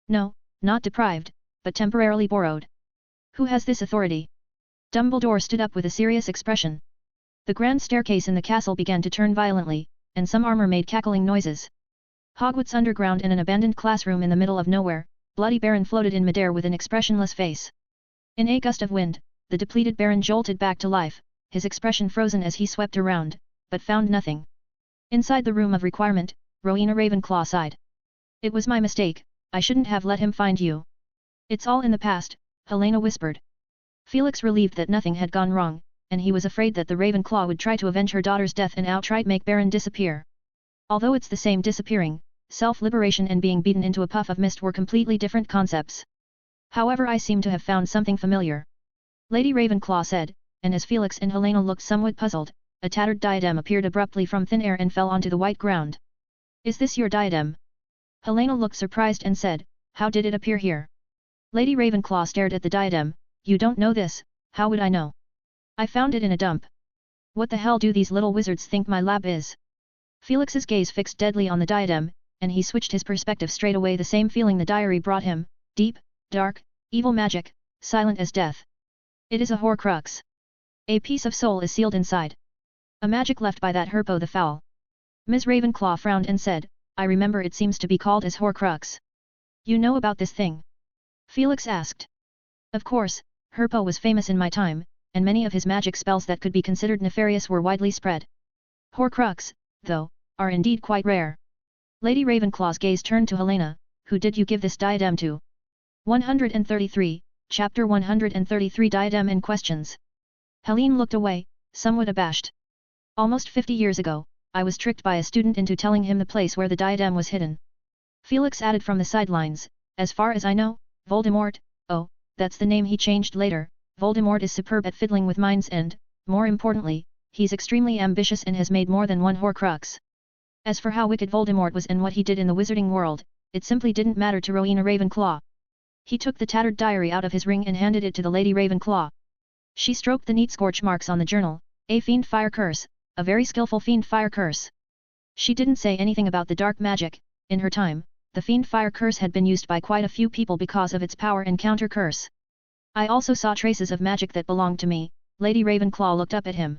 No, not deprived, but temporarily borrowed. Who has this authority? Dumbledore stood up with a serious expression. The grand staircase in the castle began to turn violently, and some armor made cackling noises. Hogwarts underground in an abandoned classroom in the middle of nowhere, Bloody Baron floated in midair with an expressionless face. In a gust of wind, the depleted Baron jolted back to life, his expression frozen as he swept around, but found nothing. Inside the room of requirement, Rowena Ravenclaw sighed. It was my mistake, I shouldn't have let him find you. It's all in the past, Helena whispered. Felix relieved that nothing had gone wrong, and he was afraid that the Ravenclaw would try to avenge her daughter's death and outright make Baron disappear. Although it's the same disappearing, self-liberation and being beaten into a puff of mist were completely different concepts. However, I seem to have found something familiar. Lady Ravenclaw said, and as Felix and Helena looked somewhat puzzled, a tattered diadem appeared abruptly from thin air and fell onto the white ground. Is this your diadem? Helena looked surprised and said, how did it appear here? Lady Ravenclaw stared at the diadem. You don't know this, how would I know? I found it in a dump. What the hell do these little wizards think my lab is? Felix's gaze fixed deadly on the diadem, and he switched his perspective straight away. The same feeling the diary brought him, deep, dark, evil magic, silent as death. It is a Horcrux. A piece of soul is sealed inside. A magic left by that Herpo the Foul. Ms. Ravenclaw frowned and said, I remember it seems to be called as Horcrux. You know about this thing? Felix asked. Of course, Herpo was famous in my time, and many of his magic spells that could be considered nefarious were widely spread. Horcrux, though, are indeed quite rare. Lady Ravenclaw's gaze turned to Helena. Who did you give this diadem to? 133, Chapter 133 Diadem and Questions. Helene looked away, somewhat abashed. Almost 50 years ago, I was tricked by a student into telling him the place where the diadem was hidden. Felix added from the sidelines, as far as I know, Voldemort, oh, that's the name he changed later. Voldemort is superb at fiddling with minds and, more importantly, he's extremely ambitious and has made more than one Horcrux. As for how wicked Voldemort was and what he did in the wizarding world, it simply didn't matter to Rowena Ravenclaw. He took the tattered diary out of his ring and handed it to the Lady Ravenclaw. She stroked the neat scorch marks on the journal. A fiend fire curse, a very skillful fiend fire curse. She didn't say anything about the dark magic. In her time, the fiend fire curse had been used by quite a few people because of its power and counter curse. I also saw traces of magic that belonged to me. Lady Ravenclaw looked up at him.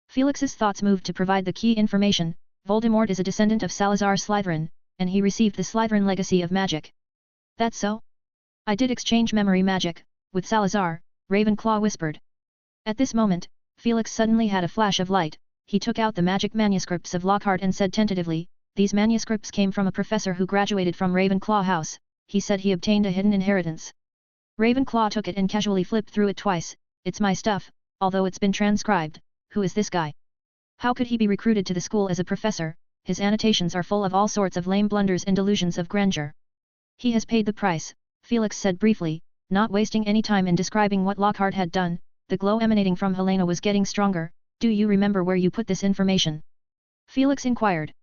Felix's thoughts moved to provide the key information. Voldemort is a descendant of Salazar Slytherin, and he received the Slytherin legacy of magic. That's so? I did exchange memory magic with Salazar, Ravenclaw whispered. At this moment, Felix suddenly had a flash of light. he took out the magic manuscripts of Lockhart and said tentatively, "These manuscripts came from a professor who graduated from Ravenclaw House. He said he obtained a hidden inheritance." Ravenclaw took it and casually flipped through it twice. "It's my stuff, although it's been transcribed. Who is this guy? How could he be recruited to the school as a professor? His annotations are full of all sorts of lame blunders and delusions of grandeur." "He has paid the price," Felix said briefly, not wasting any time in describing what Lockhart had done. The glow emanating from Helena was getting stronger. "Do you remember where you put this information?" Felix inquired.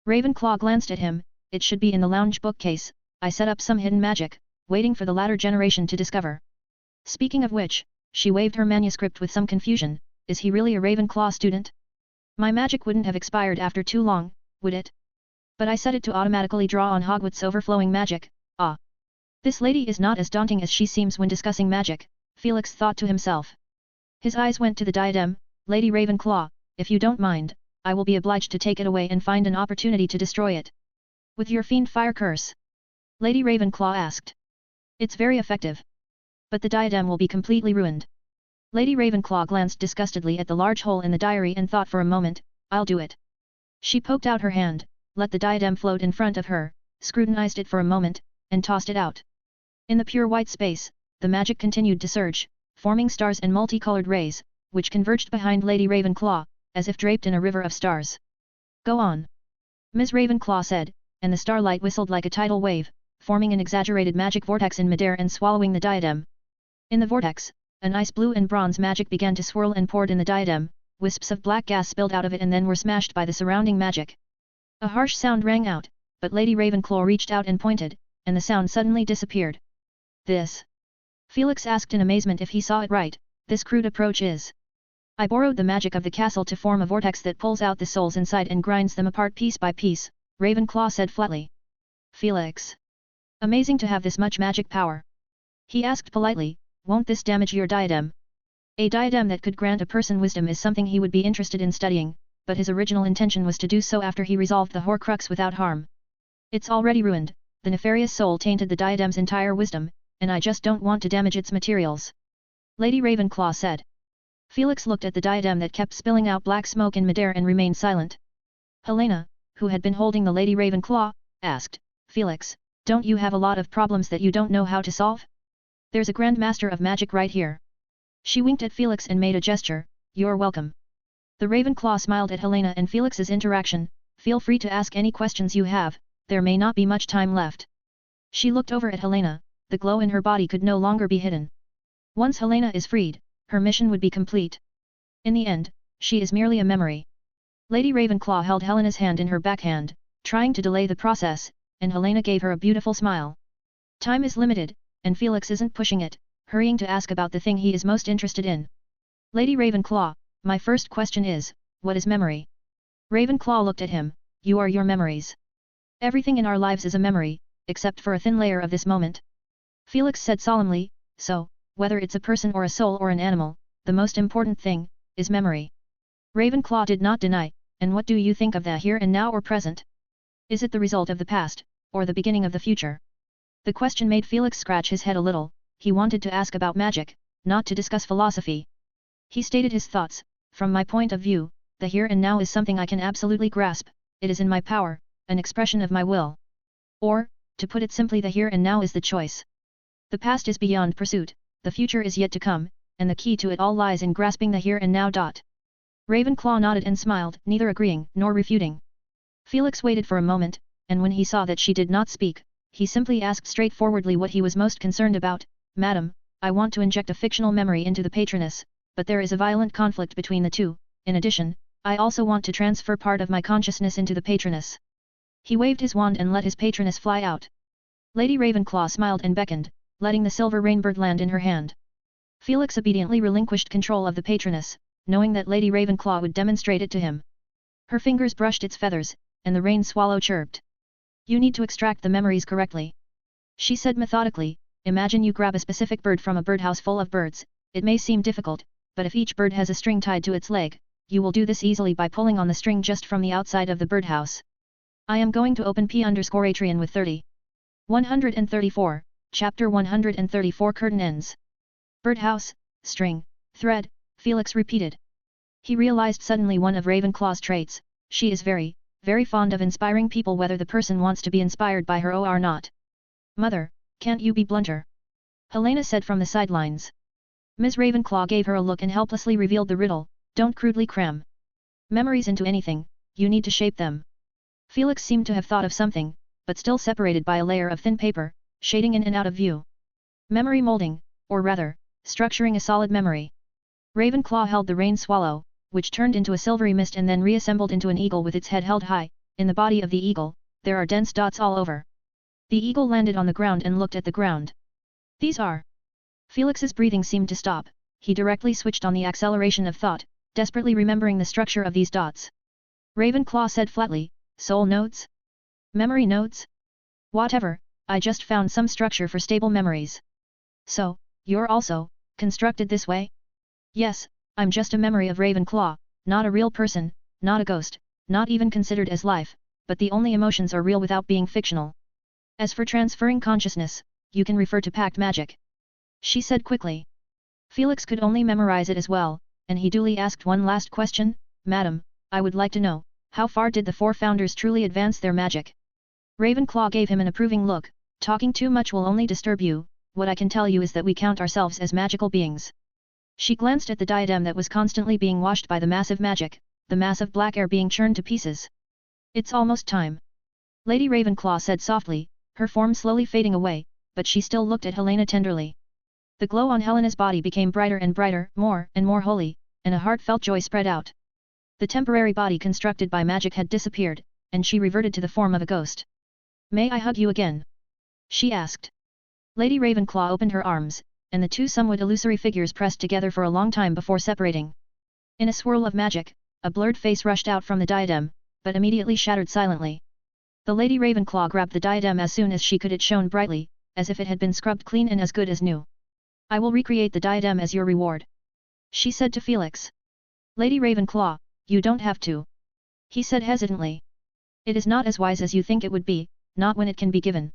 Ravenclaw glanced at him. "It should be in the lounge bookcase. I set up some hidden magic, waiting for the latter generation to discover." Speaking of which, she waved her manuscript with some confusion. "Is he really a Ravenclaw student? My magic wouldn't have expired after too long, would it? But I set it to automatically draw on Hogwarts' overflowing magic. Ah. This lady is not as daunting as she seems when discussing magic," Felix thought to himself. His eyes went to the diadem. "Lady Ravenclaw, if you don't mind, I will be obliged to take it away and find an opportunity to destroy it." "With your fiend fire curse?" Lady Ravenclaw asked. "It's very effective. But the diadem will be completely ruined." Lady Ravenclaw glanced disgustedly at the large hole in the diary and thought for a moment. "I'll do it." She poked out her hand, let the diadem float in front of her, scrutinized it for a moment, and tossed it out. In the pure white space, the magic continued to surge, forming stars and multicolored rays, which converged behind Lady Ravenclaw, as if draped in a river of stars. "Go on," Ms. Ravenclaw said, and the starlight whistled like a tidal wave, forming an exaggerated magic vortex in midair and swallowing the diadem. In the vortex, an ice blue and bronze magic began to swirl and poured in the diadem. Wisps of black gas spilled out of it and then were smashed by the surrounding magic. A harsh sound rang out, but Lady Ravenclaw reached out and pointed, and the sound suddenly disappeared. "This?" Felix asked in amazement if he saw it right. "This crude approach is." "I borrowed the magic of the castle to form a vortex that pulls out the souls inside and grinds them apart piece by piece," Ravenclaw said flatly. "Felix. Amazing to have this much magic power." He asked politely, "Won't this damage your diadem?" A diadem that could grant a person wisdom is something he would be interested in studying, but his original intention was to do so after he resolved the Horcrux without harm. "It's already ruined, the nefarious soul tainted the diadem's entire wisdom, and I just don't want to damage its materials," Lady Ravenclaw said. Felix looked at the diadem that kept spilling out black smoke in midair and remained silent. Helena, who had been holding the Lady Ravenclaw, asked, "Felix, don't you have a lot of problems that you don't know how to solve? There's a Grand Master of Magic right here." She winked at Felix and made a gesture. "You're welcome." The Ravenclaw smiled at Helena and Felix's interaction. "Feel free to ask any questions you have, there may not be much time left." She looked over at Helena. The glow in her body could no longer be hidden. Once Helena is freed, her mission would be complete. In the end, she is merely a memory. Lady Ravenclaw held Helena's hand in her backhand, trying to delay the process, and Helena gave her a beautiful smile. Time is limited, and Felix isn't pushing it, hurrying to ask about the thing he is most interested in. "Lady Ravenclaw, my first question is, what is memory?" Ravenclaw looked at him. "You are your memories. Everything in our lives is a memory, except for a thin layer of this moment," Felix said solemnly. "So, whether it's a person or a soul or an animal, the most important thing is memory." Ravenclaw did not deny. "And what do you think of the here and now or present? Is it the result of the past, or the beginning of the future?" The question made Felix scratch his head a little. He wanted to ask about magic, not to discuss philosophy. He stated his thoughts. "From my point of view, the here and now is something I can absolutely grasp, it is in my power, an expression of my will. Or, to put it simply, the here and now is the choice. The past is beyond pursuit, the future is yet to come, and the key to it all lies in grasping the here and now. Ravenclaw nodded and smiled, neither agreeing nor refuting. Felix waited for a moment, and when he saw that she did not speak, he simply asked straightforwardly what he was most concerned about. "Madam, I want to inject a fictional memory into the patroness, but there is a violent conflict between the two. In addition, I also want to transfer part of my consciousness into the patroness." He waved his wand and let his patroness fly out. Lady Ravenclaw smiled and beckoned, letting the silver rainbird land in her hand. Felix obediently relinquished control of the patroness, knowing that Lady Ravenclaw would demonstrate it to him. Her fingers brushed its feathers, and the rain swallow chirped. "You need to extract the memories correctly," she said methodically. "Imagine you grab a specific bird from a birdhouse full of birds. It may seem difficult, but if each bird has a string tied to its leg, you will do this easily by pulling on the string just from the outside of the birdhouse. I am going to open P_Atrian with 30. 134, Chapter 134 Curtain ends. Birdhouse, string, thread, Felix repeated. He realized suddenly one of Ravenclaw's traits: she is very, very fond of inspiring people whether the person wants to be inspired by her or not. Mother, can't you be blunter? Helena said from the sidelines. Ms. Ravenclaw gave her a look and helplessly revealed the riddle: don't crudely cram memories into anything, you need to shape them. Felix seemed to have thought of something, but still separated by a layer of thin paper, shading in and out of view. Memory molding, or rather, structuring a solid memory. Ravenclaw held the rain swallow, which turned into a silvery mist and then reassembled into an eagle with its head held high. In the body of the eagle, there are dense dots all over. The eagle landed on the ground and looked at the ground. These are... Felix's breathing seemed to stop. He directly switched on the acceleration of thought, desperately remembering the structure of these dots. Ravenclaw said flatly, soul nodes? Memory nodes? Whatever, I just found some structure for stable memories. So, you're also constructed this way? Yes, I'm just a memory of Ravenclaw, not a real person, not a ghost, not even considered as life, but the only emotions are real without being fictional. As for transferring consciousness, you can refer to pact magic. She said quickly. Felix could only memorize it as well, and he duly asked one last question: Madam, I would like to know, how far did the four founders truly advance their magic? Ravenclaw gave him an approving look. Talking too much will only disturb you, what I can tell you is that we count ourselves as magical beings. She glanced at the diadem that was constantly being washed by the massive magic, the mass of black air being churned to pieces. It's almost time. Lady Ravenclaw said softly, her form slowly fading away, but she still looked at Helena tenderly. The glow on Helena's body became brighter and brighter, more and more holy, and a heartfelt joy spread out. The temporary body constructed by magic had disappeared, and she reverted to the form of a ghost. May I hug you again? She asked. Lady Ravenclaw opened her arms, and the two somewhat illusory figures pressed together for a long time before separating. In a swirl of magic, a blurred face rushed out from the diadem, but immediately shattered silently. The Lady Ravenclaw grabbed the diadem as soon as she could. It shone brightly, as if it had been scrubbed clean and as good as new. I will recreate the diadem as your reward, she said to Felix. Lady Ravenclaw, you don't have to, he said hesitantly. It is not as wise as you think it would be, not when it can be given.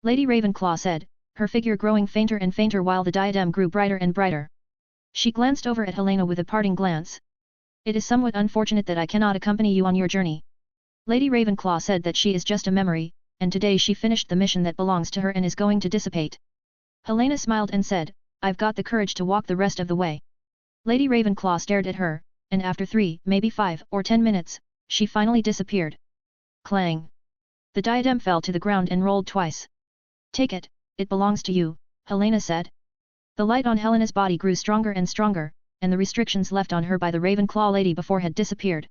Lady Ravenclaw said, her figure growing fainter and fainter while the diadem grew brighter and brighter. She glanced over at Helena with a parting glance. It is somewhat unfortunate that I cannot accompany you on your journey. Lady Ravenclaw said that she is just a memory, and today she finished the mission that belongs to her and is going to dissipate. Helena smiled and said, I've got the courage to walk the rest of the way. Lady Ravenclaw stared at her, and after 3, maybe 5 or 10 minutes, she finally disappeared. Clang! The diadem fell to the ground and rolled twice. Take it, it belongs to you, Helena said. The light on Helena's body grew stronger and stronger, and the restrictions left on her by the Ravenclaw lady before had disappeared.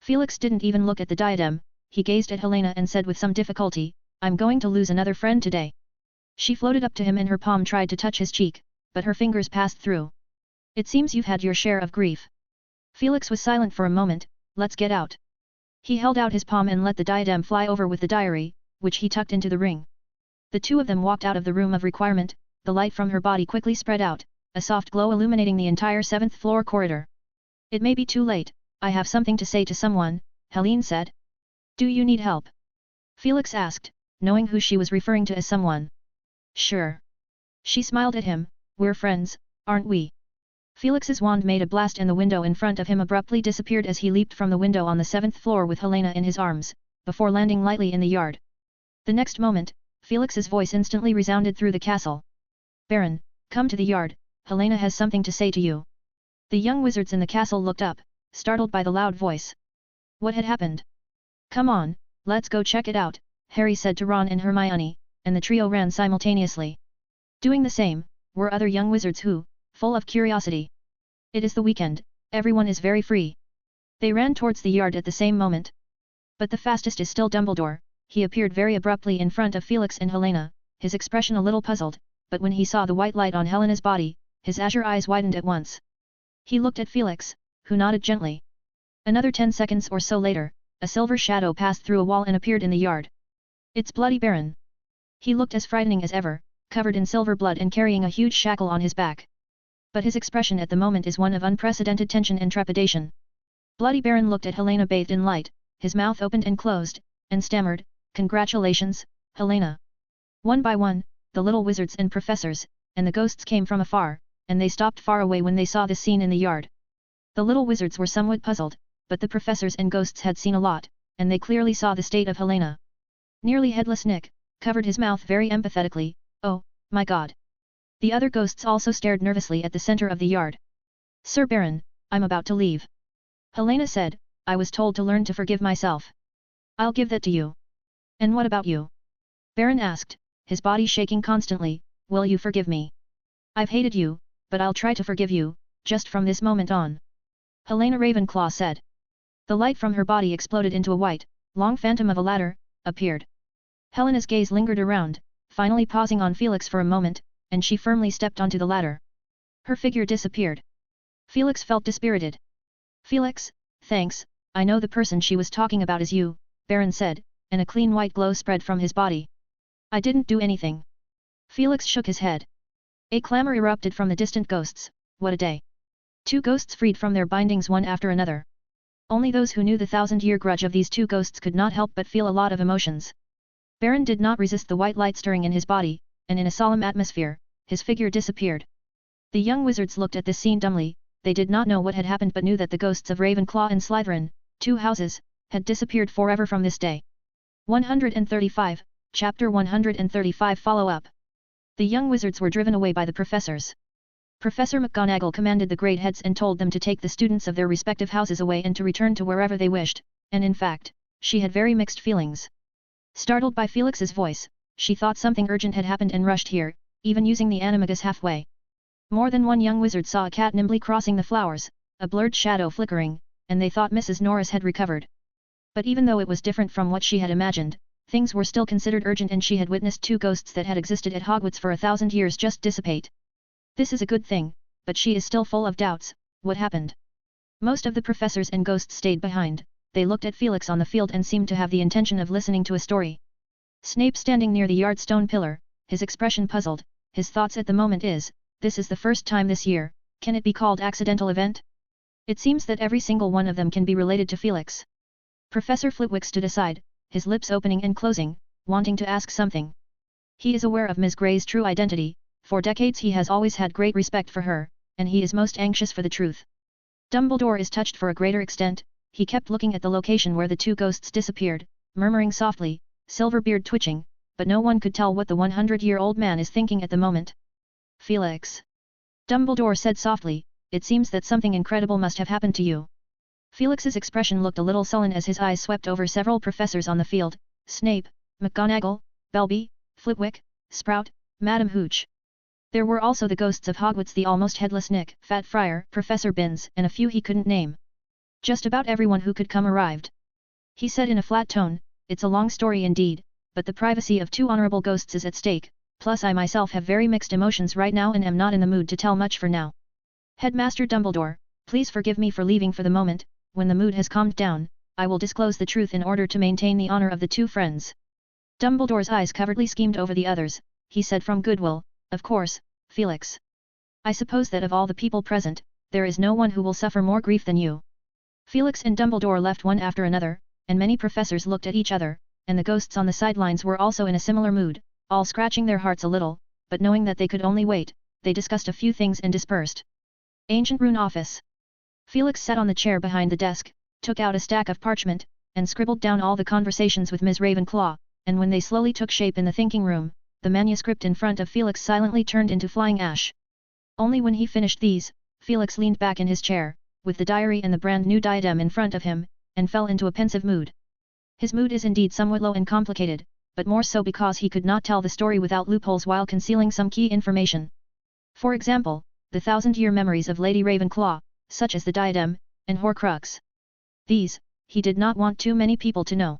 Felix didn't even look at the diadem, he gazed at Helena and said with some difficulty, I'm going to lose another friend today. She floated up to him and her palm tried to touch his cheek, but her fingers passed through. It seems you've had your share of grief. Felix was silent for a moment. Let's get out. He held out his palm and let the diadem fly over with the diary, which he tucked into the ring. The two of them walked out of the room of requirement. The light from her body quickly spread out, a soft glow illuminating the entire 7th floor corridor. It may be too late, I have something to say to someone, Helene said. Do you need help? Felix asked, knowing who she was referring to as someone. Sure. She smiled at him, we're friends, aren't we? Felix's wand made a blast and the window in front of him abruptly disappeared as he leaped from the window on the 7th floor with Helena in his arms, before landing lightly in the yard. The next moment, Felix's voice instantly resounded through the castle. Baron, come to the yard, Helena has something to say to you. The young wizards in the castle looked up, startled by the loud voice. What had happened? Come on, let's go check it out, Harry said to Ron and Hermione, and the trio ran simultaneously. Doing the same, were other young wizards who, full of curiosity. It is the weekend, everyone is very free. They ran towards the yard at the same moment. But the fastest is still Dumbledore. He appeared very abruptly in front of Felix and Helena, his expression a little puzzled, but when he saw the white light on Helena's body, his azure eyes widened at once. He looked at Felix, who nodded gently. Another 10 seconds or so later, a silver shadow passed through a wall and appeared in the yard. It's Bloody Baron. He looked as frightening as ever, covered in silver blood and carrying a huge shackle on his back. But his expression at the moment is one of unprecedented tension and trepidation. Bloody Baron looked at Helena bathed in light, his mouth opened and closed, and stammered, Congratulations, Helena. One by one, the little wizards and professors, and the ghosts came from afar, and they stopped far away when they saw the scene in the yard. The little wizards were somewhat puzzled, but the professors and ghosts had seen a lot, and they clearly saw the state of Helena. Nearly headless Nick covered his mouth very empathetically. Oh, my god. The other ghosts also stared nervously at the center of the yard. Sir Baron, I'm about to leave. Helena said, I was told to learn to forgive myself. I'll give that to you. And what about you? Baron asked, his body shaking constantly, will you forgive me? I've hated you, but I'll try to forgive you, just from this moment on. Helena Ravenclaw said. The light from her body exploded into a white, long phantom of a ladder, appeared. Helena's gaze lingered around, finally pausing on Felix for a moment, and she firmly stepped onto the ladder. Her figure disappeared. Felix felt dispirited. Felix, thanks, I know the person she was talking about is you, Baron said, and a clean white glow spread from his body. I didn't do anything. Felix shook his head. A clamor erupted from the distant ghosts. What a day. 2 ghosts freed from their bindings one after another. Only those who knew the 1,000-year grudge of these 2 ghosts could not help but feel a lot of emotions. Baron did not resist the white light stirring in his body, and in a solemn atmosphere, his figure disappeared. The young wizards looked at this scene dumbly. They did not know what had happened but knew that the ghosts of Ravenclaw and Slytherin, 2 houses, had disappeared forever from this day. 135, Chapter 135 Follow-up. The young wizards were driven away by the professors. Professor McGonagall commanded the grade heads and told them to take the students of their respective houses away and to return to wherever they wished, and in fact, she had very mixed feelings. Startled by Felix's voice, she thought something urgent had happened and rushed here, even using the animagus halfway. More than one young wizard saw a cat nimbly crossing the flowers, a blurred shadow flickering, and they thought Mrs. Norris had recovered. But even though it was different from what she had imagined, things were still considered urgent and she had witnessed 2 ghosts that had existed at Hogwarts for 1,000 years just dissipate. This is a good thing, but she is still full of doubts. What happened? Most of the professors and ghosts stayed behind. They looked at Felix on the field and seemed to have the intention of listening to a story. Snape standing near the yard stone pillar, his expression puzzled. His thoughts at the moment is, this is the first time this year, can it be called accidental event? It seems that every single one of them can be related to Felix. Professor Flitwick stood aside, his lips opening and closing, wanting to ask something. He is aware of Ms. Grey's true identity. For decades he has always had great respect for her, and he is most anxious for the truth. Dumbledore is touched for a greater extent. He kept looking at the location where the 2 ghosts disappeared, murmuring softly, Silverbeard twitching, but no one could tell what the 100-year-old man is thinking at the moment. Felix. Dumbledore said softly, it seems that something incredible must have happened to you. Felix's expression looked a little sullen as his eyes swept over several professors on the field, Snape, McGonagall, Belby, Flitwick, Sprout, Madame Hooch. There were also the ghosts of Hogwarts, the almost headless Nick, Fat Friar, Professor Binns, and a few he couldn't name. Just about everyone who could come arrived. He said in a flat tone, it's a long story indeed, but the privacy of 2 honorable ghosts is at stake, plus I myself have very mixed emotions right now and am not in the mood to tell much for now. Headmaster Dumbledore, please forgive me for leaving for the moment. When the mood has calmed down, I will disclose the truth in order to maintain the honor of the 2 friends. Dumbledore's eyes covertly schemed over the others. He said from goodwill, of course, Felix. I suppose that of all the people present, there is no one who will suffer more grief than you. Felix and Dumbledore left one after another, and many professors looked at each other, and the ghosts on the sidelines were also in a similar mood, all scratching their hearts a little, but knowing that they could only wait, they discussed a few things and dispersed. Ancient Rune Office. Felix sat on the chair behind the desk, took out a stack of parchment, and scribbled down all the conversations with Ms. Ravenclaw, and when they slowly took shape in the thinking room, the manuscript in front of Felix silently turned into flying ash. Only when he finished these, Felix leaned back in his chair, with the diary and the brand new diadem in front of him, and fell into a pensive mood. His mood is indeed somewhat low and complicated, but more so because he could not tell the story without loopholes while concealing some key information. For example, the 1,000-year memories of Lady Ravenclaw, such as the diadem, and Horcrux. These, he did not want too many people to know.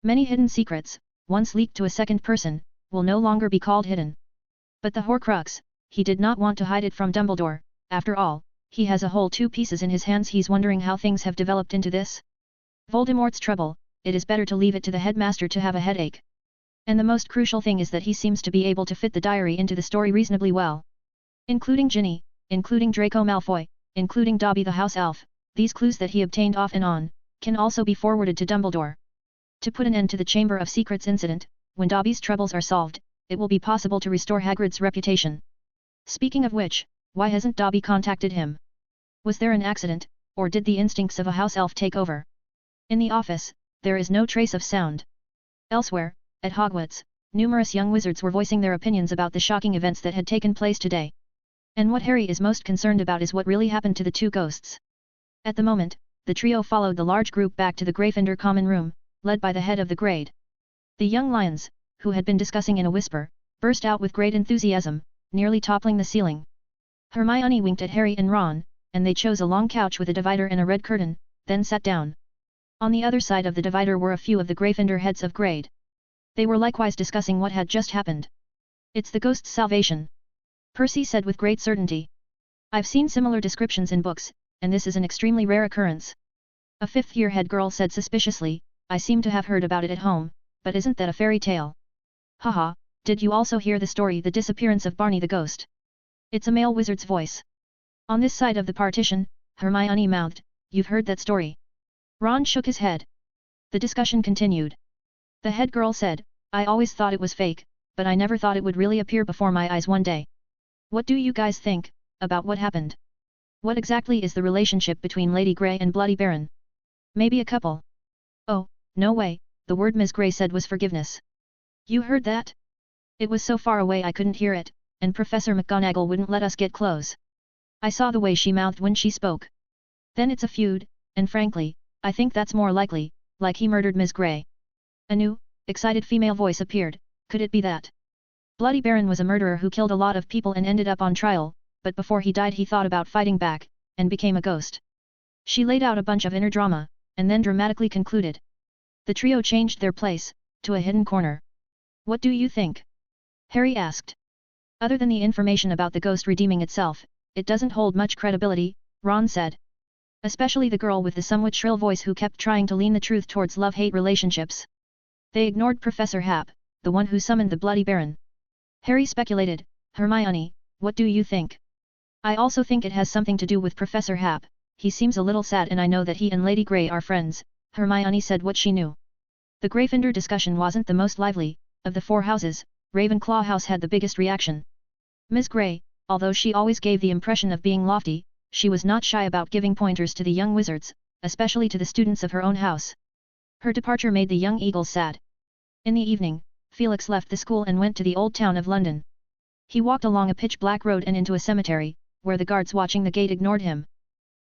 Many hidden secrets, once leaked to a second person, will no longer be called hidden. But the Horcrux, he did not want to hide it from Dumbledore. After all, he has a whole 2 pieces in his hands. He's wondering how things have developed into this. Voldemort's trouble, it is better to leave it to the headmaster to have a headache. And the most crucial thing is that he seems to be able to fit the diary into the story reasonably well. Including Ginny, including Draco Malfoy, including Dobby the house elf, these clues that he obtained off and on, can also be forwarded to Dumbledore. To put an end to the Chamber of Secrets incident, when Dobby's troubles are solved, it will be possible to restore Hagrid's reputation. Speaking of which, why hasn't Dobby contacted him? Was there an accident, or did the instincts of a house elf take over? In the office, there is no trace of sound. Elsewhere, at Hogwarts, numerous young wizards were voicing their opinions about the shocking events that had taken place today. And what Harry is most concerned about is what really happened to the two ghosts. At the moment, the trio followed the large group back to the Gryffindor common room, led by the head of the grade. The young lions, who had been discussing in a whisper, burst out with great enthusiasm, nearly toppling the ceiling. Hermione winked at Harry and Ron, and they chose a long couch with a divider and a red curtain, then sat down. On the other side of the divider were a few of the Gryffindor heads of grade. They were likewise discussing what had just happened. It's the ghost's salvation, Percy said with great certainty. I've seen similar descriptions in books, and this is an extremely rare occurrence. A fifth-year head girl said suspiciously, I seem to have heard about it at home, but isn't that a fairy tale? Haha, did you also hear the story The Disappearance of Barney the Ghost? It's a male wizard's voice. On this side of the partition, Hermione mouthed, You've heard that story. Ron shook his head. The discussion continued. The head girl said, I always thought it was fake, but I never thought it would really appear before my eyes one day. What do you guys think about what happened? What exactly is the relationship between Lady Grey and Bloody Baron? Maybe a couple. Oh, no way, the word Ms. Grey said was forgiveness. You heard that? It was so far away I couldn't hear it, and Professor McGonagall wouldn't let us get close. I saw the way she mouthed when she spoke. Then it's a feud, and frankly, I think that's more likely, like he murdered Ms. Grey. A new, excited female voice appeared, could it be that? Bloody Baron was a murderer who killed a lot of people and ended up on trial, but before he died he thought about fighting back, and became a ghost. She laid out a bunch of inner drama, and then dramatically concluded. The trio changed their place, to a hidden corner. What do you think? Harry asked. Other than the information about the ghost redeeming itself, it doesn't hold much credibility, Ron said. Especially the girl with the somewhat shrill voice who kept trying to lean the truth towards love-hate relationships. They ignored Professor Hap, the one who summoned the Bloody Baron. Harry speculated, Hermione, what do you think? I also think it has something to do with Professor Hap, he seems a little sad and I know that he and Lady Grey are friends, Hermione said what she knew. The Gryffindor discussion wasn't the most lively, of the four houses, Ravenclaw House had the biggest reaction. Ms. Grey, although she always gave the impression of being lofty, she was not shy about giving pointers to the young wizards, especially to the students of her own house. Her departure made the young eagles sad. In the evening, Felix left the school and went to the old town of London. He walked along a pitch-black road and into a cemetery, where the guards watching the gate ignored him.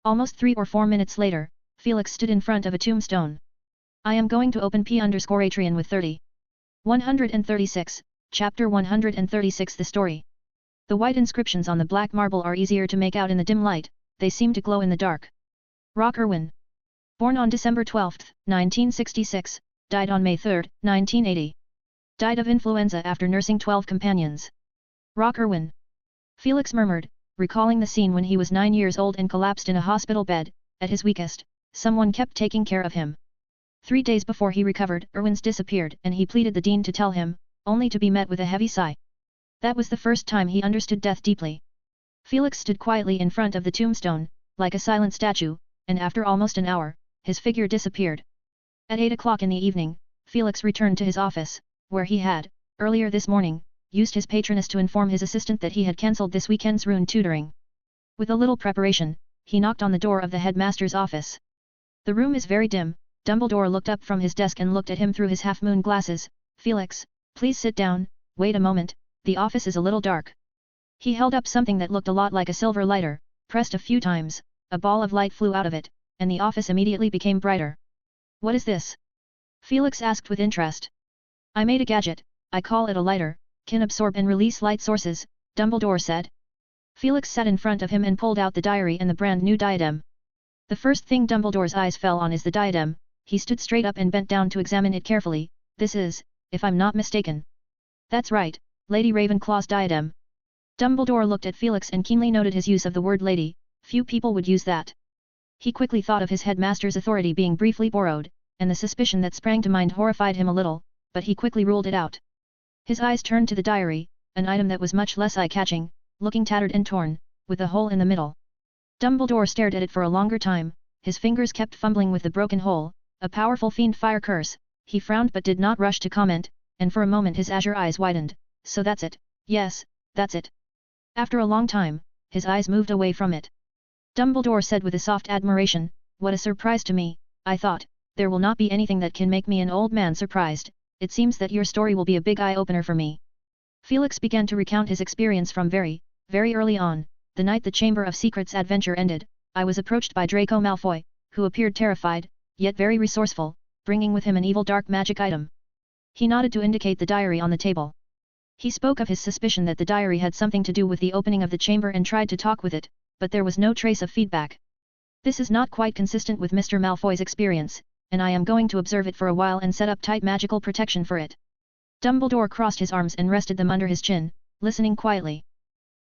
Almost 3 or 4 minutes later, Felix stood in front of a tombstone. I am going to open P_Atrian with 30. 136, Chapter 136 The Story. The white inscriptions on the black marble are easier to make out in the dim light, they seem to glow in the dark. Rock Rune. Born on December 12, 1966, died on May 3, 1980. Died of influenza after nursing 12 companions. Rock Rune. Felix murmured, recalling the scene when he was 9 years old and collapsed in a hospital bed. At his weakest, someone kept taking care of him. 3 days before he recovered, Irwin's disappeared and he pleaded the dean to tell him, only to be met with a heavy sigh. That was the first time he understood death deeply. Felix stood quietly in front of the tombstone, like a silent statue, and after almost an hour, his figure disappeared. At 8 o'clock in the evening, Felix returned to his office, where he had, earlier this morning, used his patroness to inform his assistant that he had cancelled this weekend's Rune tutoring. With a little preparation, he knocked on the door of the headmaster's office. The room is very dim. Dumbledore looked up from his desk and looked at him through his half-moon glasses. Felix, please sit down, wait a moment, the office is a little dark. He held up something that looked a lot like a silver lighter, pressed a few times, a ball of light flew out of it, and the office immediately became brighter. What is this? Felix asked with interest. I made a gadget, I call it a lighter, can absorb and release light sources, Dumbledore said. Felix sat in front of him and pulled out the diary and the brand new diadem. The first thing Dumbledore's eyes fell on is the diadem. He stood straight up and bent down to examine it carefully. This is, if I'm not mistaken. That's right, Lady Ravenclaw's diadem. Dumbledore looked at Felix and keenly noted his use of the word lady, few people would use that. He quickly thought of his headmaster's authority being briefly borrowed, and the suspicion that sprang to mind horrified him a little, but he quickly ruled it out. His eyes turned to the diary, an item that was much less eye-catching, looking tattered and torn, with a hole in the middle. Dumbledore stared at it for a longer time, his fingers kept fumbling with the broken hole, a powerful fiend fire curse. He frowned but did not rush to comment, and for a moment his azure eyes widened. So that's it, yes, that's it. After a long time, his eyes moved away from it. Dumbledore said with a soft admiration, "What a surprise to me, I thought, there will not be anything that can make me an old man surprised, it seems that your story will be a big eye-opener for me." Felix began to recount his experience from very early on. The night the Chamber of Secrets adventure ended, I was approached by Draco Malfoy, who appeared terrified, yet very resourceful, bringing with him an evil dark magic item. He nodded to indicate the diary on the table. He spoke of his suspicion that the diary had something to do with the opening of the chamber and tried to talk with it, but there was no trace of feedback. This is not quite consistent with Mr. Malfoy's experience, and I am going to observe it for a while and set up tight magical protection for it. Dumbledore crossed his arms and rested them under his chin, listening quietly.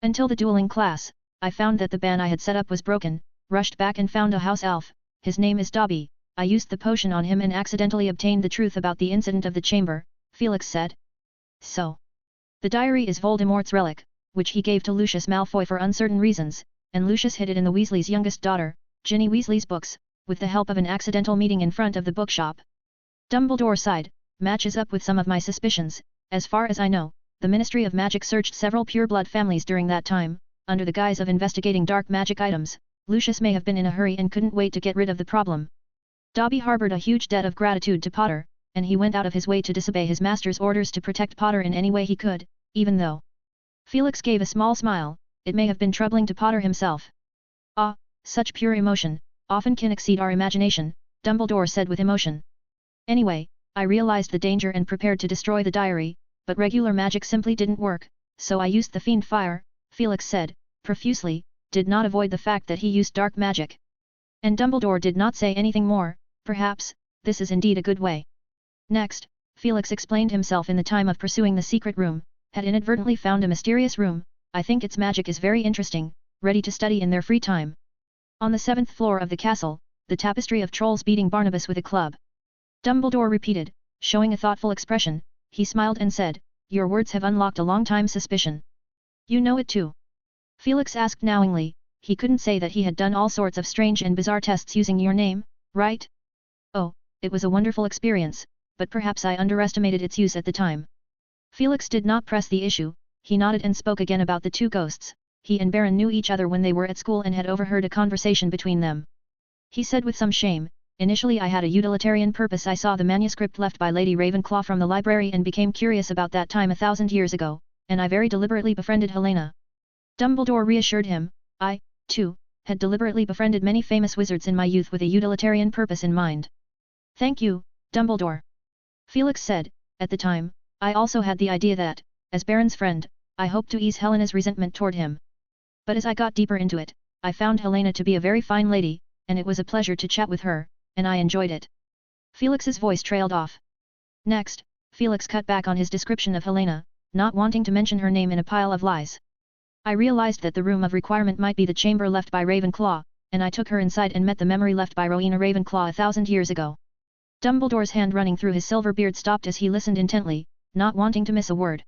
Until the dueling class, I found that the ban I had set up was broken, rushed back and found a house elf, his name is Dobby. I used the potion on him and accidentally obtained the truth about the incident of the chamber, Felix said. So. The diary is Voldemort's relic, which he gave to Lucius Malfoy for uncertain reasons, and Lucius hid it in the Weasleys' youngest daughter, Ginny Weasley's books, with the help of an accidental meeting in front of the bookshop. Dumbledore sighed, matches up with some of my suspicions. As far as I know, the Ministry of Magic searched several pure-blood families during that time, under the guise of investigating dark magic items. Lucius may have been in a hurry and couldn't wait to get rid of the problem. Dobby harbored a huge debt of gratitude to Potter, and he went out of his way to disobey his master's orders to protect Potter in any way he could, even though. Felix gave a small smile, it may have been troubling to Potter himself. Ah, such pure emotion, often can exceed our imagination, Dumbledore said with emotion. Anyway, I realized the danger and prepared to destroy the diary, but regular magic simply didn't work, so I used the fiend fire, Felix said, profusely, did not avoid the fact that he used dark magic. And Dumbledore did not say anything more. Perhaps, this is indeed a good way. Next, Felix explained himself in the time of pursuing the secret room, had inadvertently found a mysterious room. I think its magic is very interesting, ready to study in their free time. On the 7th floor of the castle, the tapestry of trolls beating Barnabas with a club. Dumbledore repeated, showing a thoughtful expression, he smiled and said, "Your words have unlocked a long-time suspicion. You know it too?" Felix asked knowingly, he couldn't say that he had done all sorts of strange and bizarre tests using your name, right? Oh, it was a wonderful experience, but perhaps I underestimated its use at the time. Felix did not press the issue, he nodded and spoke again about the two ghosts. He and Baron knew each other when they were at school and had overheard a conversation between them. He said with some shame, "Initially I had a utilitarian purpose. I saw the manuscript left by Lady Ravenclaw from the library and became curious about that time 1,000 years ago, and I very deliberately befriended Helena." Dumbledore reassured him, "I, too, had deliberately befriended many famous wizards in my youth with a utilitarian purpose in mind." "Thank you, Dumbledore." Felix said, "At the time, I also had the idea that, as Baron's friend, I hoped to ease Helena's resentment toward him. But as I got deeper into it, I found Helena to be a very fine lady, and it was a pleasure to chat with her, and I enjoyed it." Felix's voice trailed off. Next, Felix cut back on his description of Helena, not wanting to mention her name in a pile of lies. "I realized that the room of requirement might be the chamber left by Ravenclaw, and I took her inside and met the memory left by Rowena Ravenclaw 1,000 years ago." Dumbledore's hand running through his silver beard stopped as he listened intently, not wanting to miss a word.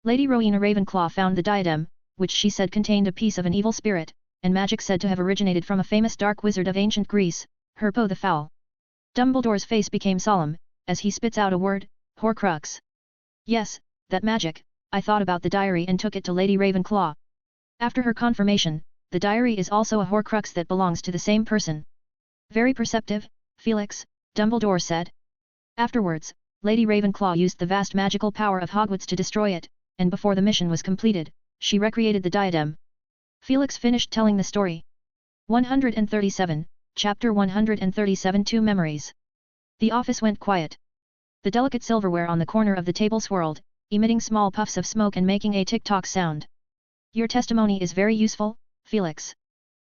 Lady Rowena Ravenclaw found the diadem, which she said contained a piece of an evil spirit, and magic said to have originated from a famous dark wizard of ancient Greece, Herpo the Foul. Dumbledore's face became solemn, as he spits out a word, Horcrux. "Yes, that magic, I thought about the diary and took it to Lady Ravenclaw. After her confirmation, the diary is also a Horcrux that belongs to the same person." "Very perceptive, Felix," Dumbledore said. Afterwards, Lady Ravenclaw used the vast magical power of Hogwarts to destroy it, and before the mission was completed, she recreated the diadem. Felix finished telling the story. 137, Chapter 137 Two Memories. The office went quiet. The delicate silverware on the corner of the table swirled, emitting small puffs of smoke and making a tick-tock sound. "Your testimony is very useful, Felix,"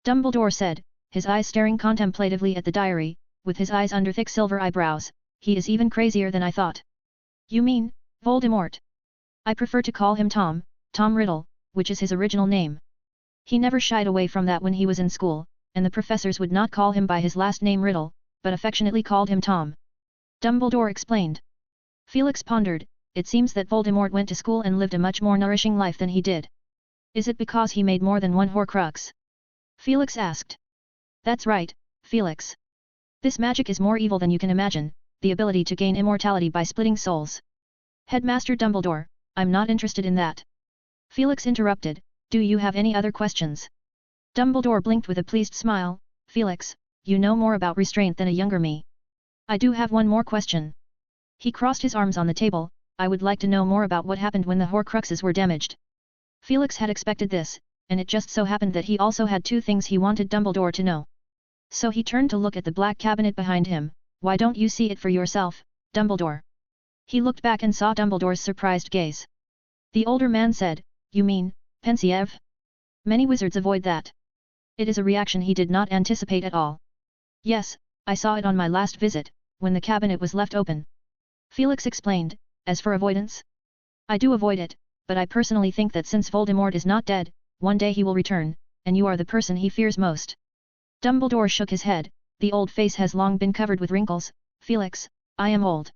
Dumbledore said, his eyes staring contemplatively at the diary, with his eyes under thick silver eyebrows. "He is even crazier than I thought." "You mean, Voldemort?" "I prefer to call him Tom Riddle, which is his original name. He never shied away from that when he was in school, and the professors would not call him by his last name Riddle, but affectionately called him Tom," Dumbledore explained. Felix pondered, it seems that Voldemort went to school and lived a much more nourishing life than he did. "Is it because he made more than one Horcrux?" Felix asked. "That's right, Felix. This magic is more evil than you can imagine, the ability to gain immortality by splitting souls." "Headmaster Dumbledore, I'm not interested in that." Felix interrupted, "Do you have any other questions?" Dumbledore blinked with a pleased smile. Felix, you know more about restraint than a younger me. I do have one more question. He crossed his arms on the table. I would like to know more about what happened when the Horcruxes were damaged. Felix had expected this, and it just so happened that he also had two things he wanted Dumbledore to know. So he turned to look at the black cabinet behind him. Why don't you see it for yourself, Dumbledore? He looked back and saw Dumbledore's surprised gaze. The older man said, You mean, Pensieve? Many wizards avoid that. It is a reaction he did not anticipate at all. Yes, I saw it on my last visit, when the cabinet was left open. Felix explained. As for avoidance? I do avoid it, but I personally think that since Voldemort is not dead, one day he will return, and you are the person he fears most. Dumbledore shook his head. The old face has long been covered with wrinkles. Felix, I am old.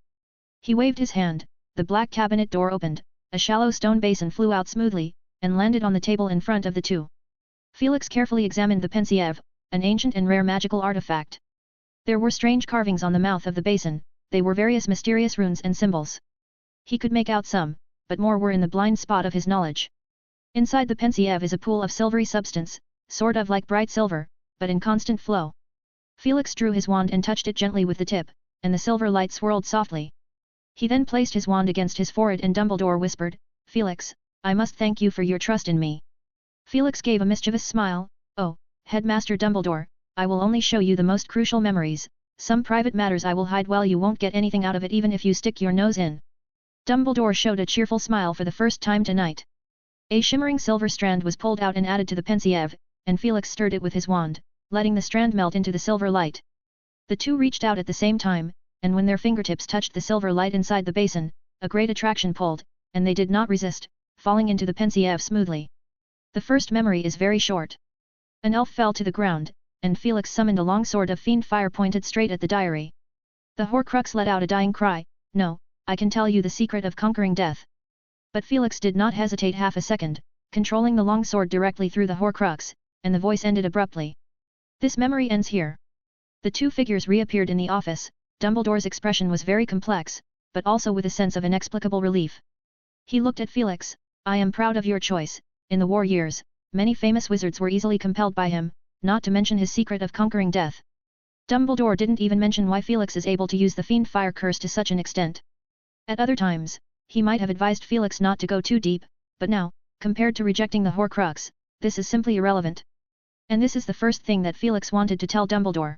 He waved his hand. The black cabinet door opened. A shallow stone basin flew out smoothly, and landed on the table in front of the two. Felix carefully examined the Pensieve, an ancient and rare magical artifact. There were strange carvings on the mouth of the basin. They were various mysterious runes and symbols. He could make out some, but more were in the blind spot of his knowledge. Inside the Pensieve is a pool of silvery substance, sort of like bright silver, but in constant flow. Felix drew his wand and touched it gently with the tip, and the silver light swirled softly. He then placed his wand against his forehead and Dumbledore whispered, Felix, I must thank you for your trust in me. Felix gave a mischievous smile. Oh, Headmaster Dumbledore, I will only show you the most crucial memories. Some private matters I will hide well, you won't get anything out of it even if you stick your nose in. Dumbledore showed a cheerful smile for the first time tonight. A shimmering silver strand was pulled out and added to the Pensieve, and Felix stirred it with his wand, letting the strand melt into the silver light. The two reached out at the same time, and when their fingertips touched the silver light inside the basin, a great attraction pulled, and they did not resist, falling into the Pensieve smoothly. The first memory is very short. An elf fell to the ground, and Felix summoned a long sword of fiend fire pointed straight at the diary. The Horcrux let out a dying cry. No, I can tell you the secret of conquering death. But Felix did not hesitate half a second, controlling the long sword directly through the Horcrux, and the voice ended abruptly. This memory ends here. The two figures reappeared in the office. Dumbledore's expression was very complex, but also with a sense of inexplicable relief. He looked at Felix. I am proud of your choice. In the war years, many famous wizards were easily compelled by him, not to mention his secret of conquering death. Dumbledore didn't even mention why Felix is able to use the fiend fire curse to such an extent. At other times, he might have advised Felix not to go too deep, but now, compared to rejecting the Horcrux, this is simply irrelevant. And this is the first thing that Felix wanted to tell Dumbledore.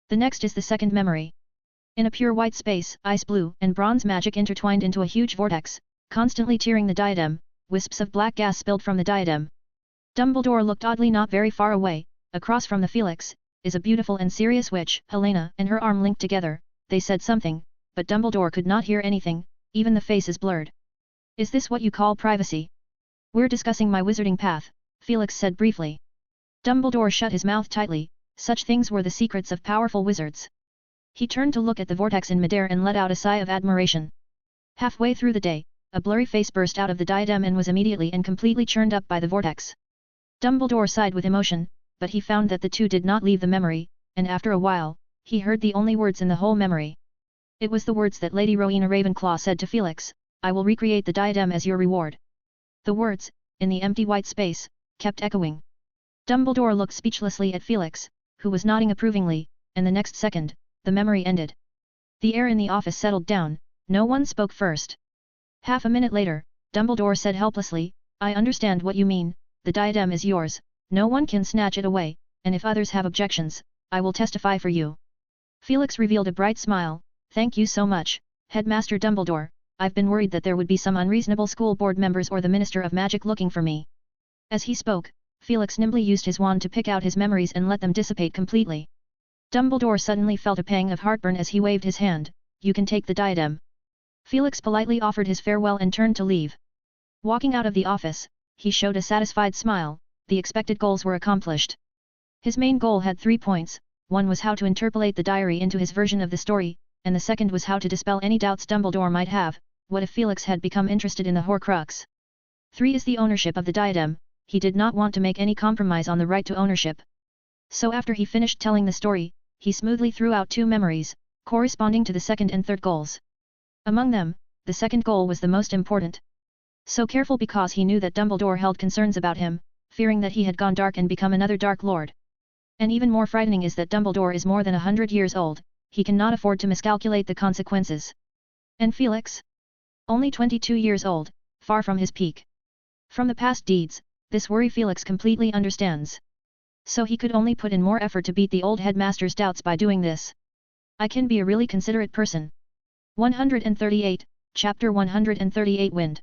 The next is the second memory. In a pure white space, ice blue and bronze magic intertwined into a huge vortex, constantly tearing the diadem. Wisps of black gas spilled from the diadem. Dumbledore looked oddly not very far away. Across from the Felix, is a beautiful and serious witch, Helena, and her arm linked together. They said something, but Dumbledore could not hear anything, even the face is blurred. Is this what you call privacy? We're discussing my wizarding path, Felix said briefly. Dumbledore shut his mouth tightly. Such things were the secrets of powerful wizards. He turned to look at the vortex in midair and let out a sigh of admiration. Halfway through the day, a blurry face burst out of the diadem and was immediately and completely churned up by the vortex. Dumbledore sighed with emotion, but he found that the two did not leave the memory, and after a while, he heard the only words in the whole memory. It was the words that Lady Rowena Ravenclaw said to Felix, I will recreate the diadem as your reward. The words, in the empty white space, kept echoing. Dumbledore looked speechlessly at Felix, who was nodding approvingly, and the next second, the memory ended. The air in the office settled down. No one spoke first. Half a minute later, Dumbledore said helplessly, I understand what you mean, the diadem is yours, no one can snatch it away, and if others have objections, I will testify for you. Felix revealed a bright smile, thank you so much, Headmaster Dumbledore, I've been worried that there would be some unreasonable school board members or the Minister of Magic looking for me. As he spoke, Felix nimbly used his wand to pick out his memories and let them dissipate completely. Dumbledore suddenly felt a pang of heartburn as he waved his hand, you can take the diadem. Felix politely offered his farewell and turned to leave. Walking out of the office, he showed a satisfied smile. The expected goals were accomplished. His main goal had 3 points, one was how to interpolate the diary into his version of the story, and the second was how to dispel any doubts Dumbledore might have, what if Felix had become interested in the Horcrux. 3 is the ownership of the diadem, he did not want to make any compromise on the right to ownership. So after he finished telling the story, he smoothly threw out 2 memories, corresponding to the second and third goals. Among them, the second goal was the most important. So careful because he knew that Dumbledore held concerns about him, fearing that he had gone dark and become another Dark Lord. And even more frightening is that Dumbledore is more than 100 years old, he cannot afford to miscalculate the consequences. And Felix? Only 22 years old, far from his peak. From the past deeds, this worry Felix completely understands. So he could only put in more effort to beat the old headmaster's doubts by doing this. I can be a really considerate person. 138, Chapter 138 Wind.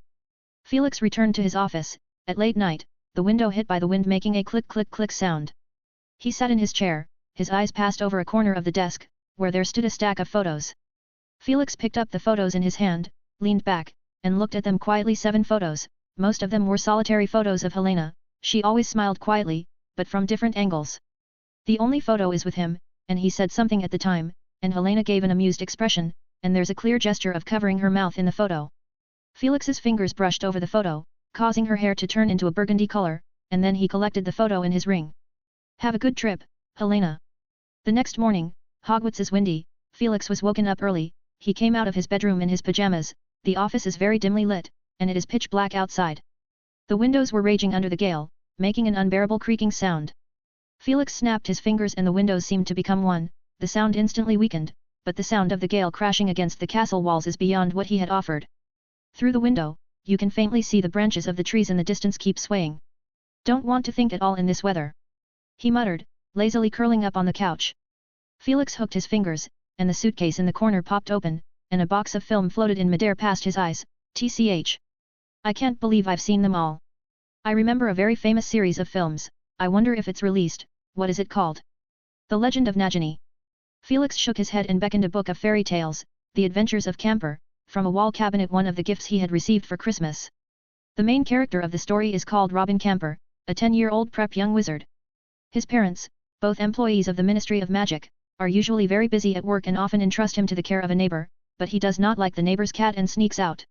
Felix returned to his office, at late night, the window hit by the wind making a click-click-click sound. He sat in his chair, his eyes passed over a corner of the desk, where there stood a stack of photos. Felix picked up the photos in his hand, leaned back, and looked at them quietly. 7 photos, most of them were solitary photos of Helena. She always smiled quietly, but from different angles. The only photo is with him, and he said something at the time, and Helena gave an amused expression, and there's a clear gesture of covering her mouth in the photo. Felix's fingers brushed over the photo, causing her hair to turn into a burgundy color, and then he collected the photo in his ring. Have a good trip, Helena. The next morning, Hogwarts is windy. Felix was woken up early. He came out of his bedroom in his pajamas. The office is very dimly lit, and it is pitch black outside. The windows were raging under the gale, making an unbearable creaking sound. Felix snapped his fingers and the windows seemed to become one. The sound instantly weakened, but the sound of the gale crashing against the castle walls is beyond what he had offered. Through the window, you can faintly see the branches of the trees in the distance keep swaying. Don't want to think at all in this weather, he muttered, lazily curling up on the couch. Felix hooked his fingers, and the suitcase in the corner popped open, and a box of film floated in midair past his eyes. TCH. I can't believe I've seen them all. I remember a very famous series of films. I wonder if it's released. What is it called? The Legend of Nagini. Felix shook his head and beckoned a book of fairy tales, The Adventures of Camper, from a wall cabinet, one of the gifts he had received for Christmas. The main character of the story is called Robin Camper, a 10-year-old prep young wizard. His parents, both employees of the Ministry of Magic, are usually very busy at work and often entrust him to the care of a neighbor, but he does not like the neighbor's cat and sneaks out.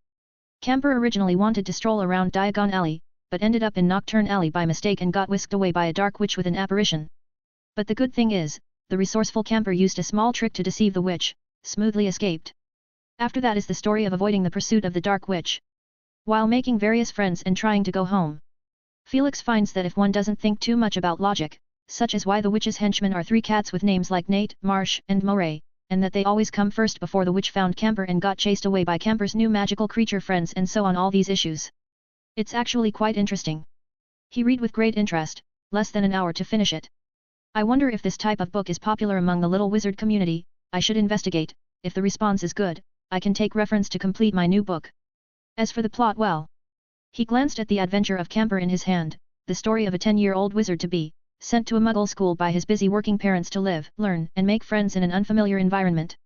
Camper originally wanted to stroll around Diagon Alley, but ended up in Nocturne Alley by mistake and got whisked away by a dark witch with an apparition. But the good thing is, the resourceful Camper used a small trick to deceive the witch, smoothly escaped. After that is the story of avoiding the pursuit of the dark witch, while making various friends and trying to go home. Felix finds that if one doesn't think too much about logic, such as why the witch's henchmen are 3 cats with names like Nate, Marsh, and Moray, and that they always come first before the witch found Camper and got chased away by Camper's new magical creature friends, and so on, all these issues. It's actually quite interesting. He read with great interest, less than an hour to finish it. I wonder if this type of book is popular among the little wizard community. I should investigate. If the response is good, I can take reference to complete my new book. As for the plot, well. He glanced at the adventure of Camper in his hand, the story of a 10-year-old wizard to be sent to a muggle school by his busy working parents to live, learn, and make friends in an unfamiliar environment.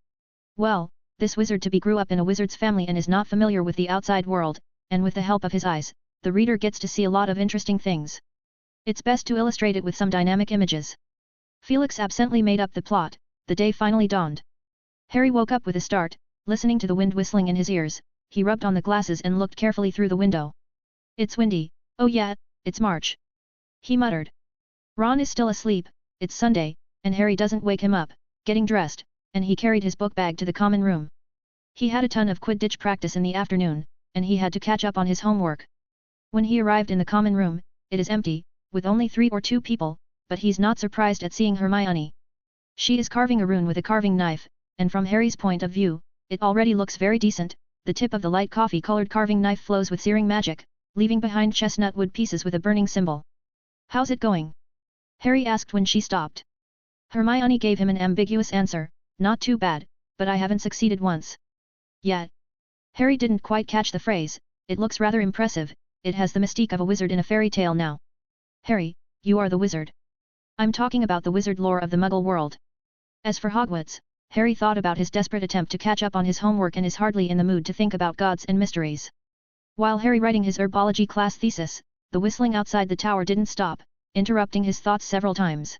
Well, this wizard to be grew up in a wizard's family and is not familiar with the outside world, and with the help of his eyes, the reader gets to see a lot of interesting things. It's best to illustrate it with some dynamic images. Felix absently made up the plot. The day finally dawned. Harry woke up with a start, listening to the wind whistling in his ears. He rubbed on the glasses and looked carefully through the window. It's windy. Oh yeah, it's March, he muttered. Ron is still asleep. It's Sunday, and Harry doesn't wake him up. Getting dressed, and he carried his book bag to the common room. He had a ton of Quidditch practice in the afternoon, and he had to catch up on his homework. When he arrived in the common room, it is empty, with only 3 or 2 people, but he's not surprised at seeing Hermione. She is carving a rune with a carving knife, and from Harry's point of view, it already looks very decent. The tip of the light coffee-colored carving knife flows with searing magic, leaving behind chestnut wood pieces with a burning symbol. How's it going? Harry asked when she stopped. Hermione gave him an ambiguous answer, not too bad, but I haven't succeeded once yet. Harry didn't quite catch the phrase. It looks rather impressive. It has the mystique of a wizard in a fairy tale now. Harry, you are the wizard. I'm talking about the wizard lore of the Muggle world. As for Hogwarts, Harry thought about his desperate attempt to catch up on his homework and is hardly in the mood to think about gods and mysteries. While Harry writing his herbology class thesis, the whistling outside the tower didn't stop, interrupting his thoughts several times.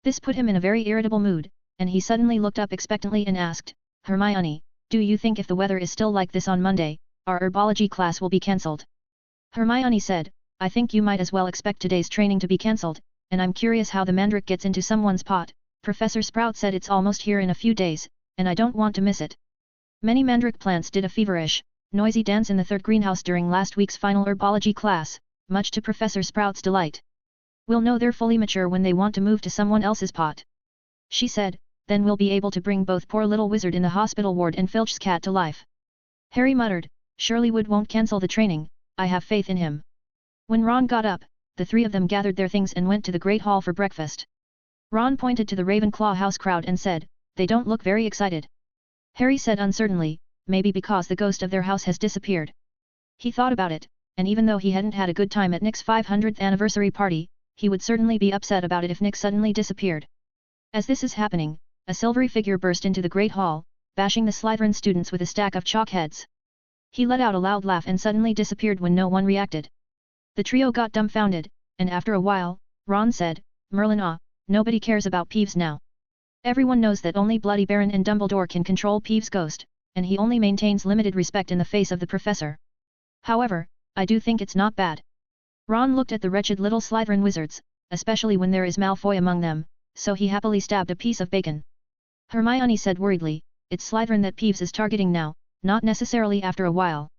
This put him in a very irritable mood, and he suddenly looked up expectantly and asked, Hermione, do you think if the weather is still like this on Monday, our herbology class will be cancelled? Hermione said, I think you might as well expect today's training to be cancelled, and I'm curious how the mandrake gets into someone's pot. Professor Sprout said it's almost here in a few days, and I don't want to miss it. Many mandrake plants did a feverish, noisy dance in the 3rd greenhouse during last week's final herbology class, much to Professor Sprout's delight. We'll know they're fully mature when they want to move to someone else's pot. She said, then we'll be able to bring both poor little wizard in the hospital ward and Filch's cat to life. Harry muttered, surely Wood won't cancel the training, I have faith in him. When Ron got up, the three of them gathered their things and went to the Great Hall for breakfast. Ron pointed to the Ravenclaw house crowd and said, they don't look very excited. Harry said uncertainly, maybe because the ghost of their house has disappeared. He thought about it, and even though he hadn't had a good time at Nick's 500th anniversary party, he would certainly be upset about it if Nick suddenly disappeared. As this is happening, a silvery figure burst into the Great Hall, bashing the Slytherin students with a stack of chalk heads. He let out a loud laugh and suddenly disappeared when no one reacted. The trio got dumbfounded, and after a while, Ron said, Merlin nobody cares about Peeves now. Everyone knows that only Bloody Baron and Dumbledore can control Peeves' ghost, and he only maintains limited respect in the face of the professor. However, I do think it's not bad. Ron looked at the wretched little Slytherin wizards, especially when there is Malfoy among them, so he happily stabbed a piece of bacon. Hermione said worriedly, it's Slytherin that Peeves is targeting now, not necessarily after a while.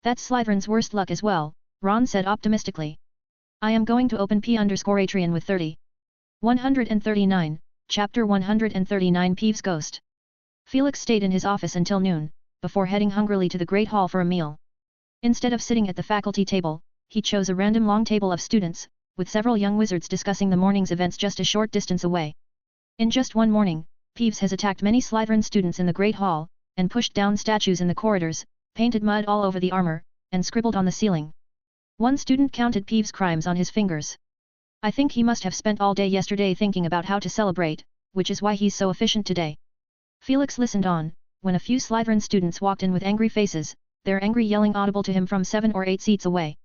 That's Slytherin's worst luck as well, Ron said optimistically. I am going to open P_Atrian with 30. 139, Chapter 139 Peeves' Ghost. Felix stayed in his office until noon, before heading hungrily to the Great Hall for a meal. Instead of sitting at the faculty table, he chose a random long table of students, with several young wizards discussing the morning's events just a short distance away. In just one morning, Peeves has attacked many Slytherin students in the Great Hall, and pushed down statues in the corridors, painted mud all over the armor, and scribbled on the ceiling. One student counted Peeves' crimes on his fingers. I think he must have spent all day yesterday thinking about how to celebrate, which is why he's so efficient today. Felix listened on, when a few Slytherin students walked in with angry faces, their angry yelling audible to him from 7 or 8 seats away.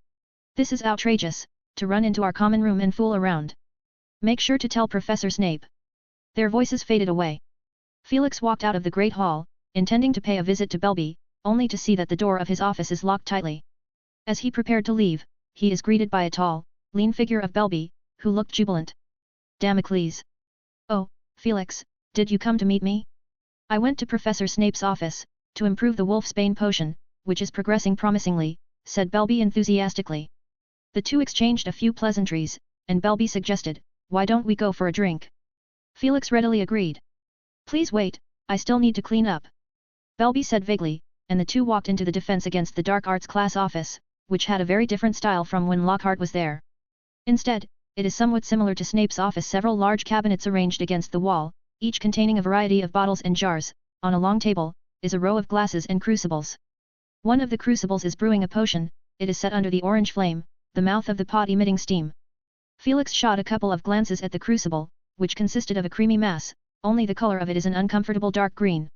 This is outrageous, to run into our common room and fool around. Make sure to tell Professor Snape. Their voices faded away. Felix walked out of the Great Hall, intending to pay a visit to Belby, only to see that the door of his office is locked tightly. As he prepared to leave, he is greeted by a tall, lean figure of Belby, who looked jubilant. Damocles. Oh, Felix, did you come to meet me? I went to Professor Snape's office, to improve the Wolfsbane potion, which is progressing promisingly, said Belby enthusiastically. The two exchanged a few pleasantries, and Belby suggested, why don't we go for a drink? Felix readily agreed. Please wait, I still need to clean up. Belby said vaguely, and the two walked into the Defense Against the Dark Arts class office, which had a very different style from when Lockhart was there. Instead, it is somewhat similar to Snape's office. Several large cabinets arranged against the wall, each containing a variety of bottles and jars. On a long table, is a row of glasses and crucibles. One of the crucibles is brewing a potion, it is set under the orange flame, the mouth of the pot emitting steam. Felix shot a couple of glances at the crucible, which consisted of a creamy mass, only the color of it is an uncomfortable dark green.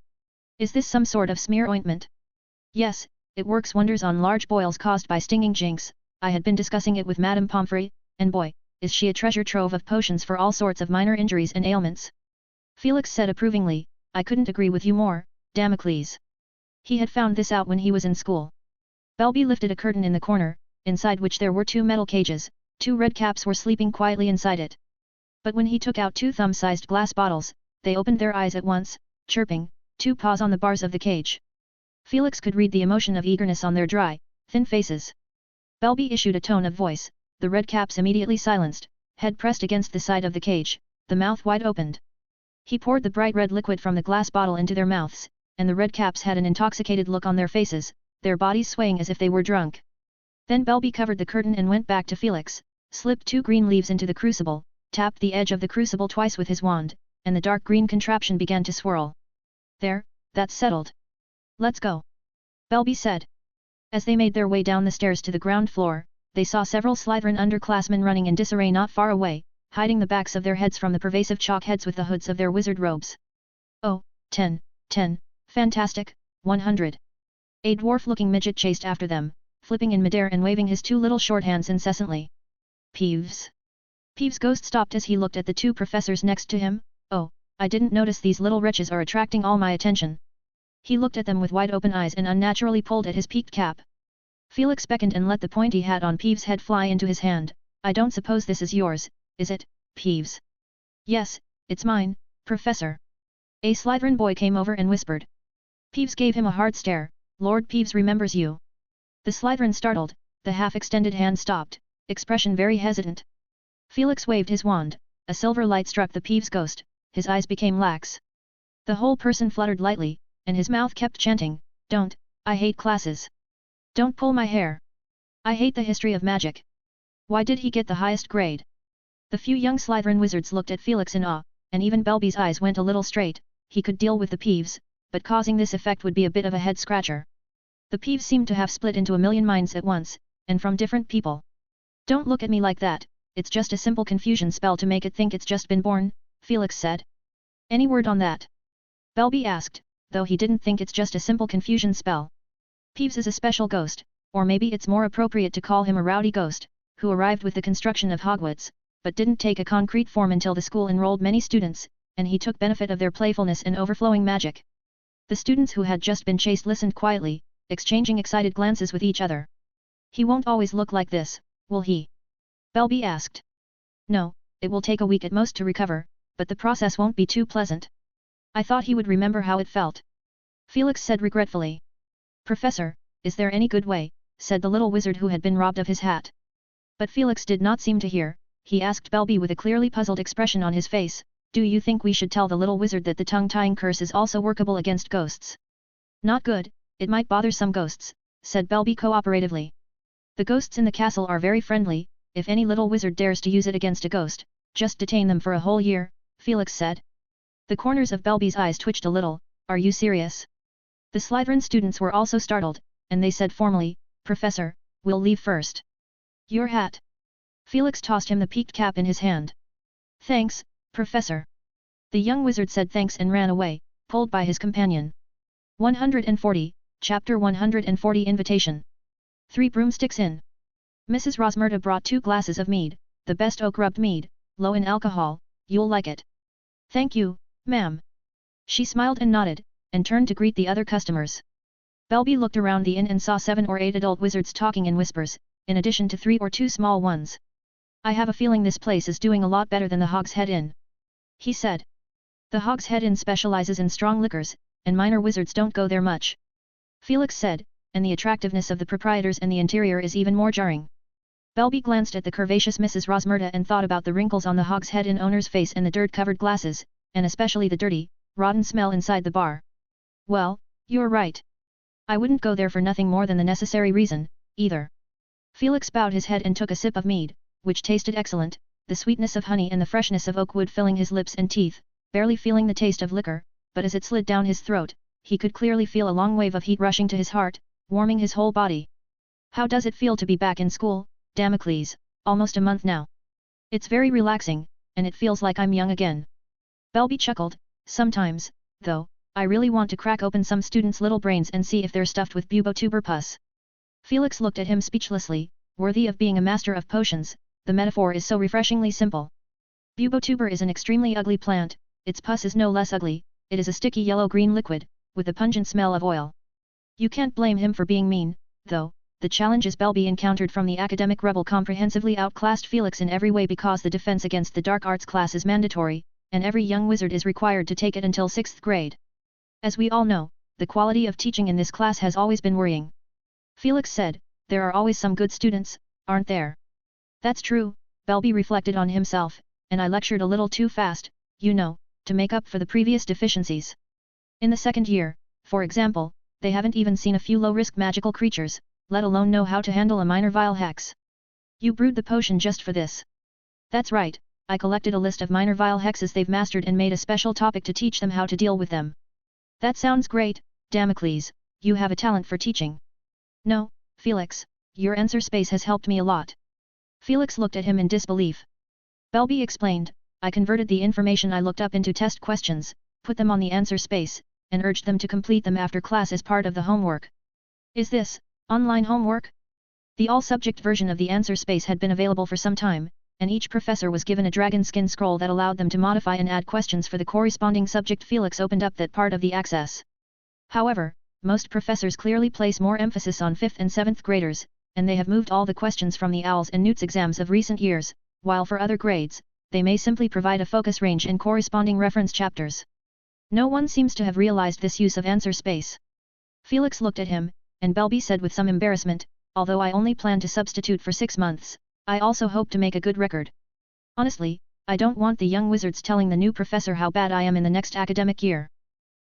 Is this some sort of smear ointment? Yes, it works wonders on large boils caused by stinging jinx. I had been discussing it with Madame Pomfrey, and boy, is she a treasure trove of potions for all sorts of minor injuries and ailments. Felix said approvingly, I couldn't agree with you more, Damocles. He had found this out when he was in school. Belby lifted a curtain in the corner, inside which there were 2 metal cages, 2 red caps were sleeping quietly inside it. But when he took out 2 thumb-sized glass bottles, they opened their eyes at once, chirping, 2 paws on the bars of the cage. Felix could read the emotion of eagerness on their dry, thin faces. Belby issued a tone of voice, the red caps immediately silenced, head pressed against the side of the cage, the mouth wide opened. He poured the bright red liquid from the glass bottle into their mouths, and the red caps had an intoxicated look on their faces, their bodies swaying as if they were drunk. Then Belby covered the curtain and went back to Felix, slipped 2 green leaves into the crucible, tapped the edge of the crucible twice with his wand, and the dark green contraption began to swirl. There, that's settled. Let's go. Belby said. As they made their way down the stairs to the ground floor, they saw several Slytherin underclassmen running in disarray not far away, hiding the backs of their heads from the pervasive chalk heads with the hoods of their wizard robes. Oh, 10, fantastic, 100. A dwarf-looking midget chased after them, flipping in midair and waving his 2 little short hands incessantly. Peeves. Peeves' ghost stopped as he looked at the 2 professors next to him. Oh, I didn't notice these little wretches are attracting all my attention. He looked at them with wide-open eyes and unnaturally pulled at his peaked cap. Felix beckoned and let the pointy hat on Peeves' head fly into his hand. I don't suppose this is yours, is it, Peeves? Yes, it's mine, Professor. A Slytherin boy came over and whispered. Peeves gave him a hard stare. Lord Peeves remembers you. The Slytherin startled, the half-extended hand stopped, expression very hesitant. Felix waved his wand, a silver light struck the Peeves ghost, his eyes became lax. The whole person fluttered lightly, and his mouth kept chanting, "Don't, I hate classes. Don't pull my hair. I hate the history of magic. Why did he get the highest grade?" The few young Slytherin wizards looked at Felix in awe, and even Belby's eyes went a little straight. He could deal with the Peeves, but causing this effect would be a bit of a head-scratcher. The Peeves seemed to have split into a million minds at once, and from different people. "Don't look at me like that, it's just a simple confusion spell to make it think it's just been born," Felix said. "Any word on that?" Belby asked, though he didn't think it's just a simple confusion spell. Peeves is a special ghost, or maybe it's more appropriate to call him a rowdy ghost, who arrived with the construction of Hogwarts, but didn't take a concrete form until the school enrolled many students, and he took benefit of their playfulness and overflowing magic. The students who had just been chased listened quietly, exchanging excited glances with each other. "He won't always look like this, will he?" Belby asked. "No, it will take a week at most to recover, but the process won't be too pleasant. I thought he would remember how it felt," Felix said regretfully. "Professor, is there any good way?" said the little wizard who had been robbed of his hat. But Felix did not seem to hear. He asked Belby with a clearly puzzled expression on his face, "Do you think we should tell the little wizard that the tongue-tying curse is also workable against ghosts?" "Not good, it might bother some ghosts," said Belby cooperatively. "The ghosts in the castle are very friendly, if any little wizard dares to use it against a ghost, just detain them for a whole year," Felix said. The corners of Belby's eyes twitched a little. "Are you serious?" The Slytherin students were also startled, and they said formally, "Professor, we'll leave first." "Your hat." Felix tossed him the peaked cap in his hand. "Thanks, Professor." The young wizard said thanks and ran away, pulled by his companion. 140, Chapter 140 Invitation. 3 broomsticks in. Mrs. Rosmerta brought 2 glasses of mead, the best oak-rubbed mead, low in alcohol. "You'll like it." "Thank you, ma'am." She smiled and nodded, and turned to greet the other customers. Belby looked around the inn and saw 7 or 8 adult wizards talking in whispers, in addition to 3 or 2 small ones. "I have a feeling this place is doing a lot better than the Hog's Head Inn," he said. "The Hog's Head Inn specializes in strong liquors, and minor wizards don't go there much," Felix said, "and the attractiveness of the proprietors and the interior is even more jarring." Belby glanced at the curvaceous Mrs. Rosmerta and thought about the wrinkles on the Hog's Head Inn owner's face and the dirt-covered glasses, and especially the dirty, rotten smell inside the bar. "Well, you're right. I wouldn't go there for nothing more than the necessary reason, either." Felix bowed his head and took a sip of mead, which tasted excellent, the sweetness of honey and the freshness of oak wood filling his lips and teeth, barely feeling the taste of liquor, but as it slid down his throat, he could clearly feel a long wave of heat rushing to his heart, warming his whole body. "How does it feel to be back in school, Damocles? Almost a month now." "It's very relaxing, and it feels like I'm young again." Belby chuckled. "Sometimes, though, I really want to crack open some students' little brains and see if they're stuffed with bubotuber pus." Felix looked at him speechlessly, worthy of being a master of potions. The metaphor is so refreshingly simple. Bubotuber is an extremely ugly plant. Its pus is no less ugly. It is a sticky yellow-green liquid, with a pungent smell of oil. You can't blame him for being mean, though. The challenges Belby encountered from the academic rebel comprehensively outclassed Felix in every way because the defense against the dark arts class is mandatory, and every young wizard is required to take it until 6th grade. As we all know, the quality of teaching in this class has always been worrying. Felix said, "There are always some good students, aren't there?" "That's true," Belby reflected on himself, "and I lectured a little too fast, you know, to make up for the previous deficiencies. In the 2nd year, for example, they haven't even seen a few low-risk magical creatures, let alone know how to handle a minor vile hex." "You brewed the potion just for this?" "That's right, I collected a list of minor vile hexes they've mastered and made a special topic to teach them how to deal with them." "That sounds great, Damocles, you have a talent for teaching." "No, Felix, your answer space has helped me a lot." Felix looked at him in disbelief. Belby explained, "I converted the information I looked up into test questions, put them on the answer space, and urged them to complete them after class as part of the homework." "Is this online homework?" The all-subject version of the answer space had been available for some time, and each professor was given a dragon skin scroll that allowed them to modify and add questions for the corresponding subject. Felix opened up that part of the access. However, most professors clearly place more emphasis on 5th and 7th graders, and they have moved all the questions from the OWLs and NEWTs exams of recent years, while for other grades, they may simply provide a focus range and corresponding reference chapters. No one seems to have realized this use of answer space. Felix looked at him, and Belby said with some embarrassment, "Although I only plan to substitute for 6 months, I also hope to make a good record." Honestly, I don't want the young wizards telling the new professor how bad I am in the next academic year.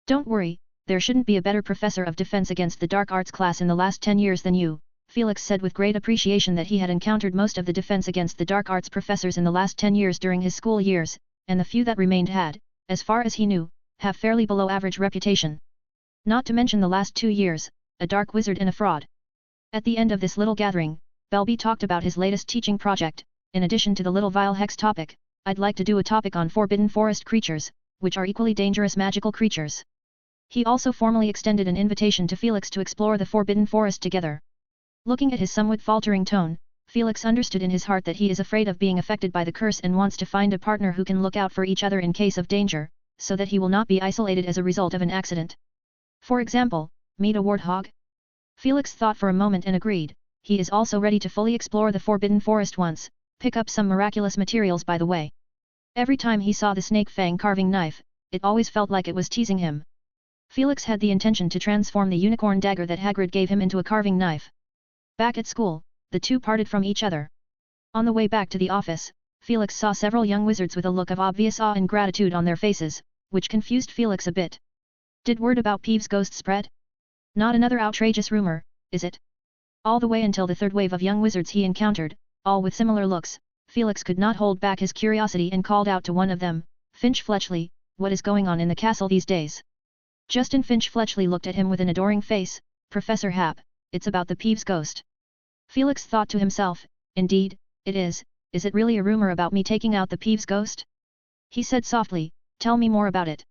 Don't worry, there shouldn't be a better professor of defense against the dark arts class in the last 10 years than you, Felix said with great appreciation that he had encountered most of the defense against the dark arts professors in the last 10 years during his school years, and the few that remained had, as far as he knew, have fairly below average reputation. Not to mention the last 2 years, a dark wizard and a fraud. At the end of this little gathering, Belby talked about his latest teaching project. In addition to the little vile hex topic, I'd like to do a topic on forbidden forest creatures, which are equally dangerous magical creatures. He also formally extended an invitation to Felix to explore the forbidden forest together. Looking at his somewhat faltering tone, Felix understood in his heart that he is afraid of being affected by the curse and wants to find a partner who can look out for each other in case of danger, so that he will not be isolated as a result of an accident. For example, meet a warthog? Felix thought for a moment and agreed. He is also ready to fully explore the forbidden forest once, pick up some miraculous materials by the way. Every time he saw the snake fang carving knife, it always felt like it was teasing him. Felix had the intention to transform the unicorn dagger that Hagrid gave him into a carving knife. Back at school, the two parted from each other. On the way back to the office, Felix saw several young wizards with a look of obvious awe and gratitude on their faces, which confused Felix a bit. Did word about Peeves' ghost spread? Not another outrageous rumor, is it? All the way until the third wave of young wizards he encountered, all with similar looks, Felix could not hold back his curiosity and called out to one of them, Finch Fletchley, what is going on in the castle these days? Justin Finch Fletchley looked at him with an adoring face, Professor Hap, it's about the Peeves ghost. Felix thought to himself, indeed, it is it really a rumor about me taking out the Peeves ghost? He said softly, tell me more about it.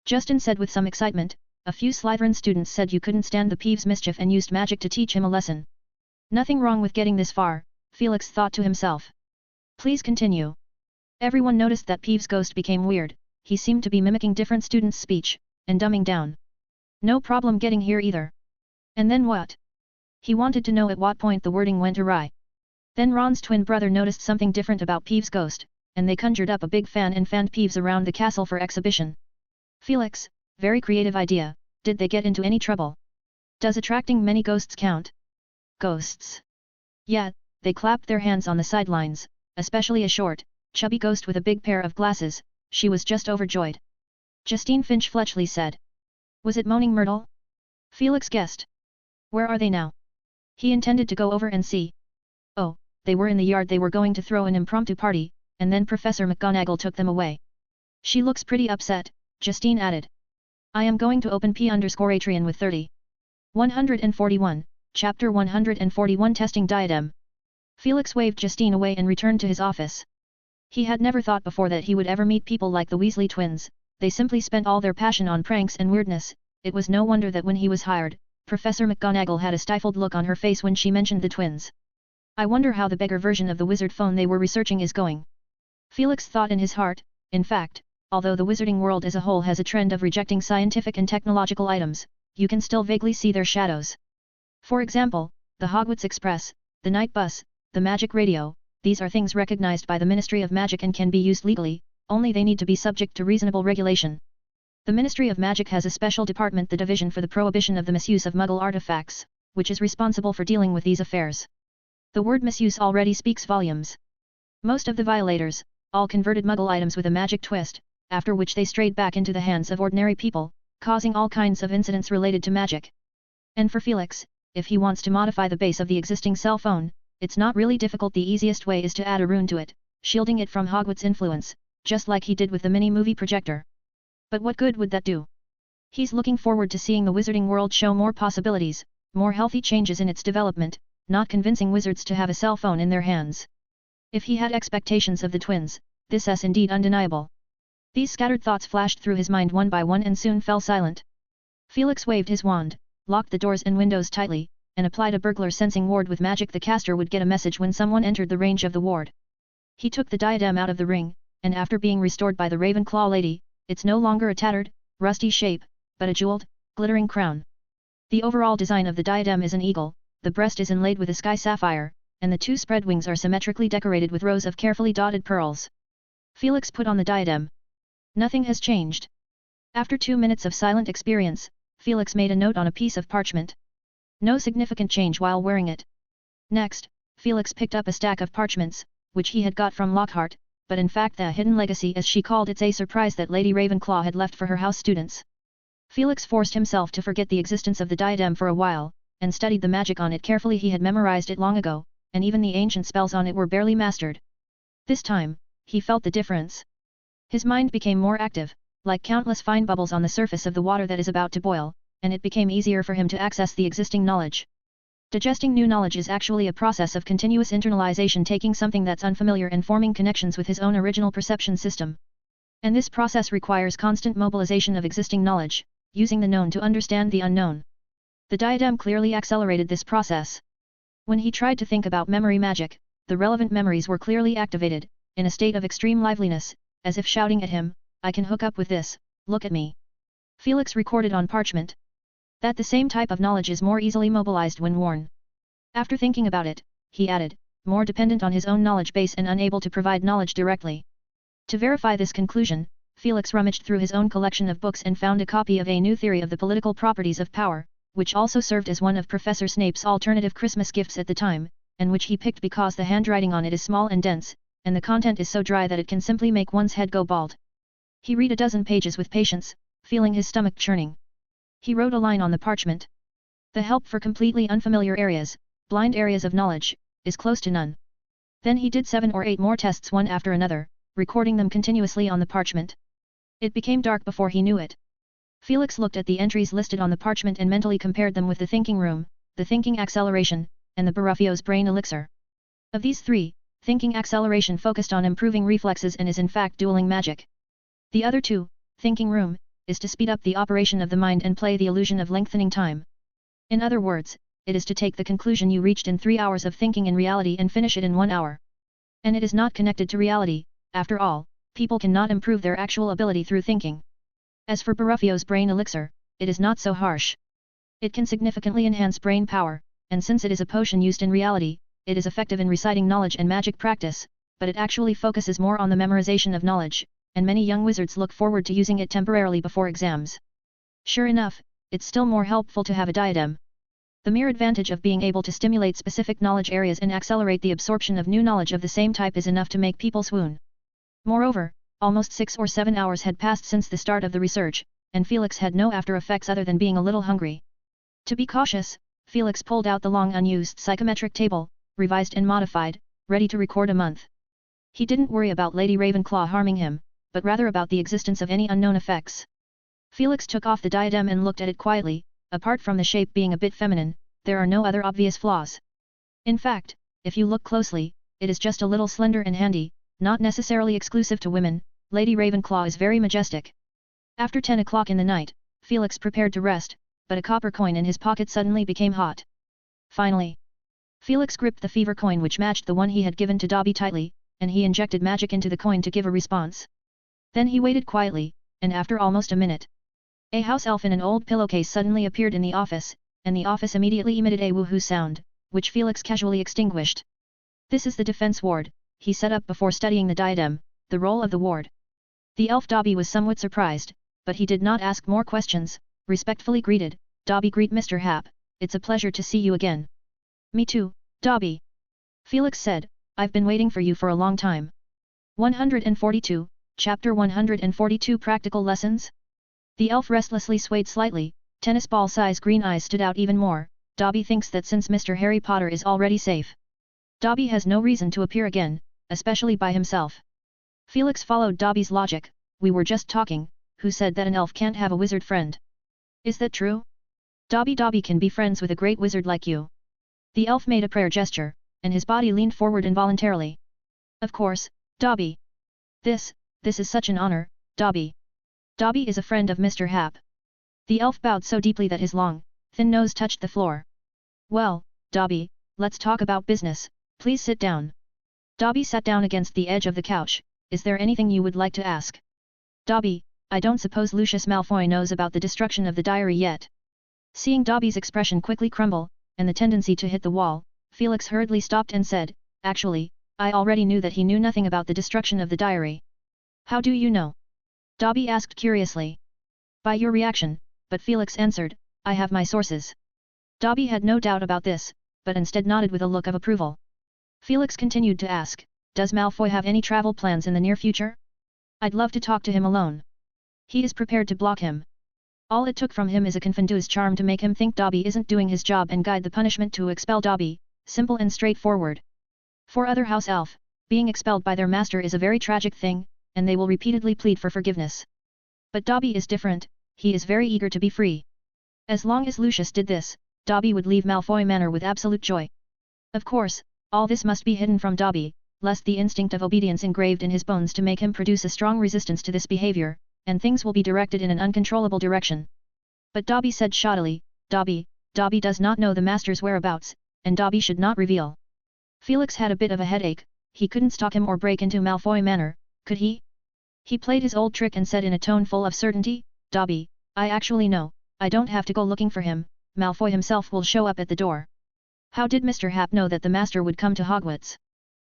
Justin said with some excitement, a few Slytherin students said you couldn't stand the Peeves' mischief and used magic to teach him a lesson. Nothing wrong with getting this far, Felix thought to himself. Please continue. Everyone noticed that Peeves' ghost became weird, he seemed to be mimicking different students' speech, and dumbing down. No problem getting here either. And then what? He wanted to know at what point the wording went awry. Then Ron's twin brother noticed something different about Peeves' ghost, and they conjured up a big fan and fanned Peeves around the castle for exhibition. Felix, very creative idea, did they get into any trouble? Does attracting many ghosts count? Ghosts. Yeah, they clapped their hands on the sidelines, especially a short, chubby ghost with a big pair of glasses, she was just overjoyed. Justine Finch Fletchley said. Was it Moaning Myrtle? Felix guessed. Where are they now? He intended to go over and see. Oh, they were in the yard. They were going to throw an impromptu party, and then Professor McGonagall took them away. She looks pretty upset, Justine added. I am going to open P_Atrian with 30. 141, Chapter 141 Testing Diadem. Felix waved Justine away and returned to his office. He had never thought before that he would ever meet people like the Weasley twins, they simply spent all their passion on pranks and weirdness. It was no wonder that when he was hired, Professor McGonagall had a stifled look on her face when she mentioned the twins. I wonder how the beggar version of the wizard phone they were researching is going. Felix thought in his heart. In fact, although the wizarding world as a whole has a trend of rejecting scientific and technological items, you can still vaguely see their shadows. For example, the Hogwarts Express, the night bus, the magic radio, these are things recognized by the Ministry of Magic and can be used legally, only they need to be subject to reasonable regulation. The Ministry of Magic has a special department, the Division for the Prohibition of the Misuse of Muggle Artifacts, which is responsible for dealing with these affairs. The word misuse already speaks volumes. Most of the violators, all converted Muggle items with a magic twist, after which they strayed back into the hands of ordinary people, causing all kinds of incidents related to magic. And for Felix, if he wants to modify the base of the existing cell phone, it's not really difficult. The easiest way is to add a rune to it, shielding it from Hogwarts influence, just like he did with the mini-movie projector. But what good would that do? He's looking forward to seeing the wizarding world show more possibilities, more healthy changes in its development, not convincing wizards to have a cell phone in their hands. If he had expectations of the twins, this is indeed undeniable. These scattered thoughts flashed through his mind one by one and soon fell silent. Felix waved his wand, locked the doors and windows tightly, and applied a burglar sensing ward with magic. The caster would get a message when someone entered the range of the ward. He took the diadem out of the ring, and after being restored by the Ravenclaw lady, it's no longer a tattered, rusty shape, but a jeweled, glittering crown. The overall design of the diadem is an eagle, the breast is inlaid with a sky sapphire, and the two spread wings are symmetrically decorated with rows of carefully dotted pearls. Felix put on the diadem. Nothing has changed. After 2 minutes of silent experience, Felix made a note on a piece of parchment. No significant change while wearing it. Next, Felix picked up a stack of parchments, which he had got from Lockhart, but in fact the hidden legacy as she called it's a surprise that Lady Ravenclaw had left for her house students. Felix forced himself to forget the existence of the diadem for a while, and studied the magic on it carefully. He had memorized it long ago, and even the ancient spells on it were barely mastered. This time, he felt the difference. His mind became more active, like countless fine bubbles on the surface of the water that is about to boil, and it became easier for him to access the existing knowledge. Digesting new knowledge is actually a process of continuous internalization, taking something that's unfamiliar and forming connections with his own original perception system. And this process requires constant mobilization of existing knowledge, using the known to understand the unknown. The diadem clearly accelerated this process. When he tried to think about memory magic, the relevant memories were clearly activated, in a state of extreme liveliness, as if shouting at him, "I can hook up with this, look at me." Felix recorded on parchment that the same type of knowledge is more easily mobilized when worn. After thinking about it, he added, more dependent on his own knowledge base and unable to provide knowledge directly. To verify this conclusion, Felix rummaged through his own collection of books and found a copy of A New Theory of the Political Properties of Power, which also served as one of Professor Snape's alternative Christmas gifts at the time, and which he picked because the handwriting on it is small and dense, and the content is so dry that it can simply make one's head go bald. He read a dozen pages with patience, feeling his stomach churning. He wrote a line on the parchment. The help for completely unfamiliar areas, blind areas of knowledge, is close to none. Then he did 7 or 8 more tests one after another, recording them continuously on the parchment. It became dark before he knew it. Felix looked at the entries listed on the parchment and mentally compared them with the thinking room, the thinking acceleration, and the Baraffio's brain elixir. Of these 3, thinking acceleration focused on improving reflexes and is in fact dueling magic. The other 2, thinking room, is to speed up the operation of the mind and play the illusion of lengthening time. In other words, it is to take the conclusion you reached in 3 hours of thinking in reality and finish it in 1 hour. And it is not connected to reality. After all, people cannot improve their actual ability through thinking. As for Baraffio's brain elixir, it is not so harsh. It can significantly enhance brain power, and since it is a potion used in reality, it is effective in reciting knowledge and magic practice, but it actually focuses more on the memorization of knowledge, and many young wizards look forward to using it temporarily before exams. Sure enough, it's still more helpful to have a diadem. The mere advantage of being able to stimulate specific knowledge areas and accelerate the absorption of new knowledge of the same type is enough to make people swoon. Moreover, almost 6 or 7 hours had passed since the start of the research, and Felix had no after effects other than being a little hungry. To be cautious, Felix pulled out the long unused psychometric table, revised and modified, ready to record a month. He didn't worry about Lady Ravenclaw harming him, but rather about the existence of any unknown effects. Felix took off the diadem and looked at it quietly. Apart from the shape being a bit feminine, there are no other obvious flaws. In fact, if you look closely, it is just a little slender and handy, not necessarily exclusive to women. Lady Ravenclaw is very majestic. After 10 o'clock in the night, Felix prepared to rest, but a copper coin in his pocket suddenly became hot. Finally, Felix gripped the fever coin which matched the one he had given to Dobby tightly, and he injected magic into the coin to give a response. Then he waited quietly, and after almost a minute, a house elf in an old pillowcase suddenly appeared in the office, and the office immediately emitted a woohoo sound, which Felix casually extinguished. This is the defense ward, he set up before studying the diadem, the role of the ward. The elf Dobby was somewhat surprised, but he did not ask more questions, respectfully greeted, Dobby greet Mr. Hap, it's a pleasure to see you again. Me too, Dobby. Felix said, I've been waiting for you for a long time. 142, Chapter 142 Practical Lessons? The elf restlessly swayed slightly, tennis ball-size green eyes stood out even more. Dobby thinks that since Mr. Harry Potter is already safe, Dobby has no reason to appear again, especially by himself. Felix followed Dobby's logic, we were just talking, who said that an elf can't have a wizard friend? Is that true? Dobby can be friends with a great wizard like you. The elf made a prayer gesture, and his body leaned forward involuntarily. Of course, Dobby. This is such an honor, Dobby. Dobby is a friend of Mr. Hap. The elf bowed so deeply that his long, thin nose touched the floor. Well, Dobby, let's talk about business, please sit down. Dobby sat down against the edge of the couch. Is there anything you would like to ask? Dobby, I don't suppose Lucius Malfoy knows about the destruction of the diary yet. Seeing Dobby's expression quickly crumble, and the tendency to hit the wall, Felix hurriedly stopped and said, actually, I already knew that he knew nothing about the destruction of the diary. How do you know? Dobby asked curiously. By your reaction, but Felix answered, I have my sources. Dobby had no doubt about this, but instead nodded with a look of approval. Felix continued to ask, Does Malfoy have any travel plans in the near future? I'd love to talk to him alone. He is prepared to block him. All it took from him is a confidence charm to make him think Dobby isn't doing his job and guide the punishment to expel Dobby, simple and straightforward. For other house elf, being expelled by their master is a very tragic thing, and they will repeatedly plead for forgiveness. But Dobby is different, he is very eager to be free. As long as Lucius did this, Dobby would leave Malfoy Manor with absolute joy. Of course, all this must be hidden from Dobby, lest the instinct of obedience engraved in his bones to make him produce a strong resistance to this behavior, and things will be directed in an uncontrollable direction. But Dobby said shoddily, Dobby does not know the master's whereabouts, and Dobby should not reveal. Felix had a bit of a headache, he couldn't stalk him or break into Malfoy Manor, could he? He played his old trick and said in a tone full of certainty, Dobby, I actually know, I don't have to go looking for him, Malfoy himself will show up at the door. How did Mr. Happ know that the master would come to Hogwarts?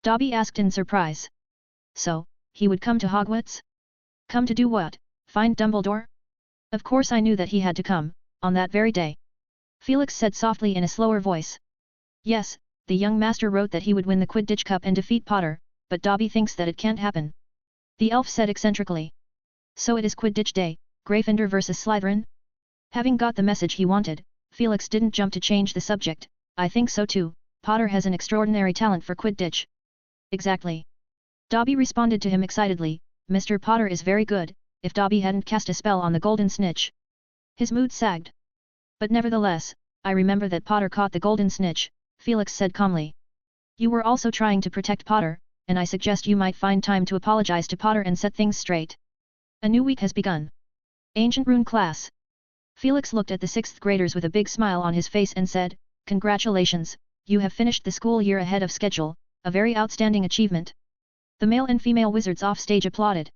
Dobby asked in surprise. So, he would come to Hogwarts? Come to do what, find Dumbledore? Of course I knew that he had to come, on that very day. Felix said softly in a slower voice. Yes, the young master wrote that he would win the Quidditch Cup and defeat Potter, but Dobby thinks that it can't happen. The elf said eccentrically. So it is Quidditch Day, Gryffindor versus Slytherin? Having got the message he wanted, Felix didn't jump to change the subject. I think so too, Potter has an extraordinary talent for Quidditch. Exactly. Dobby responded to him excitedly, Mr. Potter is very good, if Dobby hadn't cast a spell on the golden snitch. His mood sagged. But nevertheless, I remember that Potter caught the golden snitch, Felix said calmly. You were also trying to protect Potter, and I suggest you might find time to apologize to Potter and set things straight. A new week has begun. Ancient Rune class. Felix looked at the 6th graders with a big smile on his face and said, Congratulations, you have finished the school year ahead of schedule, a very outstanding achievement. The male and female wizards off stage applauded.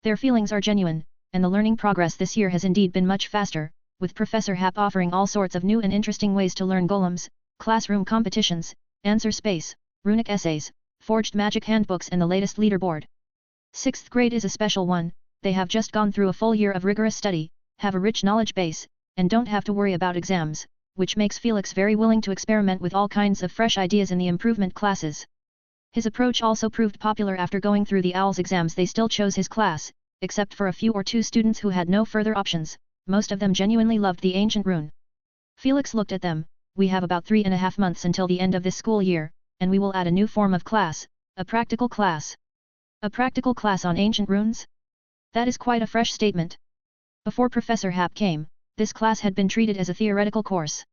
Their feelings are genuine, and the learning progress this year has indeed been much faster, with Professor Happ offering all sorts of new and interesting ways to learn golems, classroom competitions, answer space, runic essays, forged magic handbooks and the latest leaderboard. 6th grade is a special one, they have just gone through a full year of rigorous study, have a rich knowledge base, and don't have to worry about exams, which makes Felix very willing to experiment with all kinds of fresh ideas in the improvement classes. His approach also proved popular after going through the OWLS exams. They still chose his class, except for a few or two students who had no further options, most of them genuinely loved the ancient rune. Felix looked at them, we have about 3.5 months until the end of this school year, and we will add a new form of class, a practical class. A practical class on ancient runes? That is quite a fresh statement. Before Professor Happ came, this class had been treated as a theoretical course.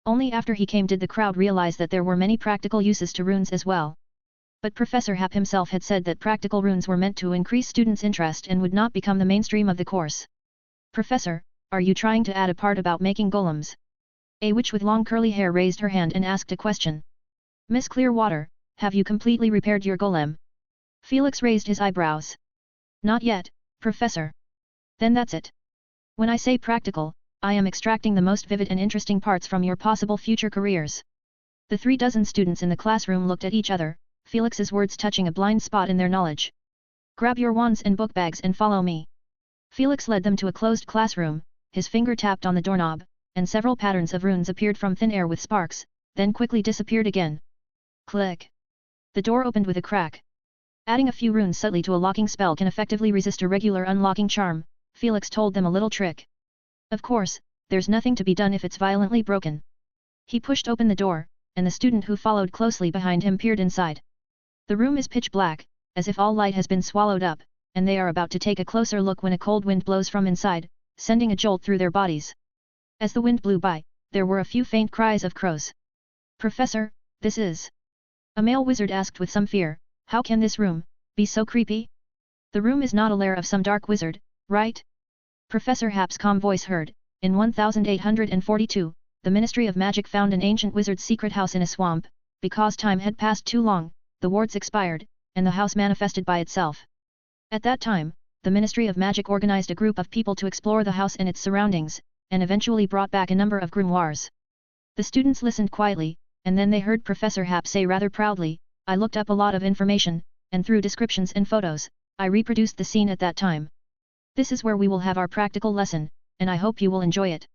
Only after he came did the crowd realize that there were many practical uses to runes as well. But Professor Happ himself had said that practical runes were meant to increase students' interest and would not become the mainstream of the course. Professor, are you trying to add a part about making golems? A witch with long curly hair raised her hand and asked a question. Miss Clearwater, have you completely repaired your golem? Felix raised his eyebrows. Not yet, Professor. Then that's it. When I say practical, I am extracting the most vivid and interesting parts from your possible future careers. The 36 students in the classroom looked at each other, Felix's words touching a blind spot in their knowledge. Grab your wands and book bags and follow me. Felix led them to a closed classroom, his finger tapped on the doorknob, and several patterns of runes appeared from thin air with sparks, then quickly disappeared again. Click. The door opened with a crack. Adding a few runes subtly to a locking spell can effectively resist a regular unlocking charm, Felix told them a little trick. Of course, there's nothing to be done if it's violently broken. He pushed open the door, and the student who followed closely behind him peered inside. The room is pitch black, as if all light has been swallowed up, and they are about to take a closer look when a cold wind blows from inside, sending a jolt through their bodies. As the wind blew by, there were a few faint cries of crows. Professor, this is... A male wizard asked with some fear, how can this room be so creepy? The room is not a lair of some dark wizard, right? Professor Happ's calm voice heard, in 1842, the Ministry of Magic found an ancient wizard's secret house in a swamp. Because time had passed too long, the wards expired, and the house manifested by itself. At that time, the Ministry of Magic organized a group of people to explore the house and its surroundings, and eventually brought back a number of grimoires. The students listened quietly, and then they heard Professor Happ say rather proudly, I looked up a lot of information, and through descriptions and photos, I reproduced the scene at that time. This is where we will have our practical lesson, and I hope you will enjoy it.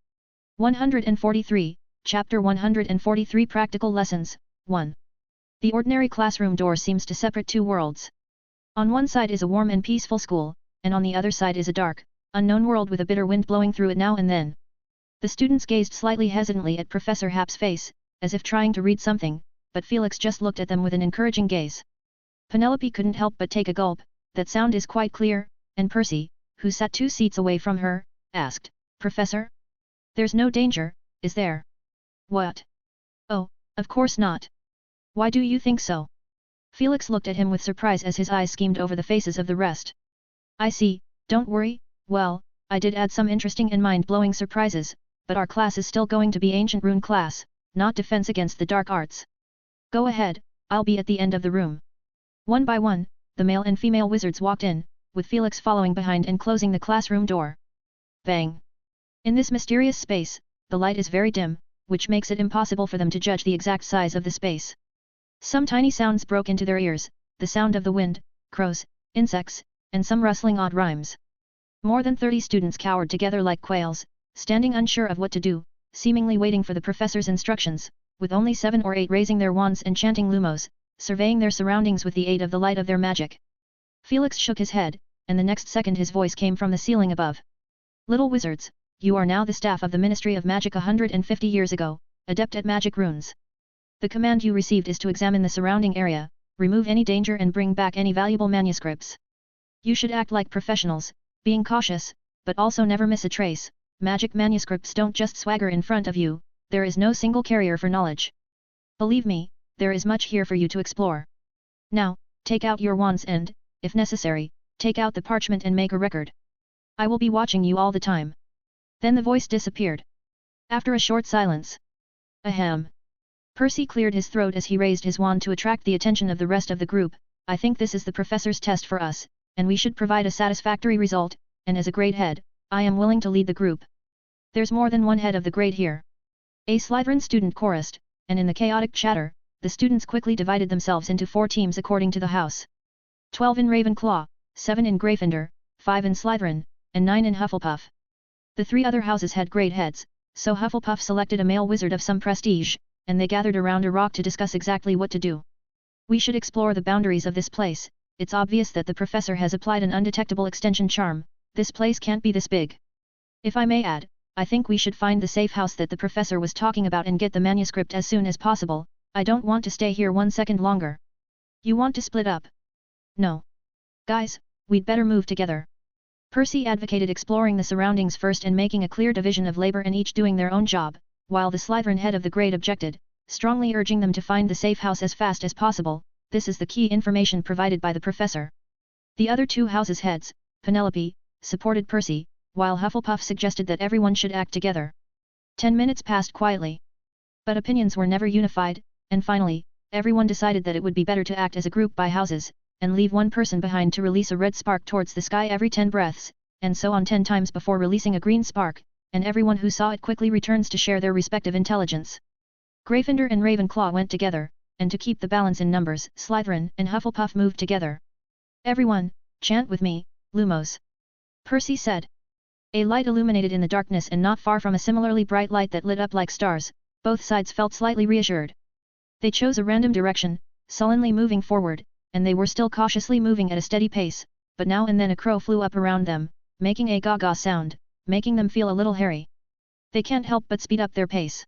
143, Chapter 143 Practical Lessons, 1. The ordinary classroom door seems to separate two worlds. On one side is a warm and peaceful school, and on the other side is a dark, unknown world with a bitter wind blowing through it now and then. The students gazed slightly hesitantly at Professor Happ's face, as if trying to read something, but Felix just looked at them with an encouraging gaze. Penelope couldn't help but take a gulp. That sound is quite clear, and Percy, who sat 2 seats away from her, asked, Professor? There's no danger, is there? What? Oh, of course not. Why do you think so? Felix looked at him with surprise as his eyes schemed over the faces of the rest. I see, don't worry. Well, I did add some interesting and mind-blowing surprises, but our class is still going to be Ancient Rune class, not Defense Against the Dark Arts. Go ahead, I'll be at the end of the room. One by one, the male and female wizards walked in, with Felix following behind and closing the classroom door. Bang! In this mysterious space, the light is very dim, which makes it impossible for them to judge the exact size of the space. Some tiny sounds broke into their ears, the sound of the wind, crows, insects, and some rustling odd rhymes. More than 30 students cowered together like quails, standing unsure of what to do, seemingly waiting for the professor's instructions, with only 7 or 8 raising their wands and chanting lumos, surveying their surroundings with the aid of the light of their magic. Felix shook his head, and the next second his voice came from the ceiling above. Little wizards, you are now the staff of the Ministry of Magic 150 years ago, adept at magic runes. The command you received is to examine the surrounding area, remove any danger and bring back any valuable manuscripts. You should act like professionals, being cautious, but also never miss a trace. Magic manuscripts don't just swagger in front of you, there is no single carrier for knowledge. Believe me, there is much here for you to explore. Now, take out your wands and, if necessary, take out the parchment and make a record. I will be watching you all the time. Then the voice disappeared. After a short silence. Ahem. Percy cleared his throat as he raised his wand to attract the attention of the rest of the group. I think this is the professor's test for us, and we should provide a satisfactory result, and as a great head, I am willing to lead the group. There's more than one head of the grade here. A Slytherin student chorused, and in the chaotic chatter, the students quickly divided themselves into 4 teams according to the house. 12 in Ravenclaw, 7 in Gryffindor, 5 in Slytherin, and 9 in Hufflepuff. The 3 other houses had great heads, so Hufflepuff selected a male wizard of some prestige, and they gathered around a rock to discuss exactly what to do. We should explore the boundaries of this place. It's obvious that the professor has applied an undetectable extension charm. This place can't be this big. If I may add, I think we should find the safe house that the professor was talking about and get the manuscript as soon as possible. I don't want to stay here 1 second longer. You want to split up? No. Guys, we'd better move together. Percy advocated exploring the surroundings first and making a clear division of labor and each doing their own job, while the Slytherin head of the grade objected, strongly urging them to find the safe house as fast as possible. This is the key information provided by the professor. The other 2 houses' heads, Penelope, supported Percy, while Hufflepuff suggested that everyone should act together. 10 minutes passed quietly. But opinions were never unified, and finally, everyone decided that it would be better to act as a group by houses, and leave one person behind to release a red spark towards the sky every 10 breaths, and so on 10 times before releasing a green spark, and everyone who saw it quickly returns to share their respective intelligence. Gryffindor and Ravenclaw went together, and to keep the balance in numbers, Slytherin and Hufflepuff moved together. Everyone, chant with me, Lumos. Percy said. A light illuminated in the darkness and not far from a similarly bright light that lit up like stars. Both sides felt slightly reassured. They chose a random direction, sullenly moving forward, and they were still cautiously moving at a steady pace, but now and then a crow flew up around them, making a gaga sound, making them feel a little hairy. They can't help but speed up their pace.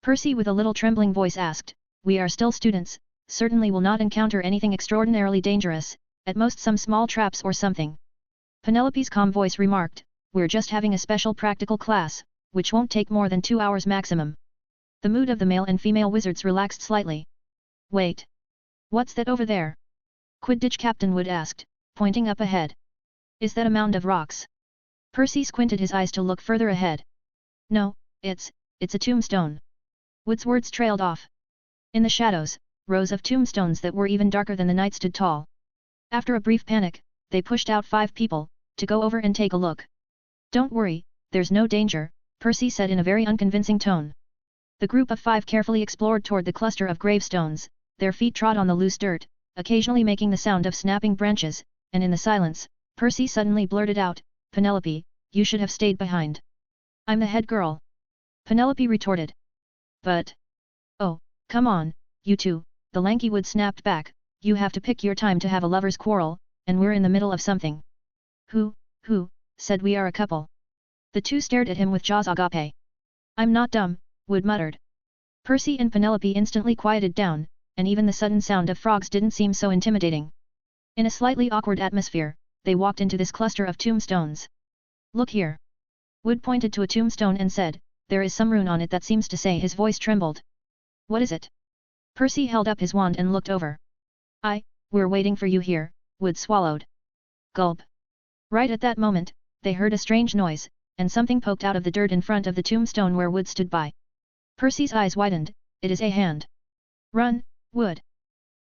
Percy with a little trembling voice asked, we are still students, certainly will not encounter anything extraordinarily dangerous, at most some small traps or something. Penelope's calm voice remarked, we're just having a special practical class, which won't take more than 2 hours maximum. The mood of the male and female wizards relaxed slightly. Wait. What's that over there? Quidditch Captain Wood asked, pointing up ahead. Is that a mound of rocks? Percy squinted his eyes to look further ahead. No, it's a tombstone. Wood's words trailed off. In the shadows, rows of tombstones that were even darker than the night stood tall. After a brief panic, they pushed out 5 people, to go over and take a look. Don't worry, there's no danger, Percy said in a very unconvincing tone. The group of 5 carefully explored toward the cluster of gravestones, their feet trod on the loose dirt, occasionally making the sound of snapping branches, and in the silence, Percy suddenly blurted out, Penelope, you should have stayed behind. I'm the head girl. Penelope retorted. But... Oh, come on, you two, the lanky wood snapped back, you have to pick your time to have a lover's quarrel, and we're in the middle of something. Who said we are a couple? The two stared at him with jaws agape. I'm not dumb, Wood muttered. Percy and Penelope instantly quieted down, and even the sudden sound of frogs didn't seem so intimidating. In a slightly awkward atmosphere, they walked into this cluster of tombstones. Look here. Wood pointed to a tombstone and said, there is some rune on it that seems to say. His voice trembled. What is it? Percy held up his wand and looked over. We're waiting for you here, Wood swallowed. Gulp. Right at that moment, they heard a strange noise, and something poked out of the dirt in front of the tombstone where Wood stood by. Percy's eyes widened, it is a hand. Run, Wood.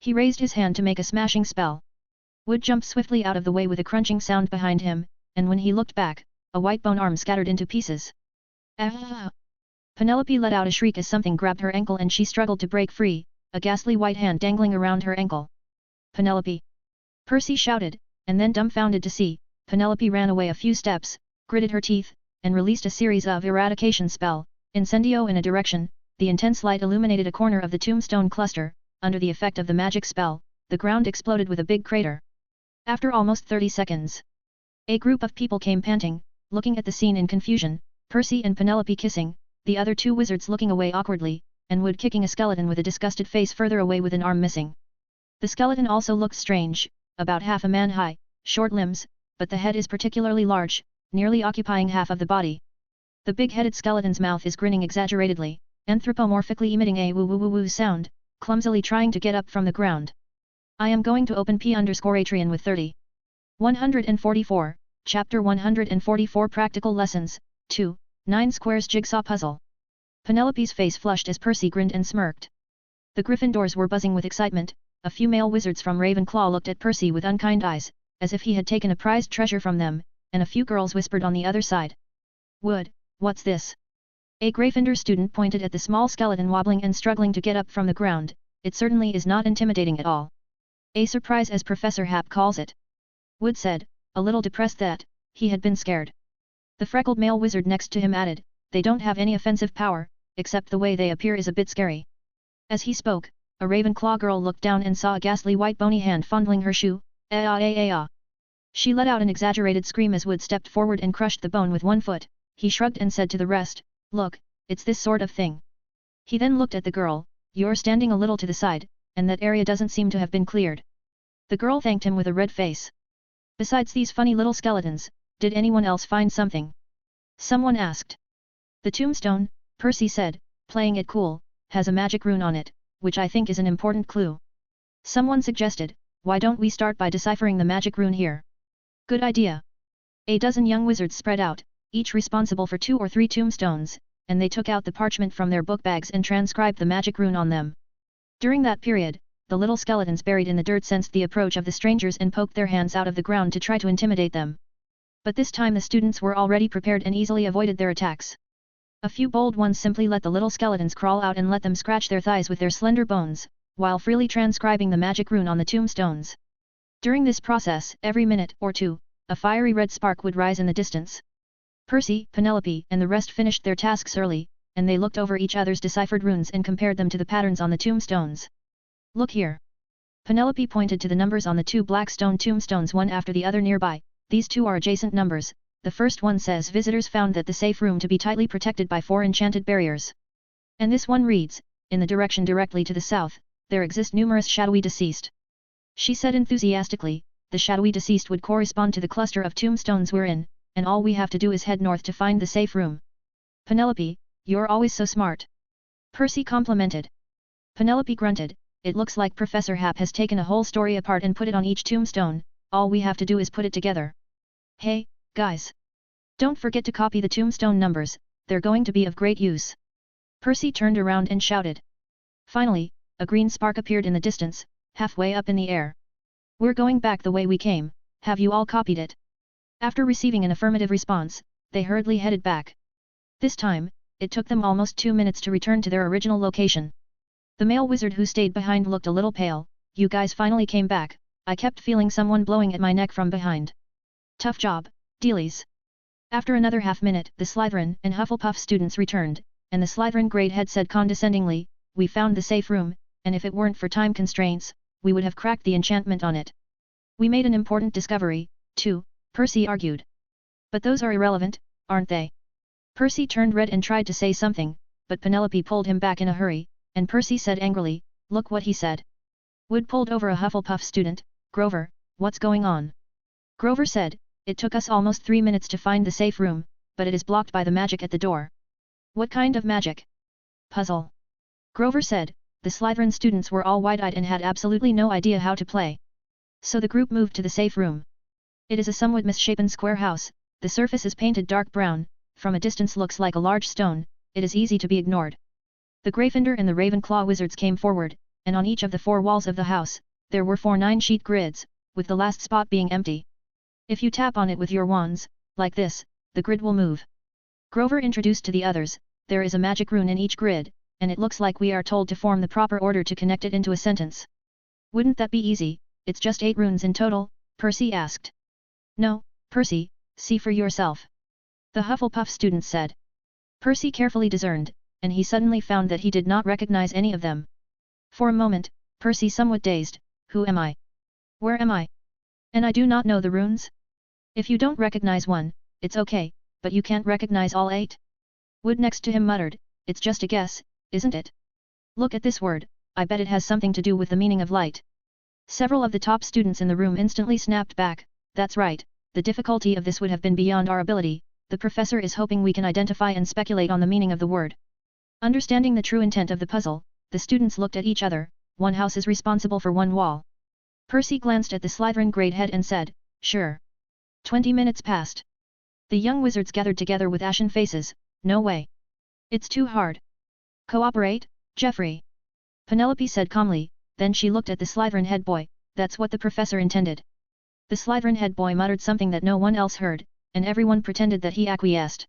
He raised his hand to make a smashing spell. Wood jumped swiftly out of the way with a crunching sound behind him, and when he looked back, a white bone arm scattered into pieces. Ah! Penelope let out a shriek as something grabbed her ankle and she struggled to break free, a ghastly white hand dangling around her ankle. Penelope! Percy shouted, and then dumbfounded to see, Penelope ran away a few steps, gritted her teeth, and released a series of eradication spell, incendio in a direction. The intense light illuminated a corner of the tombstone cluster. Under the effect of the magic spell, the ground exploded with a big crater. After almost 30 seconds, a group of people came panting, looking at the scene in confusion, Percy and Penelope kissing, the other two wizards looking away awkwardly, and Wood kicking a skeleton with a disgusted face further away with an arm missing. The skeleton also looked strange, about half a man high, short limbs, but the head is particularly large, nearly occupying half of the body. The big-headed skeleton's mouth is grinning exaggeratedly, anthropomorphically emitting a woo-woo-woo-woo sound, clumsily trying to get up from the ground. I am going to open P_Atrian with 30. 144, Chapter 144 Practical Lessons, 2, 9 Squares Jigsaw Puzzle. Penelope's face flushed as Percy grinned and smirked. The Gryffindors were buzzing with excitement, a few male wizards from Ravenclaw looked at Percy with unkind eyes, as if he had taken a prized treasure from them, and a few girls whispered on the other side. Wood, what's this? A Gryffindor student pointed at the small skeleton wobbling and struggling to get up from the ground. It certainly is not intimidating at all. A surprise, as Professor Happ calls it. Wood said, a little depressed that he had been scared. The freckled male wizard next to him added, they don't have any offensive power, except the way they appear is a bit scary. As he spoke, a Ravenclaw girl looked down and saw a ghastly white bony hand fondling her shoe. She let out an exaggerated scream as Wood stepped forward and crushed the bone with one foot. He shrugged and said to the rest, look, it's this sort of thing. He then looked at the girl, you're standing a little to the side, and that area doesn't seem to have been cleared. The girl thanked him with a red face. Besides these funny little skeletons, did anyone else find something? Someone asked. The tombstone, Percy said, playing it cool, has a magic rune on it, which I think is an important clue. Someone suggested, why don't we start by deciphering the magic rune here? Good idea. A dozen young wizards spread out, each responsible for 2 or 3 tombstones, and they took out the parchment from their book bags and transcribed the magic rune on them. During that period, the little skeletons buried in the dirt sensed the approach of the strangers and poked their hands out of the ground to try to intimidate them. But this time the students were already prepared and easily avoided their attacks. A few bold ones simply let the little skeletons crawl out and let them scratch their thighs with their slender bones, while freely transcribing the magic rune on the tombstones. During this process, every minute or two, a fiery red spark would rise in the distance. Percy, Penelope, and the rest finished their tasks early, and they looked over each other's deciphered runes and compared them to the patterns on the tombstones. Look here. Penelope pointed to the numbers on the 2 black stone tombstones one after the other nearby. These 2 are adjacent numbers. The first one says visitors found that the safe room to be tightly protected by 4 enchanted barriers. And this one reads, in the direction directly to the south, there exist numerous shadowy deceased. She said enthusiastically, the shadowy deceased would correspond to the cluster of tombstones we're in, and all we have to do is head north to find the safe room. Penelope, you're always so smart. Percy complimented. Penelope grunted, it looks like Professor Happ has taken a whole story apart and put it on each tombstone, all we have to do is put it together. Hey, guys! Don't forget to copy the tombstone numbers, they're going to be of great use. Percy turned around and shouted. Finally, a green spark appeared in the distance, halfway up in the air. We're going back the way we came, have you all copied it? After receiving an affirmative response, they hurriedly headed back. This time, it took them almost 2 minutes to return to their original location. The male wizard who stayed behind looked a little pale. You guys finally came back, I kept feeling someone blowing at my neck from behind. Tough job, dealies. After another half-minute, the Slytherin and Hufflepuff students returned, and the Slytherin grade head said condescendingly, we found the safe room, and if it weren't for time constraints, we would have cracked the enchantment on it. We made an important discovery, too, Percy argued. But those are irrelevant, aren't they? Percy turned red and tried to say something, but Penelope pulled him back in a hurry, and Percy said angrily, "Look what he said." Wood pulled over a Hufflepuff student. "Grover, what's going on?" Grover said, "It took us almost 3 minutes to find the safe room, but it is blocked by the magic at the door." "What kind of magic?" "Puzzle." Grover said, "The Slytherin students were all wide-eyed and had absolutely no idea how to play. So the group moved to the safe room. It is a somewhat misshapen square house, the surface is painted dark brown, from a distance looks like a large stone, it is easy to be ignored." The Gryffindor and the Ravenclaw wizards came forward, and on each of the 4 walls of the house, there were 4 9-sheet grids, with the last spot being empty. "If you tap on it with your wands, like this, the grid will move." Grover introduced to the others, "There is a magic rune in each grid, and it looks like we are told to form the proper order to connect it into a sentence." "Wouldn't that be easy? It's just 8 runes in total?" Percy asked. "No, Percy, see for yourself," the Hufflepuff student said. Percy carefully discerned, and he suddenly found that he did not recognize any of them. For a moment, Percy somewhat dazed, "Who am I? Where am I? And I do not know the runes?" "If you don't recognize one, it's okay, but you can't recognize all 8? Wood next to him muttered, "It's just a guess, isn't it? Look at this word, I bet it has something to do with the meaning of light." Several of the top students in the room instantly snapped back, "That's right, the difficulty of this would have been beyond our ability, the professor is hoping we can identify and speculate on the meaning of the word." Understanding the true intent of the puzzle, the students looked at each other. "One house is responsible for one wall." Percy glanced at the Slytherin grade head and said, "Sure." 20 minutes passed. The young wizards gathered together with ashen faces. "No way. It's too hard. Cooperate, Geoffrey." Penelope said calmly, then she looked at the Slytherin head boy. "That's what the professor intended." The Slytherin head boy muttered something that no one else heard, and everyone pretended that he acquiesced.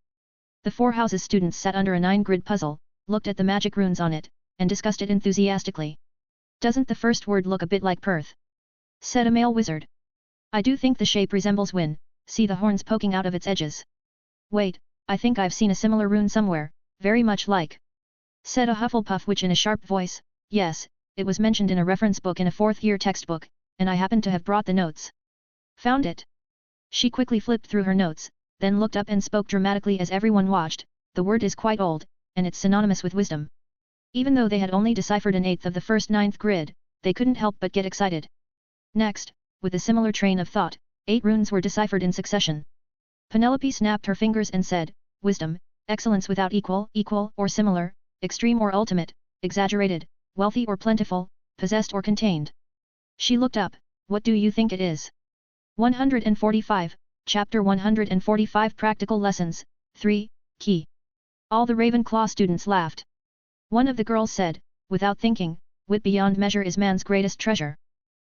The 4 houses students sat under a 9-grid puzzle, looked at the magic runes on it, and discussed it enthusiastically. "Doesn't the first word look a bit like Perth?" said a male wizard. "I do think the shape resembles Win, see the horns poking out of its edges." "Wait, I think I've seen a similar rune somewhere, very much like," said a Hufflepuff witch in a sharp voice. "Yes, it was mentioned in a reference book in a 4th-year textbook, and I happen to have brought the notes." "Found it?" She quickly flipped through her notes, then looked up and spoke dramatically as everyone watched. "The word is quite old, and it's synonymous with wisdom." Even though they had only deciphered an eighth of the first 9th grid, they couldn't help but get excited. Next, with a similar train of thought, 8 runes were deciphered in succession. Penelope snapped her fingers and said, "Wisdom, excellence without equal, equal or similar, extreme or ultimate, exaggerated, wealthy or plentiful, possessed or contained." She looked up. "What do you think it is?" 145, Chapter 145 Practical Lessons, 3, Key. All the Ravenclaw students laughed. One of the girls said, without thinking, "Wit beyond measure is man's greatest treasure."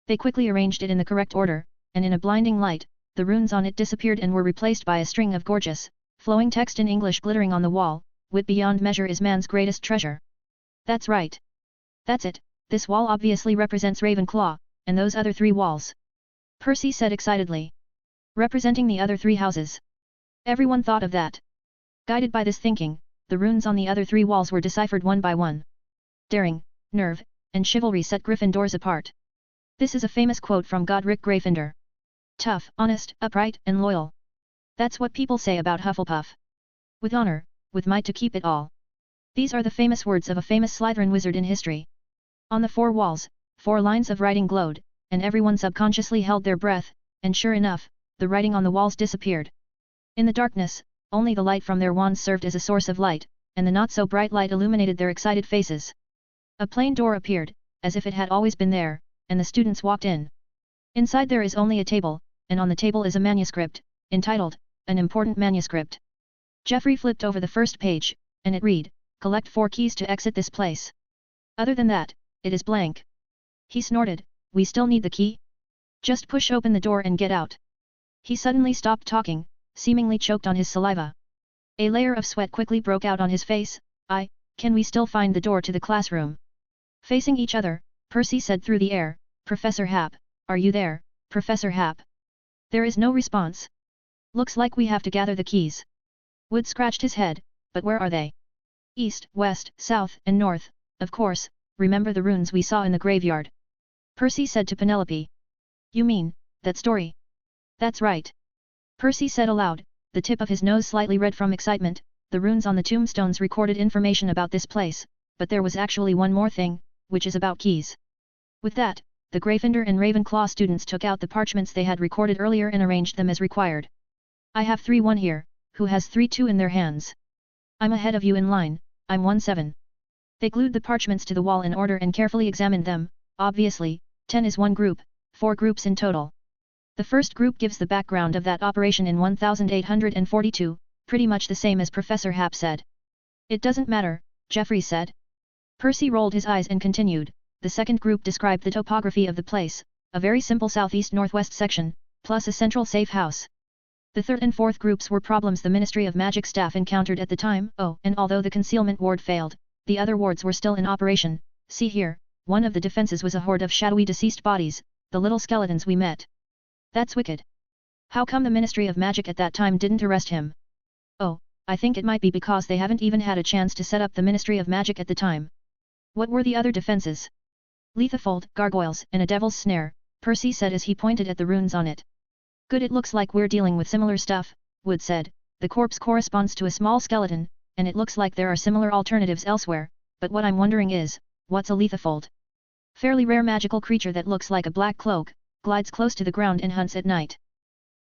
They quickly arranged it in the correct order, and in a blinding light, the runes on it disappeared and were replaced by a string of gorgeous, flowing text in English glittering on the wall. "Wit beyond measure is man's greatest treasure." "That's right. That's it, this wall obviously represents Ravenclaw, and those other 3 walls," Percy said excitedly. "Representing the other 3 houses." Everyone thought of that. Guided by this thinking, the runes on the other 3 walls were deciphered one by one. Daring, nerve, and chivalry set Gryffindors apart. This is a famous quote from Godric Gryffindor. Tough, honest, upright, and loyal. That's what people say about Hufflepuff. With honor, with might to keep it all. These are the famous words of a famous Slytherin wizard in history. On the 4 walls, 4 lines of writing glowed, and everyone subconsciously held their breath, and sure enough, the writing on the walls disappeared. In the darkness, only the light from their wands served as a source of light, and the not-so-bright light illuminated their excited faces. A plain door appeared, as if it had always been there, and the students walked in. Inside there is only a table, and on the table is a manuscript, entitled, An Important Manuscript. Geoffrey flipped over the first page, and it read, "Collect 4 keys to exit this place." Other than that, it is blank. He snorted, "We still need the key? Just push open the door and get out." He suddenly stopped talking, seemingly choked on his saliva. A layer of sweat quickly broke out on his face. Can we still find the door to the classroom?" Facing each other, Percy said through the air, "Professor Happ, are you there, Professor Happ?" There is no response. "Looks like we have to gather the keys." Wood scratched his head, "But where are they?" "East, west, south, and north, of course," remember the runes we saw in the graveyard? Percy said to Penelope. You mean, that story? That's right. Percy said aloud, the tip of his nose slightly red from excitement. The runes on the tombstones recorded information about this place, but there was actually one more thing, which is about keys. With that, the Gryffindor and Ravenclaw students took out the parchments they had recorded earlier and arranged them as required. I have 3-1 here, who has 3-2 in their hands? I'm ahead of you in line, I'm 1-7. They glued the parchments to the wall in order and carefully examined them. Obviously, 10 is one group, 4 groups in total. The first group gives the background of that operation in 1842, pretty much the same as Professor Happ said. It doesn't matter, Geoffrey said. Percy rolled his eyes and continued, the second group described the topography of the place, a very simple southeast-northwest section, plus a central safe house. The third and fourth groups were problems the Ministry of Magic staff encountered at the time. Oh, and although the concealment ward failed, the other wards were still in operation. See here, one of the defenses was a horde of shadowy deceased bodies, the little skeletons we met. That's wicked. How come the Ministry of Magic at that time didn't arrest him? Oh, I think it might be because they haven't even had a chance to set up the Ministry of Magic at the time. What were the other defenses? Lethofold, gargoyles, and a devil's snare, Percy said as he pointed at the runes on it. Good, it looks like we're dealing with similar stuff, Wood said. The corpse corresponds to a small skeleton, and it looks like there are similar alternatives elsewhere, but what I'm wondering is, what's a lethofold? Fairly rare magical creature that looks like a black cloak, glides close to the ground and hunts at night.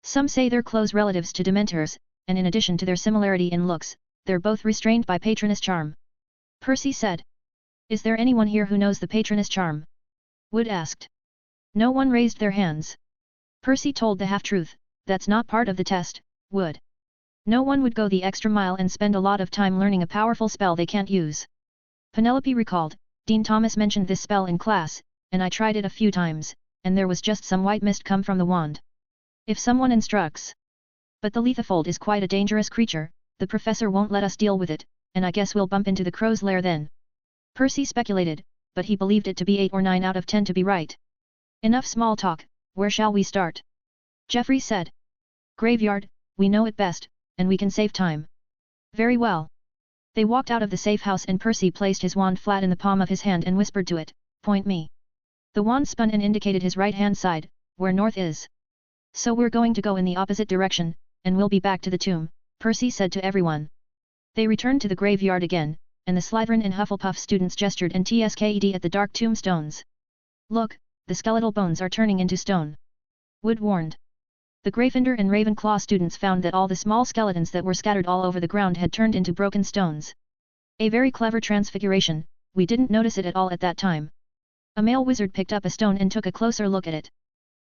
Some say they're close relatives to Dementors, and in addition to their similarity in looks, they're both restrained by Patronus charm. Percy said. Is there anyone here who knows the Patronus charm? Wood asked. No one raised their hands. Percy told the half-truth, that's not part of the test, Wood. No one would go the extra mile and spend a lot of time learning a powerful spell they can't use. Penelope recalled, Dean Thomas mentioned this spell in class, and I tried it a few times, and there was just some white mist come from the wand. If someone instructs. But the lethofold is quite a dangerous creature, the professor won't let us deal with it, and I guess we'll bump into the crow's lair then. Percy speculated, but he believed it to be 8 or 9 out of 10 to be right. Enough small talk, where shall we start? Geoffrey said. Graveyard, we know it best, and we can save time. Very well. They walked out of the safe house and Percy placed his wand flat in the palm of his hand and whispered to it, point me. The wand spun and indicated his right-hand side, where north is. So we're going to go in the opposite direction, and we'll be back to the tomb, Percy said to everyone. They returned to the graveyard again, and the Slytherin and Hufflepuff students gestured and tsked at the dark tombstones. Look, the skeletal bones are turning into stone. Wood warned. The Gryffindor and Ravenclaw students found that all the small skeletons that were scattered all over the ground had turned into broken stones. A very clever transfiguration, we didn't notice it at all at that time. A male wizard picked up a stone and took a closer look at it.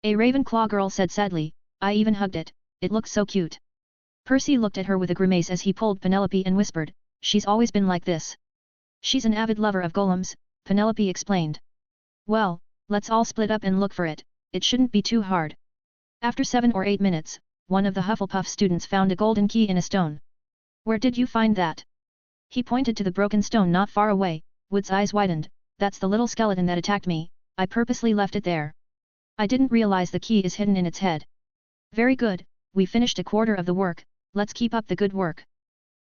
A Ravenclaw girl said sadly, I even hugged it, it looked so cute. Percy looked at her with a grimace as he pulled Penelope and whispered, she's always been like this. She's an avid lover of golems, Penelope explained. Well, let's all split up and look for it, it shouldn't be too hard. After 7 or 8 minutes, one of the Hufflepuff students found a golden key in a stone. Where did you find that? He pointed to the broken stone not far away. Wood's eyes widened, that's the little skeleton that attacked me, I purposely left it there. I didn't realize the key is hidden in its head. Very good, we finished a quarter of the work, let's keep up the good work.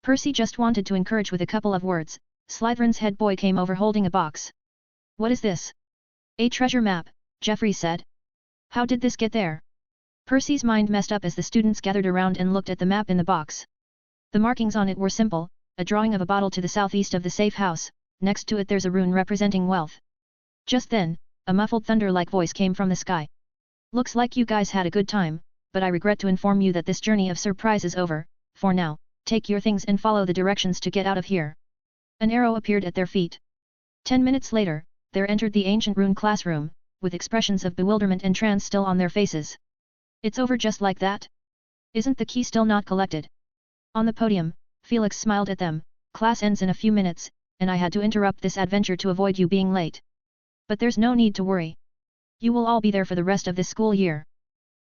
Percy just wanted to encourage with a couple of words. Slytherin's head boy came over holding a box. What is this? A treasure map, Geoffrey said. How did this get there? Percy's mind messed up as the students gathered around and looked at the map in the box. The markings on it were simple, a drawing of a bottle to the southeast of the safe house, next to it there's a rune representing wealth. Just then, a muffled thunder-like voice came from the sky. Looks like you guys had a good time, but I regret to inform you that this journey of surprise is over. For now, take your things and follow the directions to get out of here. An arrow appeared at their feet. 10 minutes later, there entered the ancient rune classroom, with expressions of bewilderment and trance still on their faces. It's over just like that? Isn't the key still not collected? On the podium, Felix smiled at them, class ends in a few minutes, and I had to interrupt this adventure to avoid you being late. But there's no need to worry. You will all be there for the rest of this school year.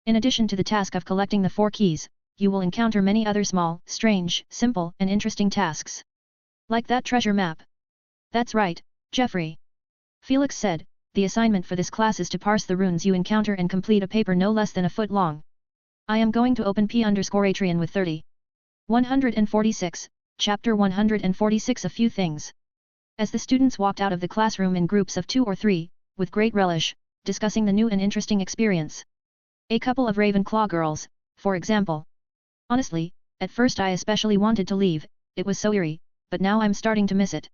In addition to the task of collecting the 4 keys, you will encounter many other small, strange, simple, and interesting tasks. Like that treasure map. That's right, Geoffrey. Felix said, the assignment for this class is to parse the runes you encounter and complete a paper no less than a foot long. I am going to open P_Atrian with 30. 146, Chapter 146 A few things. As the students walked out of the classroom in groups of 2 or 3, with great relish, discussing the new and interesting experience. A couple of Ravenclaw girls, for example. Honestly, at first I especially wanted to leave, it was so eerie, but now I'm starting to miss it.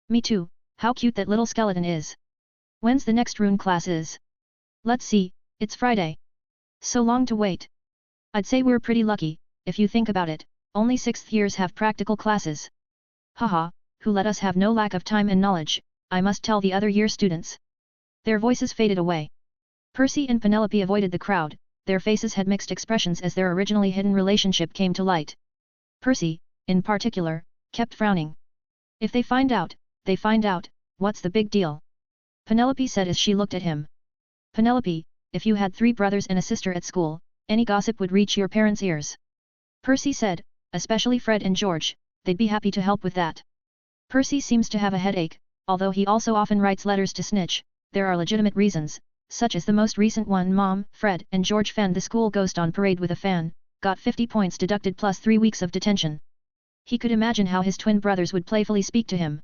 Me too, how cute that little skeleton is. When's the next Rune class is? Let's see, it's Friday. So long to wait. I'd say we're pretty lucky, if you think about it, only 6th years have practical classes. Haha, who let us have no lack of time and knowledge, I must tell the other year students. Their voices faded away. Percy and Penelope avoided the crowd, their faces had mixed expressions as their originally hidden relationship came to light. Percy, in particular, kept frowning. If they find out, what's the big deal? Penelope said as she looked at him. Penelope, if you had 3 brothers and a sister at school, any gossip would reach your parents' ears. Percy said, especially Fred and George, they'd be happy to help with that. Percy seems to have a headache, although he also often writes letters to snitch. There are legitimate reasons, such as the most recent one. Mom, Fred and George fanned the school ghost on parade with a fan, got 50 points deducted plus 3 weeks of detention. He could imagine how his twin brothers would playfully speak to him.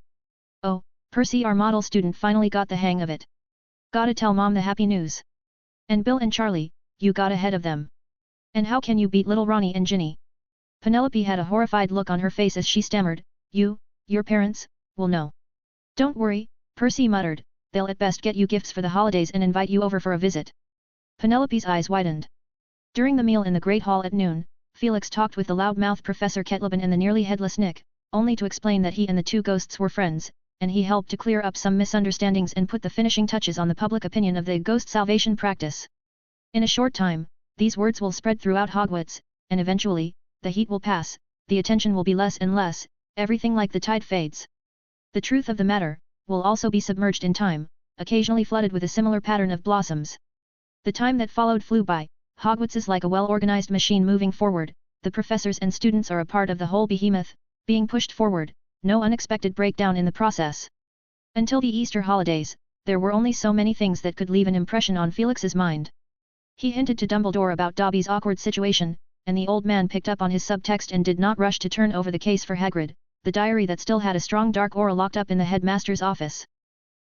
Oh, Percy, our model student, finally got the hang of it. Gotta tell Mom the happy news. And Bill and Charlie, you got ahead of them. And how can you beat little Ronnie and Ginny? Penelope had a horrified look on her face as she stammered, your parents, will know. Don't worry, Percy muttered, they'll at best get you gifts for the holidays and invite you over for a visit. Penelope's eyes widened. During the meal in the Great Hall at noon, Felix talked with the loudmouth Professor Kettleben and the nearly headless Nick, only to explain that he and the 2 ghosts were friends, and he helped to clear up some misunderstandings and put the finishing touches on the public opinion of the ghost salvation practice. In a short time, these words will spread throughout Hogwarts, and eventually, the heat will pass, the attention will be less and less, everything like the tide fades. The truth of the matter will also be submerged in time, occasionally flooded with a similar pattern of blossoms. The time that followed flew by. Hogwarts is like a well-organized machine moving forward, the professors and students are a part of the whole behemoth, being pushed forward, no unexpected breakdown in the process. Until the Easter holidays, there were only so many things that could leave an impression on Felix's mind. He hinted to Dumbledore about Dobby's awkward situation, and the old man picked up on his subtext and did not rush to turn over the case for Hagrid, the diary that still had a strong dark aura locked up in the headmaster's office.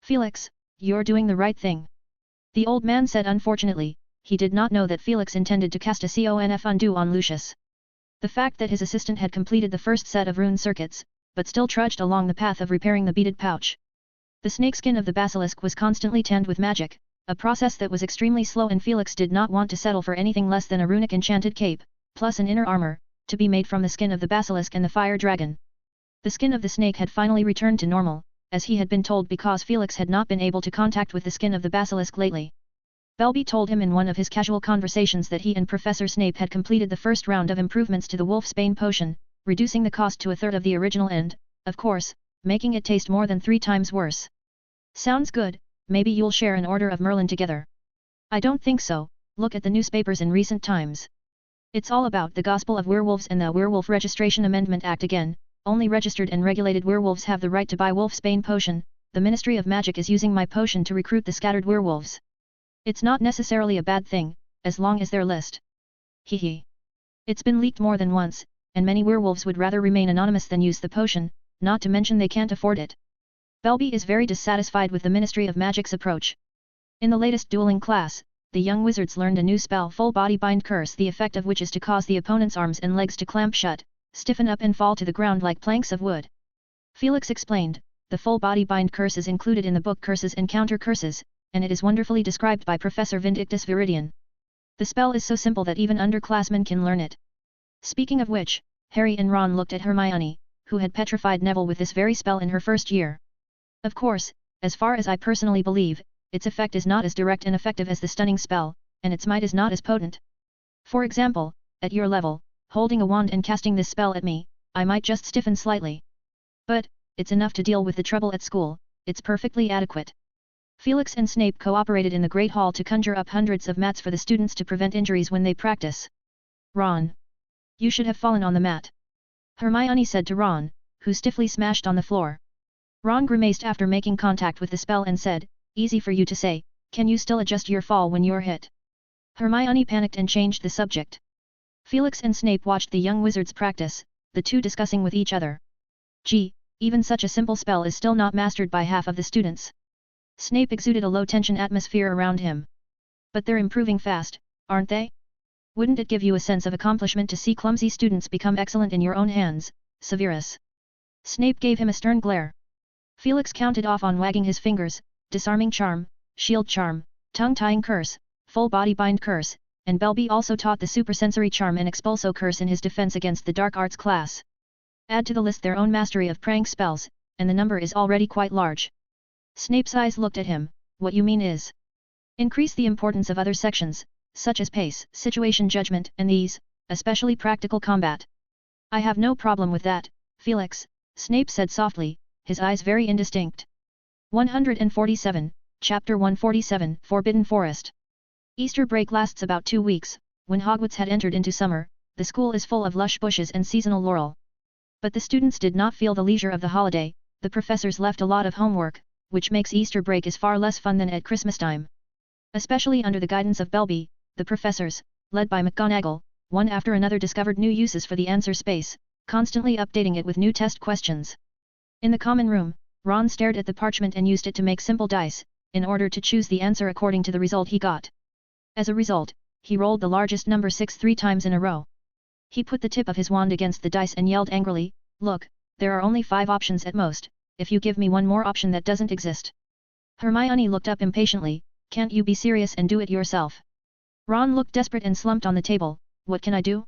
Felix, you're doing the right thing. The old man said unfortunately, he did not know that Felix intended to cast a conf undo on Lucius. The fact that his assistant had completed the first set of rune circuits, but still trudged along the path of repairing the beaded pouch. The snakeskin of the basilisk was constantly tanned with magic, a process that was extremely slow, and Felix did not want to settle for anything less than a runic enchanted cape, plus an inner armor, to be made from the skin of the basilisk and the fire dragon. The skin of the snake had finally returned to normal, as he had been told, because Felix had not been able to contact with the skin of the basilisk lately. Belby told him in one of his casual conversations that he and Professor Snape had completed the first round of improvements to the Wolfsbane potion, reducing the cost to a third of the original and, of course, making it taste more than 3 times worse. Sounds good, maybe you'll share an order of Merlin together. I don't think so, look at the newspapers in recent times. It's all about the Gospel of Werewolves and the Werewolf Registration Amendment Act again. Only registered and regulated werewolves have the right to buy Wolfsbane potion. The Ministry of Magic is using my potion to recruit the scattered werewolves. It's not necessarily a bad thing, as long as they're list. Hehe. It's been leaked more than once, and many werewolves would rather remain anonymous than use the potion, not to mention they can't afford it. Belby is very dissatisfied with the Ministry of Magic's approach. In the latest dueling class, the young wizards learned a new spell, Full Body Bind Curse, the effect of which is to cause the opponent's arms and legs to clamp shut, stiffen up and fall to the ground like planks of wood. Felix explained, the Full Body Bind Curse is included in the book Curses and Counter Curses, and it is wonderfully described by Professor Vindictus Viridian. The spell is so simple that even underclassmen can learn it. Speaking of which, Harry and Ron looked at Hermione, who had petrified Neville with this very spell in her first year. Of course, as far as I personally believe, its effect is not as direct and effective as the stunning spell, and its might is not as potent. For example, at your level, holding a wand and casting this spell at me, I might just stiffen slightly. But, it's enough to deal with the trouble at school, it's perfectly adequate. Felix and Snape cooperated in the Great Hall to conjure up hundreds of mats for the students to prevent injuries when they practice. Ron. You should have fallen on the mat. Hermione said to Ron, who stiffly smashed on the floor. Ron grimaced after making contact with the spell and said, easy for you to say, can you still adjust your fall when you're hit? Hermione panicked and changed the subject. Felix and Snape watched the young wizards practice, the two discussing with each other. Gee, Even such a simple spell is still not mastered by half of the students. Snape exuded a low-tension atmosphere around him. But they're improving fast, aren't they? Wouldn't it give you a sense of accomplishment to see clumsy students become excellent in your own hands, Severus? Snape gave him a stern glare. Felix counted off on wagging his fingers, disarming charm, shield charm, tongue-tying curse, full-body bind curse, and Belby also taught the supersensory charm and expulso curse in his defense against the dark arts class. Add to the list their own mastery of prank spells, and the number is already quite large. Snape's eyes looked at him. What you mean is, increase the importance of other sections, such as pace, situation judgment, and these, especially practical combat. I have no problem with that, Felix, Snape said softly, his eyes very indistinct. 147, Chapter 147, Forbidden Forest. Easter break lasts about 2 weeks. When Hogwarts had entered into summer, the school is full of lush bushes and seasonal laurel. But the students did not feel the leisure of the holiday. The professors left a lot of homework, which makes Easter break is far less fun than at Christmas time. Especially under the guidance of Belby, the professors, led by McGonagall, one after another discovered new uses for the answer space, constantly updating it with new test questions. In the common room, Ron stared at the parchment and used it to make simple dice, in order to choose the answer according to the result he got. As a result, he rolled the largest number 6 3 times in a row. He put the tip of his wand against the dice and yelled angrily, "Look, there are only 5 options at most, if you give me one more option that doesn't exist." Hermione looked up impatiently, "Can't you be serious and do it yourself?" Ron looked desperate and slumped on the table, "What can I do?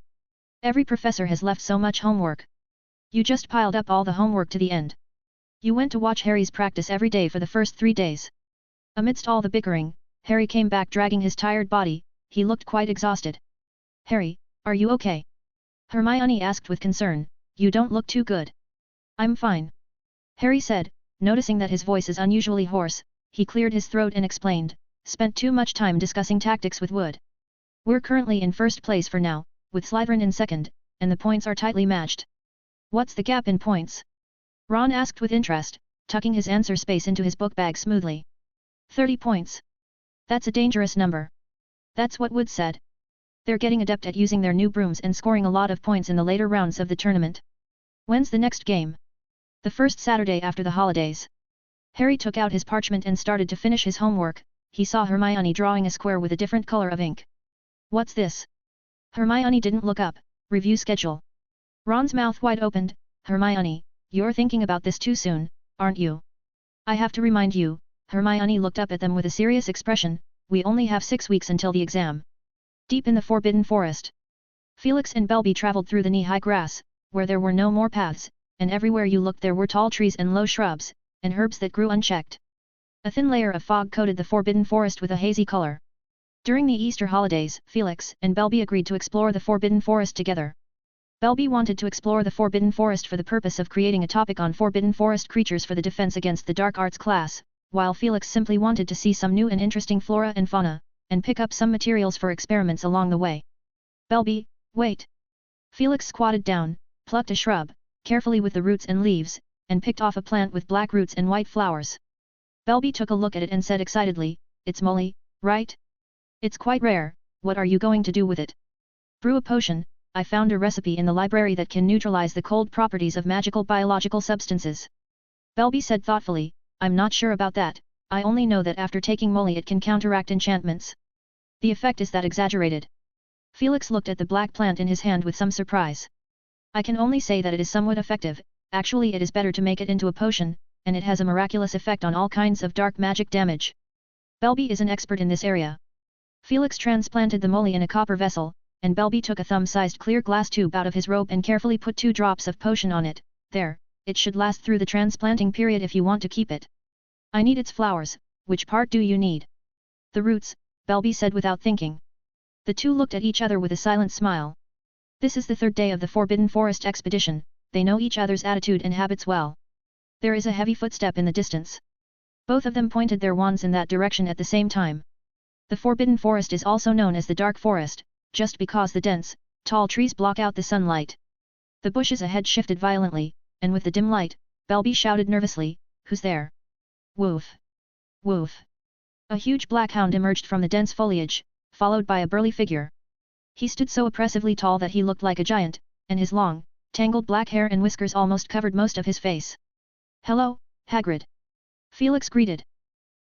Every professor has left so much homework. You just piled up all the homework to the end. You went to watch Harry's practice every day for the first 3 days." Amidst all the bickering, Harry came back dragging his tired body. He looked quite exhausted. "Harry, are you okay?" Hermione asked with concern. "You don't look too good." "I'm fine," Harry said, noticing that his voice is unusually hoarse. He cleared his throat and explained, "Spent too much time discussing tactics with Wood. We're currently in first place for now, with Slytherin in second, and the points are tightly matched." "What's the gap in points?" Ron asked with interest, tucking his answer space into his book bag smoothly. 30 points. That's a dangerous number. That's what Wood said. They're getting adept at using their new brooms and scoring a lot of points in the later rounds of the tournament. When's the next game? The first Saturday after the holidays. Harry took out his parchment and started to finish his homework. He saw Hermione drawing a square with a different color of ink. "What's this?" Hermione didn't look up. "Review schedule." Ron's mouth wide opened. "Hermione, you're thinking about this too soon, aren't you?" "I have to remind you." Hermione looked up at them with a serious expression. "We only have 6 weeks until the exam." Deep in the Forbidden Forest, Felix and Belby traveled through the knee-high grass, where there were no more paths, and everywhere you looked there were tall trees and low shrubs, and herbs that grew unchecked. A thin layer of fog coated the Forbidden Forest with a hazy color. During the Easter holidays, Felix and Belby agreed to explore the Forbidden Forest together. Belby wanted to explore the Forbidden Forest for the purpose of creating a topic on Forbidden Forest creatures for the defense against the dark arts class, while Felix simply wanted to see some new and interesting flora and fauna, and pick up some materials for experiments along the way. "Belby, wait!" Felix squatted down, plucked a shrub, carefully with the roots and leaves, and picked off a plant with black roots and white flowers. Belby took a look at it and said excitedly, "It's moly, right? It's quite rare. What are you going to do with it?" "Brew a potion. I found a recipe in the library that can neutralize the cold properties of magical biological substances." Belby said thoughtfully, "I'm not sure about that. I only know that after taking moly it can counteract enchantments." "The effect is that exaggerated?" Felix looked at the black plant in his hand with some surprise. "I can only say that it is somewhat effective. Actually it is better to make it into a potion, and it has a miraculous effect on all kinds of dark magic damage." Belby is an expert in this area. Felix transplanted the moly in a copper vessel, and Belby took a thumb-sized clear glass tube out of his robe and carefully put 2 drops of potion on it. "There, it should last through the transplanting period if you want to keep it." "I need its flowers. Which part do you need?" "The roots," Belby said without thinking. The two looked at each other with a silent smile. This is the 3rd day of the Forbidden Forest expedition. They know each other's attitude and habits well. There is a heavy footstep in the distance. Both of them pointed their wands in that direction at the same time. The Forbidden Forest is also known as the Dark Forest, just because the dense, tall trees block out the sunlight. The bushes ahead shifted violently, and with the dim light, Belby shouted nervously, "Who's there?" "Woof! Woof!" A huge black hound emerged from the dense foliage, followed by a burly figure. He stood so oppressively tall that he looked like a giant, and his long, tangled black hair and whiskers almost covered most of his face. Hello, Hagrid. Felix greeted.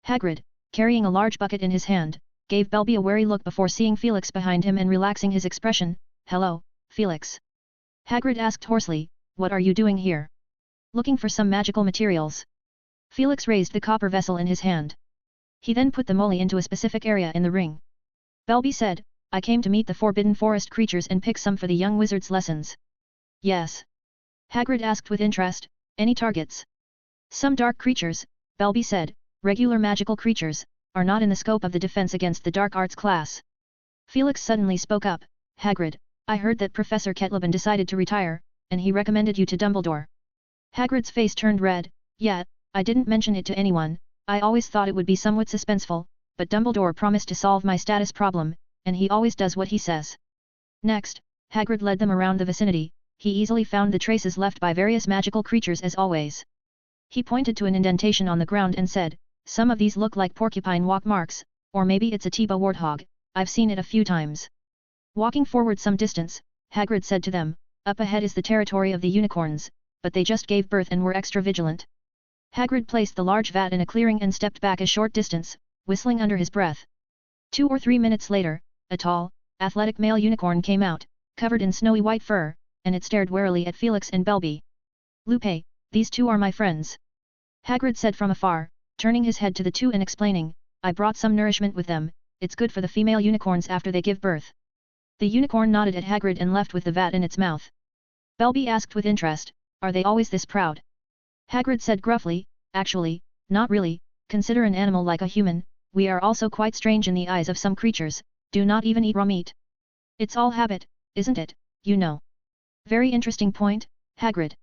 Hagrid, carrying a large bucket in his hand, gave Belby a wary look before seeing Felix behind him and relaxing his expression. Hello, Felix. Hagrid asked hoarsely, what are you doing here? Looking for some magical materials. Felix raised the copper vessel in his hand. He then put the moly into a specific area in the ring. Belby said, I came to meet the Forbidden Forest creatures and pick some for the young wizard's lessons. Yes. Hagrid asked with interest, any targets? Some dark creatures, Belby said, regular magical creatures, are not in the scope of the defense against the dark arts class. Felix suddenly spoke up, Hagrid, I heard that Professor Ketlaban decided to retire, and he recommended you to Dumbledore. Hagrid's face turned red. Yeah, I didn't mention it to anyone, I always thought it would be somewhat suspenseful, but Dumbledore promised to solve my status problem, and he always does what he says. Next, Hagrid led them around the vicinity. He easily found the traces left by various magical creatures as always. He pointed to an indentation on the ground and said, some of these look like porcupine walk marks, or maybe it's a Tiba warthog, I've seen it a few times. Walking forward some distance, Hagrid said to them, up ahead is the territory of the unicorns, but they just gave birth and were extra vigilant. Hagrid placed the large vat in a clearing and stepped back a short distance, whistling under his breath. 2 or 3 minutes later, a tall, athletic male unicorn came out, covered in snowy white fur, and it stared warily at Felix and Belby. Lupe, these two are my friends. Hagrid said from afar, turning his head to the two and explaining, I brought some nourishment with them, it's good for the female unicorns after they give birth. The unicorn nodded at Hagrid and left with the vat in its mouth. Belby asked with interest, are they always this proud? Hagrid said gruffly, actually, not really, consider an animal like a human, we are also quite strange in the eyes of some creatures, do not even eat raw meat. It's all habit, isn't it, you know. Very interesting point, Hagrid.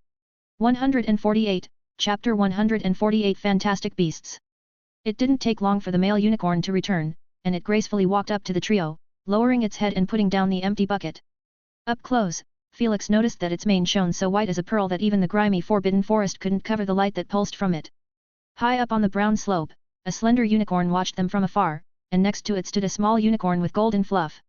148, Chapter 148 Fantastic Beasts. It didn't take long for the male unicorn to return, and it gracefully walked up to the trio, lowering its head and putting down the empty bucket. Up close, Felix noticed that its mane shone so white as a pearl that even the grimy Forbidden Forest couldn't cover the light that pulsed from it. High up on the brown slope, a slender unicorn watched them from afar, and next to it stood a small unicorn with golden fluff.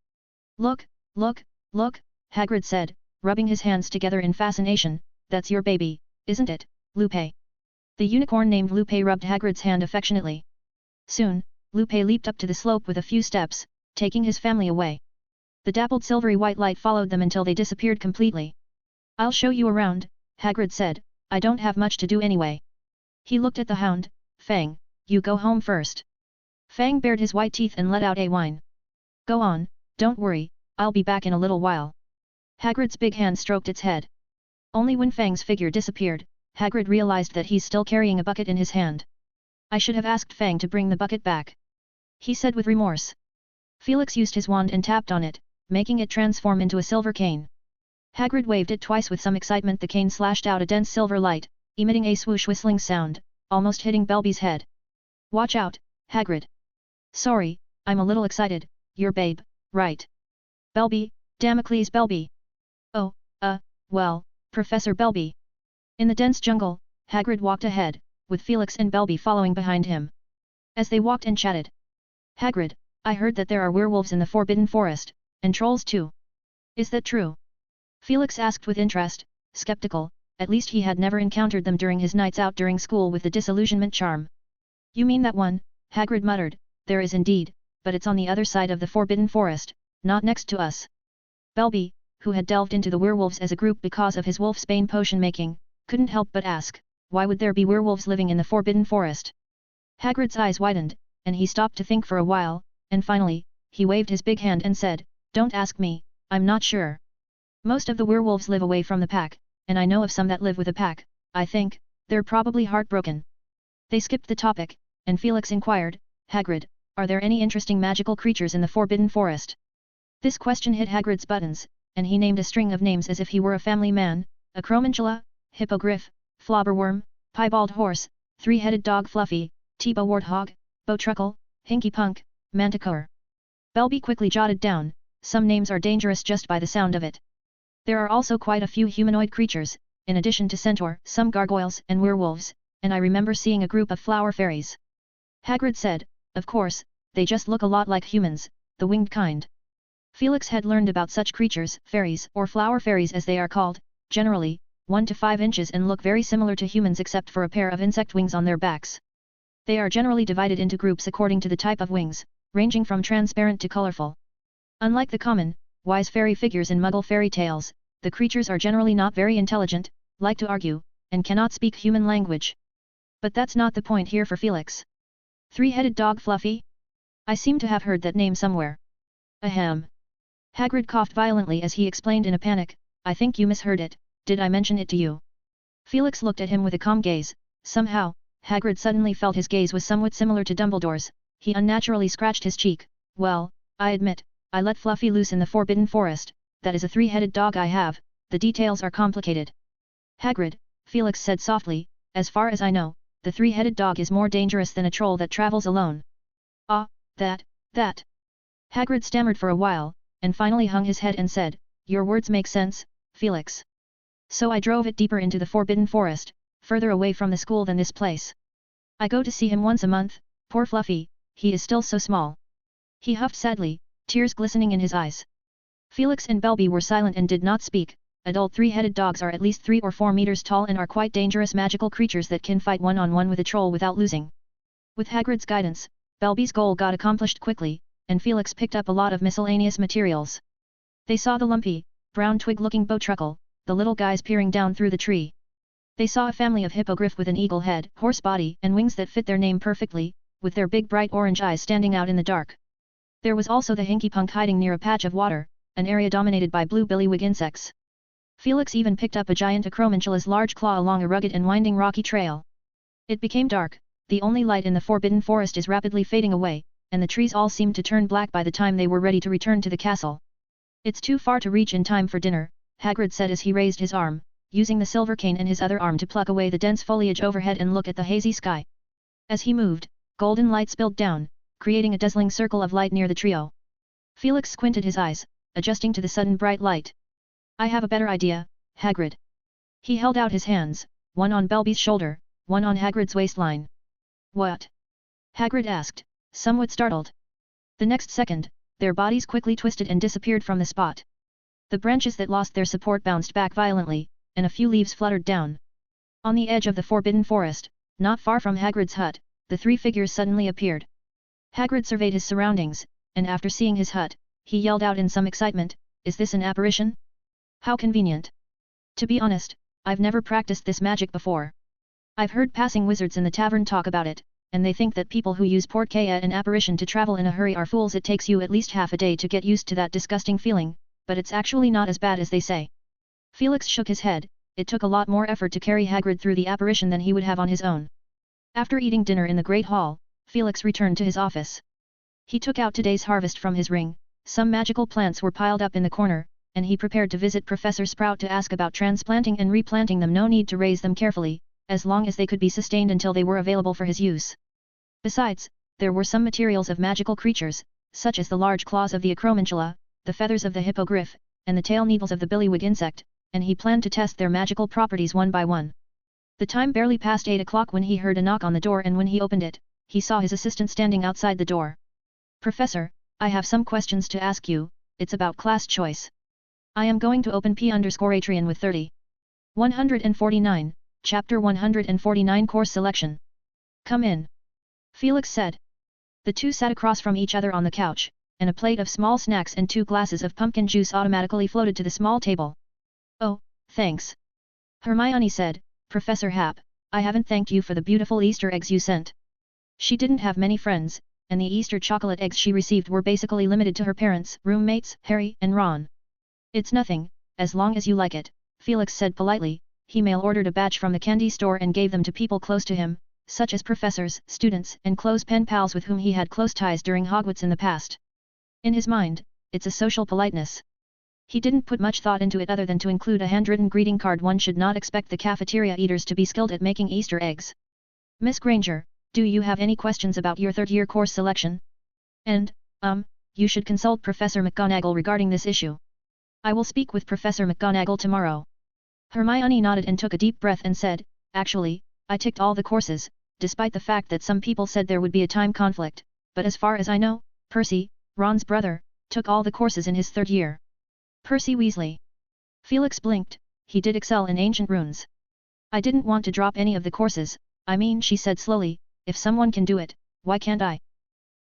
Look, look, look, Hagrid said, rubbing his hands together in fascination, that's your baby, isn't it, Lupe? The unicorn named Lupe rubbed Hagrid's hand affectionately. Soon, Lupe leaped up to the slope with a few steps, taking his family away. The dappled silvery white light followed them until they disappeared completely. I'll show you around, Hagrid said, I don't have much to do anyway. He looked at the hound. Fang, you go home first. Fang bared his white teeth and let out a whine. Go on, don't worry, I'll be back in a little while. Hagrid's big hand stroked its head. Only when Fang's figure disappeared, Hagrid realized that he's still carrying a bucket in his hand. I should have asked Fang to bring the bucket back, he said with remorse. Felix used his wand and tapped on it, making it transform into a silver cane. Hagrid waved it twice with some excitement. The cane slashed out a dense silver light, emitting a swoosh whistling sound, almost hitting Belby's head. Watch out, Hagrid. Sorry, I'm a little excited, your babe, right? Belby, Damocles Belby. Oh, well, Professor Belby. In the dense jungle, Hagrid walked ahead, with Felix and Belby following behind him. As they walked and chatted. Hagrid, I heard that there are werewolves in the Forbidden Forest, and trolls too. Is that true? Felix asked with interest, skeptical, at least he had never encountered them during his nights out during school with the disillusionment charm. You mean that one, Hagrid muttered, there is indeed, but it's on the other side of the Forbidden Forest, not next to us. Belby, who had delved into the werewolves as a group because of his wolfsbane potion making, couldn't help but ask, why would there be werewolves living in the Forbidden Forest? Hagrid's eyes widened, and he stopped to think for a while, and finally, he waved his big hand and said, don't ask me, I'm not sure. Most of the werewolves live away from the pack, and I know of some that live with a pack, I think, they're probably heartbroken. They skipped the topic, and Felix inquired, Hagrid, are there any interesting magical creatures in the Forbidden Forest? This question hit Hagrid's buttons, and he named a string of names as if he were a family man, a Cromantula, Hippogriff, Flobberworm, Piebald Horse, Three-Headed Dog Fluffy, Tiba Warthog, Bowtruckle, Hinky Punk, Manticore. Belby quickly jotted down, some names are dangerous just by the sound of it. There are also quite a few humanoid creatures, in addition to centaur, some gargoyles and werewolves, and I remember seeing a group of flower fairies. Hagrid said, of course, they just look a lot like humans, the winged kind. Felix had learned about such creatures, fairies or flower fairies as they are called, generally, 1 to 5 inches and look very similar to humans except for a pair of insect wings on their backs. They are generally divided into groups according to the type of wings, ranging from transparent to colorful. Unlike the common, wise fairy figures in Muggle fairy tales, the creatures are generally not very intelligent, like to argue, and cannot speak human language. But that's not the point here for Felix. Three-headed dog Fluffy? I seem to have heard that name somewhere. Ahem. Hagrid coughed violently as he explained in a panic, I think you misheard it, did I mention it to you? Felix looked at him with a calm gaze. Somehow, Hagrid suddenly felt his gaze was somewhat similar to Dumbledore's. He unnaturally scratched his cheek. Well, I admit, I let Fluffy loose in the Forbidden Forest, that is a three-headed dog I have, the details are complicated. Hagrid, Felix said softly, as far as I know, the three-headed dog is more dangerous than a troll that travels alone. Ah, that. Hagrid stammered for a while, and finally hung his head and said, your words make sense, Felix. So I drove it deeper into the Forbidden Forest, further away from the school than this place. I go to see him once a month, poor Fluffy, he is still so small. He huffed sadly, tears glistening in his eyes. Felix and Belby were silent and did not speak. Adult three-headed dogs are at least 3 or 4 meters tall and are quite dangerous magical creatures that can fight one-on-one with a troll without losing. With Hagrid's guidance, Belby's goal got accomplished quickly, and Felix picked up a lot of miscellaneous materials. They saw the lumpy, brown twig-looking bowtruckle, the little guys peering down through the tree. They saw a family of hippogriff with an eagle head, horse body and wings that fit their name perfectly, with their big bright orange eyes standing out in the dark. There was also the hinky-punk hiding near a patch of water, an area dominated by blue billywig insects. Felix even picked up a giant acromantula's large claw along a rugged and winding rocky trail. It became dark, the only light in the Forbidden Forest is rapidly fading away, and the trees all seemed to turn black by the time they were ready to return to the castle. It's too far to reach in time for dinner, Hagrid said as he raised his arm, using the silver cane in his other arm to pluck away the dense foliage overhead and look at the hazy sky. As he moved, golden light spilled down, creating a dazzling circle of light near the trio. Felix squinted his eyes, adjusting to the sudden bright light. I have a better idea, Hagrid. He held out his hands, one on Belby's shoulder, one on Hagrid's waistline. What? Hagrid asked, somewhat startled. The next second, their bodies quickly twisted and disappeared from the spot. The branches that lost their support bounced back violently, and a few leaves fluttered down. On the edge of the Forbidden Forest, not far from Hagrid's hut, the 3 figures suddenly appeared. Hagrid surveyed his surroundings, and after seeing his hut, he yelled out in some excitement, is this an apparition? How convenient. To be honest, I've never practiced this magic before. I've heard passing wizards in the tavern talk about it, and they think that people who use portkey at an apparition to travel in a hurry are fools. It takes you at least half a day to get used to that disgusting feeling, but it's actually not as bad as they say. Felix shook his head, it took a lot more effort to carry Hagrid through the apparition than he would have on his own. After eating dinner in the Great Hall, Felix returned to his office. He took out today's harvest from his ring, some magical plants were piled up in the corner, and he prepared to visit Professor Sprout to ask about transplanting and replanting them. No need to raise them carefully, as long as they could be sustained until they were available for his use. Besides, there were some materials of magical creatures, such as the large claws of the acromantula, the feathers of the hippogriff, and the tail needles of the billywig insect, and he planned to test their magical properties one by one. The time barely passed 8 o'clock when he heard a knock on the door, and when he opened it, he saw his assistant standing outside the door. Professor, I have some questions to ask you, it's about class choice. I am going to open P_Atrian with 30. 149, Chapter 149 Course Selection. Come in. Felix said. The two sat across from each other on the couch, and a plate of small snacks and 2 glasses of pumpkin juice automatically floated to the small table. Oh, thanks. Hermione said, Professor Happ, I haven't thanked you for the beautiful Easter eggs you sent. She didn't have many friends, and the Easter chocolate eggs she received were basically limited to her parents, roommates, Harry and Ron. It's nothing, as long as you like it, Felix said politely. He mail-ordered a batch from the candy store and gave them to people close to him, such as professors, students and close pen pals with whom he had close ties during Hogwarts in the past. In his mind, it's a social politeness. He didn't put much thought into it other than to include a handwritten greeting card. One should not expect the cafeteria eaters to be skilled at making Easter eggs. Miss Granger, do you have any questions about your third-year course selection? And, you should consult Professor McGonagall regarding this issue. I will speak with Professor McGonagall tomorrow. Hermione nodded and took a deep breath and said, actually, I ticked all the courses, despite the fact that some people said there would be a time conflict, but as far as I know, Percy, Ron's brother, took all the courses in his third year. Percy Weasley. Felix blinked, he did excel in ancient runes. I didn't want to drop any of the courses, I mean, she said slowly, if someone can do it, why can't I?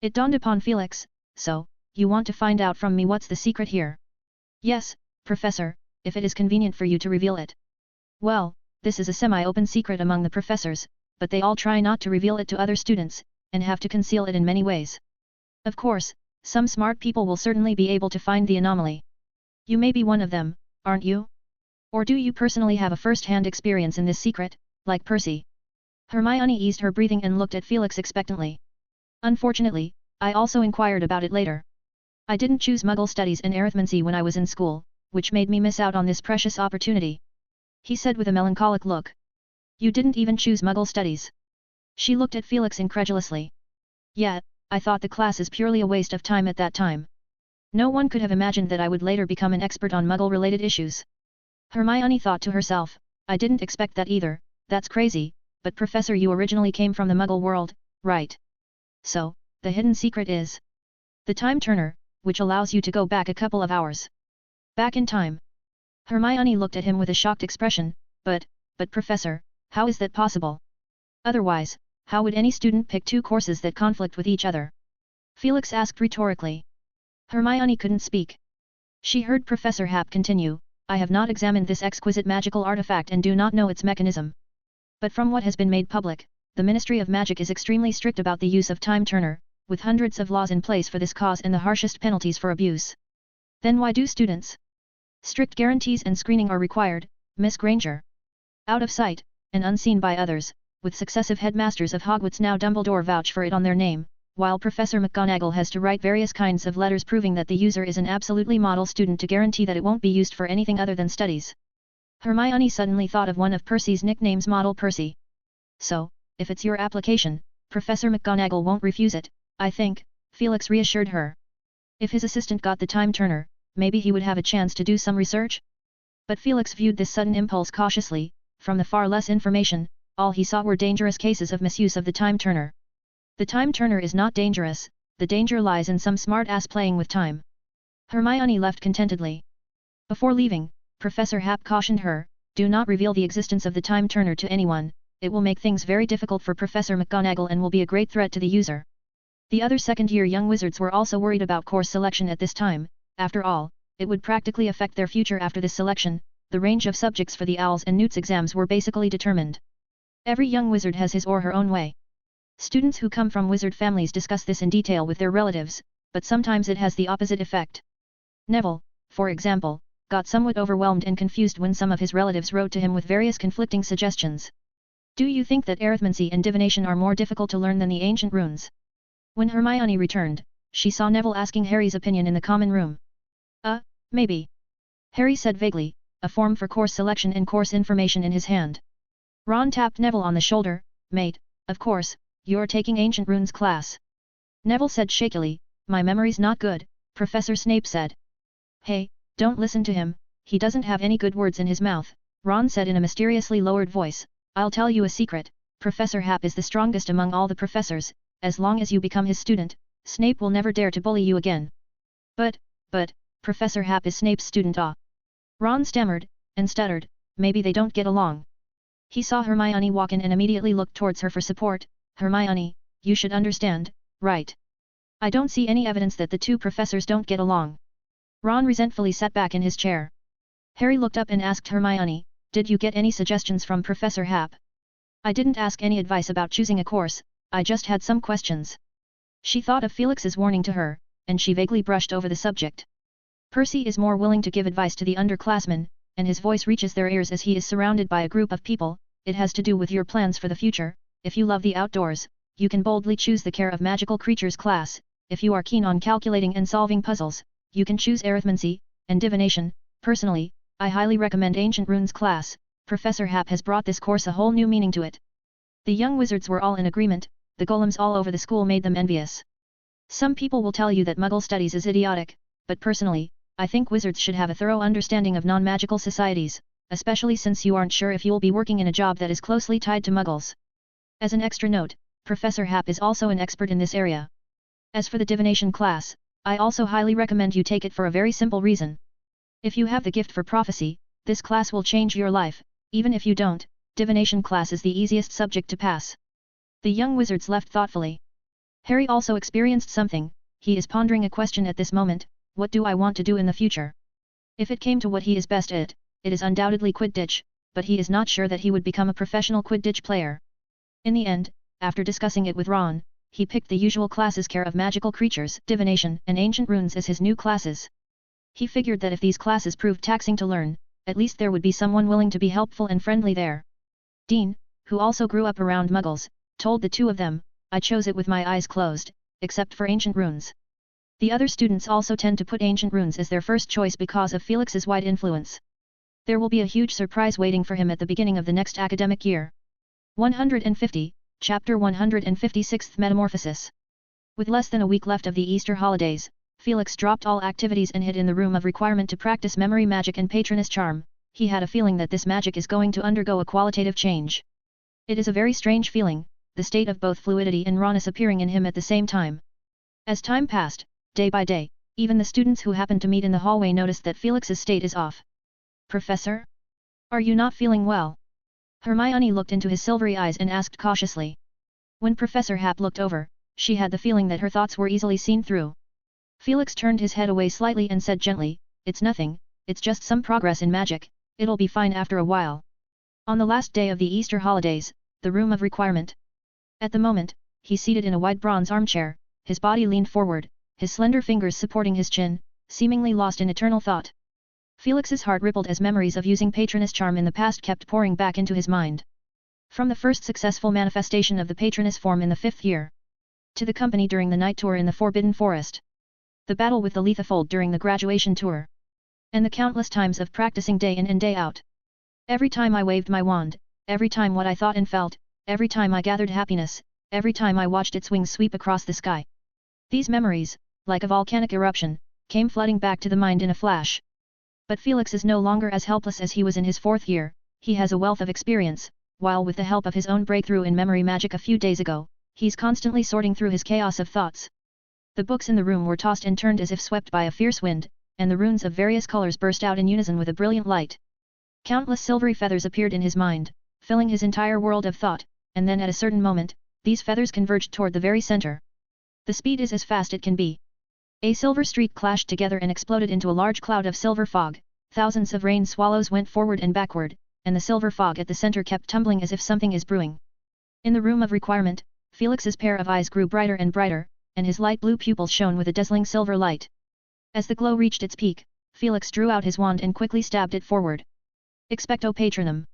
It dawned upon Felix, so, you want to find out from me what's the secret here? Yes, Professor, if it is convenient for you to reveal it. Well, this is a semi-open secret among the professors, but they all try not to reveal it to other students, and have to conceal it in many ways. Of course, some smart people will certainly be able to find the anomaly. You may be one of them, aren't you? Or do you personally have a first-hand experience in this secret, like Percy? Hermione eased her breathing and looked at Felix expectantly. Unfortunately, I also inquired about it later. I didn't choose Muggle studies and arithmancy when I was in school, which made me miss out on this precious opportunity. He said with a melancholic look. You didn't even choose Muggle studies. She looked at Felix incredulously. Yeah, I thought the class is purely a waste of time at that time. No one could have imagined that I would later become an expert on Muggle-related issues. Hermione thought to herself, I didn't expect that either, that's crazy, but Professor, you originally came from the Muggle world, right? So, the hidden secret is the time turner, which allows you to go back a couple of hours. Back in time. Hermione looked at him with a shocked expression, but Professor, how is that possible? Otherwise, how would any student pick two courses that conflict with each other? Felix asked rhetorically. Hermione couldn't speak. She heard Professor Hap continue, I have not examined this exquisite magical artifact and do not know its mechanism. But from what has been made public, the Ministry of Magic is extremely strict about the use of time turner, with hundreds of laws in place for this cause and the harshest penalties for abuse. Then why do students? Strict guarantees and screening are required, Miss Granger. Out of sight, and unseen by others, with successive headmasters of Hogwarts now Dumbledore vouch for it on their name, while Professor McGonagall has to write various kinds of letters proving that the user is an absolutely model student to guarantee that it won't be used for anything other than studies. Hermione suddenly thought of one of Percy's nicknames, Model Percy. So, if it's your application, Professor McGonagall won't refuse it, I think, Felix reassured her. If his assistant got the time turner, maybe he would have a chance to do some research? But Felix viewed this sudden impulse cautiously. From the far less information, all he saw were dangerous cases of misuse of the time turner. The time turner is not dangerous, the danger lies in some smart ass playing with time. Hermione left contentedly. Before leaving, Professor Hap cautioned her, do not reveal the existence of the time turner to anyone, it will make things very difficult for Professor McGonagall and will be a great threat to the user. The other second-year young wizards were also worried about course selection at this time, after all, it would practically affect their future after this selection. The range of subjects for the Owls and Newts exams were basically determined. Every young wizard has his or her own way. Students who come from wizard families discuss this in detail with their relatives, but sometimes it has the opposite effect. Neville, for example, got somewhat overwhelmed and confused when some of his relatives wrote to him with various conflicting suggestions. Do you think that arithmancy and divination are more difficult to learn than the ancient runes? When Hermione returned, she saw Neville asking Harry's opinion in the common room. Maybe. Harry said vaguely, a form for course selection and course information in his hand. Ron tapped Neville on the shoulder, mate, of course, you're taking ancient runes class. Neville said shakily, my memory's not good, Professor Snape said. Hey, don't listen to him, he doesn't have any good words in his mouth, Ron said in a mysteriously lowered voice, I'll tell you a secret, Professor Hap is the strongest among all the professors, as long as you become his student, Snape will never dare to bully you again. But, Professor Hap is Snape's student. Ron stammered, and stuttered, maybe they don't get along. He saw Hermione walk in and immediately looked towards her for support. Hermione, you should understand, right? I don't see any evidence that the two professors don't get along. Ron resentfully sat back in his chair. Harry looked up and asked Hermione, did you get any suggestions from Professor Hap? I didn't ask any advice about choosing a course, I just had some questions. She thought of Felix's warning to her, and she vaguely brushed over the subject. Percy is more willing to give advice to the underclassmen, and his voice reaches their ears as he is surrounded by a group of people. It has to do with your plans for the future. If you love the outdoors, you can boldly choose the Care of Magical Creatures class. If you are keen on calculating and solving puzzles, you can choose arithmancy and divination. Personally, I highly recommend Ancient Runes class. Professor Hap has brought this course a whole new meaning to it. The young wizards were all in agreement. The golems all over the school made them envious. Some people will tell you that Muggle studies is idiotic, but personally, I think wizards should have a thorough understanding of non-magical societies, especially since you aren't sure if you'll be working in a job that is closely tied to Muggles. As an extra note, Professor Hap is also an expert in this area. As for the divination class, I also highly recommend you take it for a very simple reason. If you have the gift for prophecy, This class will change your life, even if you don't, divination class is the easiest subject to pass. The young wizards left thoughtfully. Harry also experienced something, he is pondering a question at this moment, what do I want to do in the future? If it came to what he is best at, it is undoubtedly Quidditch, but he is not sure that he would become a professional Quidditch player. In the end, after discussing it with Ron, he picked the usual classes care of magical creatures, divination, and ancient runes as his new classes. He figured that if these classes proved taxing to learn, at least there would be someone willing to be helpful and friendly there. Dean, who also grew up around Muggles, told the two of them, I chose it with my eyes closed, except for ancient runes. The other students also tend to put ancient runes as their first choice because of Felix's wide influence. There will be a huge surprise waiting for him at the beginning of the next academic year. 150, Chapter 156th Metamorphosis. With less than a week left of the Easter holidays, Felix dropped all activities and hid in the room of requirement to practice memory magic and patroness charm. He had a feeling that this magic is going to undergo a qualitative change. It is a very strange feeling, the state of both fluidity and rawness appearing in him at the same time. As time passed, day by day, even the students who happened to meet in the hallway noticed that Felix's state is off. Professor? Are you not feeling well? Hermione looked into his silvery eyes and asked cautiously. When Professor Hap looked over, she had the feeling that her thoughts were easily seen through. Felix turned his head away slightly and said gently, it's nothing, it's just some progress in magic, it'll be fine after a while. On the last day of the Easter holidays, the room of requirement. At the moment, he seated in a wide bronze armchair, his body leaned forward, his slender fingers supporting his chin, seemingly lost in eternal thought. Felix's heart rippled as memories of using patroness charm in the past kept pouring back into his mind. From the first successful manifestation of the patroness form in the 5th year, to the company during the night tour in the Forbidden Forest, the battle with the Lethafold during the graduation tour, and the countless times of practicing day in and day out. Every time I waved my wand, every time what I thought and felt, every time I gathered happiness, every time I watched its wings sweep across the sky. These memories, like a volcanic eruption, came flooding back to the mind in a flash. But Felix is no longer as helpless as he was in his 4th year, he has a wealth of experience, while with the help of his own breakthrough in memory magic a few days ago, he's constantly sorting through his chaos of thoughts. The books in the room were tossed and turned as if swept by a fierce wind, and the runes of various colors burst out in unison with a brilliant light. Countless silvery feathers appeared in his mind, filling his entire world of thought, and then at a certain moment, these feathers converged toward the very center. The speed is as fast it can be. A silver streak clashed together and exploded into a large cloud of silver fog, thousands of rain swallows went forward and backward, and the silver fog at the center kept tumbling as if something is brewing. In the room of requirement, Felix's pair of eyes grew brighter and brighter, and his light blue pupils shone with a dazzling silver light. As the glow reached its peak, Felix drew out his wand and quickly stabbed it forward. Expecto Patronum.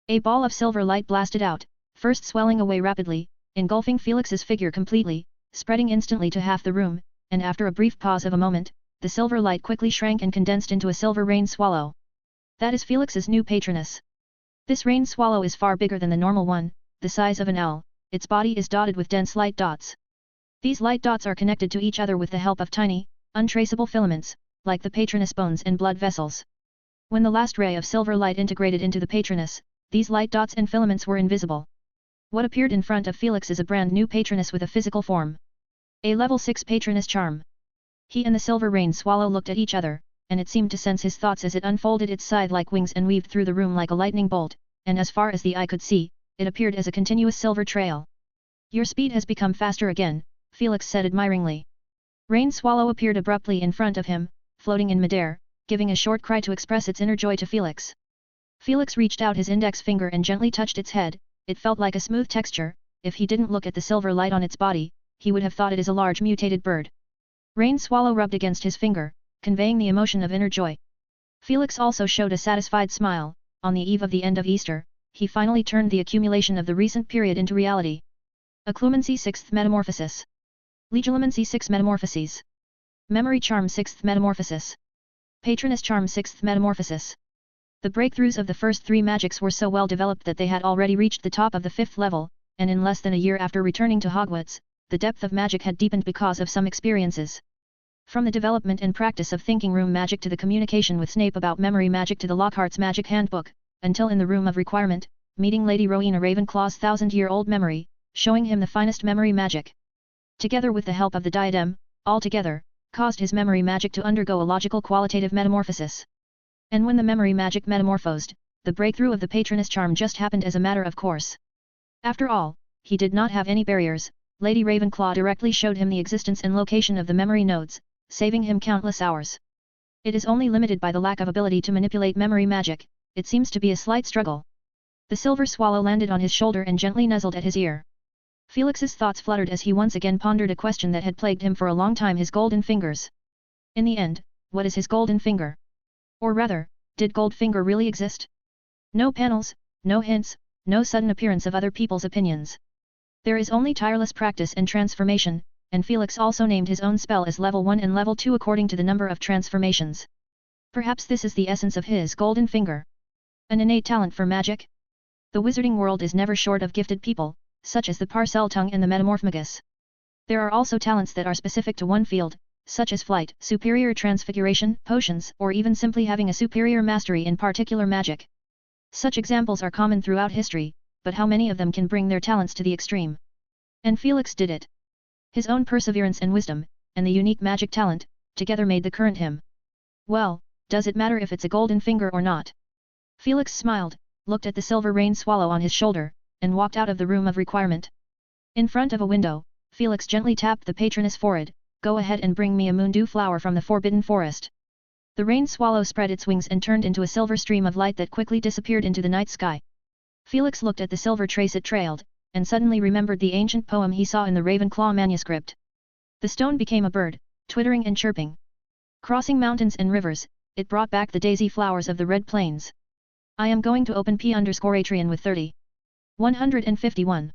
A ball of silver light blasted out, first swelling away rapidly, engulfing Felix's figure completely, spreading instantly to half the room, and after a brief pause of a moment, the silver light quickly shrank and condensed into a silver rain swallow. That is Felix's new patroness. This rain swallow is far bigger than the normal one, the size of an L, its body is dotted with dense light dots. These light dots are connected to each other with the help of tiny, untraceable filaments, like the patroness bones and blood vessels. When the last ray of silver light integrated into the patroness, these light dots and filaments were invisible. What appeared in front of Felix is a brand new patroness with a physical form. A level 6 patroness charm. He and the silver rain swallow looked at each other, and it seemed to sense his thoughts as it unfolded its scythe-like wings and weaved through the room like a lightning bolt, and as far as the eye could see, it appeared as a continuous silver trail. Your speed has become faster again, Felix said admiringly. Rain swallow appeared abruptly in front of him, floating in midair, giving a short cry to express its inner joy to Felix. Felix reached out his index finger and gently touched its head, it felt like a smooth texture, if he didn't look at the silver light on its body, he would have thought it is a large mutated bird. Rain swallow rubbed against his finger, conveying the emotion of inner joy. Felix also showed a satisfied smile. On the eve of the end of Easter, he finally turned the accumulation of the recent period into reality. Occlumency 6th Metamorphosis. Legilimency 6 Metamorphoses. Memory Charm 6th Metamorphosis. Patroness Charm 6th Metamorphosis. The breakthroughs of the first 3 magics were so well developed that they had already reached the top of the 5th level, and in less than a year after returning to Hogwarts, the depth of magic had deepened because of some experiences. From the development and practice of thinking room magic to the communication with Snape about memory magic to the Lockhart's magic handbook, until in the room of requirement, meeting Lady Rowena Ravenclaw's 1000-year-old memory, showing him the finest memory magic. Together with the help of the diadem, all together, caused his memory magic to undergo a logical qualitative metamorphosis. And when the memory magic metamorphosed, the breakthrough of the patroness charm just happened as a matter of course. After all, he did not have any barriers. Lady Ravenclaw directly showed him the existence and location of the memory nodes, saving him countless hours. It is only limited by the lack of ability to manipulate memory magic. It seems to be a slight struggle. The silver swallow landed on his shoulder and gently nuzzled at his ear. Felix's thoughts fluttered as he once again pondered a question that had plagued him for a long time: his golden fingers. In the end, what is his golden finger? Or rather, did Goldfinger really exist? No panels, no hints, no sudden appearance of other people's opinions. There is only tireless practice and transformation, and Felix also named his own spell as level 1 and level 2 according to the number of transformations. Perhaps this is the essence of his golden finger. An innate talent for magic? The wizarding world is never short of gifted people, such as the Parseltongue and the Metamorphmagus. There are also talents that are specific to one field, such as flight, superior transfiguration, potions, or even simply having a superior mastery in particular magic. Such examples are common throughout history, but how many of them can bring their talents to the extreme? And Felix did it. His own perseverance and wisdom, and the unique magic talent, together made the current him. Well, does it matter if it's a golden finger or not? Felix smiled, looked at the silver rain swallow on his shoulder, and walked out of the room of requirement. In front of a window, Felix gently tapped the patroness' forehead. Go ahead and bring me a moondew flower from the Forbidden Forest. The rain swallow spread its wings and turned into a silver stream of light that quickly disappeared into the night sky. Felix looked at the silver trace it trailed, and suddenly remembered the ancient poem he saw in the Ravenclaw manuscript. The stone became a bird, twittering and chirping. Crossing mountains and rivers, it brought back the daisy flowers of the Red Plains. I am going to open P_Atrian with 30. 151.